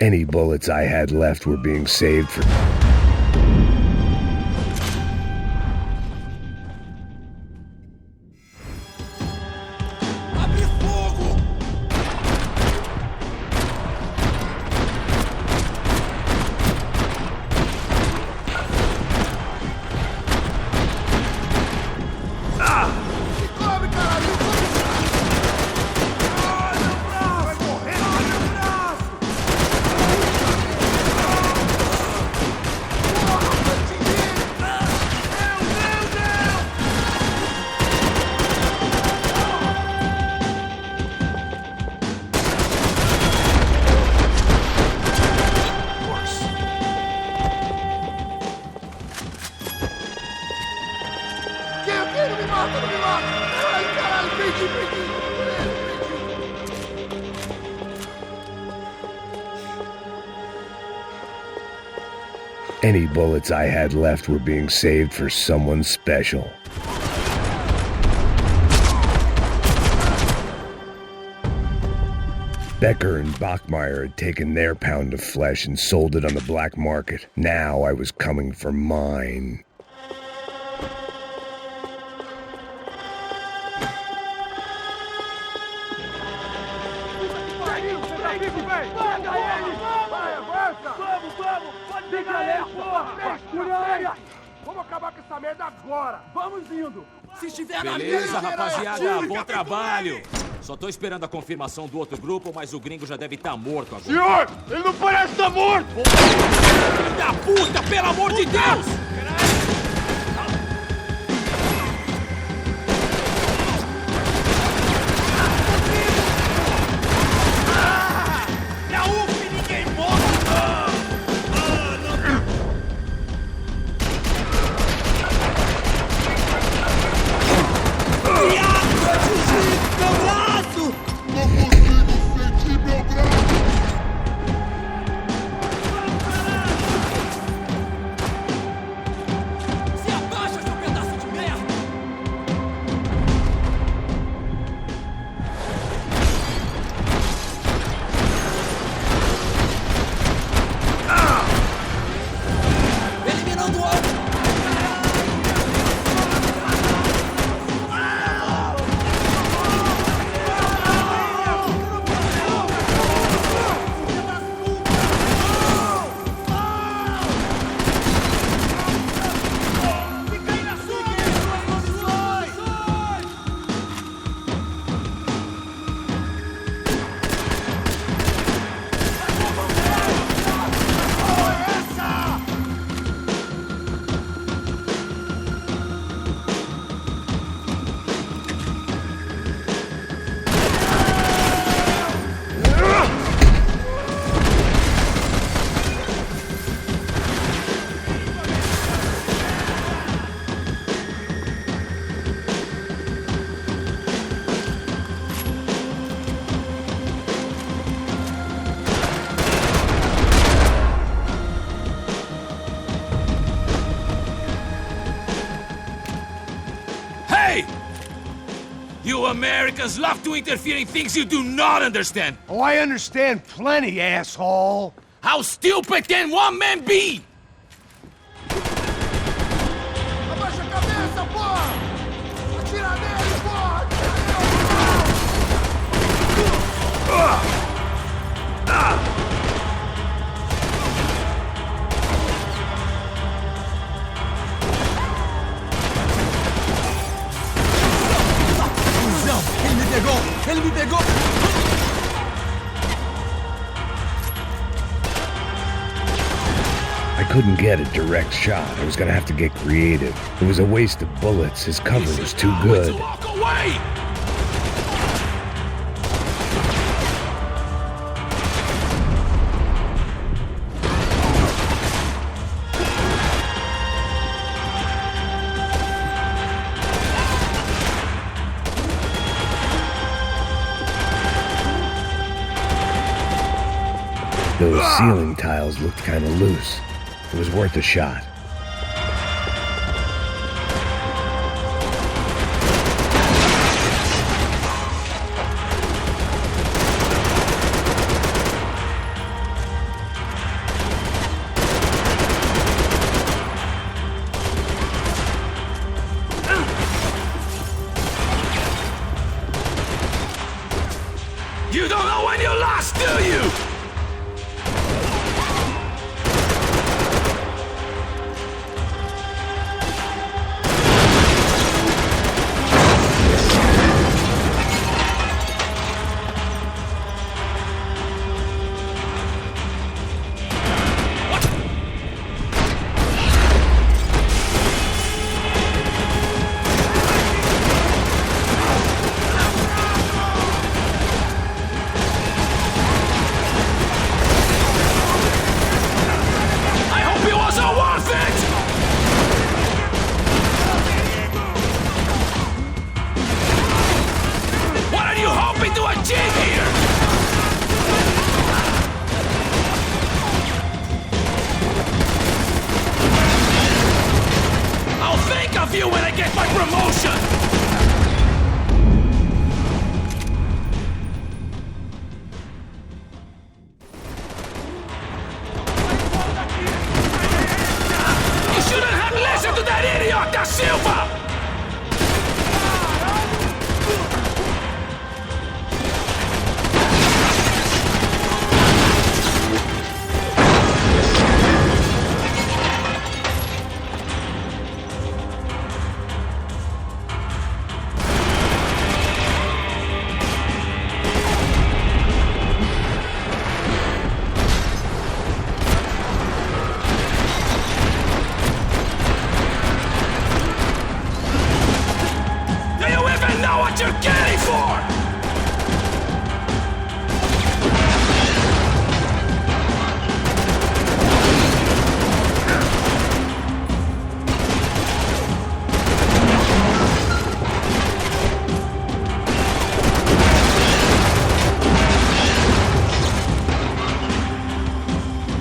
Any bullets I had left were being saved for... Any bullets I had left were being saved for someone special. Becker and Bachmeyer had taken their pound of flesh and sold it on the black market. Now I was coming for mine. Vamos acabar com essa merda agora! Vamos indo! Se estiver na beleza, rapaziada, bom trabalho! Só tô esperando a confirmação do outro grupo, mas o gringo já deve estar morto agora. Senhor, ele não parece estar morto! Filho da puta, pelo amor de Deus! Americans love to interfere in things you do not understand. Oh, I understand plenty, asshole. How stupid can one man be? Abaixa a cabeça, porra! Atira nele, porra! Cusão! Ele me pegou! Ele me pegou! I couldn't get a direct shot. I was gonna have to get creative. It was a waste of bullets. His cover was too good. Walk away! Those ceiling tiles looked kind of loose. It was worth a shot. You don't know when you lost, do you? You when I get my promotion! You shouldn't have listened to that idiot, Da Silva! What you're getting for!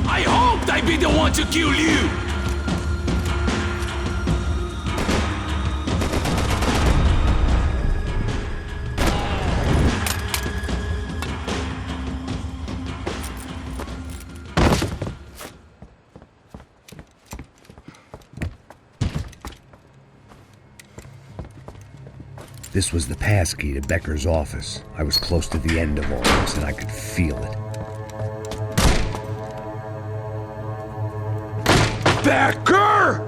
I hoped I'd be the one to kill you! This was the passkey to Becker's office. I was close to the end of all this, and I could feel it. Becker!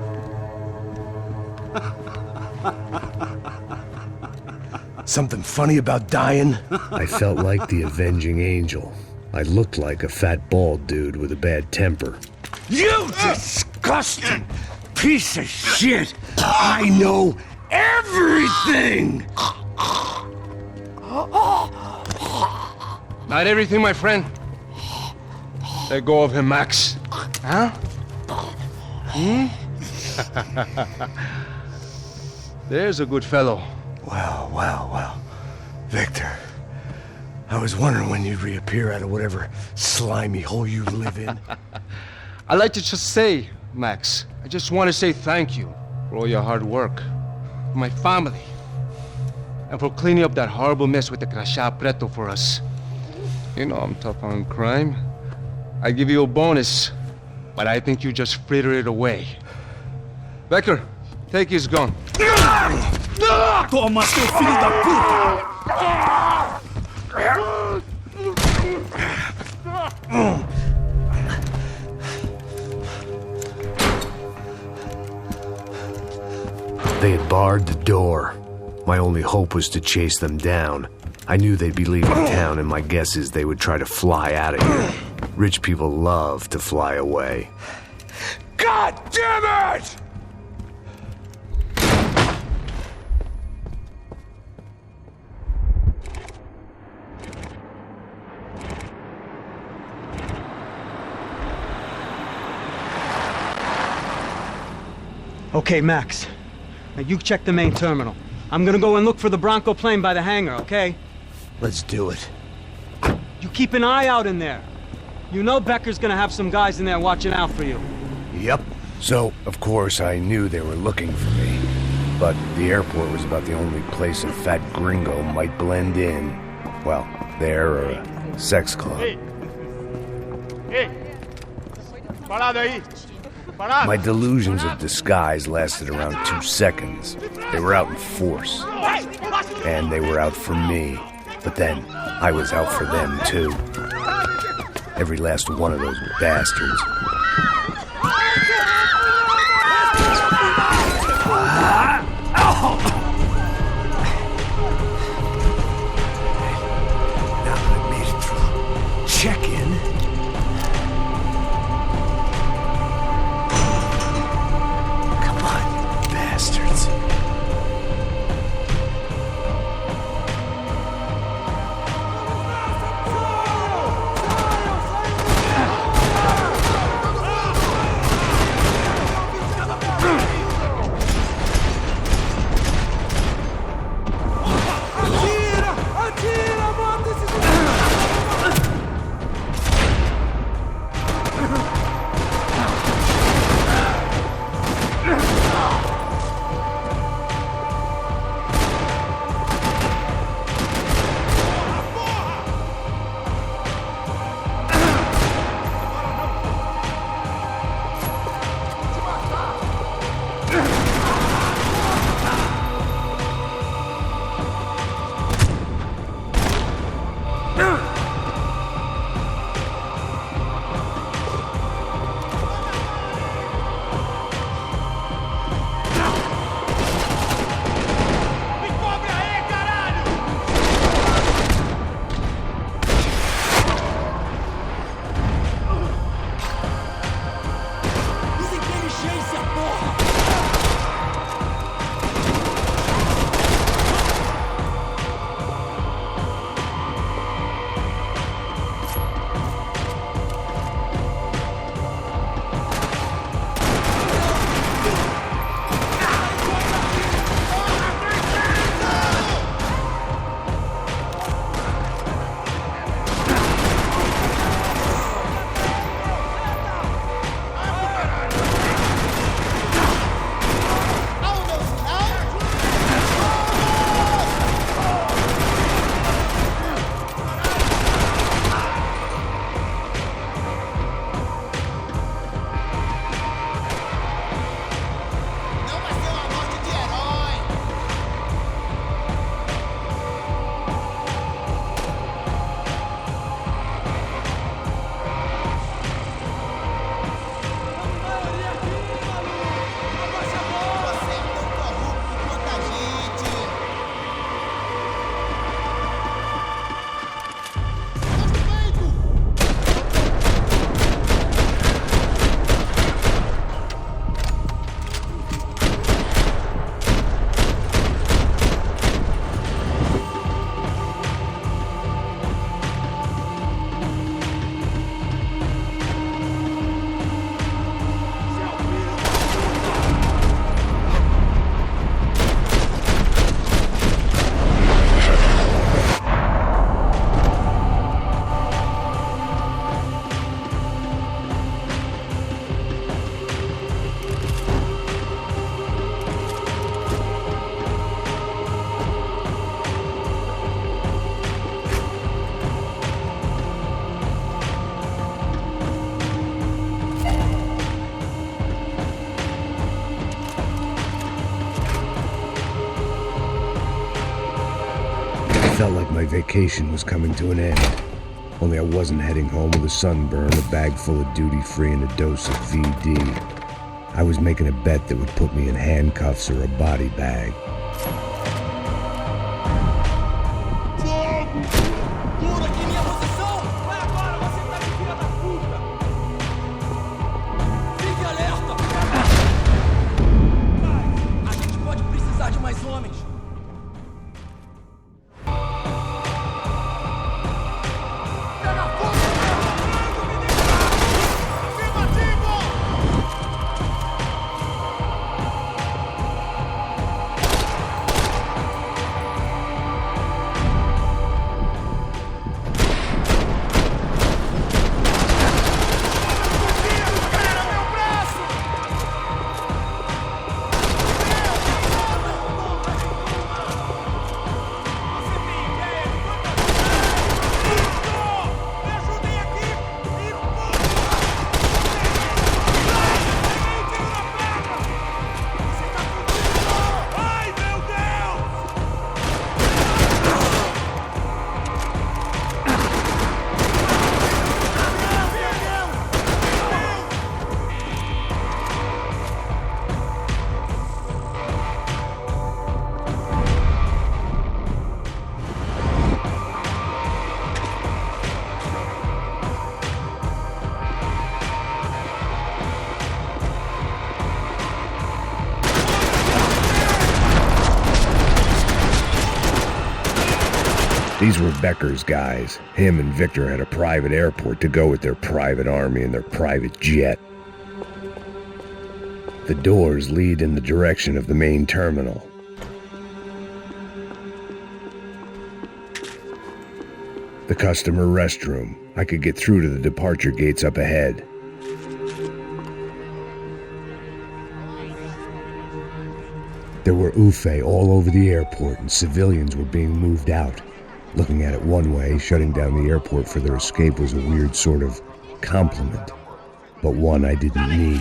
Something funny about dying? I felt like the avenging angel. I looked like a fat bald dude with a bad temper. You disgusting piece of shit! I know everything! Not everything, my friend. Let go of him, Max. Huh? Hmm? There's a good fellow. Well. Victor, I was wondering when you'd reappear out of whatever slimy hole you live in. I'd like to just say, Max, I just want to say thank you for all your hard work. My family. and for cleaning up that horrible mess with the crachá preto for us. You know I'm tough on crime. I give you a bonus, but I think you just fritter it away. Becker, take his gun. Toma, seu filho da puta! They had barred the door. My only hope was to chase them down. I knew they'd be leaving town, and my guess is they would try to fly out of here. Rich people love to fly away. God damn it! Okay, Max. Now you check the main terminal. I'm gonna go and look for the Bronco plane by the hangar, okay? Let's do it. You keep an eye out in there. You know Becker's gonna have some guys in there watching out for you. Yep. So, of course, I knew they were looking for me. But the airport was about the only place a fat gringo might blend in. Well, there or a sex club. Hey! Parado aí! Parado! My delusions of disguise lasted around 2 seconds. They were out in force. And they were out for me. But then, I was out for them, too. Every last one of those bastards. Now that I made it through check-in, come on, you bastards. my vacation was coming to an end. Only I wasn't heading home with a sunburn, a bag full of duty-free, and a dose of VD. I was making a bet that would put me in handcuffs or a body bag. Dura aqui minha posição! Vai agora, você tá de filha da puta! Fique alerta! A gente pode precisar de mais homens! These were Becker's guys. Him and Victor had a private airport to go with their private army and their private jet. The doors lead in the direction of the main terminal. The customer restroom. I could get through to the departure gates up ahead. There were UFE all over the airport, and civilians were being moved out. Looking at it one way, shutting down the airport for their escape was a weird sort of compliment, but one I didn't need.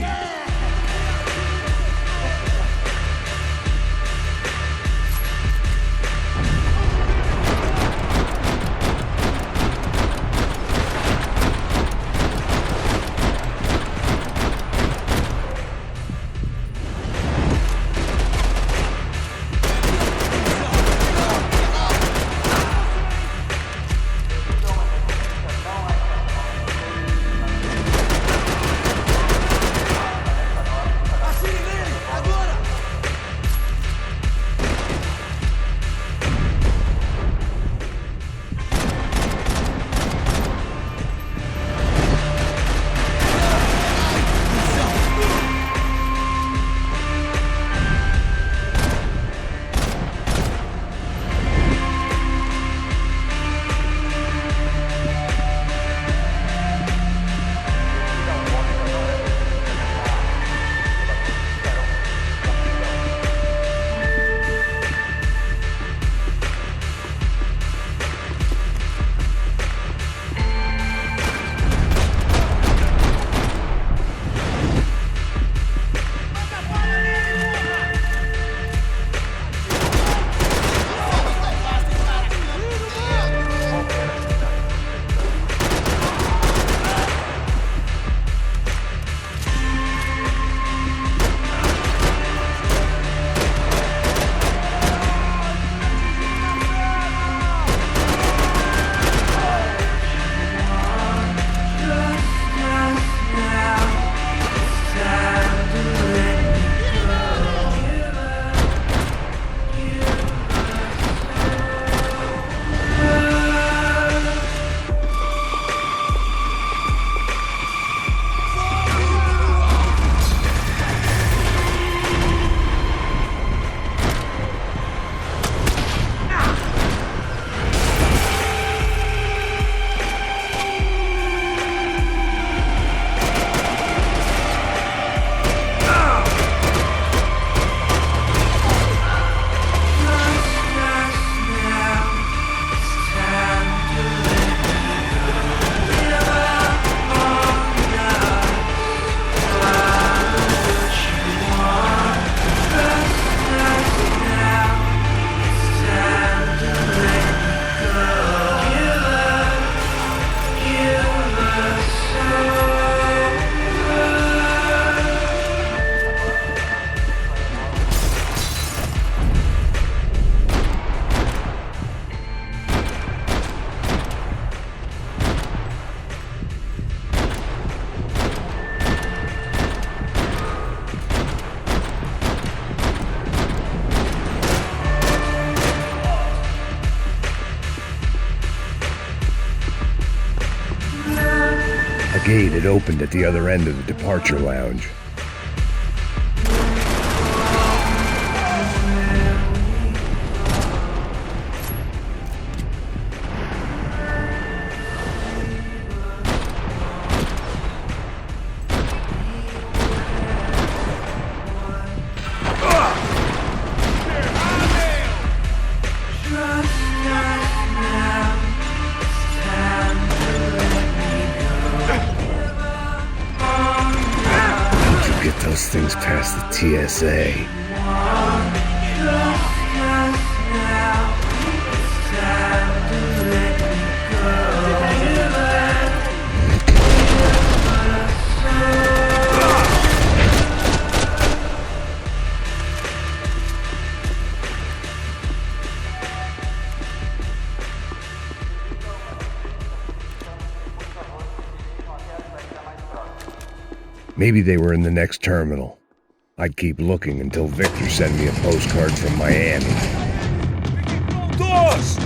gate had opened at the other end of the departure lounge. Those things past the TSA. Maybe they were in the next terminal. I'd keep looking until Victor sent me a postcard from Miami. Doors!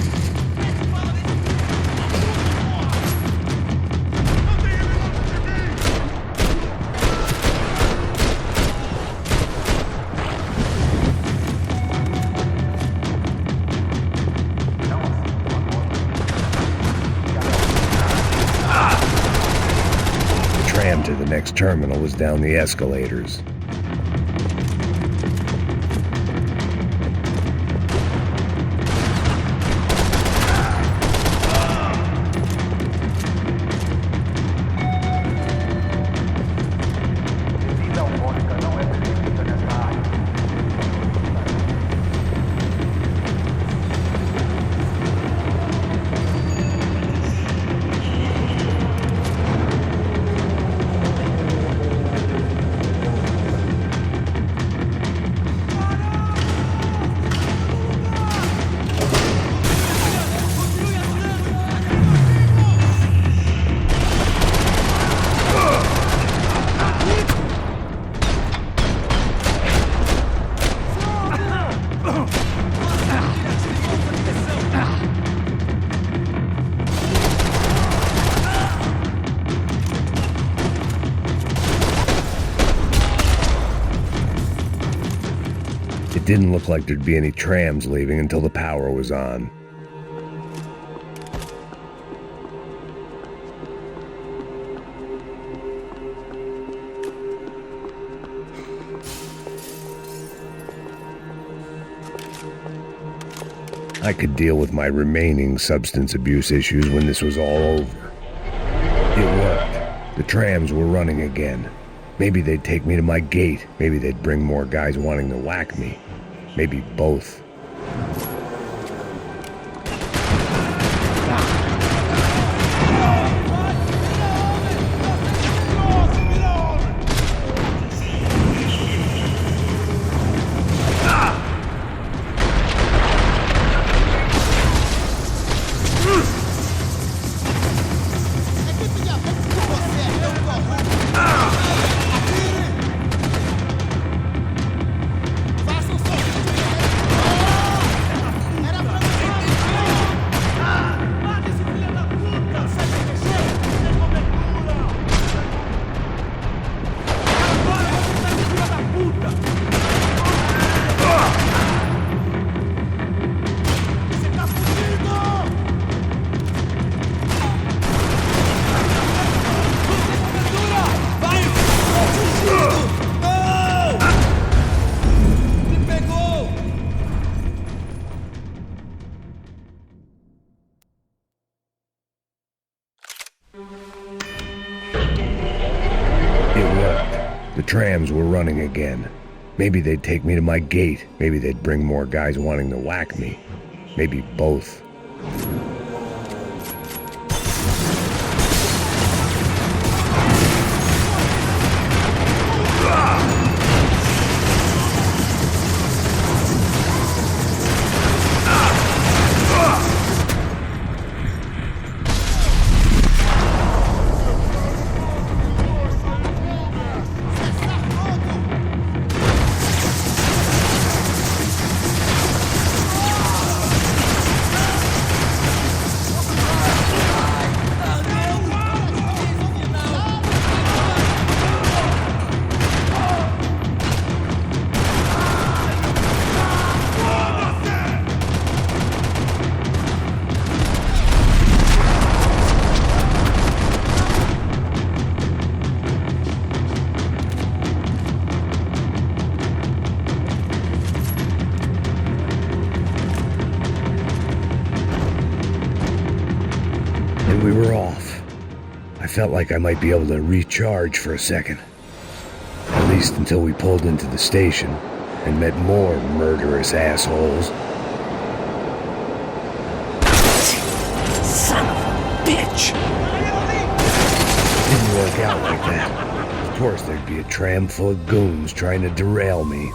To the next terminal was down the escalators. It didn't look like there'd be any trams leaving until the power was on. I could deal with my remaining substance abuse issues when this was all over. It worked. The trams were running again. Maybe they'd take me to my gate. Maybe they'd bring more guys wanting to whack me. Maybe both. Trams were running again. Maybe they'd take me to my gate. Maybe they'd bring more guys wanting to whack me. Maybe both. Finally, we were off. I felt like I might be able to recharge for a second. At least until we pulled into the station and met more murderous assholes. Son of a bitch! Didn't work out like that. Of course, there'd be a tram full of goons trying to derail me.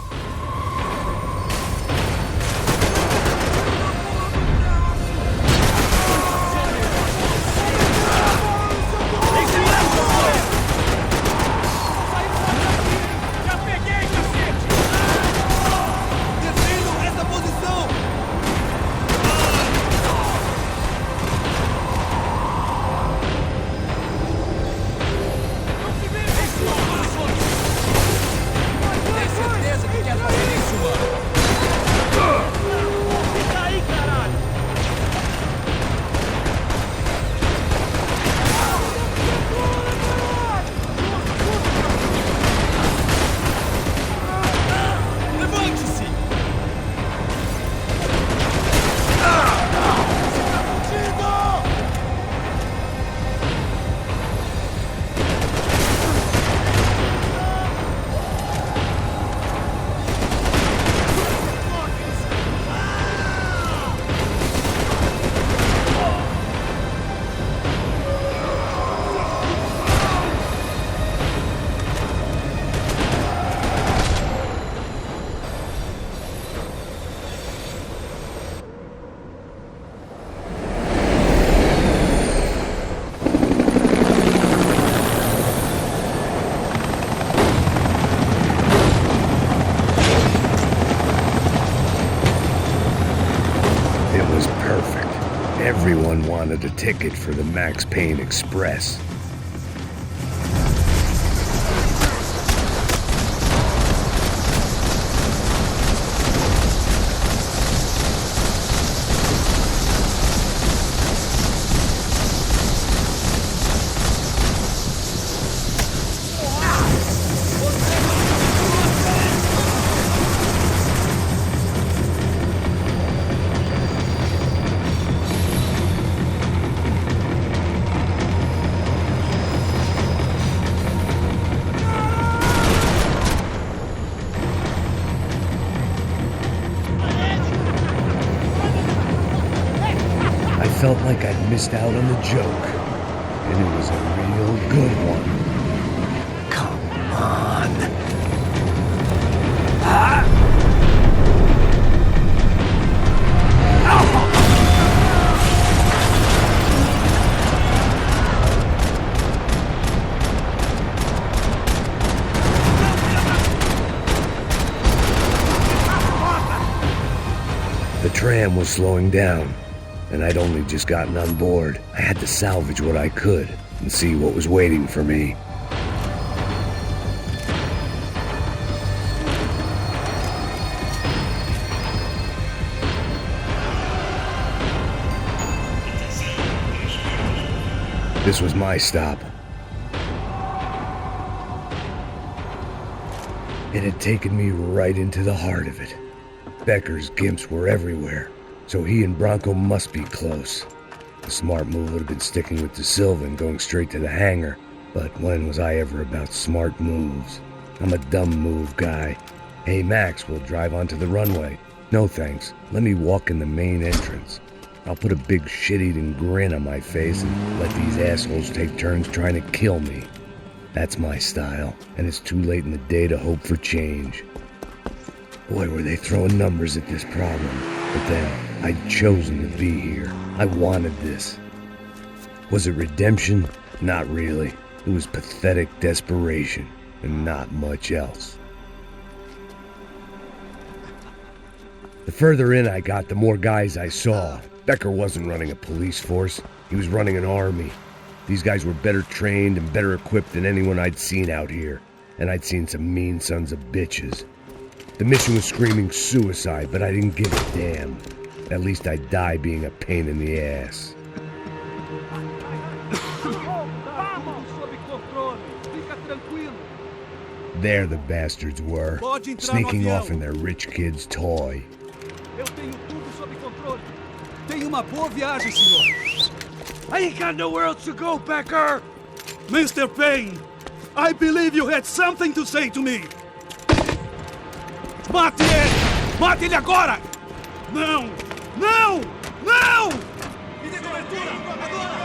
Everyone wanted a ticket for the Max Payne Express. I felt like I'd missed out on the joke, and it was a real good one. Come on. The tram was slowing down, and I'd only just gotten on board. I had to salvage what I could and see what was waiting for me. This was my stop. It had taken me right into the heart of it. Becker's gimps were everywhere, so he and Bronco must be close. The smart move would have been sticking with De Silva and going straight to the hangar, but when was I ever about smart moves? I'm a dumb move guy. Hey Max, we'll drive onto the runway. No thanks, let me walk in the main entrance. I'll put a big shit-eating grin on my face and let these assholes take turns trying to kill me. That's my style, and it's too late in the day to hope for change. Boy, were they throwing numbers at this problem. But then, I'd chosen to be here. I wanted this. Was it redemption? Not really. It was pathetic desperation, and not much else. The further in I got, the more guys I saw. Becker wasn't running a police force. He was running an army. These guys were better trained and better equipped than anyone I'd seen out here. And I'd seen some mean sons of bitches. The mission was screaming suicide, but I didn't give a damn. At least I'd die being a pain in the ass. There the bastards were, sneaking off in their rich kid's toy. Eu tenho tudo sob controle. Tenha uma boa viagem, senhor. I ain't got nowhere else to go, Becker! Mr. Payne, I believe you had something to say to me. Mate ele! Mate ele agora! Não! Não! Não! Me dê cobertura! Agora!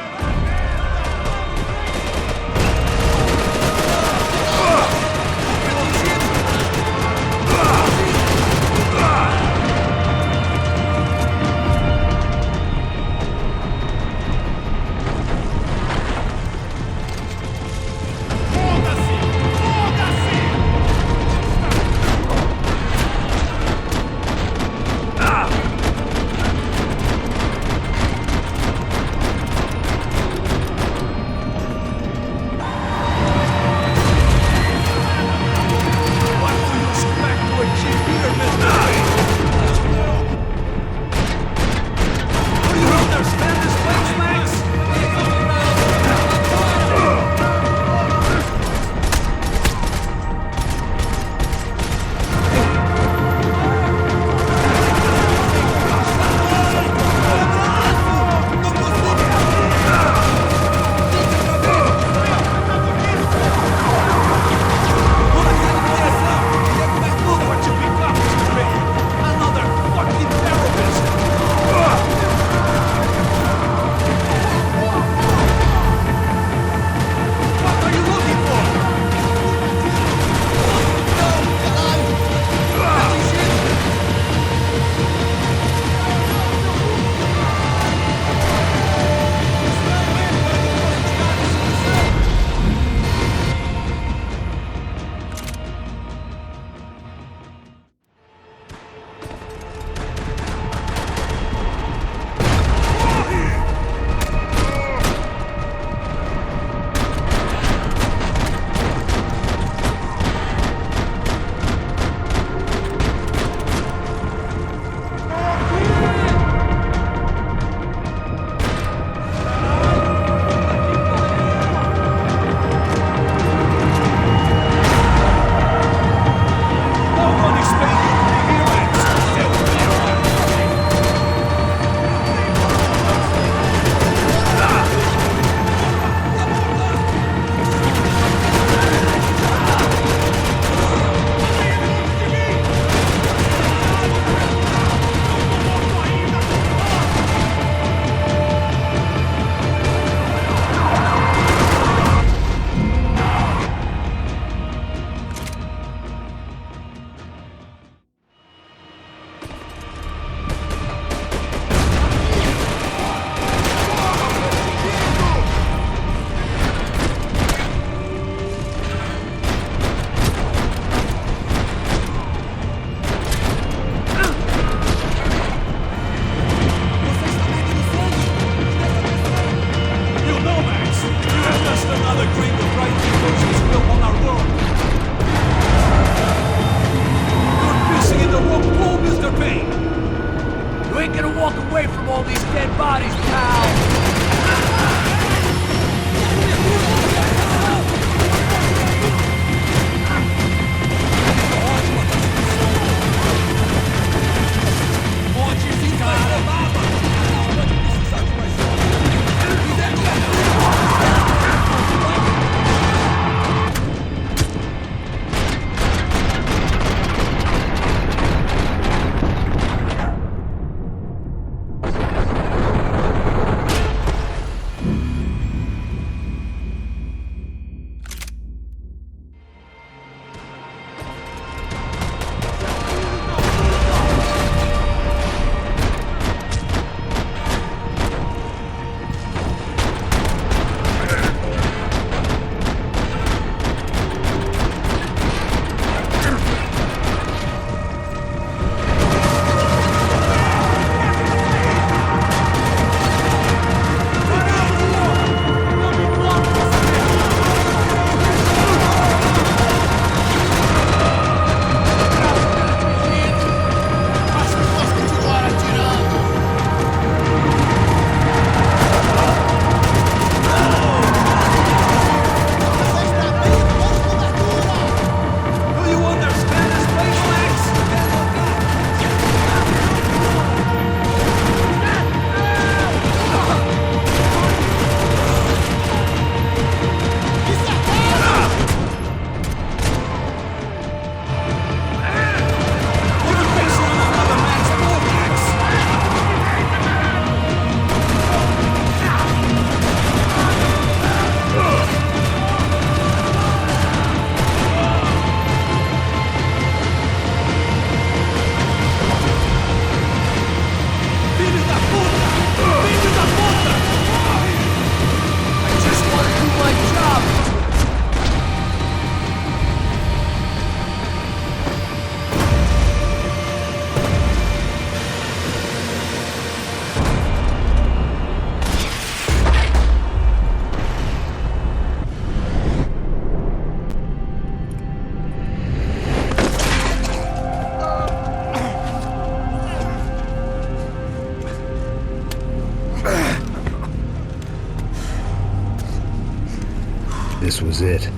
This was it.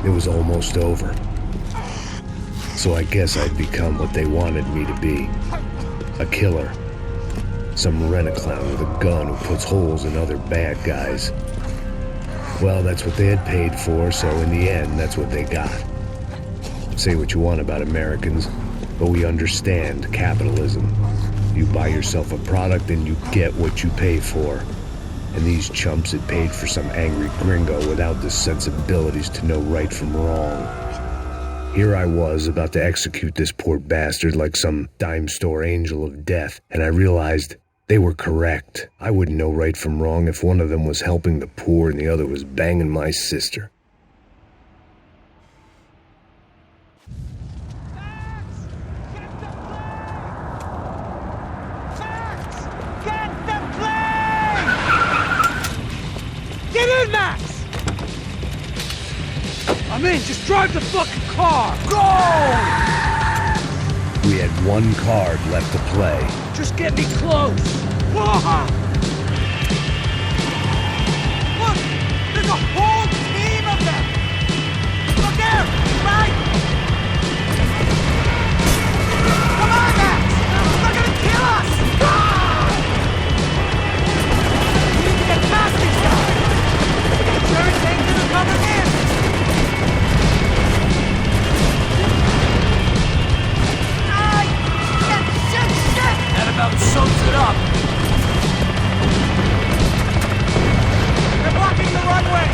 It was almost over. So I guess I'd become what they wanted me to be. A killer. Some rent-a-clown with a gun who puts holes in other bad guys. Well, that's what they had paid for, so in the end, that's what they got. Say what you want about Americans, but we understand capitalism. You buy yourself a product and you get what you pay for. And these chumps had paid for some angry gringo without the sensibilities to know right from wrong. Here I was about to execute this poor bastard like some dime store angel of death, and I realized they were correct. I wouldn't know right from wrong if one of them was helping the poor and the other was banging my sister. Get in, Max! I'm in, just drive the fucking car! Go! We had one card left to play. Just get me close! Whoa! Look! There's a whole team of them! Look there! Right! Come on, Max! They're gonna kill us! We need to get past these guys! Insurance ain't gonna cover this! That about sums it up. They're blocking the runway.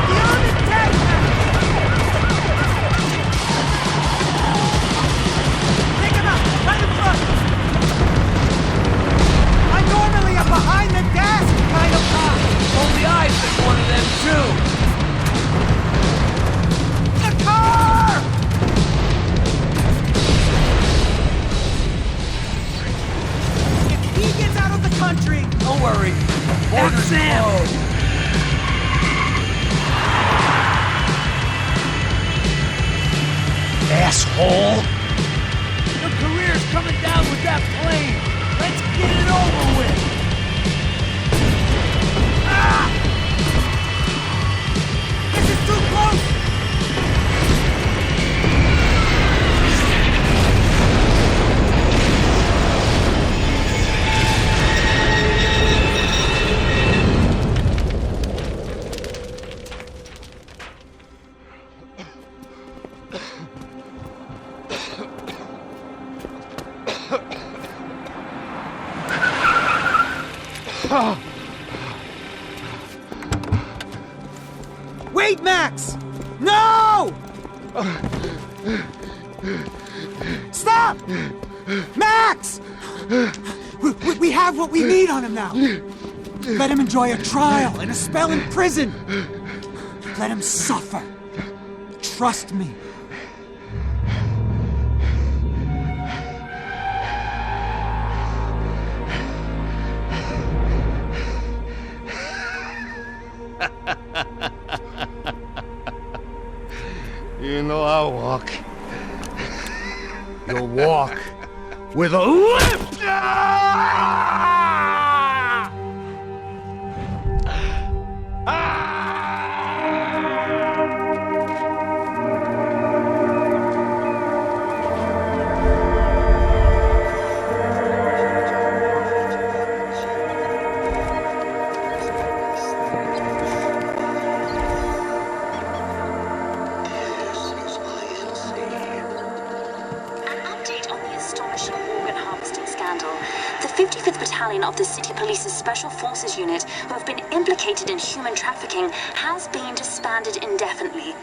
The army's dead. Take him out, right in front. I normally am behind the desk kind of guy. Only I've been one of them too. Country. Don't worry. That's him. Asshole. Your career's coming down with that plane. Let's get it over with. Ah! This is too close. Wait, Max! No! Stop! Max! We have what we need on him now. Let him enjoy a trial and a spell in prison. Let him suffer. Trust me. You know I'll walk. You'll walk with a lift! Of the City Police's Special Forces Unit, who have been implicated in human trafficking, has been disbanded indefinitely.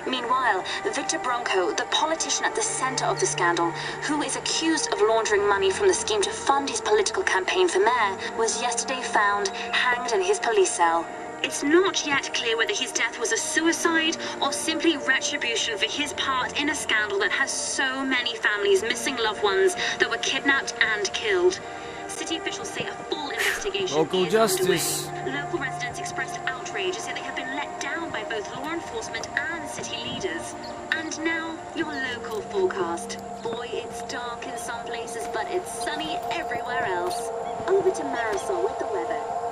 Meanwhile, Victor Bronco, the politician at the center of the scandal, who is accused of laundering money from the scheme to fund his political campaign for mayor, was yesterday found hanged in his police cell. It's not yet clear whether his death was a suicide or simply retribution for his part in a scandal that has so many families missing loved ones that were kidnapped and killed. City officials say a full investigation Local is justice. underway. Local residents expressed outrage as if they have been let down by both law enforcement and city leaders. And now, your local forecast. Boy, it's dark in some places, but it's sunny everywhere else. Over to Marisol with the weather.